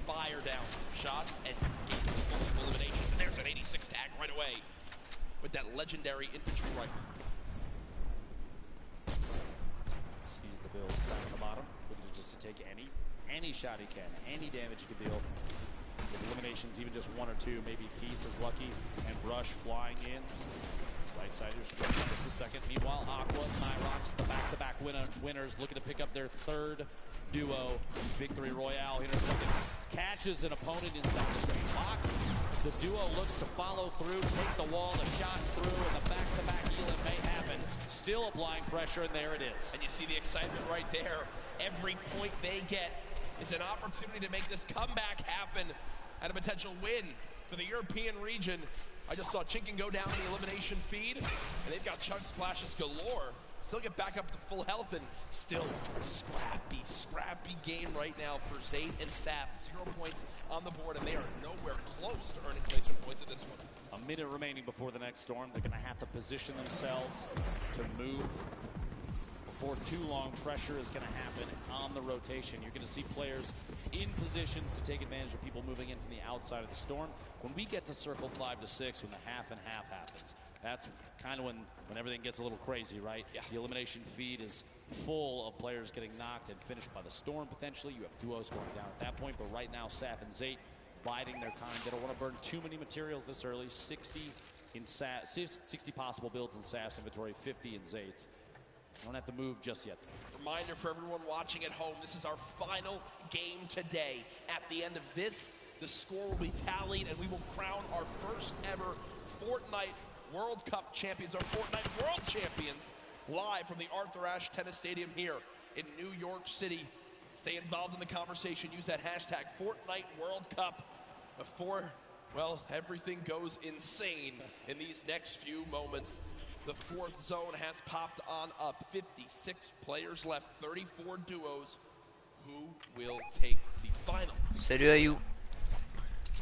fire down shots and get multiple eliminations. And there's an 86 tag right away with that legendary infantry rifle. Sees the build back at the bottom, looking just to take any shot he can, any damage he can deal. With eliminations, even just 1 or 2, maybe Keys is lucky, and Rush flying in. Right-siders just a second. Meanwhile, Aqua and Nyrox, the back-to-back winners, looking to pick up their third duo victory royale here in a second. Catches an opponent inside the straight box. The duo looks to follow through, take the wall, the shots through, and the back-to-back Elan may happen. Still applying pressure, and there it is. And you see the excitement right there. Every point they get is an opportunity to make this comeback happen and a potential win for the European region. I just saw Chinken go down in the elimination feed, and they've got chug splashes galore. Still get back up to full health, and still scrappy game right now for Zayt and Saf. 0 points on the board, and they are nowhere close to earning placement points at this one. A minute remaining before the next storm. They're going to have to position themselves to move. Before too long, pressure is going to happen on the rotation. You're going to see players in positions to take advantage of people moving in from the outside of the storm. When we get to circle 5 to 6, when the half and half happens, that's kind of when everything gets a little crazy, right? Yeah. The elimination feed is full of players getting knocked and finished by the storm, potentially. You have duos going down at that point, but right now, Saf and Zayt biding their time. They don't want to burn too many materials this early. 60 possible builds in Saf's inventory, 50 in Zayt's. Don't have to move just yet. Reminder for everyone watching at home, this is our final game today. At the end of this, the score will be tallied, and we will crown our first ever Fortnite World Cup champions, our Fortnite World Champions, live from the Arthur Ashe Tennis Stadium here in New York City. Stay involved in the conversation. Use that hashtag Fortnite World Cup before, well, everything goes insane in these next few moments. The fourth zone has popped on up. 56 players left, 34 duos. Who will take the final? Salut Ayu.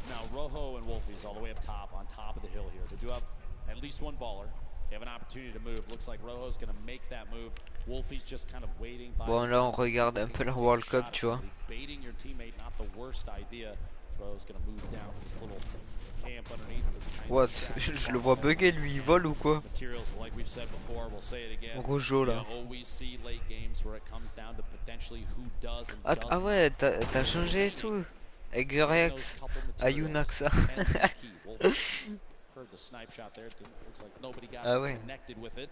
Now Rojo and Wolfies all the way up top, on top of the hill here. They do have at least one baller. They have an opportunity to move. Looks like Rojo's going to make that move. Wolfie's just kind of waiting. Bon, là on regarde un peu la World Cup, tu vois. Baiting your teammate, not the worst idea. Rojo's going to move down this little camp underneath. What? Je le vois bugger, lui, il vole ou quoi? Materials, like we've said before, we'll say it again. Rojo là. You always see late games where it comes down to potentially who does and doesn't. Ah ouais, t'as changé et tout. Exoriax, Ayu Naakso. Heard the snipe shot there. Looks like nobody got connected with it.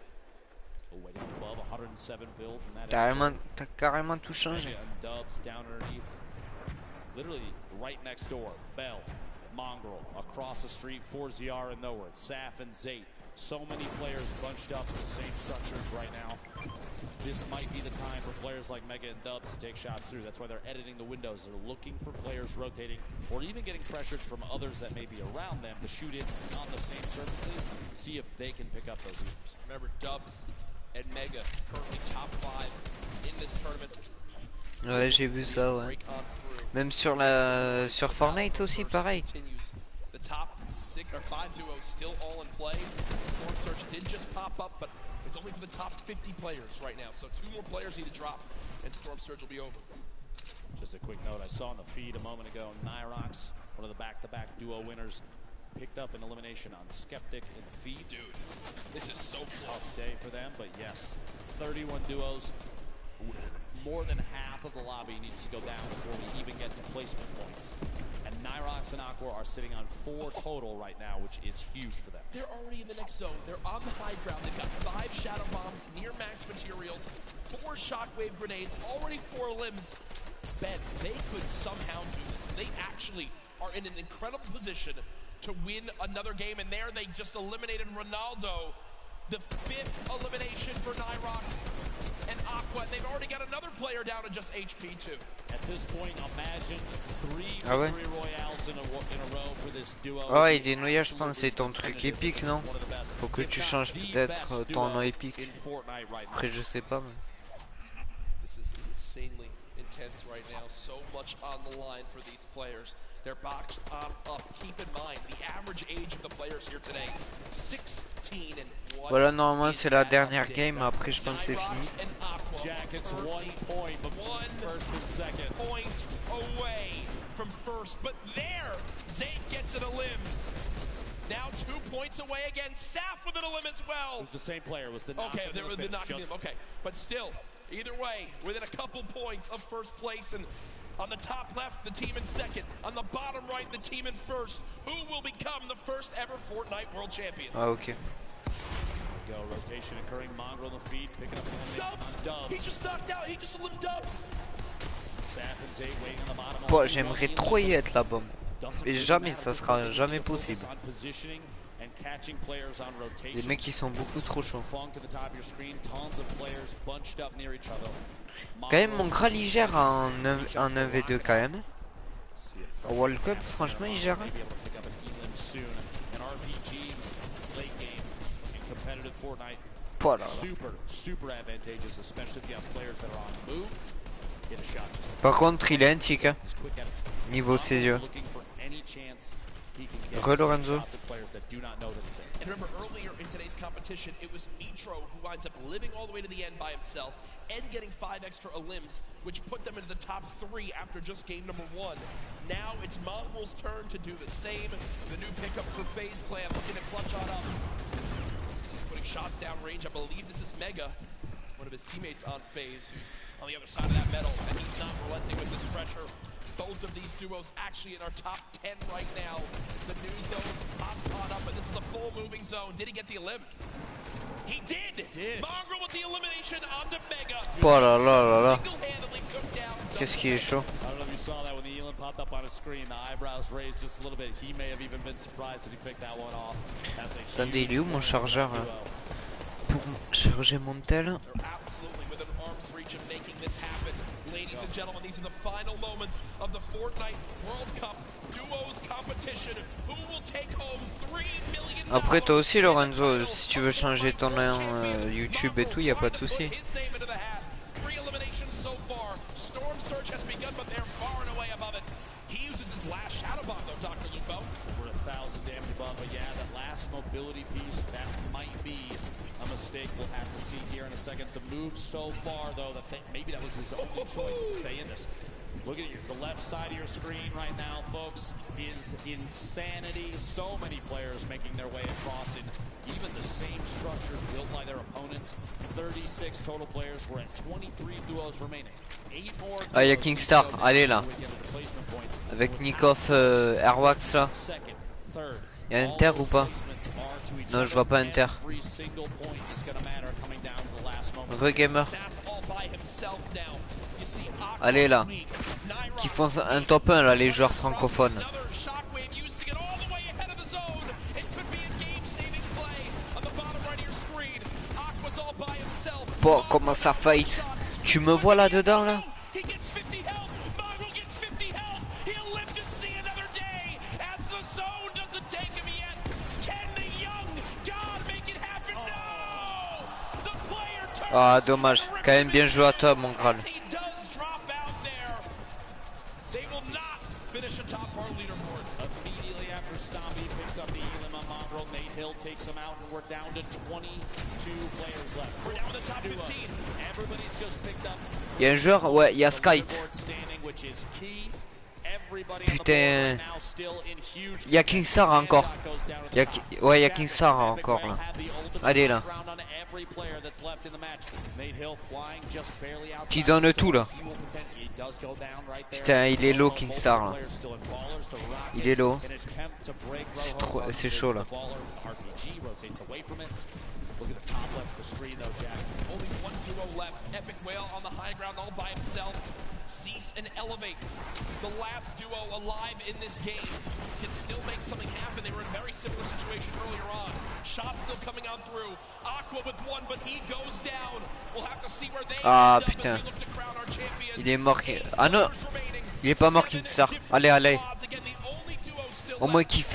Oh, way down above, 107 builds, and that T'as carrément tout changé. Dubs down underneath. Literally right next door. Bell, Mongrel, across the street, 4ZR and nowhere. Saf and Zayt. So many players bunched up in the same structures right now. This might be the time for players like Mega and Dubs to take shots through. That's why they're editing the windows. They're looking for players rotating or even getting pressured from others that may be around them to shoot it on the same surfaces, see if they can pick up those users. Remember, Dubs and Mega currently top 5 in this tournament. Ouais, j'ai vu ça, ouais. Même sur Fortnite aussi, pareil. The top 6 or 5 duos still all in play. Storm Surge did just pop up, but it's only for the top 50 players right now. So 2 more players need to drop and Storm Surge will be over. Just a quick note, I saw in the feed a moment ago, Nyrox, one of the back-to-back duo winners, picked up an elimination on Skeptic in the feed. Dude, this is so tough day for them, but yes, 31 duos. More than half of the lobby needs to go down before we even get to placement points. And Nyrox and Aqua are sitting on 4 total right now, which is huge for them. They're already in the next zone. They're on the high ground. They've got 5 shadow bombs, near max materials, 4 shockwave grenades, already 4 limbs. Ben, they could somehow do this. They actually are in an incredible position to win another game, and there they just eliminated Ronaldo. The 5th elimination for Nyrox and Aqua. They've already got another player down to just HP too. At this point, imagine 3 victory royales in a row for this duo. Oh, et des nouilles, je pense c'est ton truc épique, non? Faut que tu changes peut-être ton nom épique. Après, je sais pas. Mais... This is insanely intense right now. So much on the line for these players. They're boxed on up. Keep in mind the average age of the players here today, 16 and 1. Voilà, normalement c'est la dernière game. Après, je pense c'est fini. Jackets 1 point, but first and second point away from first. But there, Zayt gets an elim. Now 2 points away again. Saf with an elim as well. It was the same player. Was the okay? There was the knocking him. Okay, but still, either way, within a couple points of first place. And on the top left, the team in second. On the bottom right, the team in first. Who will become the first ever Fortnite World Champions? Ah, ok. Go, rotation occurring. Mongrel in the feed, picking up Dubs! He just knocked out. He just eliminated Dubs. Saf and Zayt waiting on the bottom. Bon, j'aimerais trop y être là-bas. Et jamais, ça sera jamais possible. Les mecs qui sont beaucoup trop chauds. Quand même, mon Graal il gère en 1v2 quand même. Au World Cup, franchement, il gère. Voilà. Par contre, il est antique, hein. Niveau ses yeux. Lorenzo. And remember, earlier in today's competition, it was Mitro who winds up living all the way to the end by himself and getting 5 extra elims, which put them into the top 3 after just game number 1. Now it's Mongrel's turn to do the same. The new pickup for FaZe Clan looking to clutch on up. Putting shots down range. I believe this is Mega, one of his teammates on FaZe, who's on the other side of that metal, and he's not relenting with this pressure. Both of these duos actually in our top 10 right now. The new zone pops on up, and this is a full moving zone. Did he get the elim? He did! Mongrel with the elimination onto Mega. Oh là là là là. Qu'est-ce qu'il est chaud. I don't know if you saw that when the elim popped up on his screen. The eyebrows raised just a little bit. He may have even been surprised that he picked that one off. Attendez, il est où mon chargeur pour charger mon tel? Ladies and gentlemen, these are the final moments of the Fortnite World Cup Duos competition. Who will take home $3 million? Après toi aussi Lorenzo, si tu veux changer ton nom YouTube et tout, y a pas de souci. 3 eliminations so far. Storm Surge has begun, but they're far and away above it. He uses his last shadow bomb though, Dr. Lupo. Over 1,000 damage above, but yeah, that last mobility piece, that might be a mistake. We'll have to see here in a second. The move so far, though, maybe that was his only choice to stay in this. Look at you, the left side of your screen right now, folks, is insanity. So many players making their way across in even the same structures built by their opponents. 36 total players. We're at 23 duos remaining. 8 more. Ah, il y a Kingstar, allez là. Avec Nikov, Airwax là. Il y a Inter ou pas? Non, je vois pas Inter. Regamer. Allez là. Qui font un top 1 là, les joueurs francophones. Bon, comment ça fight? Tu me vois là dedans là? Ah dommage, quand même bien joué à toi mon Graal. finish atop our leaderboards. Immediately after Stomby picks up the Elam on Monroe, Nate Hill takes him out, and we're down to 22 players left. We're down to the top 15. Everybody's just picked up. Il y a un joueur, ouais, il y a Skype. Putain. Il y a Kingstar encore. Ouais, il y a Kingstar encore là. Allez là. Qui donne tout là. Putain, il est low Kingstar là. Il est low. C'est chaud là. Look at the top left of the screen though, Jack. Only one duo left. Epic Whale on the high ground all by himself. Cease and Elevate, the last duo alive in this game, can still make something happen. They were in a very similar situation earlier on. Shots still coming out through. Aqua with one, but he goes down. We'll have to see where they Ah putain. Il est mort. Ah non. Il est pas mort Kingstar. Allez, allez. Au moins qu'il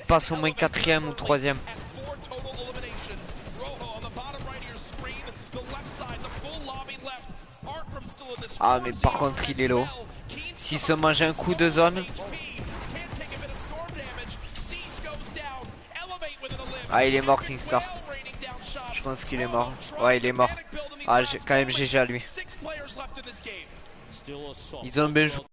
passe au moins 4ème ou 3ème. Ah mais par contre il est low. S'il se mange un coup de zone. Ah il est mort Kingstar. Je pense qu'il est mort. Ouais il est mort. Ah quand même GG à lui. Ils ont bien joué.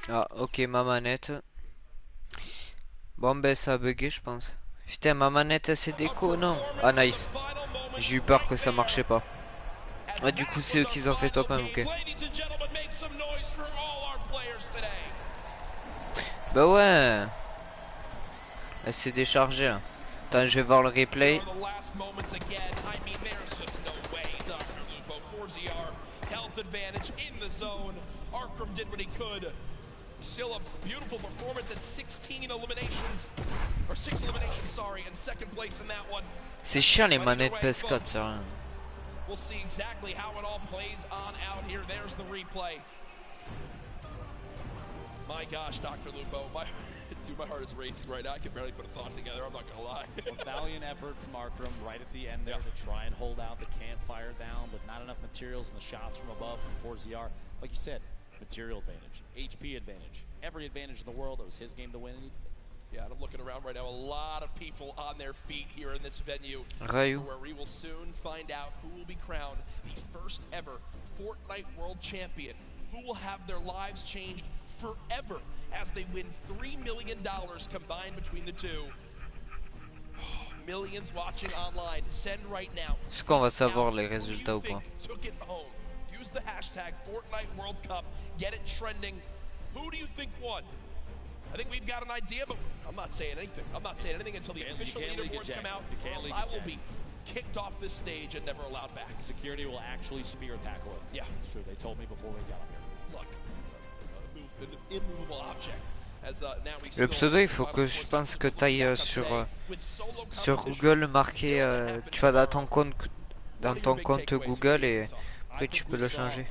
Ah ok ma manette. Bon ben ça a bugué je pense. Putain ma manette c'est déco non. Ah nice. J'ai eu peur que ça marchait pas. Ah du coup c'est eux qui ont fait top 1 ok. Bah ouais. Elle s'est déchargée là. Attends je vais voir le replay. Still a beautiful performance at 16 eliminations, or 6 eliminations, sorry, and second place in that one. C'est chiant les manettes PS4 ça. We'll see exactly how it all plays on out here. There's the replay. My gosh, Dr. Lupo, dude, my heart is racing right now. I can barely put a thought together. I'm not gonna lie. A valiant effort from Arkram right at the end there to try and hold out the campfire down, but not enough materials and the shots from above from 4ZR. Like you said. Material advantage, HP advantage, every advantage in the world. It was his game to win. Yeah, and I'm looking around right now. A lot of people on their feet here in this venue, where we will soon find out who will be crowned the first ever Fortnite World Champion, who will have their lives changed forever as they win $3 million combined between the two. Millions watching online. Send right now. Est-ce qu'on va savoir les résultats ou pas? Use the hashtag Fortnite World Cup. Get it trending. Who do you think won? I think we've got an idea, but I'm not saying anything. I'm not saying anything until the official leaderboards come out, or else I will be kicked off this stage and never allowed back. Security will actually spear tackle it. Yeah. It's true. They told me before we got up here. Look, an immovable object. Le pseudo il faut que je pense que tu ailles sur Google marquer tu vas dans ton compte Google et après tu peux le changer.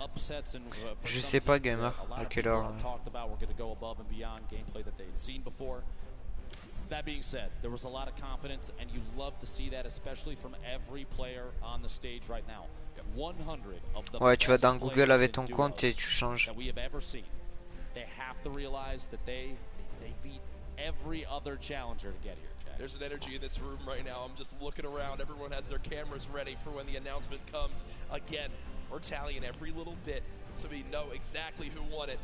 Je sais pas gamer à quelle heure. That being said, there was a lot of confidence, and you love to see that, especially from every player on the stage right now. 100 of the ouais, tu vas dans Google avec ton compte et tu changes. That we have ever seen. They have to realize that they beat every other challenger to get here. Jack. There's an energy in this room right now. I'm just looking around. Everyone has their cameras ready for when the announcement comes. Again, we're tallying every little bit so we know exactly who won it.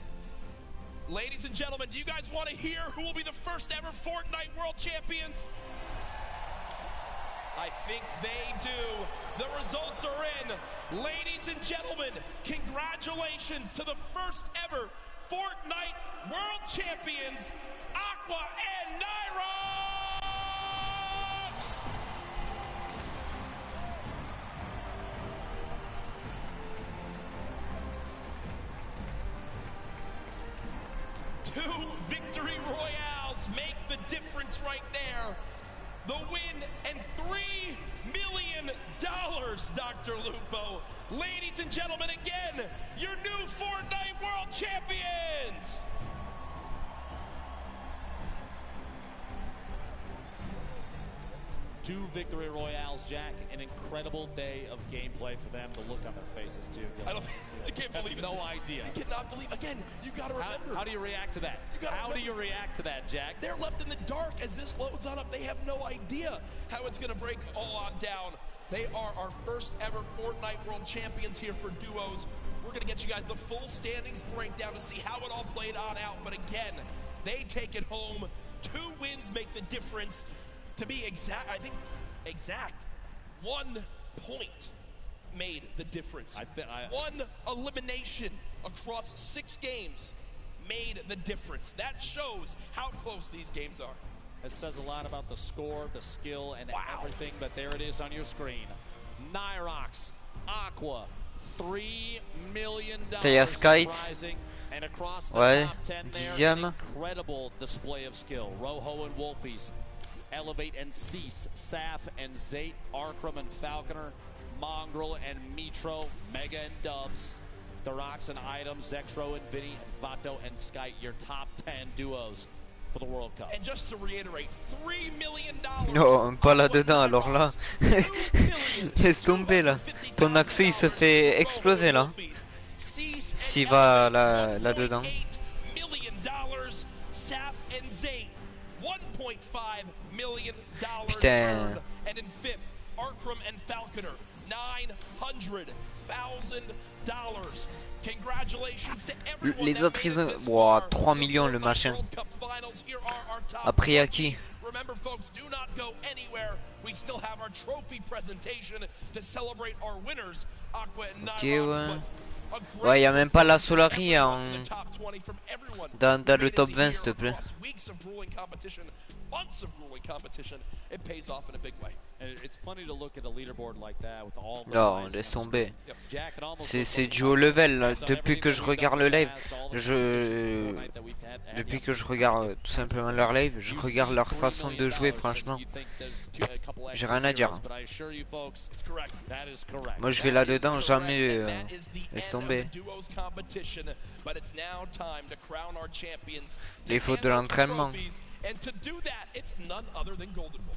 Ladies and gentlemen, do you guys want to hear who will be the first ever Fortnite World Champions? I think they do. The results are in. Ladies and gentlemen, congratulations to the first ever Fortnite World Champions, Aqua and Nyrox! 2 victory royales make the difference right there. The win and $3 million, Dr. Lupo. Ladies and gentlemen, again, your new Fortnite World Champions! Two victory royales, Jack. An incredible day of gameplay for them. The look on their faces, too. I can't believe it. No idea. I cannot believe. Again, you got to remember. How do you react to that? How do you react to that, Jack? They're left in the dark as this loads on up. They have no idea how it's going to break all on down. They are our first ever Fortnite World Champions here for duos. We're going to get you guys the full standings breakdown to see how it all played on out. But again, they take it home. 2 wins make the difference. To be exact, I think exact, 1 point made the difference. One elimination across 6 games made the difference. That shows how close these games are. It says a lot about the score, the skill, and everything, but there it is on your screen. Nyrox, Aqua, $3 million rising, and across the top 10 there, an incredible display of skill. Rojo and Wolfies, Elevate and Cease, Saf and Zate, Arkram and Falconer, Mongrel and Mitro, Mega and Dubs, Dorox and Items, Zexro and Vinny, and Vato and Sky, your top 10 duos for the World Cup. And just to reiterate, $3 million. Non, pas là-dedans, alors là. Laisse tomber là. Ton Naakso il se fait exploser là. S'il va là-dedans. Putain. And in 5th, Arkram and Falconer, $900,000. Congratulations to everyone. Les autres ils ont 3 millions le machin. Après à qui? Remember folks, do not go anywhere. We still have our trophy presentation to celebrate our winners. Aqua and Nyrox. Ouais, y a même pas la Solari dans le top 20 s'il te plaît. Months of grueling competition, it pays off in a big way. And it's funny to look at a leaderboard like that with all the Non, laisse tomber. C'est du haut level là. Depuis que je regarde le live, depuis que je regarde tout simplement leur live, je regarde leur façon de jouer, franchement. J'ai rien à dire. Moi je vais là-dedans, jamais laisse tomber. Les fautes de l'entraînement. And to do that, it's none other than Golden Boy.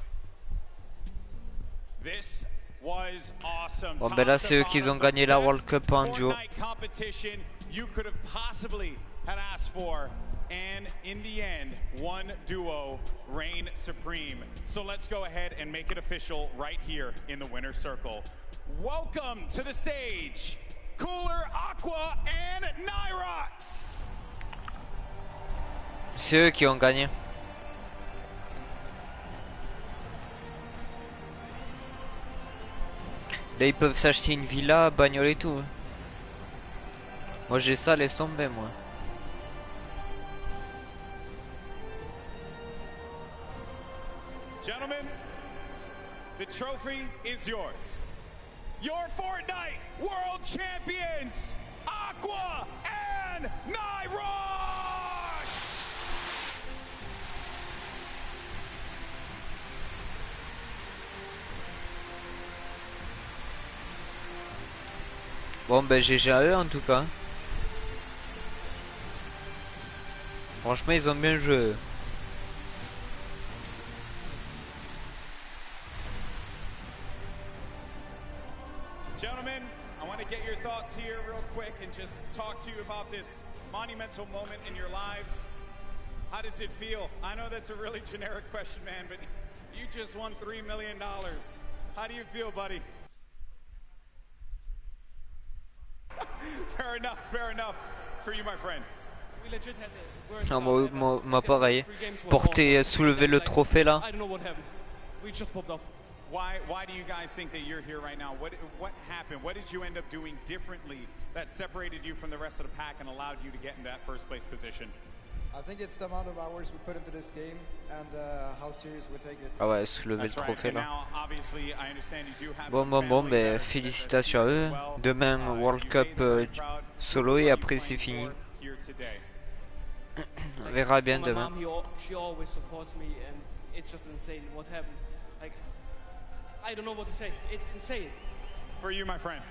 This was awesome. Bon ben là c'est eux qui ont gagné la World Cup en duo. Competition you could have possibly had asked for, and in the end, one duo reigned supreme. So let's go ahead and make it official right here in the winner's circle. Welcome to the stage, Cooler, Aqua, and Nyrox. C'est eux qui ont gagné. Là ils peuvent s'acheter une villa, bagnole et tout. Moi j'ai ça, laisse tomber moi. Gentlemen, the trophy is yours. Your Fortnite World Champions, Aqua and Nyrox! Bon ben GG à eux en tout cas. Franchement ils ont bien joué. Gentlemen, I want to get your thoughts here real quick and just talk to you about this monumental moment in your lives. How does it feel? I know that's a really generic question, man, but you just won $3 million. How do you feel, buddy? Fair enough for you, my friend. Non, moi pareil. Porter, soulever le trophée là. Why do you guys think that you're here right now? What happened? What did you end up doing differently that separated you from the rest of the pack and allowed you to get in that first place position? I think it's the amount of hours we put into this game and how serious we take it. Ah ouais, soulever le trophée là. Bon, ben félicitations à eux. Demain World Cup solo et après c'est fini. On verra bien my demain. mom, she always supports me, and it's just insane what happened. Like, I don't know what to say. It's insane. For you, my friend.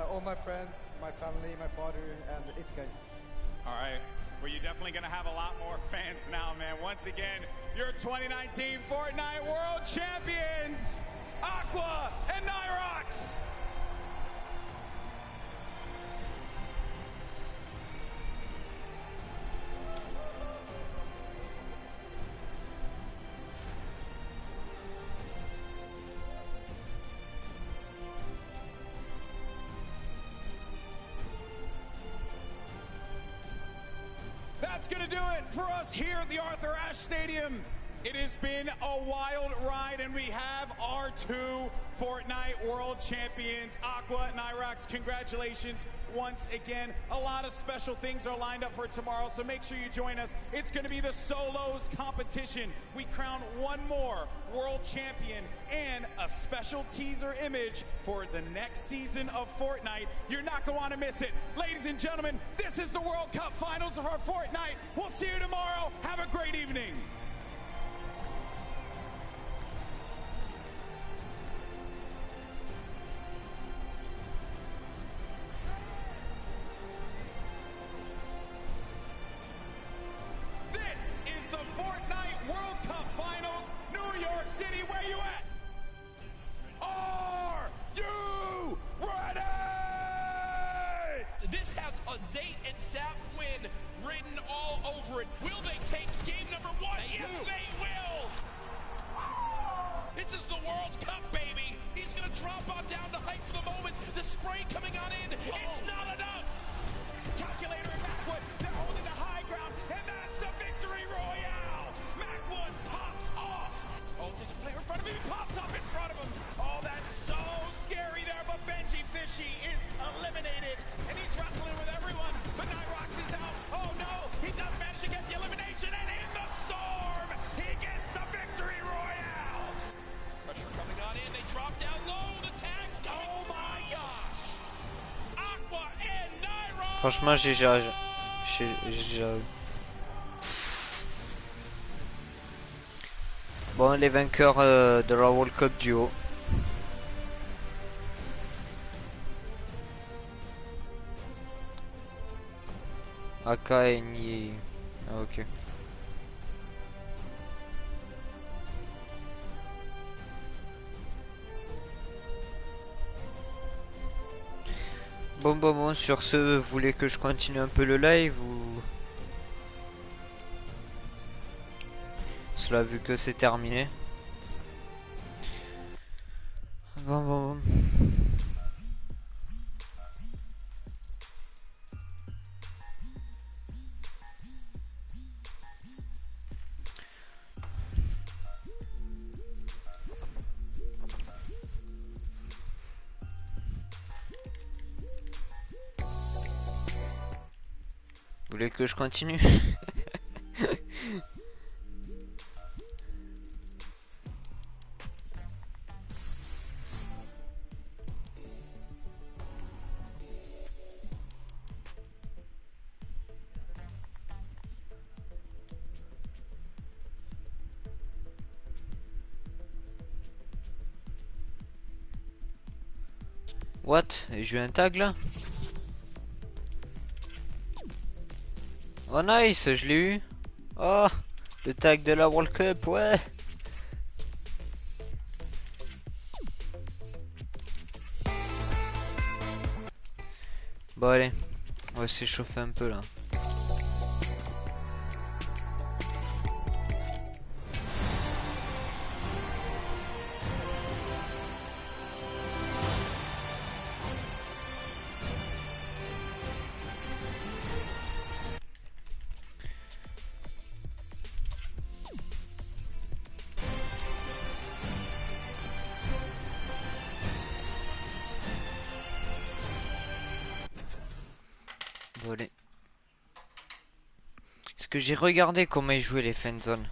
All my friends, my family, my father, and it's good. All right. Well, you're definitely going to have a lot more fans now, man. Once again, your 2019 Fortnite World Champions, Aqua and Nyrox. That's going to do it for us here at the Arthur Ashe Stadium. It has been a wild ride, and we have our two Fortnite World Champions, Aqua and Nyrox. Congratulations once again. A lot of special things are lined up for tomorrow, so make sure you join us. It's going to be the solos competition. We crown one more world champion and a special teaser image for the next season of Fortnite. You're not going to want to miss it. Ladies and gentlemen, this is the World Cup Finals of our Fortnite. We'll see you tomorrow. Have a great evening. City, where you at? Are you ready? This has a Zate and Sap win written all over it. Will they take game number one? Yes, they will. This is the World Cup, baby. He's going to drop on down the height for the moment. The spray coming on in. It's not enough. Calculator and Macwood, they're holding the high ground, and that's the victory royale. Macwood pops off. Oh, there's a player in front of him. He pops up in front of him. Oh, that's so scary there, but Benji Fishy is eliminated, and he's wrestling with everyone, but Nyrox is out. Oh, no, he does manage to get the elimination, and in the storm, he gets the victory royale. Pressure coming on in. They drop down low. The tags coming. Oh, my gosh. Aqua and Nyrox. Franchement, j'ai géré. Bon, les vainqueurs de la World Cup duo. Aka et Ni. Ah, ok. Bon, sur ce, vous voulez que je continue un peu le live ou... Cela vu que c'est terminé. Bon. Vous voulez que je continue? What? J'ai eu un tag là? Oh nice, je l'ai eu. Oh, le tag de la World Cup, ouais. Bon allez, on va s'échauffer un peu là. Est-ce que j'ai regardé comment ils jouaient les fanzones?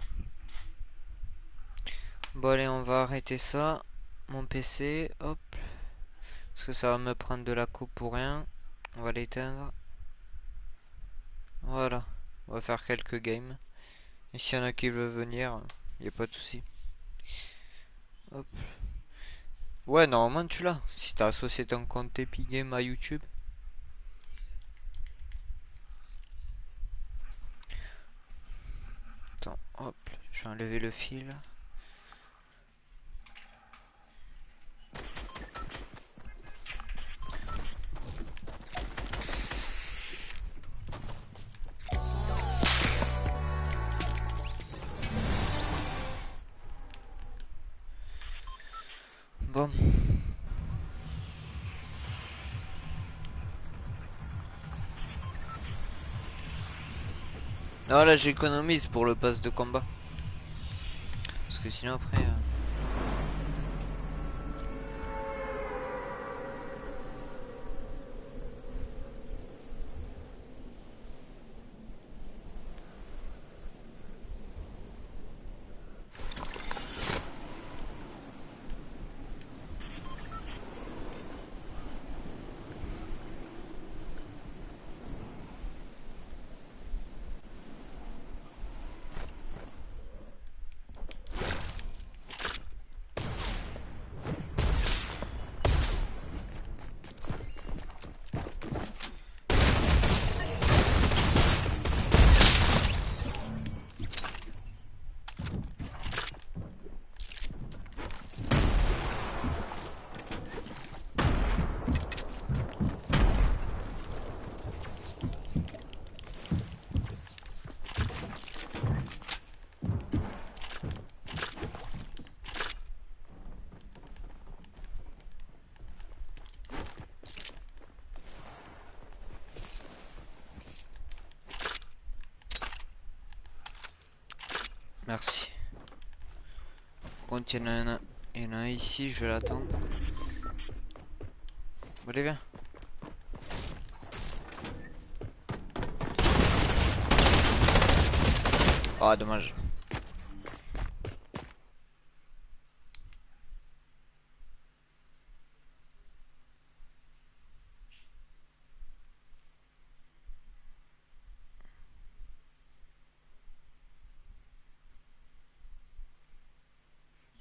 Bon allez, on va arrêter ça. Mon PC, hop. Parce que ça va me prendre de la coupe pour rien. On va l'éteindre. Voilà. On va faire quelques games. Et s'il y en a qui veulent venir, y a pas de souci. Hop. Ouais, normalement tu l'as. Si t'as associé ton compte Epic Game à YouTube. Attends, hop, je vais enlever le fil. Bon. Non, là j'économise pour le pass de combat. Parce que sinon après... Merci. Quand il y en a un ici, je vais l'attendre. Bon, allez, viens. Ah, dommage.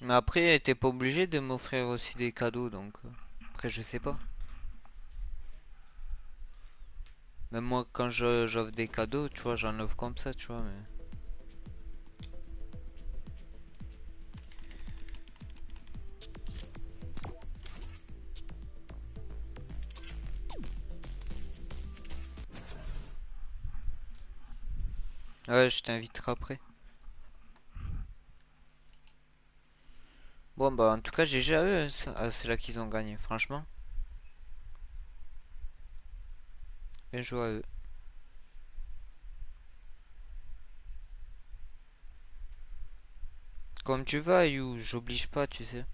Mais après, t'es pas obligé de m'offrir aussi des cadeaux, donc après je sais pas. Même moi quand j'offre des cadeaux, tu vois, j'en offre comme ça, tu vois, mais... Ouais, je t'inviterai après. Bon bah en tout cas GG à eux, c'est là qu'ils ont gagné, franchement. Bien joué à eux. Comme tu vas, You, j'oblige pas, tu sais.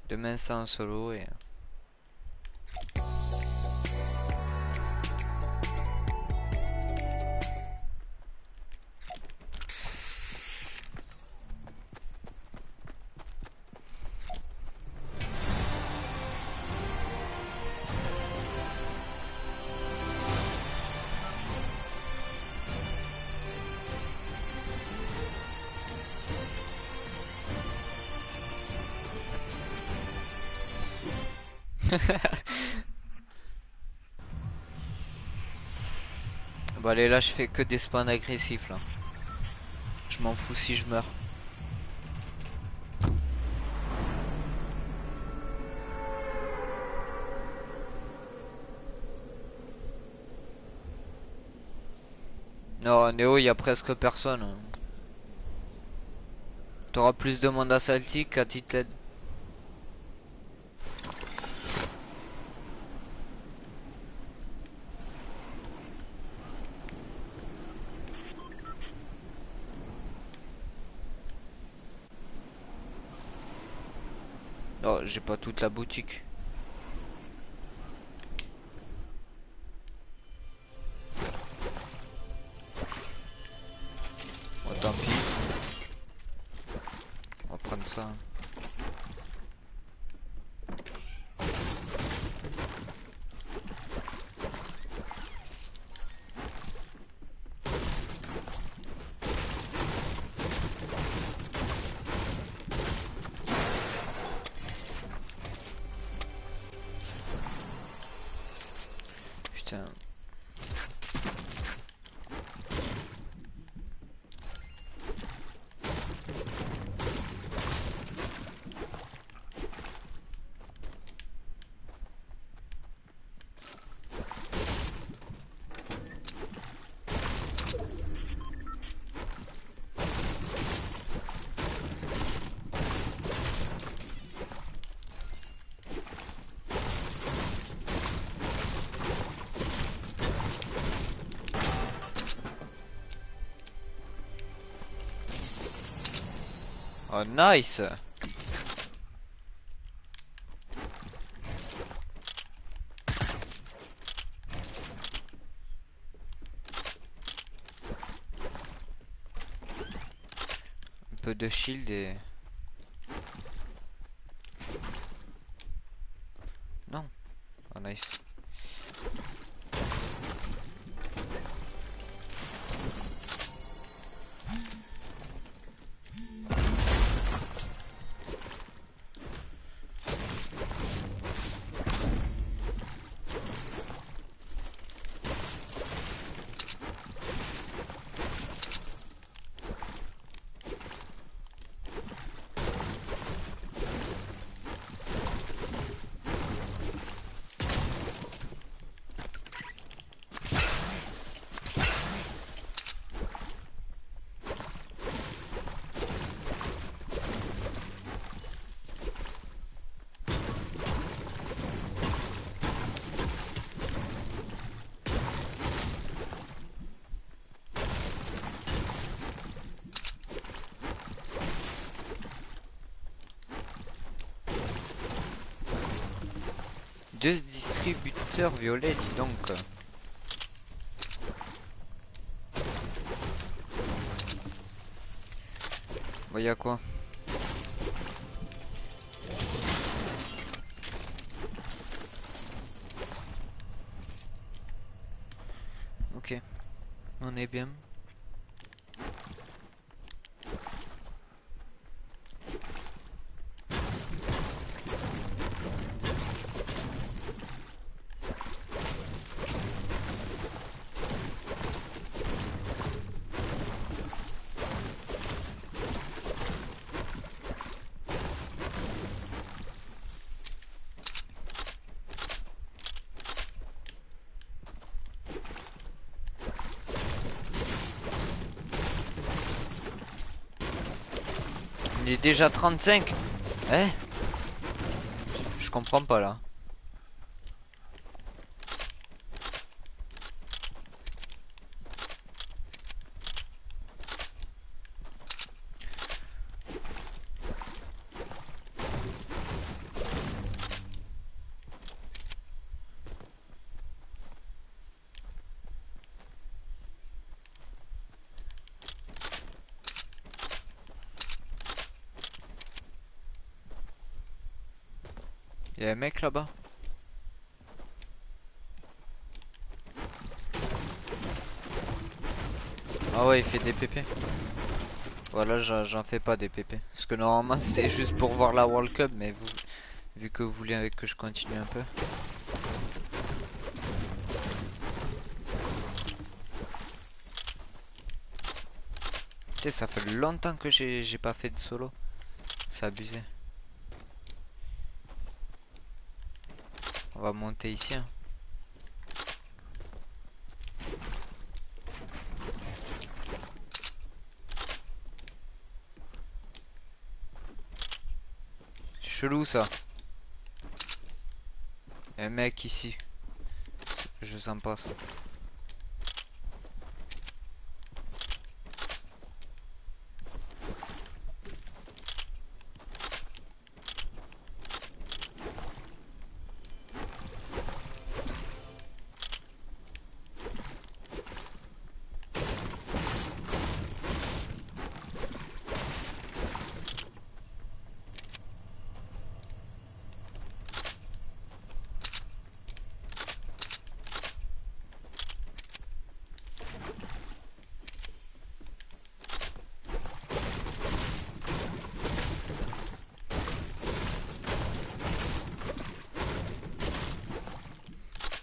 Demain c'est en solo et... Bon allez, là je fais que des spawns agressifs là. Je m'en fous si je meurs. Non, Néo, il y a presque personne. T'auras plus de monde à Salty qu'à Titled. Oh, j'ai pas toute la boutique. Bon, tant pis. On va prendre ça. Putain. Oh nice. Un peu de shield et... Non. Oh nice. Deux distributeurs violets, dis donc. Bon, y'a quoi? Ok, on est bien. Il est déjà 35. Eh? Je comprends pas là. Y'a un mec là-bas. Ah ouais, il fait des PP. Voilà, j'en fais pas des PP. Parce que normalement c'est juste pour voir la World Cup, mais vu que vous voulez que je continue un peu. Putain, ça fait longtemps que j'ai pas fait de solo. C'est abusé. On va monter ici. Hein. Chelou ça. Un mec ici. Je sens pas ça.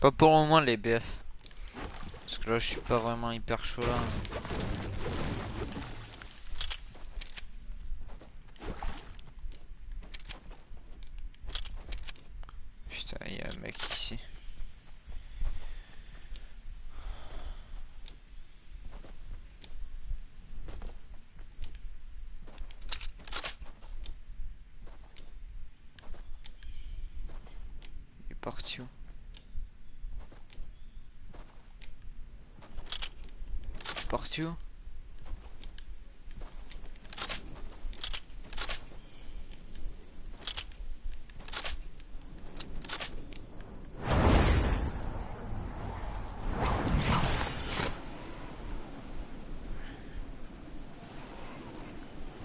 Pas pour le moment les BF. Là je suis pas vraiment hyper chaud là. Putain, il y a un mec ici. Il est parti où? Parti où?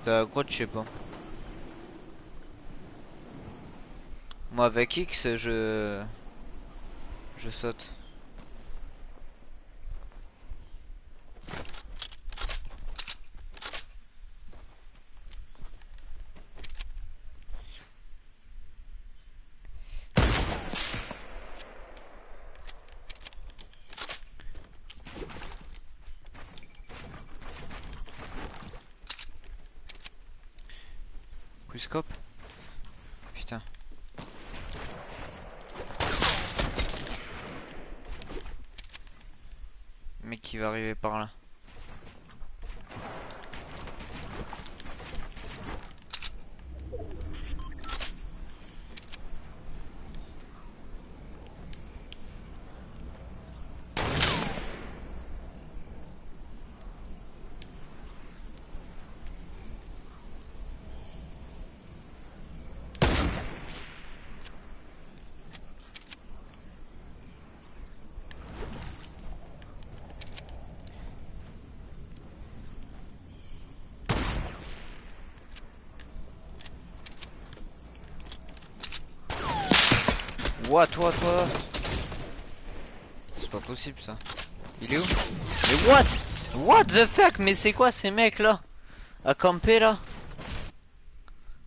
De la grotte, je sais pas. Moi avec X, je saute. Scope. Putain. Le mec qui va arriver par là. What? C'est pas possible ça. Il est où? Mais what? What the fuck? Mais c'est quoi ces mecs là? À camper là?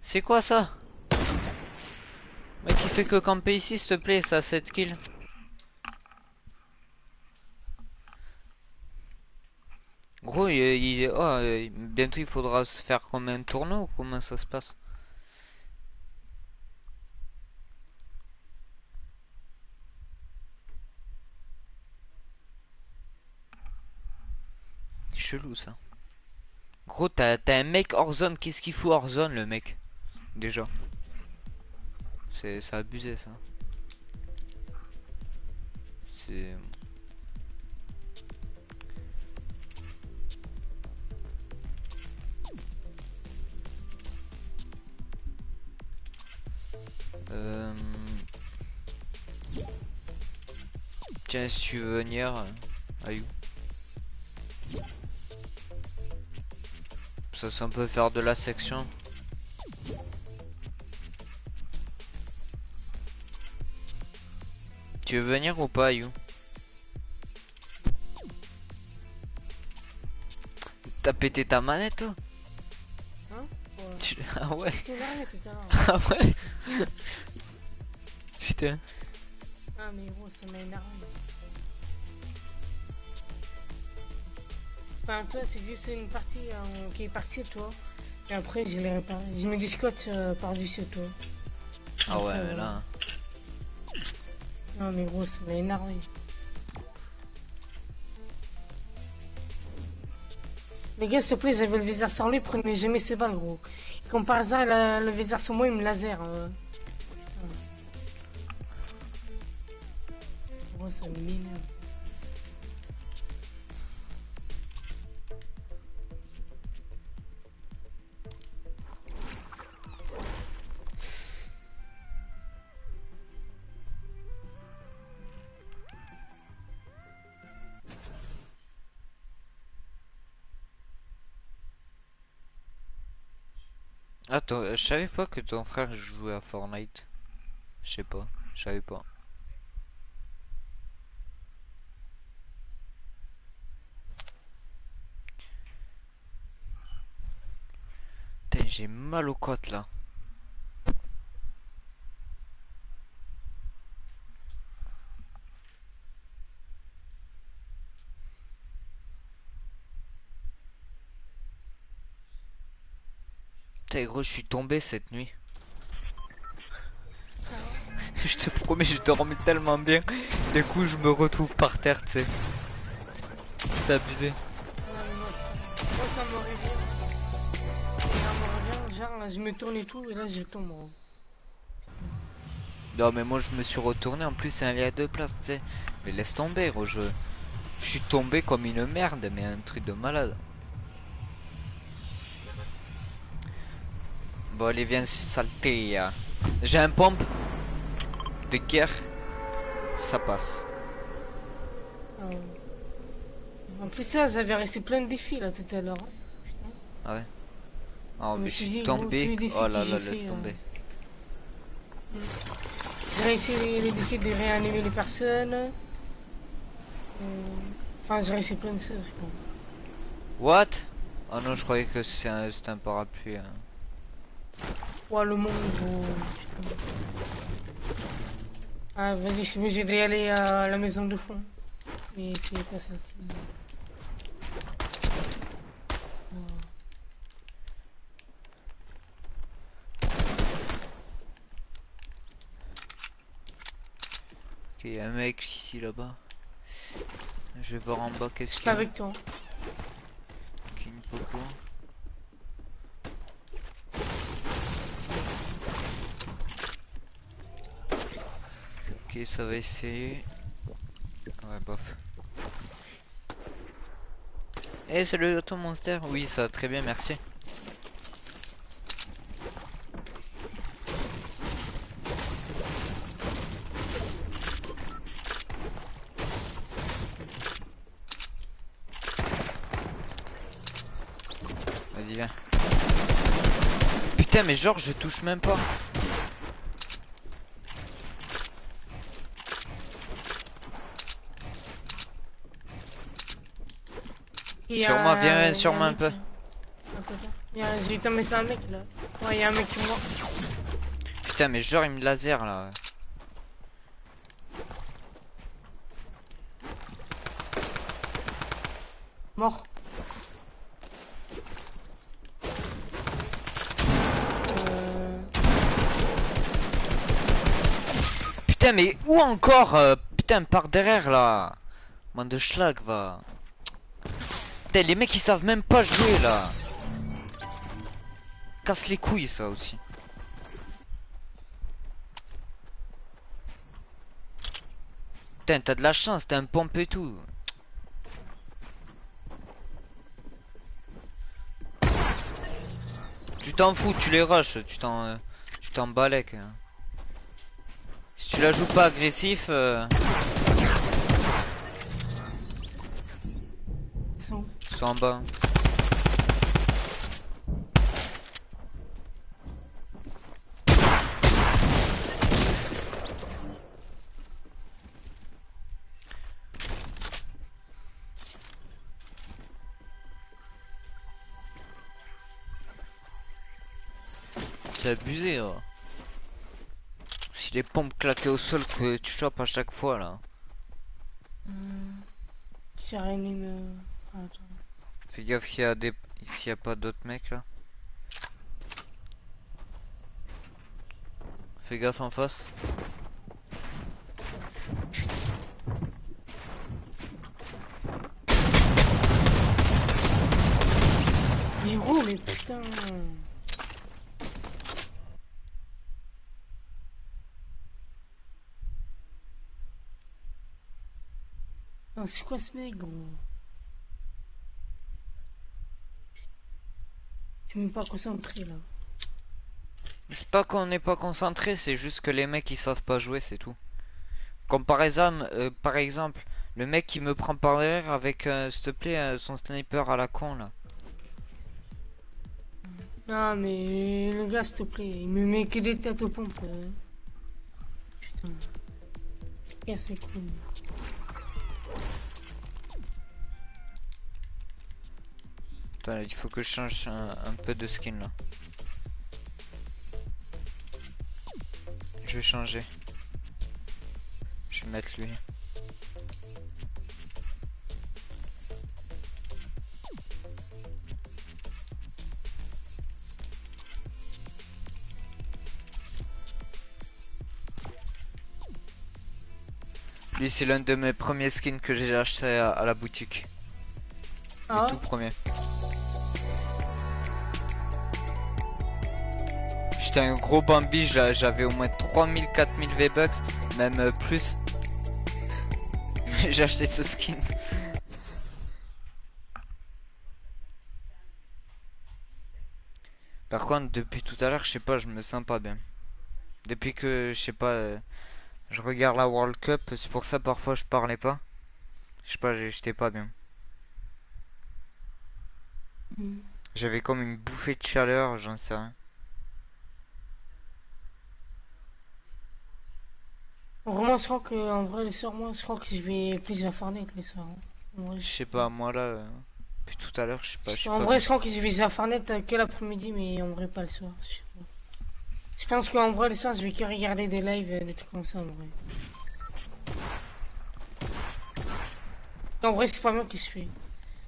C'est quoi ça? Mec il fait que camper ici s'il te plaît, ça a 7 kills. Gros bientôt il faudra se faire comme un tournoi ou comment ça se passe? Chelou ça. Gros t'as un mec hors zone, qu'est-ce qu'il fout hors zone le mec? Déjà. C'est abusé ça. C'est... Tiens si tu veux venir, aïe. Ça on peut faire de la section. Tu veux venir ou pas, You? T'as pété ta manette toi? Hein? Ouais. Ah ouais. C'est vrai tout à l'heure. Ah ouais. Putain. Ah mais gros ça m'a énervé. Enfin toi c'est juste une partie qui est partie toi. Et après je l'ai réparé. Je mets des scots par-dessus toi. Ah ouais mais là. Non mais gros ça m'a énervé. Les gars s'il te plaît j'avais le viseur sur lui, prenez jamais ses balles gros. Et comme par hasard le viseur sur moi il me laser. Gros ça m'énerve. Attends, je savais pas que ton frère jouait à Fortnite. Je sais pas, je savais pas. Putain, j'ai mal aux côtes là. Putain gros, je suis tombé cette nuit. Je te promets, je dormais tellement bien. Du coup, je me retrouve par terre, tu sais. C'est abusé. Moi, ça me réveille. Genre, je me tourne et tout, et là, je tombe. Non, mais moi, je me suis retourné. En plus, c'est un lit à 2 places, tu sais. Mais laisse tomber, gros. Je suis tombé comme une merde, mais un truc de malade. Bon, allez, viens salter. J'ai un pompe de guerre. Ça passe. En plus, ça, j'avais resté plein de défis là tout à l'heure. Ah ouais. Oh, mais je suis tombé. Oh là là, laisse tomber. J'ai réussi les défis de réanimer les personnes. Enfin, j'ai réussi plein de choses. Quoi. What? Oh non, je croyais que c'était un parapluie. Hein. Ouais, le monde. Putain. Ah, vas-y, je suis obligé d'y aller à la maison de fond. Et c'est pas ça. Ok, il y a un mec ici là-bas. Je vais voir en bas qu'est-ce qu'il y a. Pas avec toi. Ok, une popo. Ok, ça va essayer. Ouais, bof. Eh, c'est le auto monster. Oui, ça va très bien, merci. Vas-y, viens. Putain, mais genre, je touche même pas. Sur moi, viens sur moi un peu. Je vais tomber sur un mec là. Ouais, il y a un mec sur moi. Putain, mais genre, il me laser là. Mort. Putain, mais où encore putain, par derrière là. Bande de schlag, va. Putain, les mecs ils savent même pas jouer là. Casse les couilles ça aussi. Putain, t'as de la chance, t'as un pompe et tout. Tu t'en fous, tu les rushes, tu t'en balèques. Hein. Si tu la joues pas agressif. Ils sont en bas. C'est abusé, oh. Si les pompes claquaient au sol que tu chopes à chaque fois là. J'ai réanimé. Attends. Fais gaffe s'il y a pas d'autres mecs là. Fais gaffe en face. Mais gros, mais putain. C'est quoi ce mec, gros? Tu m'es pas concentré là. C'est pas qu'on n'est pas concentré, c'est juste que les mecs ils savent pas jouer, c'est tout. Comme par exemple, le mec qui me prend par derrière avec, s'il te plaît, son sniper à la con là. Non mais le gars, s'il te plaît, il me met que des têtes aux pompes. Putain. Casse les couilles. Attends, il faut que je change un peu de skin là. Je vais changer. Je vais mettre lui. Lui c'est l'un de mes premiers skins que j'ai acheté à la boutique. Ah Le tout premier. J'étais un gros Bambi, j'avais au moins 3000-4000 V-Bucks, même plus. J'ai acheté ce skin. Par contre, depuis tout à l'heure, je sais pas, je me sens pas bien. Depuis que, je sais pas, je regarde la World Cup, c'est pour ça parfois je parlais pas. Je sais pas, j'étais pas bien. J'avais comme une bouffée de chaleur, j'en sais rien. Vraiment, je crois que en vrai, les soirs, moi, je crois que je vais plus à Fortnite les soirs. Je sais pas, moi là, depuis tout à l'heure, je sais pas. En vrai, je crois que je vais à Fortnite que l'après-midi, mais en vrai, pas le soir. Je pense qu'en vrai, le soir, je vais que regarder des lives, des trucs comme ça, en vrai. En vrai, c'est pas moi qui je fais.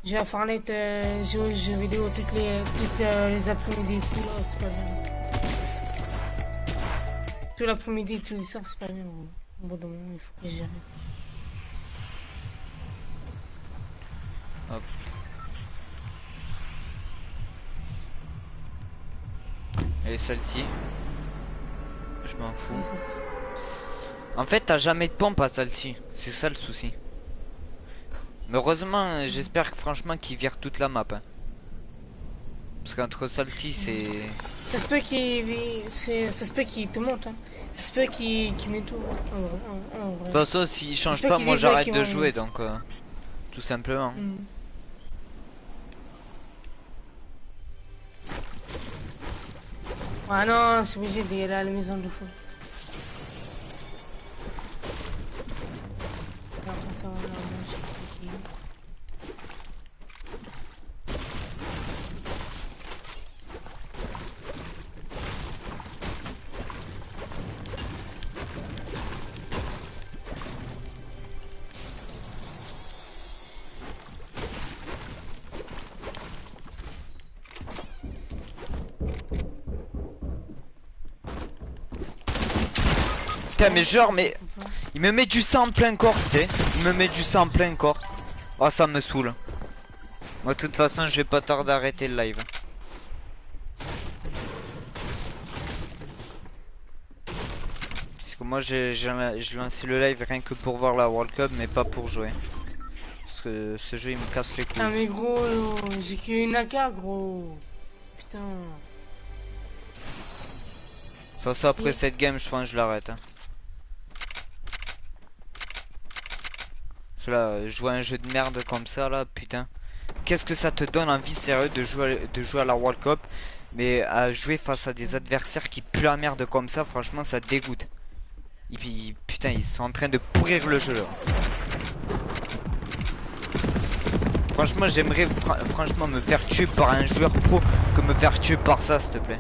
Je vais à Fortnite, jouer aux jeux vidéo toutes les après-midi et tout, là, c'est pas bien. Tout l'après-midi et tous les soirs, c'est pas bien. Au bout d'un moment, il faut que j'y arrive. Hop. Et celle-ci, je m'en fous. En fait, t'as jamais de pompe à celle-ci, c'est ça le souci. Mais heureusement, j'espère que franchement qu'ils virent toute la map. Hein. Parce qu'entre celle-ci, c'est... Ça se peut qu'il te monte. Hein. Ça se peut qu'il met tout. De toute façon, s'il change pas, moi j'arrête de jouer, donc tout simplement. Ah non, c'est obligé d'aller à la maison de fou. Putain, mais genre, mais il me met du sang en plein corps, tu sais. Il me met du sang en plein corps. Oh, ça me saoule. Moi, de toute façon, je vais pas tarder d'arrêter le live. Parce que moi, j'ai lancé le live rien que pour voir la World Cup, mais pas pour jouer. Parce que ce jeu, il me casse les couilles. Ah, mais gros, j'ai qu'une AK, gros. Putain. De toute façon, après cette game, je pense que je l'arrête. Hein. Là, jouer à un jeu de merde comme ça là, putain. Qu'est-ce que ça te donne envie sérieux de jouer à la World Cup, mais à jouer face à des adversaires qui puent la merde comme ça, franchement ça dégoûte. Et puis putain, ils sont en train de pourrir le jeu là. Franchement, j'aimerais franchement me faire tuer par un joueur pro que me faire tuer par ça, s'il te plaît.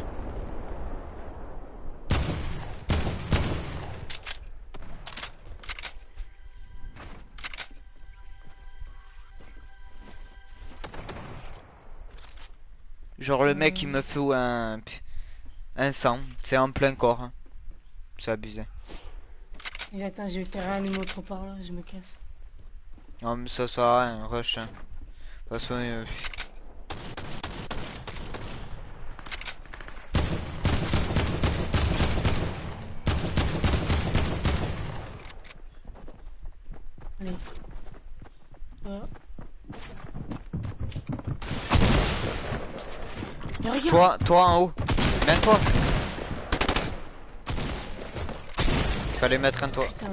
Genre le mec il me fait un sang, c'est en plein corps. Hein. C'est abusé. Et attends, je vais te réanimer autre part là, je me casse. Non mais ça sert à rien, rush. Hein. De toute façon... Allez. Toi en haut, même toi. Fallait mettre un toit. Putain.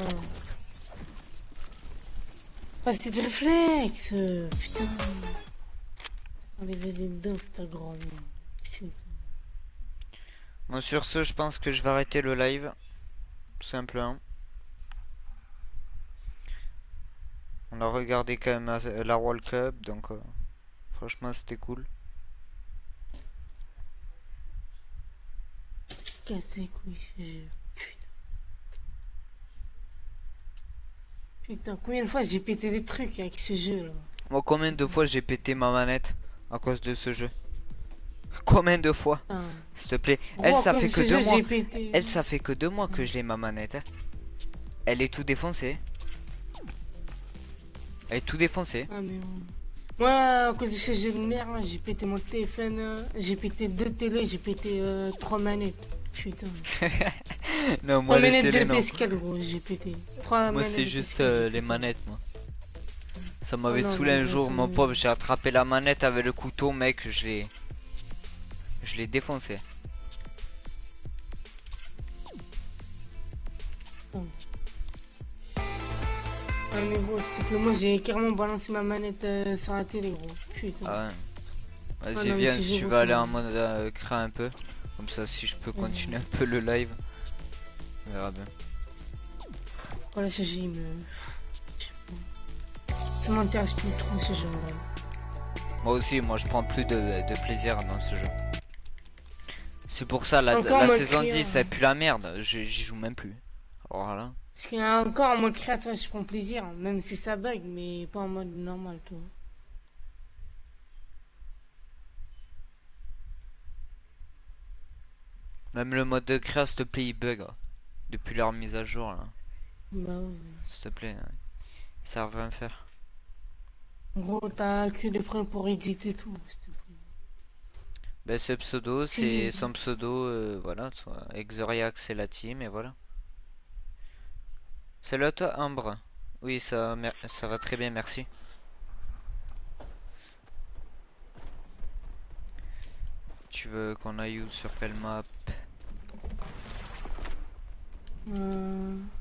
Pas c'était de réflexe. Putain. Allez, vas-y, dedans, c'est ta grande. Putain. Bon, sur ce, je pense que je vais arrêter le live. Tout simplement. On a regardé quand même la World Cup, donc franchement c'était cool. Casse les couilles, putain. Putain, combien de fois j'ai pété des trucs avec ce jeu là? Moi, combien de fois j'ai pété ma manette à cause de ce jeu? Combien de fois? S'il te plaît. Elle, ça fait que 2 mois. Elle, ça fait que 2 mois que je l'ai ma manette. Hein. Elle est tout défoncée. Elle est tout défoncée. Ah, mais... Moi, à cause de ce jeu de merde, hein, j'ai pété mon téléphone, j'ai pété 2 télés, j'ai pété 3 manettes. Putain. Non, moi les télés, non. PS4, gros, j'ai pété. 3 moi, c'est juste les manettes, moi. Ça m'avait saoulé un jour, mon pauvre, j'ai attrapé la manette avec le couteau, mec, je l'ai défoncé. Ah mais gros, s'il te plaît, moi j'ai carrément balancé ma manette sur la télé, gros. Putain. Ah ouais. Vas-y, viens, si tu veux aller en mode créa un peu. Comme ça, si je peux continuer un peu le live. On verra bien. Voilà, ce jeu, ça m'intéresse plus trop, ce jeu. Moi aussi, moi je prends plus de plaisir dans ce jeu. C'est pour ça, la saison 10, ça pue la merde. J'y joue même plus. Voilà. Parce qu'il y a encore en mode créateur, je prends plaisir, même si ça bug, mais pas en mode normal, toi. Même le mode de créa, s'il te plaît, il bug. Depuis leur mise à jour, là. Bah ouais. S'il te plaît, ils savent rien faire. Gros, t'as que des problèmes pour éditer tout, s'il te plaît. Ben, ce pseudo, c'est son pseudo, voilà. Exoriax, c'est la team, et voilà. Salut à toi, Ambre. Oui, ça va très bien, merci. Tu veux qu'on aille où, sur quelle map?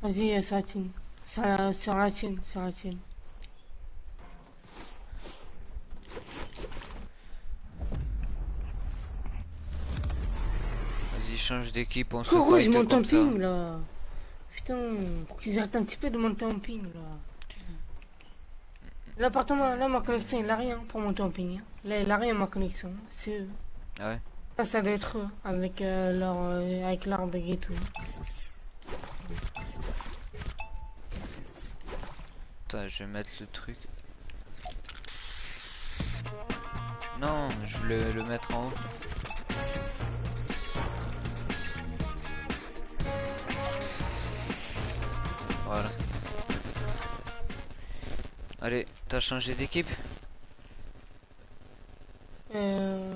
Vas-y, c'est la tienne. C'est la tienne, c'est la tienne. Vas-y, change d'équipe, on se fight fight monte comme en ça. ping, là. Putain, faut qu'ils arrêtent un petit peu de monter en ping, là. L'appartement, là, ma connexion, il a rien pour monter en ping. Là, il a rien, ma connexion. C'est eux. Ah ouais? Là, ça doit être eux, avec leur bug et tout. Attends, je vais mettre le truc. Non, je voulais le mettre en haut. Voilà. Allez, t'as changé d'équipe? Non,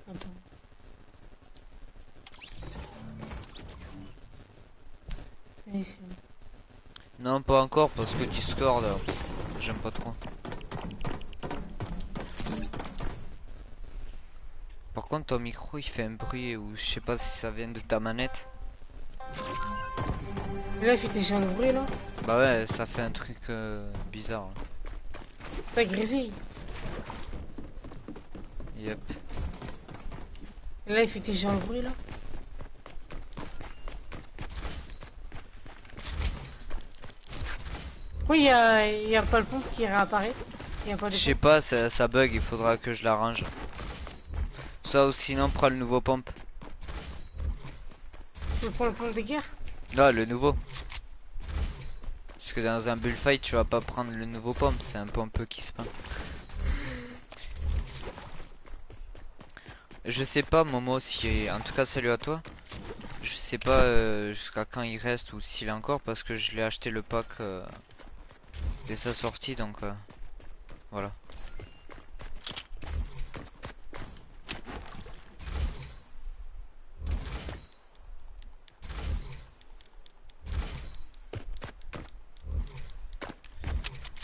attends. Ici. Non, pas encore parce que Discord, j'aime pas trop. Par contre, ton micro il fait un bruit ou je sais pas si ça vient de ta manette. Là, il fait déjà un bruit là. Bah ouais, ça fait un truc bizarre. Là. Ça grésille. Yep. Là, il fait déjà un bruit là. Oui, il y a pas le pompe qui réapparaît. Je sais pas, ça bug, il faudra que je l'arrange. Ça ou sinon, prends le nouveau pompe. Tu prends le pompe de guerre? Là, le nouveau. Parce que dans un bullfight, tu vas pas prendre le nouveau pompe, c'est un pompe qui se peint. Je sais pas, Momo, si. En tout cas, salut à toi. Je sais pas jusqu'à quand il reste ou s'il est encore parce que je l'ai acheté le pack dès sa sortie, donc voilà.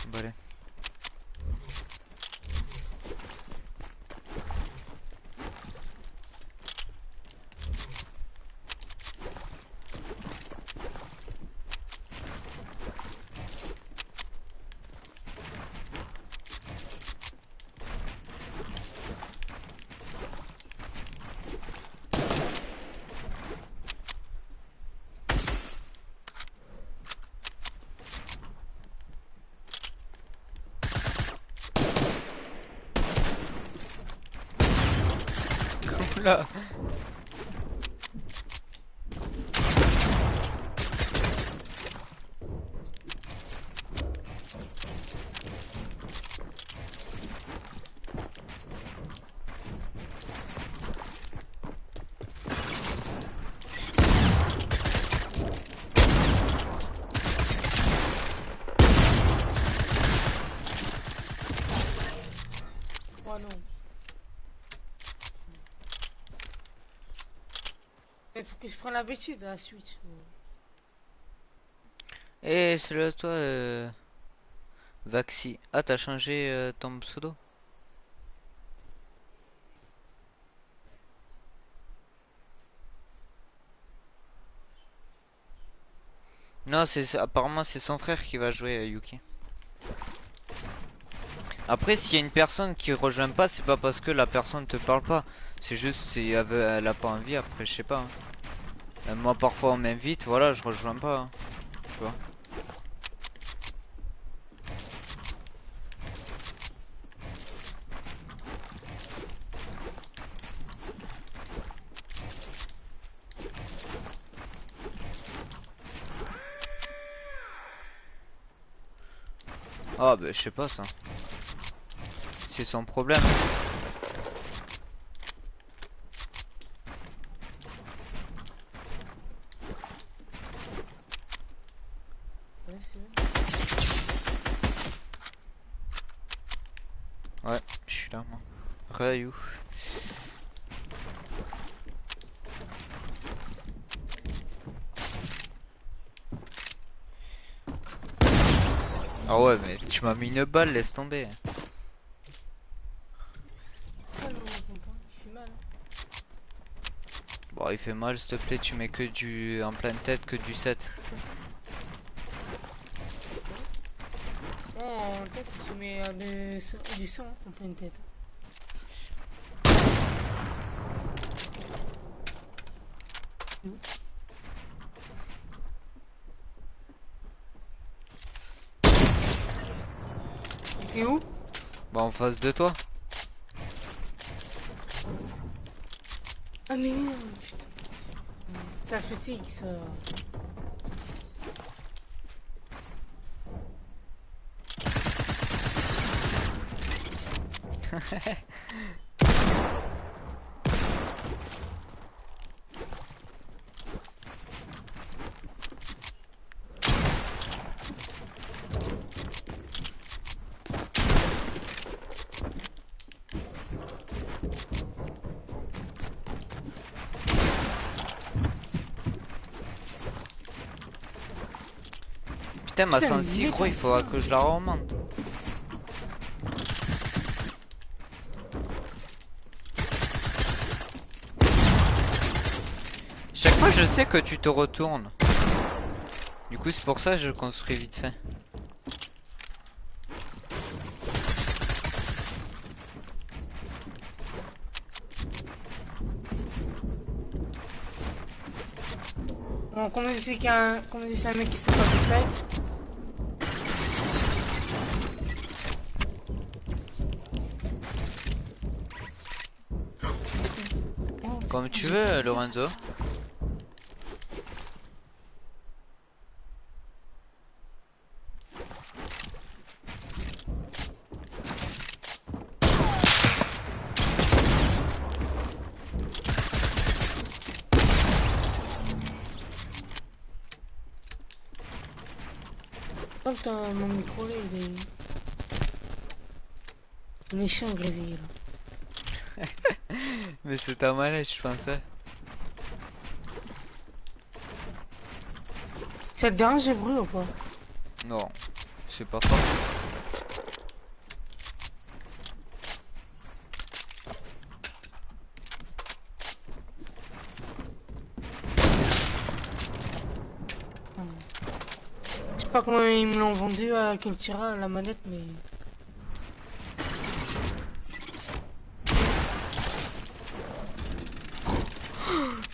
Bon, allez. Là. faut que je prenne l'habitude à la Switch. Et salut à toi, Vaxi. Ah, t'as changé ton pseudo? Non, apparemment c'est son frère qui va jouer Yuki. Après, s'il y a une personne qui rejoint pas, c'est pas parce que la personne te parle pas. C'est juste si elle a pas envie. Après, je sais pas. Moi, parfois on m'invite, voilà, je rejoins pas. Hein. Tu vois. Ah bah je sais pas ça. C'est son problème. Ouais, je suis là moi. Rayou. Ah ouais, mais tu m'as mis une balle, laisse tomber. Bon, il fait mal, s'il te plaît, tu mets que du en pleine tête, que du 7. Non, en tête, tu mets du 100 en pleine tête. T'es où? Bah en face de toi. Ah mais non, putain. Ça fatigue ça. Putain, ma sensi gros, il faudra que je la remonte. Chaque fois je sais que tu te retournes. Du coup c'est pour ça que je construis vite fait. Bon, comme je sais qu'un mec qui sait pas de play. Comme tu veux, Lorenzo. Donc mon micro là, il est chiant grésil. Mais c'est ta manette, je pensais. Ça te dérange le bruit ou pas? Non, c'est pas fort. Je sais pas comment ils me l'ont vendu à quel tireur la manette, mais.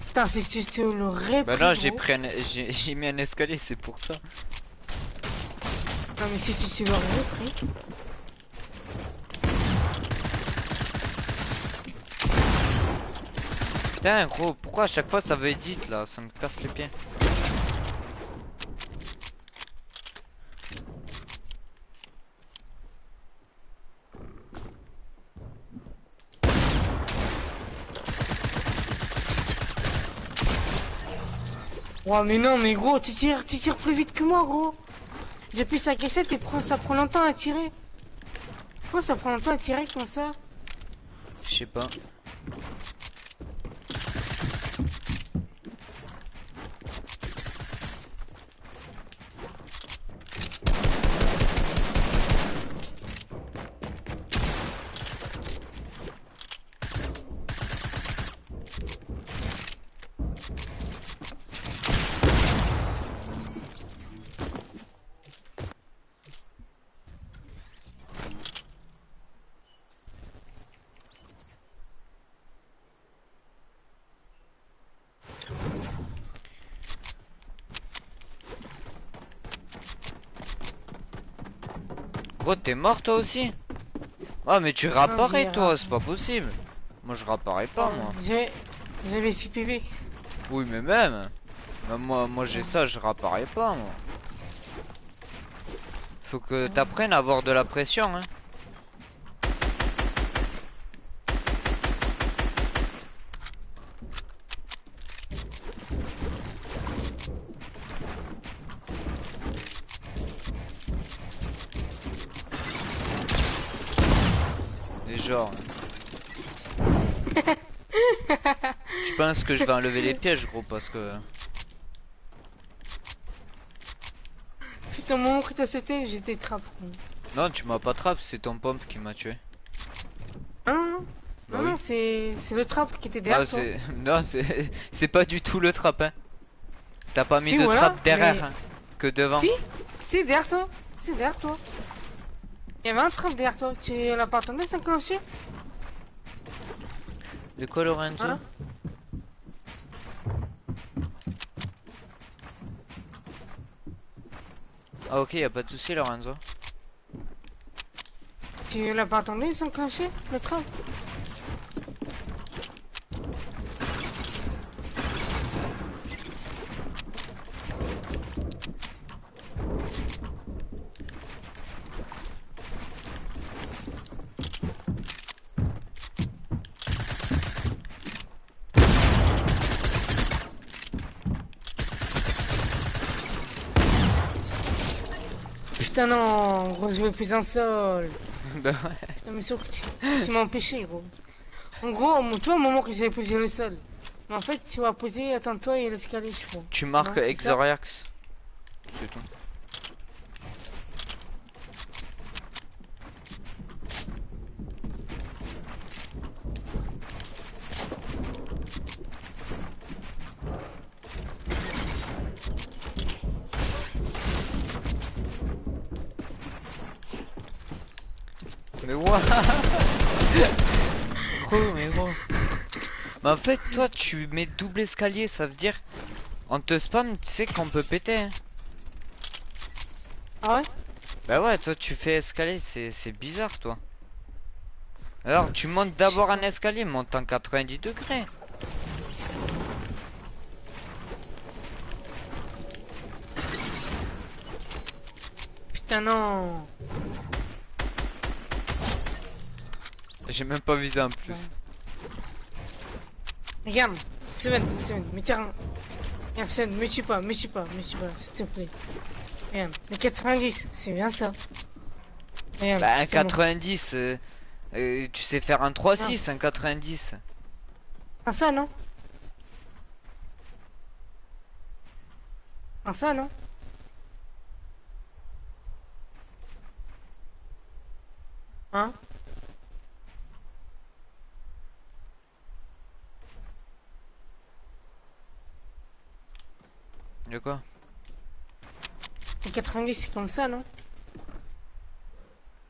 Putain, si tu l'aurais Bah pris, non, gros. j'ai mis un escalier, c'est pour ça. Non mais si tu l'aurais pris. Putain gros, pourquoi à chaque fois ça veut edit là? Ça me casse les pieds. Ouais mais non mais gros, tu tires plus vite que moi gros. J'appuie sa cachette et ça prend longtemps à tirer. Pourquoi ça prend longtemps à tirer comme ça? Je sais pas. Gros, t'es mort toi aussi? Ah, mais tu réapparais toi, c'est pas possible. Moi, je réapparais pas, moi. J'avais 6 PV. Oui, mais même. Bah, moi j'ai ça, je réapparais pas, moi. Faut que t'apprennes à avoir de la pression, hein. Genre. Je pense que je vais enlever les pièges, gros, parce que. Putain, mon moment que t'as sauté, j'étais trappe. Non, tu m'as pas trappe, c'est ton pompe qui m'a tué. Non, bah non, oui. c'est le trap qui était derrière toi. Non, c'est pas du tout le trap, hein. T'as pas mis Si, de voilà, trap derrière, mais... hein, que devant. Si, derrière toi. C'est derrière toi. Il y avait un trap derrière toi. Tu l'as pas entendu, ça clenché? De quoi, Lorenzo? Hein? Ah, ok, y a pas de souci, Lorenzo. Tu l'as pas entendu, ça clenché, le trap? Putain non, gros, je veux plus un sol. Bah ouais. Non mais surtout, tu m'as empêché, gros. En gros, toi, au moment que j'avais posé le sol. Mais en fait, tu vas poser, attends-toi, et l'escalier, je crois. Tu marques Exoriax. C'est tout. Mais what? Gros, mais gros. Mais en fait, toi, tu mets double escalier, ça veut dire... On te spam, tu sais qu'on peut péter, hein. Ah ouais? Bah ouais, toi, tu fais escalier, c'est bizarre, toi. Alors, tu montes d'abord un escalier, monte en 90 degrés. Putain non. J'ai même pas visé en plus. Regarde, Seven, mais tiens. Regarde, Seven, me tue pas, s'il te plaît. Regarde, le 90, c'est bien ça. Regarde, bah, un 90, tu sais faire un 3-6, un 90. Un ça, non? Un ça, non? Hein? De quoi? Le 90 c'est comme ça, non?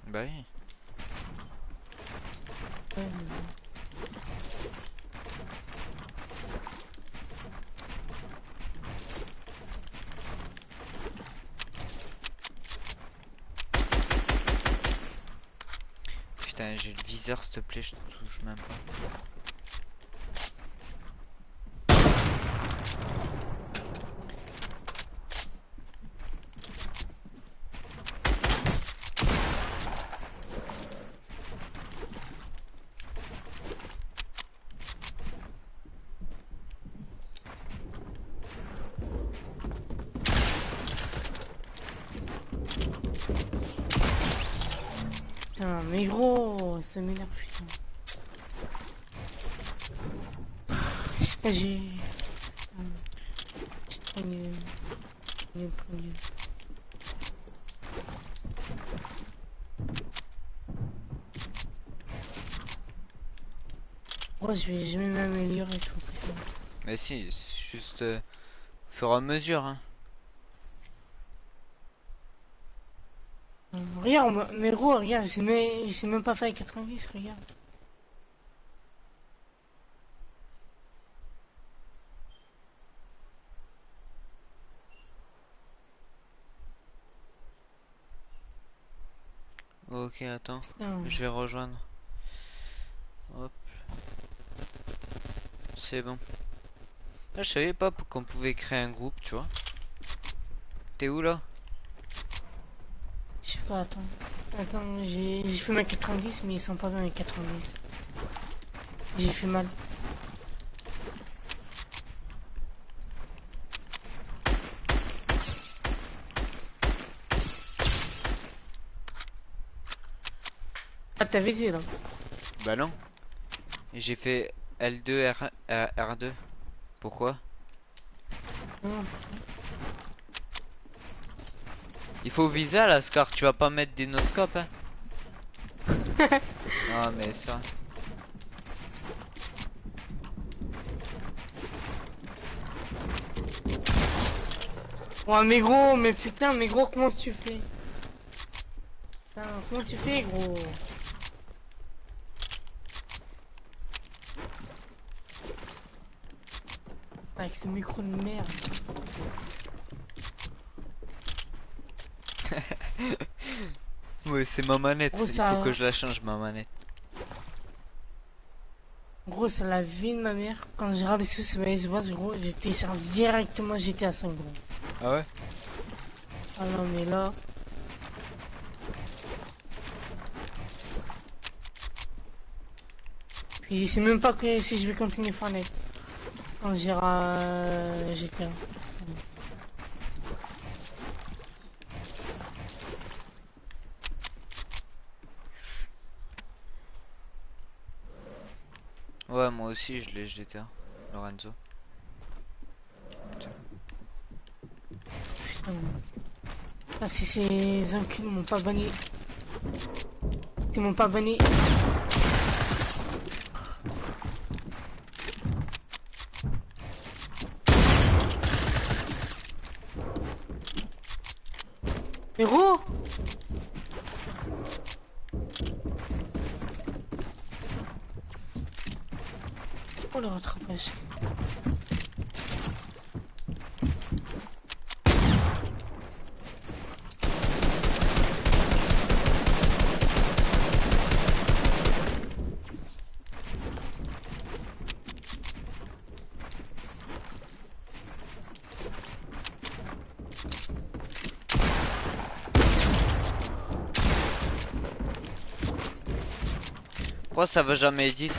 Bah oui. Putain, j'ai le viseur, s'il te plaît, je te touche même pas. Putain, mais gros, ça m'énerve, putain. Je sais pas, j'ai trop nul. Trop nul. Oh, je vais m'améliorer, tout. Mais si, c'est juste au fur et à mesure, hein. Regarde, mais gros, regarde, j'ai même pas fait les 90, regarde. Ok, attends, je vais rejoindre. Hop. C'est bon. Là, je savais pas qu'on pouvait créer un groupe, tu vois. T'es où là? Je sais pas, attends. Attends, j'ai fait ma 90, mais ils sont pas bien les 90. J'ai fait mal. Ah, t'as visé là? Bah non. J'ai fait L2, R2. Pourquoi? Il faut viser à la Scar, tu vas pas mettre des noscopes hein. Ah mais ça. Ouais mais gros, mais putain, mais gros, comment tu fais? Putain, comment tu fais gros? Avec ce micro de merde. Ouais, c'est ma manette. Gros, il ça... faut que je la change, ma manette. Gros, c'est la vie de ma mère. Quand j'ai regardé sous ce PS4, gros, j'ai téléchargé directement GTA 5, gros. Ah ouais? Ah non, mais là... Puis je sais même pas que si je vais continuer Fortnite. Quand j'irai GTA. Ouais, moi aussi je l'ai GTA, Lorenzo. Putain. Ah, si ces enculés m'ont pas banni. Ils m'ont pas banni. Héros! Oh le rattrapage. Pourquoi ça va jamais edit?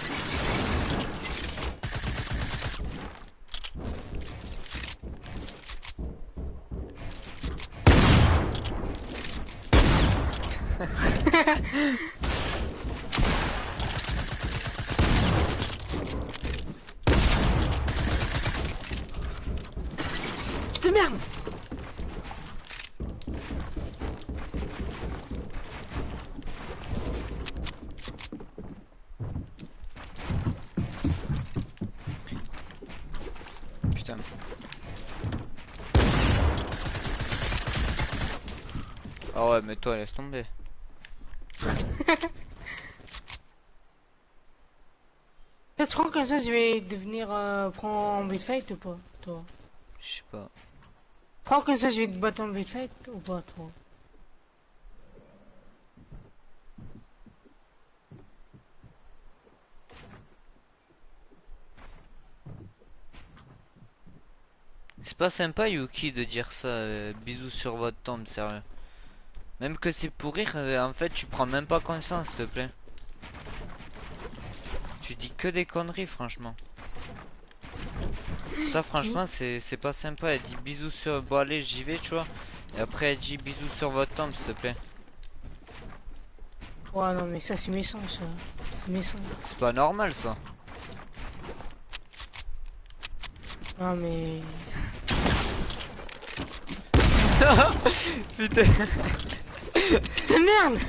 Putain merde! Putain. Ah ouais, mais toi laisse tomber. Là, tu crois que ça je vais devenir prendre en bait fight ou pas, toi? Je sais pas. Tu crois que ça je vais te battre en bait fight ou pas, toi? C'est pas sympa Yuki de dire ça, bisous sur votre tombe, sérieux. Même que c'est pour rire, en fait tu prends même pas conscience s'il te plaît. Tu dis que des conneries franchement. Ça franchement c'est pas sympa, elle dit bisous sur... Bon allez j'y vais tu vois. Et après elle dit bisous sur votre tombe s'il te plaît. Ouais non mais ça c'est méchant ça. C'est méchant. C'est pas normal ça. Non mais... Putain. Putain merde.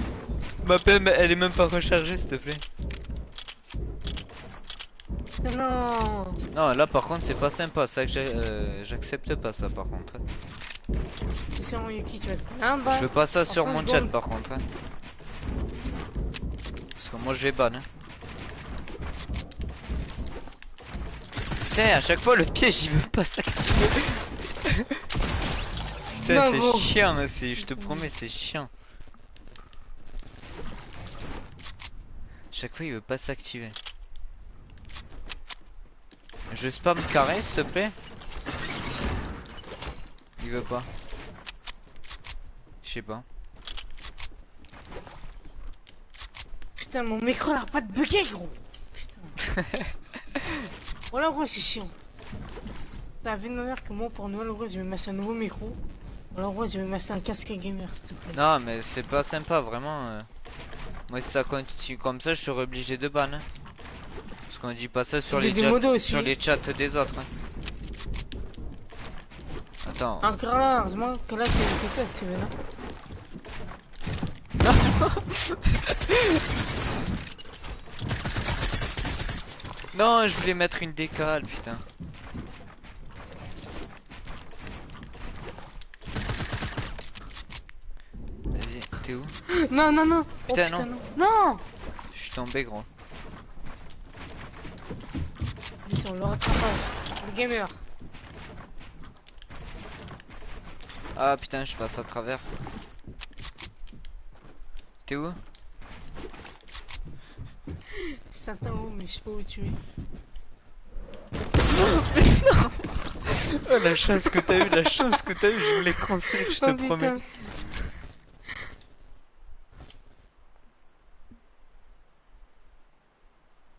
Ma PM elle est même pas rechargée s'il te plaît. Non. Non là par contre c'est pas sympa, ça que j'accepte pas ça par contre. C'est en Yuki tu vas te prendre un bas. Je veux pas ça sur mon chat secondes. par contre hein. Parce que moi je vais ban hein. Putain à chaque fois le piège il veut pas s'activer. Putain c'est chiant aussi, je te promets c'est chiant. chaque fois il veut pas s'activer. Je spam carré s'il te plaît. Il veut pas. Je sais pas. Putain, mon micro n'a pas de bugger, gros. Putain. Voilà, gros, c'est chiant. T'as vu de ma mère que moi, pour Noël, gros, je vais mettre un nouveau micro. Voilà, gros, je vais mettre un casque gamer, s'il te plaît. Non, mais c'est pas sympa, vraiment. Moi, si ça continue comme ça, je serai obligé de ban. Hein. Parce qu'on dit pas ça sur les chats des autres. Hein. Attends. Encore là, heureusement que là, c'est toi, Steven. Hein. Non, je voulais mettre une décale, putain. Vas-y, t'es où? Non, non, non. Putain, oh, putain non. Non. Je suis tombé, gros. Ici, on le rattrapage. Le gamer. Ah putain, je passe à travers. T'es où? Je t'attends où, mais je sais pas où tu es. Oh la chance que t'as eu, la chance que t'as eu, je voulais construire, je te promets.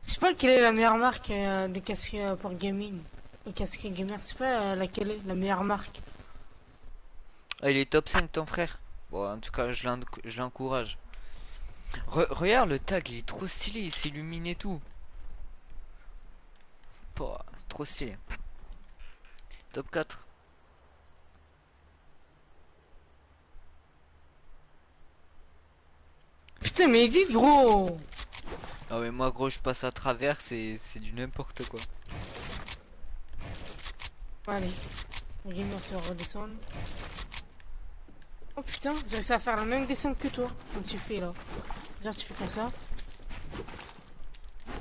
Je sais pas quelle est la meilleure marque de casque pour gaming. Le casque gamer, c'est pas laquelle est la meilleure marque. Ah, il est top 5 ton frère. Bon, en tout cas, je l'encourage. Regarde le tag, il est trop stylé, il s'illumine et tout. Oh, trop stylé. Top 4. Putain, mais edit, gros. Ah mais moi gros, je passe à travers, c'est du n'importe quoi. Allez, le gamer se redescendre. Oh putain, j'ai réussi à faire la même descente que toi. Comme tu fais là. Genre tu fais comme ça.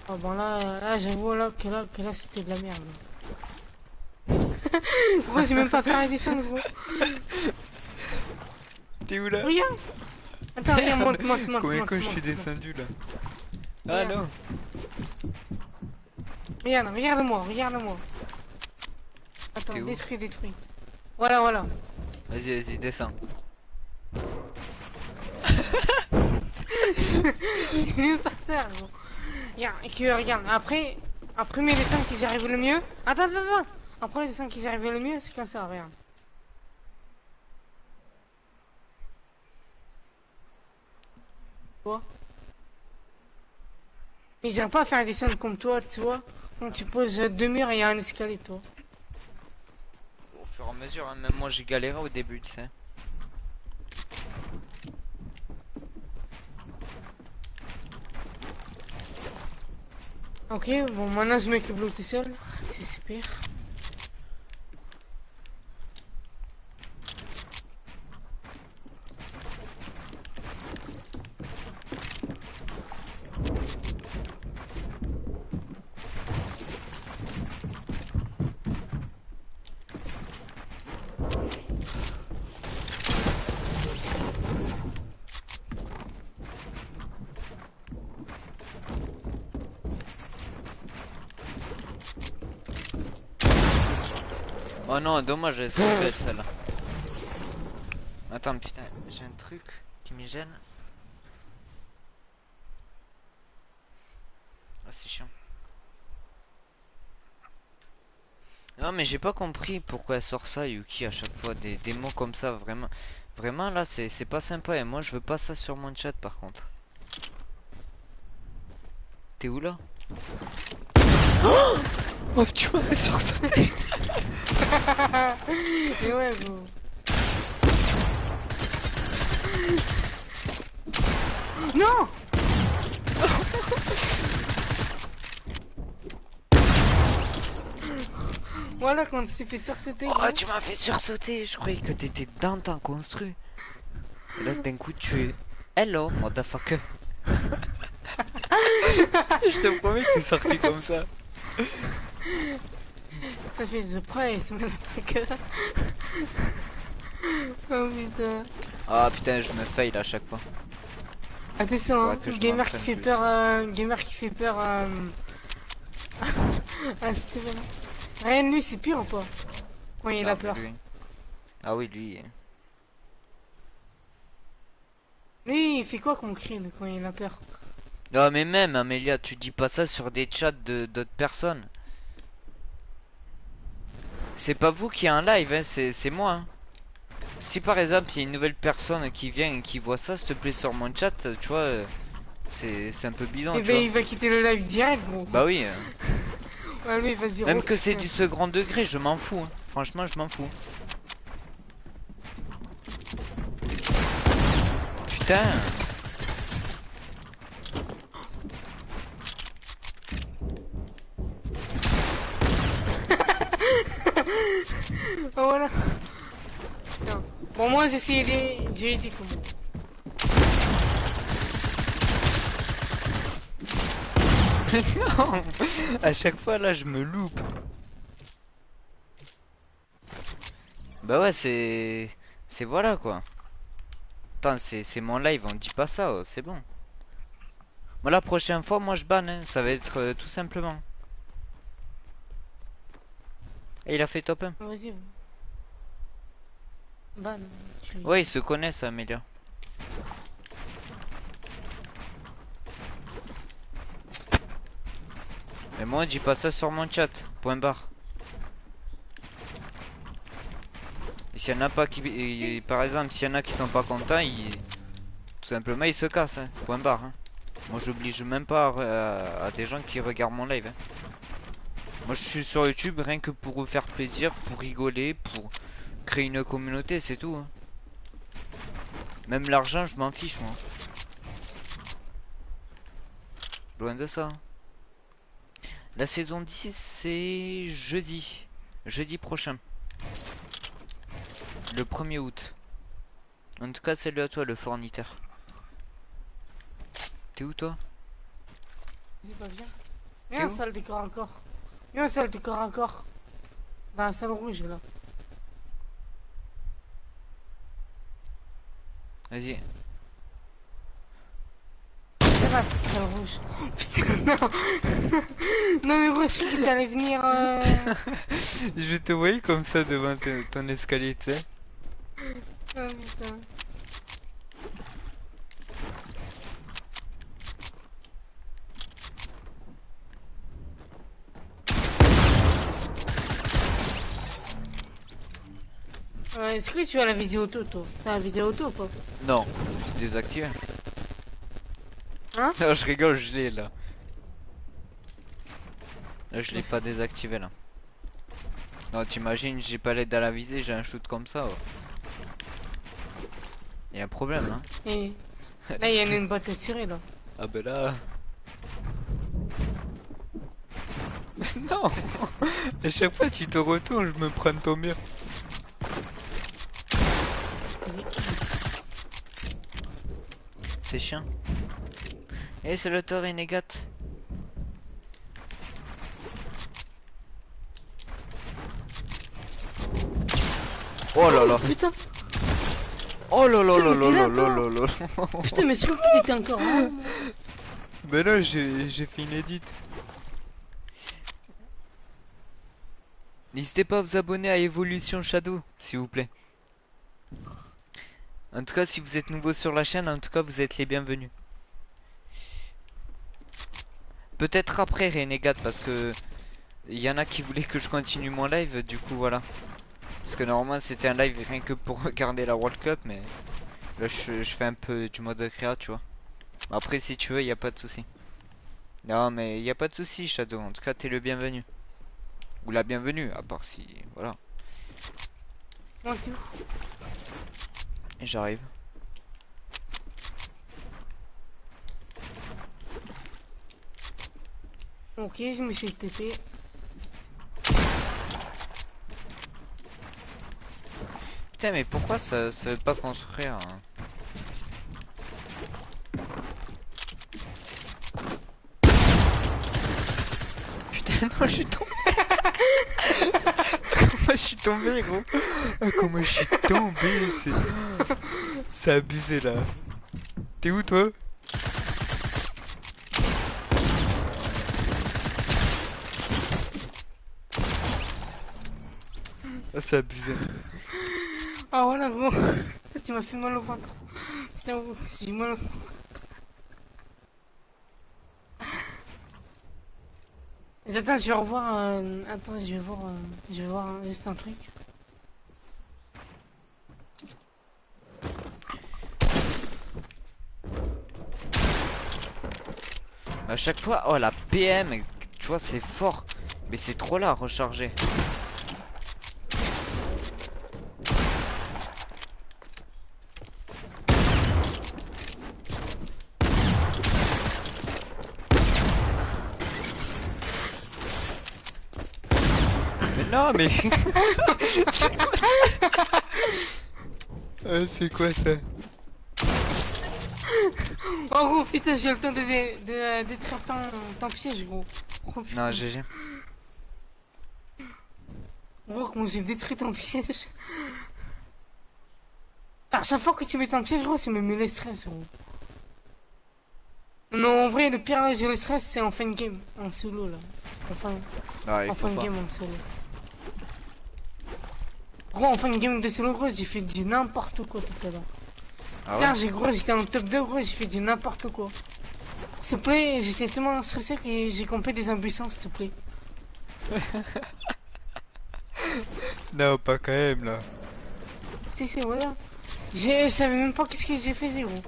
Oh bon là j'avoue là que là c'était de la merde. Pourquoi j'ai même pas fait la descente, gros? T'es où là? Regarde. Attends, regarde, monte. Combien que je suis descendu là? Ah non. Regarde-moi. Attends, détruis. Voilà. Vas-y, descends. C'est mieux par terre, gros. Regarde, après mes dessins qui j'arrive le mieux. Attends. Après les dessins qui j'arrive le mieux, c'est comme ça, regarde. Quoi? Mais j'arrive pas à faire un dessin comme toi, tu vois. Donc tu poses 2 murs et il y a un escalier, toi. Au fur et à mesure, hein, même moi j'ai galéré au début, tu sais. Ok, bon maintenant je mets que bloc tout seul, c'est super. Oh non, dommage, elle serait belle celle-là. Attends, putain, j'ai un truc qui me gêne. Ah, c'est chiant. Non, mais j'ai pas compris pourquoi elle sort ça, Yuki, à chaque fois. Des mots comme ça, vraiment. Vraiment, là, c'est pas sympa. Et moi, je veux pas ça sur mon chat, par contre. T'es où là? Oh, tu m'as sursauté. Et ouais, gros. Non. Voilà quand tu t'es fait sursauter. Oh, tu m'as fait sursauter. Je croyais que t'étais dans ton construit. Et là, d'un coup, tu es... Hello, motherfucker. Je te promets que c'est sorti comme ça. Ça fait the price, motherfucker. Oh putain. Ah putain, je me fail à chaque fois. Attention, hein, que je gamer qui m'entraîne fait peur, à Steven. Rien lui c'est pire ou pas? Quand il a peur. Ah oui, lui. Lui il fait quoi comme cri quand il a peur? Non mais même Amélia, tu dis pas ça sur des chats d'autres personnes. C'est pas vous qui a un live, hein, c'est moi. Hein. Si par exemple il y a une nouvelle personne qui vient et qui voit ça, s'il te plaît sur mon chat, tu vois, c'est un peu bidon. Il va quitter le live direct gros. Bah oui. Ouais, lui, vas-y, même que c'est du second degré, je m'en fous. Hein. Franchement, je m'en fous. Putain. Oh, voilà. Non. Bon, moi j'ai été comment. Non, à chaque fois là je me loupe. Bah ouais, c'est voilà quoi. Attends, c'est mon live, on dit pas ça, oh, c'est bon. Moi la prochaine fois, moi je banne, hein. Ça va être tout simplement. Et il a fait top 1. Vas-y. Ban. Ouais, ils se connaissent, Amélia. Mais moi, dis pas ça sur mon chat. Point barre. Et s'il y en a pas qui, par exemple, s'il y en a qui sont pas contents, tout simplement ils se cassent. Hein. Point barre. Hein. Moi, j'oblige même pas à des gens qui regardent mon live. Hein. Moi, je suis sur YouTube rien que pour vous faire plaisir, pour rigoler, pour créer une communauté, c'est tout. Hein. Même l'argent, je m'en fiche, moi. Loin de ça. La saison 10, c'est jeudi. Jeudi prochain. Le 1er août. En tout cas, salut à toi, le fourniteur. T'es où, toi? Vas-y, pas bien. Viens en salle de corps à corps. Viens en salle de corps à corps. Dans la salle rouge, là. Vas-y. C'est pas cette salle rouge. Oh, putain, non. Non, mais gros, je croyais que t'allais venir. Je te voyais comme ça devant ton escalier, tu sais. Oh, putain. Est-ce que tu as la visée auto, toi? T'as la visée auto ou pas? Non, j'ai désactivé. Hein? Non, je rigole, je l'ai là. Là, je l'ai pas désactivé là. Non, t'imagines, j'ai pas l'aide à la visée, j'ai un shoot comme ça. Ouais. Y a un problème hein. Et là, il y en a une boîte assurée là. Ah ben là. Non. À chaque fois tu te retournes, je me prends ton mur. C'est chiant. Et c'est le tort Inégat. Oh là là. Putain. Oh là là là là là là là. Putain, mais c'est sûr que t'étais encore là. Ben non, j'ai fait une edit. N'hésitez pas à vous abonner à Evolution Shadow, s'il vous plaît. En tout cas, si vous êtes nouveau sur la chaîne, en tout cas, vous êtes les bienvenus. Peut-être après Renegade, parce que il y en a qui voulaient que je continue mon live, du coup voilà. Parce que normalement c'était un live rien que pour regarder la World Cup, mais là je fais un peu du mode créa, tu vois. Après si tu veux, il n'y a pas de souci. Non mais il n'y a pas de souci Shadow, en tout cas t'es le bienvenu. Ou la bienvenue, à part si... voilà. Et j'arrive. Ok, je me suis TP. Putain mais pourquoi ça veut pas construire hein? Putain non je suis tombé. Comment je suis tombé gros? Comment je suis tombé? C'est abusé là. T'es où toi? Ah, c'est abusé. Ah voilà gros. Tu m'as fait mal au ventre. Putain gros, j'ai mal au ventre. Attends, je vais revoir. Attends, je vais voir juste un truc. À chaque fois, oh la PM, tu vois, c'est fort. Mais c'est trop là à recharger. Mais non, mais... c'est quoi ça? Oh gros, putain, j'ai le temps de détruire ton piège, gros. Oh, non, GG. Gros, comment j'ai détruit ton piège. À chaque fois que tu mets ton piège, gros, ça me met le stress, gros. Non, en vrai, le pire, j'ai le stress, c'est en fin de game, en solo, là. En fin de game, en solo. Gros, en fin de game de solo, gros, j'ai fait du n'importe quoi tout à l'heure. Ah Putain, ouais? j'étais en top 2, gros, j'ai fait du n'importe quoi. S'il te plaît, j'étais tellement stressé que j'ai compris des impuissants, s'il te plaît. Non, pas quand même, là. Tu sais, voilà. Je savais même pas qu'est-ce que j'ai fait, gros.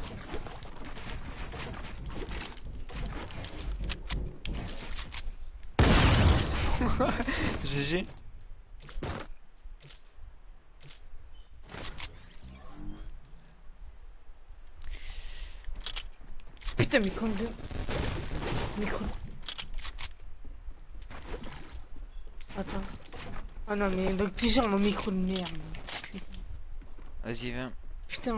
GG. Putain, mais comme de... Micro... Attends. Ah non, mais donc déjà mon micro de merde. Putain. Vas-y, viens. Putain.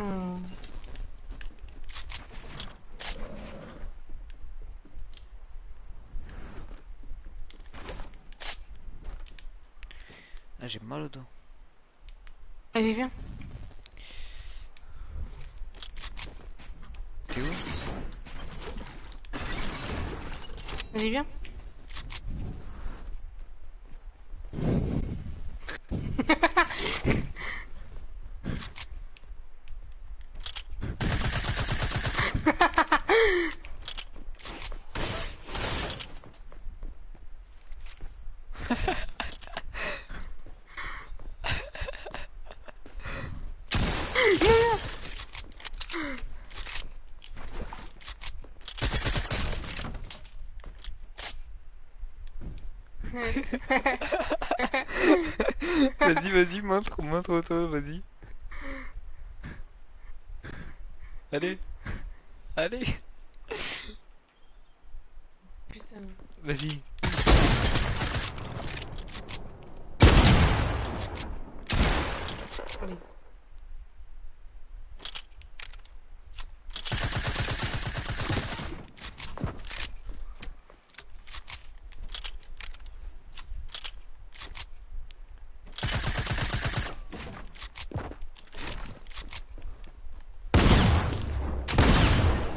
Ah, j'ai mal au dos. Vas-y, viens. T'es où? Vas-y, viens. Vas-y, montre-toi, vas-y. Allez. Putain. Vas-y. Allez.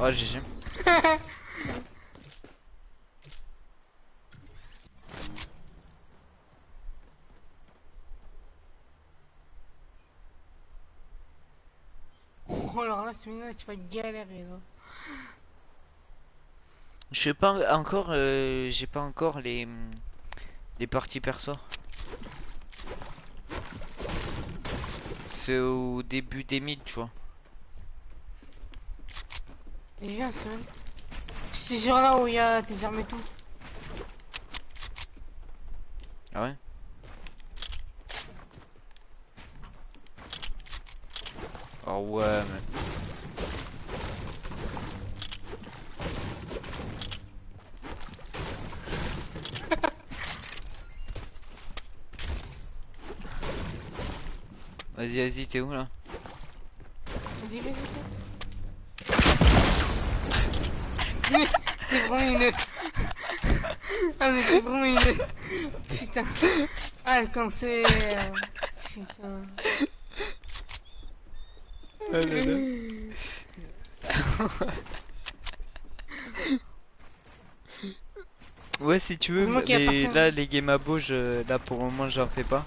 Oh, GG. Oh, alors là, celui-là, tu vas galérer, là. Je sais pas encore, j'ai pas encore les parties perso. C'est au début des mid, tu vois. Et viens, c'est vrai. C'est genre là où il y a tes armes et tout. Ah ouais? Oh ouais, mais... Vas-y, t'es où là? Vas-y, passe. C'est vraiment une... Ah mais c'est vraiment une... Putain. Ah le cancer. Putain. Ah là là. Ouais, si tu veux, mais là les games à bouge, là pour le moment j'en fais pas.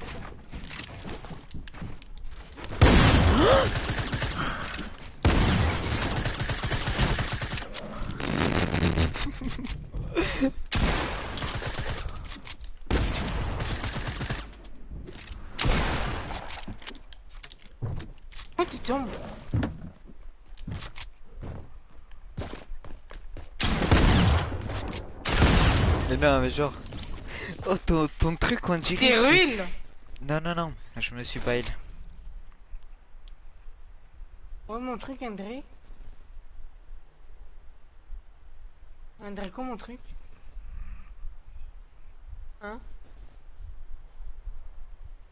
Putain. Mais non, mais genre... Oh, ton truc, on dirait... T'es ruine. Non, non, non, je me suis pas heal. Ouais, mon truc, André. André, quoi mon truc? Hein?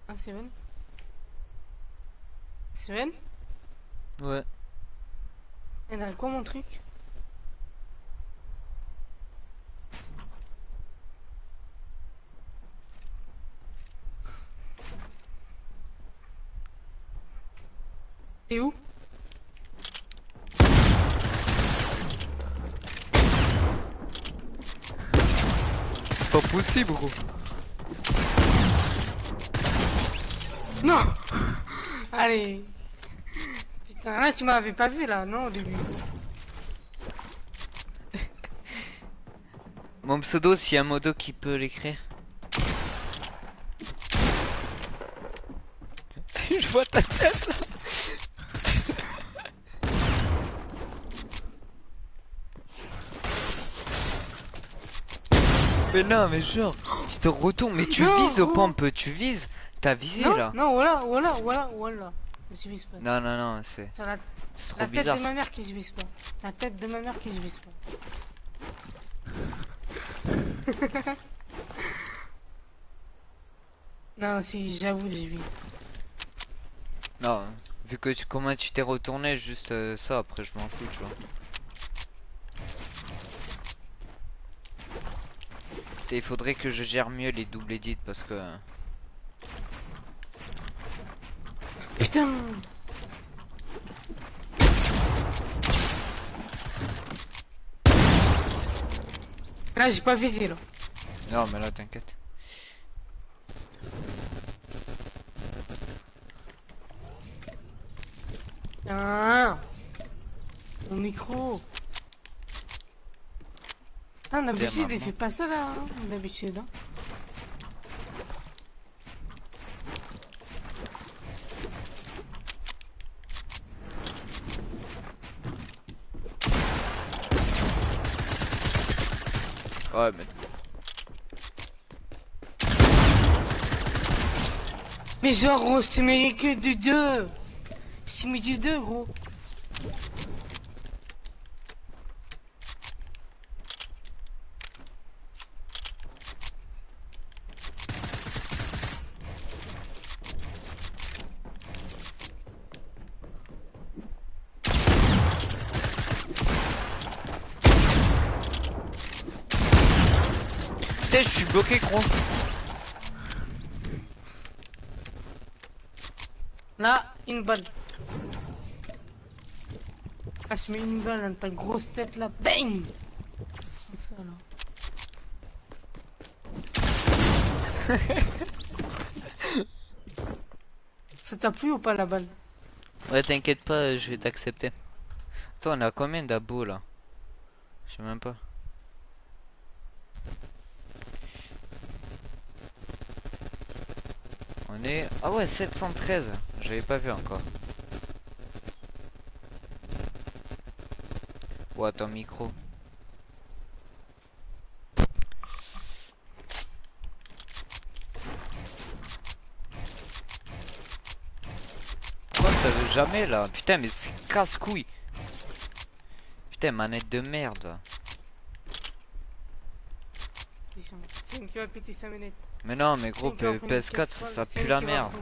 Ah, Seven? Seven? Ouais. André, quoi mon truc? T'es où? C'est pas possible, gros. Non. Allez. Putain, là tu m'avais pas vu là, non, au début. Mon pseudo, s'il y a un modo qui peut l'écrire. Je vois ta tête là. Mais non, mais genre, tu te retournes, mais tu vises au pompe, tu vises. T'as visé non, là. Non, voilà. Je vise pas. Non, non, non, c'est trop la bizarre. tête de ma mère qui je vise pas. La tête de ma mère qui je vise pas. Non, si, j'avoue, je vise. Non, vu que comment tu t'es retourné, juste ça, après je m'en fous, tu vois. Il faudrait que je gère mieux les double edits parce que... Putain! Là, j'ai pas visé là. Non, mais là, t'inquiète. Ah, mon micro. Putain, d'habitude, il fait pas ça là, hein, d'habitude. Hein. Ouais, mais... Mais genre, gros, je te mets que du 2. Je te mets du 2, gros. Putain, je suis bloqué, gros. Là, une balle. Ah, je mets une balle dans ta grosse tête là. Bang! Ça, là. Ça t'a plu ou pas la balle? Ouais, t'inquiète pas, je vais t'accepter. Attends, on a combien d'abos là? Je sais même pas. On est... Ah ouais, 713. J'avais pas vu encore. Ouais, ton micro. Pourquoi ça veut jamais là? Putain, mais c'est casse-couille. Putain, manette de merde. Tiens, qui va péter 5 minutes. Mais non, mais gros, PS4, ça pue la merde.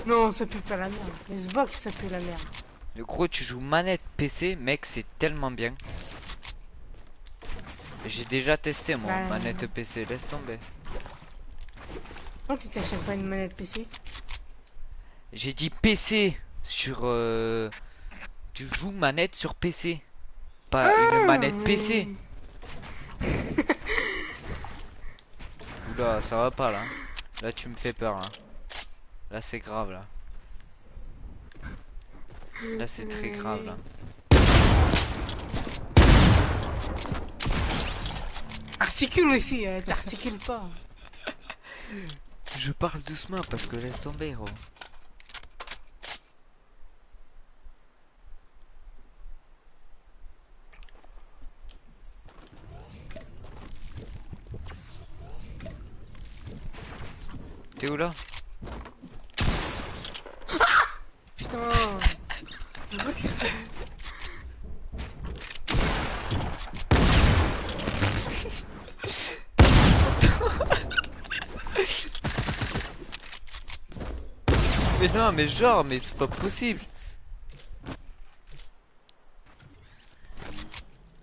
Non, ça pue pas la merde. Les Xbox, ça pue la merde. Le gros, tu joues manette PC, mec, c'est tellement bien. J'ai déjà testé mon manette PC, laisse tomber. Pourquoi tu t'achètes pas une manette PC? J'ai dit PC sur... Tu joues manette sur PC. Pas une manette PC. Oula, ça va pas là. Là tu me fais peur là. Là c'est grave là. Là c'est très grave là. Articule aussi, t'articules pas. Je parle doucement parce que laisse tomber gros. T'es où là? Putain. Mais non, mais genre, mais c'est pas possible.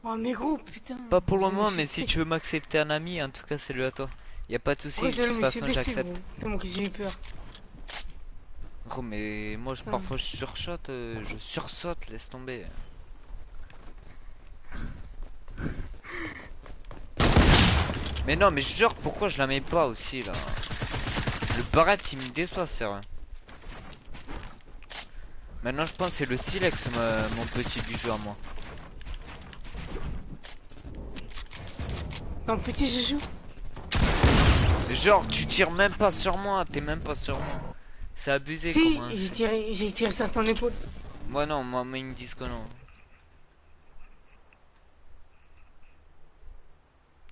Oh mais gros, putain. Pas pour le moment, mais si tu veux m'accepter un ami, en tout cas c'est lui à toi. Y a pas de souci, de toute façon j'accepte. C'est moi qui j'ai eu peur. Gros, mais moi parfois je sursaute, laisse tomber. Mais non, mais genre pourquoi je la mets pas aussi là? Le barrette il me déçoit, c'est vrai. Maintenant je pense que c'est le silex mon petit bijou à moi. Ton petit joujou. Genre tu tires même pas sur moi, t'es même pas sur moi. C'est abusé. Si, j'ai tiré sur ton épaule. Moi non, moi ils me disent que non.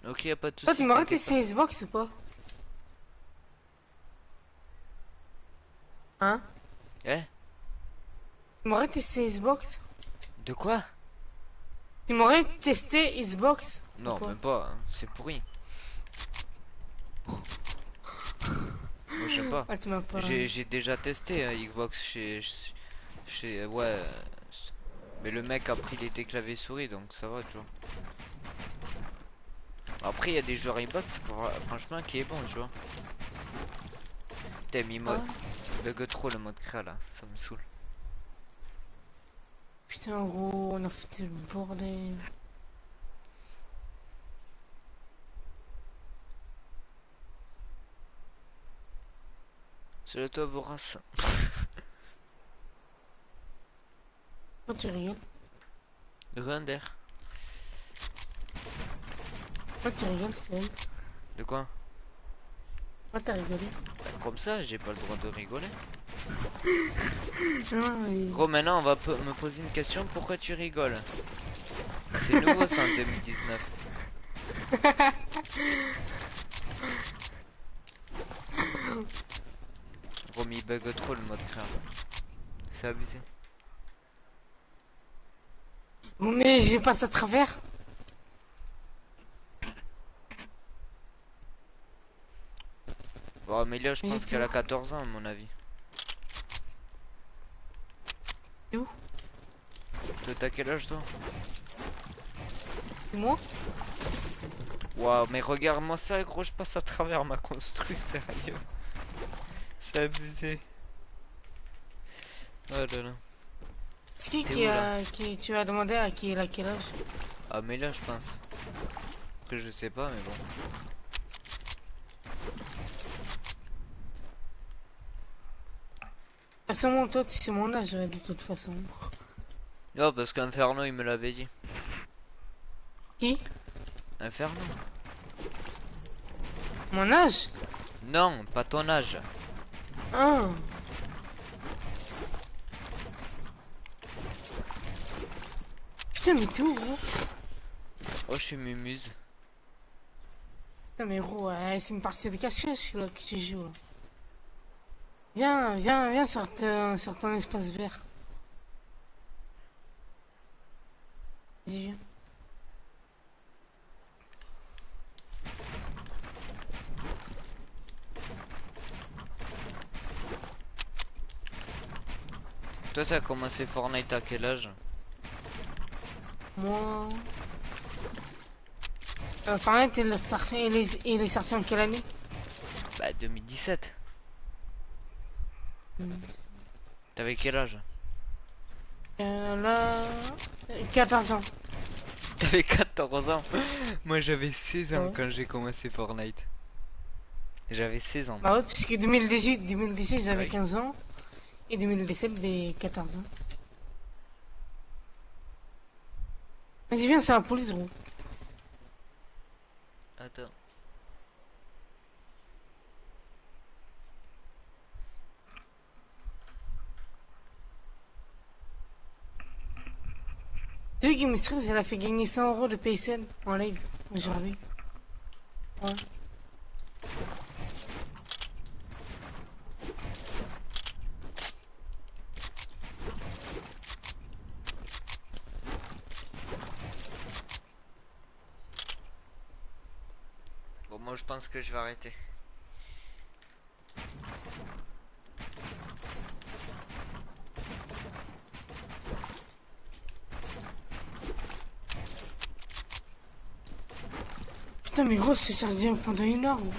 Ok, y'a pas de soucis. Toi tu m'aurais testé Xbox ou pas? Hein? Eh? Tu m'aurais testé Xbox? De quoi? Tu m'aurais testé Xbox? Non, même pas, hein. C'est pourri. Moi j'aime pas. Ah, J'ai déjà testé Xbox chez ouais. Mais le mec a pris les claviers souris donc ça va, tu vois. Après il y a des joueurs Xbox franchement qui est bon, tu vois. T'as mis mode bug trop le mode créa là, ça me saoule. Putain gros, on a foutu le bordel. C'est le toi vorace. Pourquoi tu rigoles? Rien d'air. Pourquoi tu rigoles, c'est elle? De quoi? Pourquoi t'as rigolé? Comme ça, j'ai pas le droit de rigoler. Non, mais... Gros, maintenant on va me poser une question, pourquoi tu rigoles? C'est nouveau ça en 2019. Gros, mais il bug trop le mode créa. C'est abusé. Bon, mais je passe à travers. Bon, mais là je pense qu'elle a 14 ans à mon avis. Où? Toi t'as quel âge toi? Moi? Waouh, mais regarde-moi ça gros, je passe à travers ma construit, sérieux. C'est abusé. Oh là là. C'est qui tu as demandé à qui il a quel âge? Ah mais là je pense. Après je sais pas mais bon. De toute façon, toi, tu sais mon âge, de toute façon. Non, parce qu'Inferno, il me l'avait dit. Qui? Inferno. Mon âge? Non, pas ton âge. Ah. Putain, mais t'es où, gros? Oh, je suis mumuse. Putain, mais gros, c'est une partie de cache-cache là que tu joues. Là. Viens sur ton espace vert. Vas-y, viens. Toi, t'as commencé Fortnite à quel âge? Moi... Fortnite, il est sorti en quelle année? Bah, 2017. T'avais quel âge? Là... 14 ans. T'avais 14 ans? Moi j'avais 16 ans quand j'ai commencé Fortnite. J'avais 16 ans. Bah ouais, parce que 2018 j'avais 15 ans. Et 2017 j'ai 14 ans. Vas-y viens, c'est la police gros. Attends. Tu vois, Game Streams, elle a fait gagner 100 € de PSN en live aujourd'hui. Ouais. Moi je pense que je vais arrêter. Putain mais gros c'est chargé pendant 1 heure gros.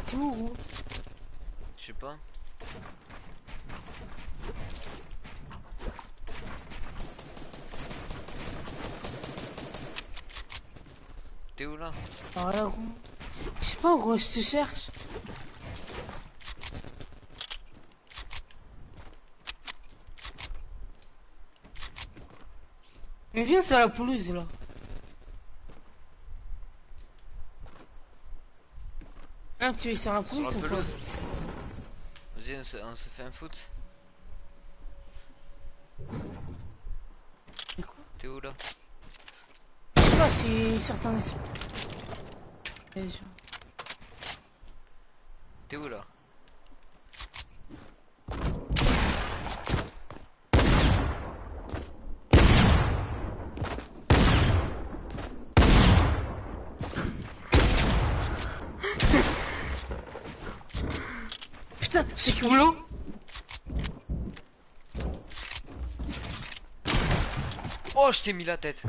T'es où gros? Je sais pas. T'es où là? Ah là gros. Je sais pas gros, je te cherche. Mais viens sur la pelouse là. Ah tu es sur la pelouse ou quoi? Vas-y on se fait un foot. T'es où là? Je sais pas si certains... T'es où là? Putain, c'est cool. Oh, je t'ai mis la tête.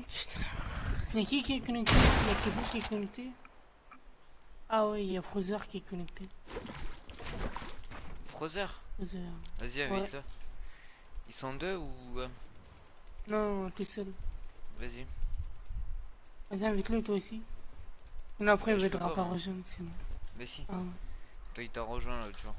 Putain. Y'a qui est connecté? Y'a que vous qui est connecté? Ah oui, il y a Frozer qui est connecté. Frozer? Frozer. Vas-y, invite-le. Ouais. Ils sont 2 ou... Non, t'es seul. Vas-y. Vas-y, invite-le toi aussi. Et après, il ne voudra pas rejoindre sinon. Mais si. Ah ouais. Toi, il t'a rejoint l'autre jour.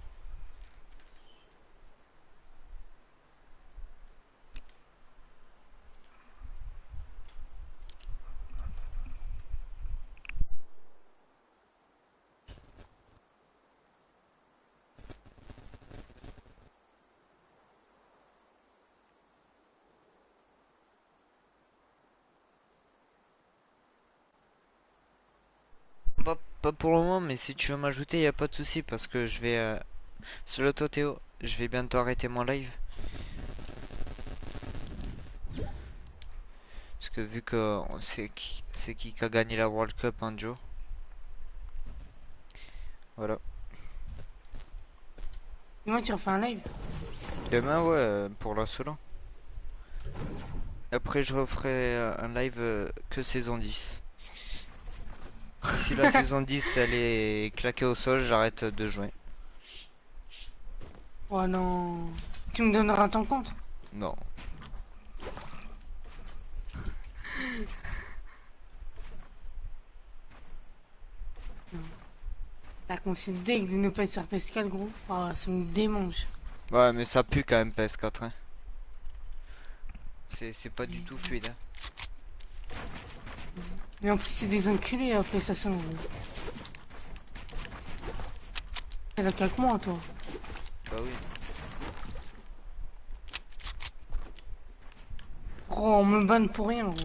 Pas pour le moment, mais si tu veux m'ajouter, y a pas de souci parce que je vais sur toi Théo, je vais bientôt arrêter mon live. Parce que vu que c'est qui a gagné la World Cup en duo. Voilà. Demain tu refais un live? Demain ouais, pour la solo. Après je referai un live que saison 10. Si la saison 10 elle est claquée au sol, j'arrête de jouer. Oh non. Tu me donneras ton compte? Non. T'as considéré que de ne pas être sur PS4 gros? Oh, ça me démange. Ouais mais ça pue quand même PS4 hein. C'est pas du tout fluide hein. Mais en plus c'est des enculés après ça sent. Elle a quelques mois toi. Bah oui. Gros on me banne pour rien gros.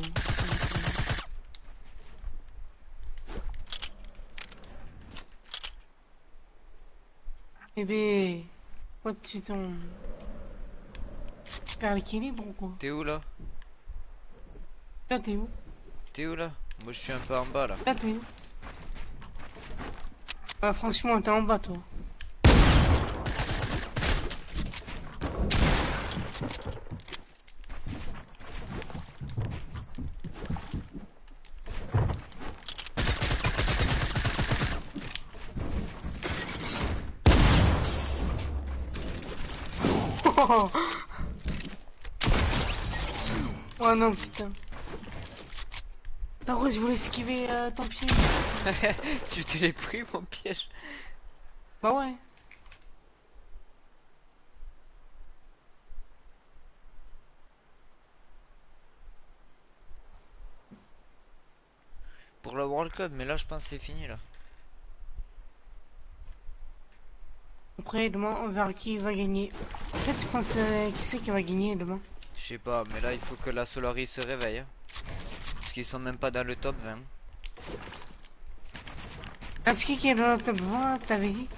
Eh ben... Quoi tu t'en... Tu perds l'équilibre ou quoi? T'es où là? Là t'es où? T'es où là? Moi je suis un peu en bas là. Là t'es où? Ah franchement t'es en bas toi. Oh non putain. T'as je voulais esquiver ton piège. Tu te l'es pris mon piège. Bah ouais. Pour la World Cup, mais là je pense que c'est fini là. Après demain on verra qui va gagner. Peut-être tu penses qui c'est qui va gagner demain? Je sais pas, mais là il faut que la Solari se réveille. Hein. Parce qu'ils sont même pas dans le top 20. Est-ce qu'il est dans le top 20, t'avais dit?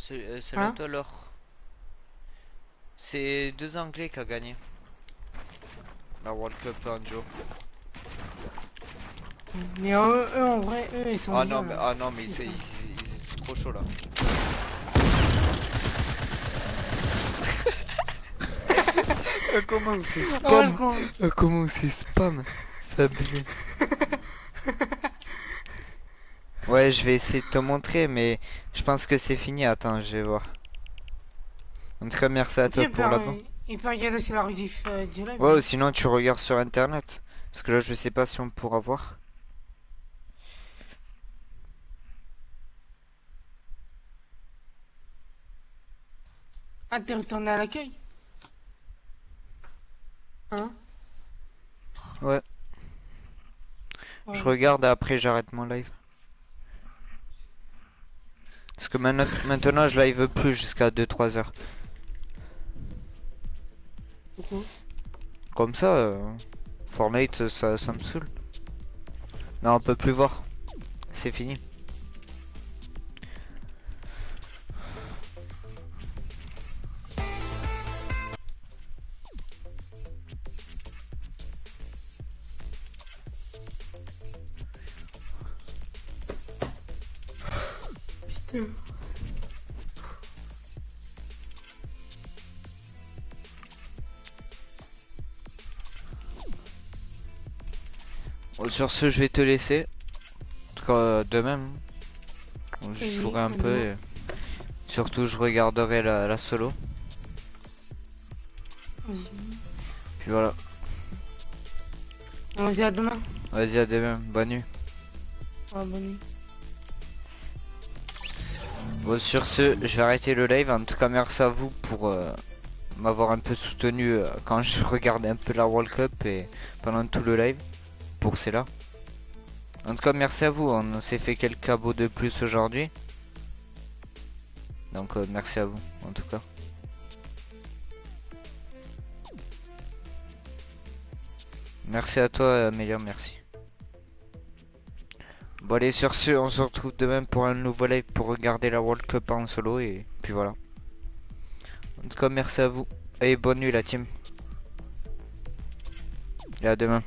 Salut à toi Laure. C'est 2 Anglais qui a gagné la World Cup en Joe. Mais eux en vrai, eux ils sont ah bien, non, mais, là. ah non mais c'est trop chaud là. Comment c'est spam? Comment c'est spam? C'est abusé. Ouais, je vais essayer de te montrer, mais je pense que c'est fini. Attends, je vais voir. En tout cas, merci à toi pour là-bas. Il peut regarder sur la rediff du live. Ouais, ou sinon tu regardes sur internet. Parce que là, je sais pas si on pourra voir. Ah, t'es retourné à l'accueil? Hein? Ouais. Je regarde et après j'arrête mon live. Parce que maintenant je live plus jusqu'à 2-3 heures. Pourquoi? Comme ça, Fortnite ça me saoule. Non, on peut plus voir. C'est fini. Putain. Bon, sur ce, je vais te laisser. En tout cas, de même. Je jouerai un peu. Et... surtout, je regarderai la solo. Puis voilà. Vas-y, à demain. Vas-y, à demain. Bonne nuit. Ouais, bonne nuit. Bon, sur ce, je vais arrêter le live. En tout cas, merci à vous pour m'avoir un peu soutenu quand je regardais un peu la World Cup et pendant tout le live. Pour cela. En tout cas, merci à vous. On s'est fait quelques abos de plus aujourd'hui. Donc, merci à vous, en tout cas. Merci à toi, Amélia, merci. Bon, allez, sur ce, on se retrouve demain pour un nouveau live pour regarder la World Cup en solo. Et puis voilà. En tout cas, merci à vous. Et bonne nuit, la team. Et à demain.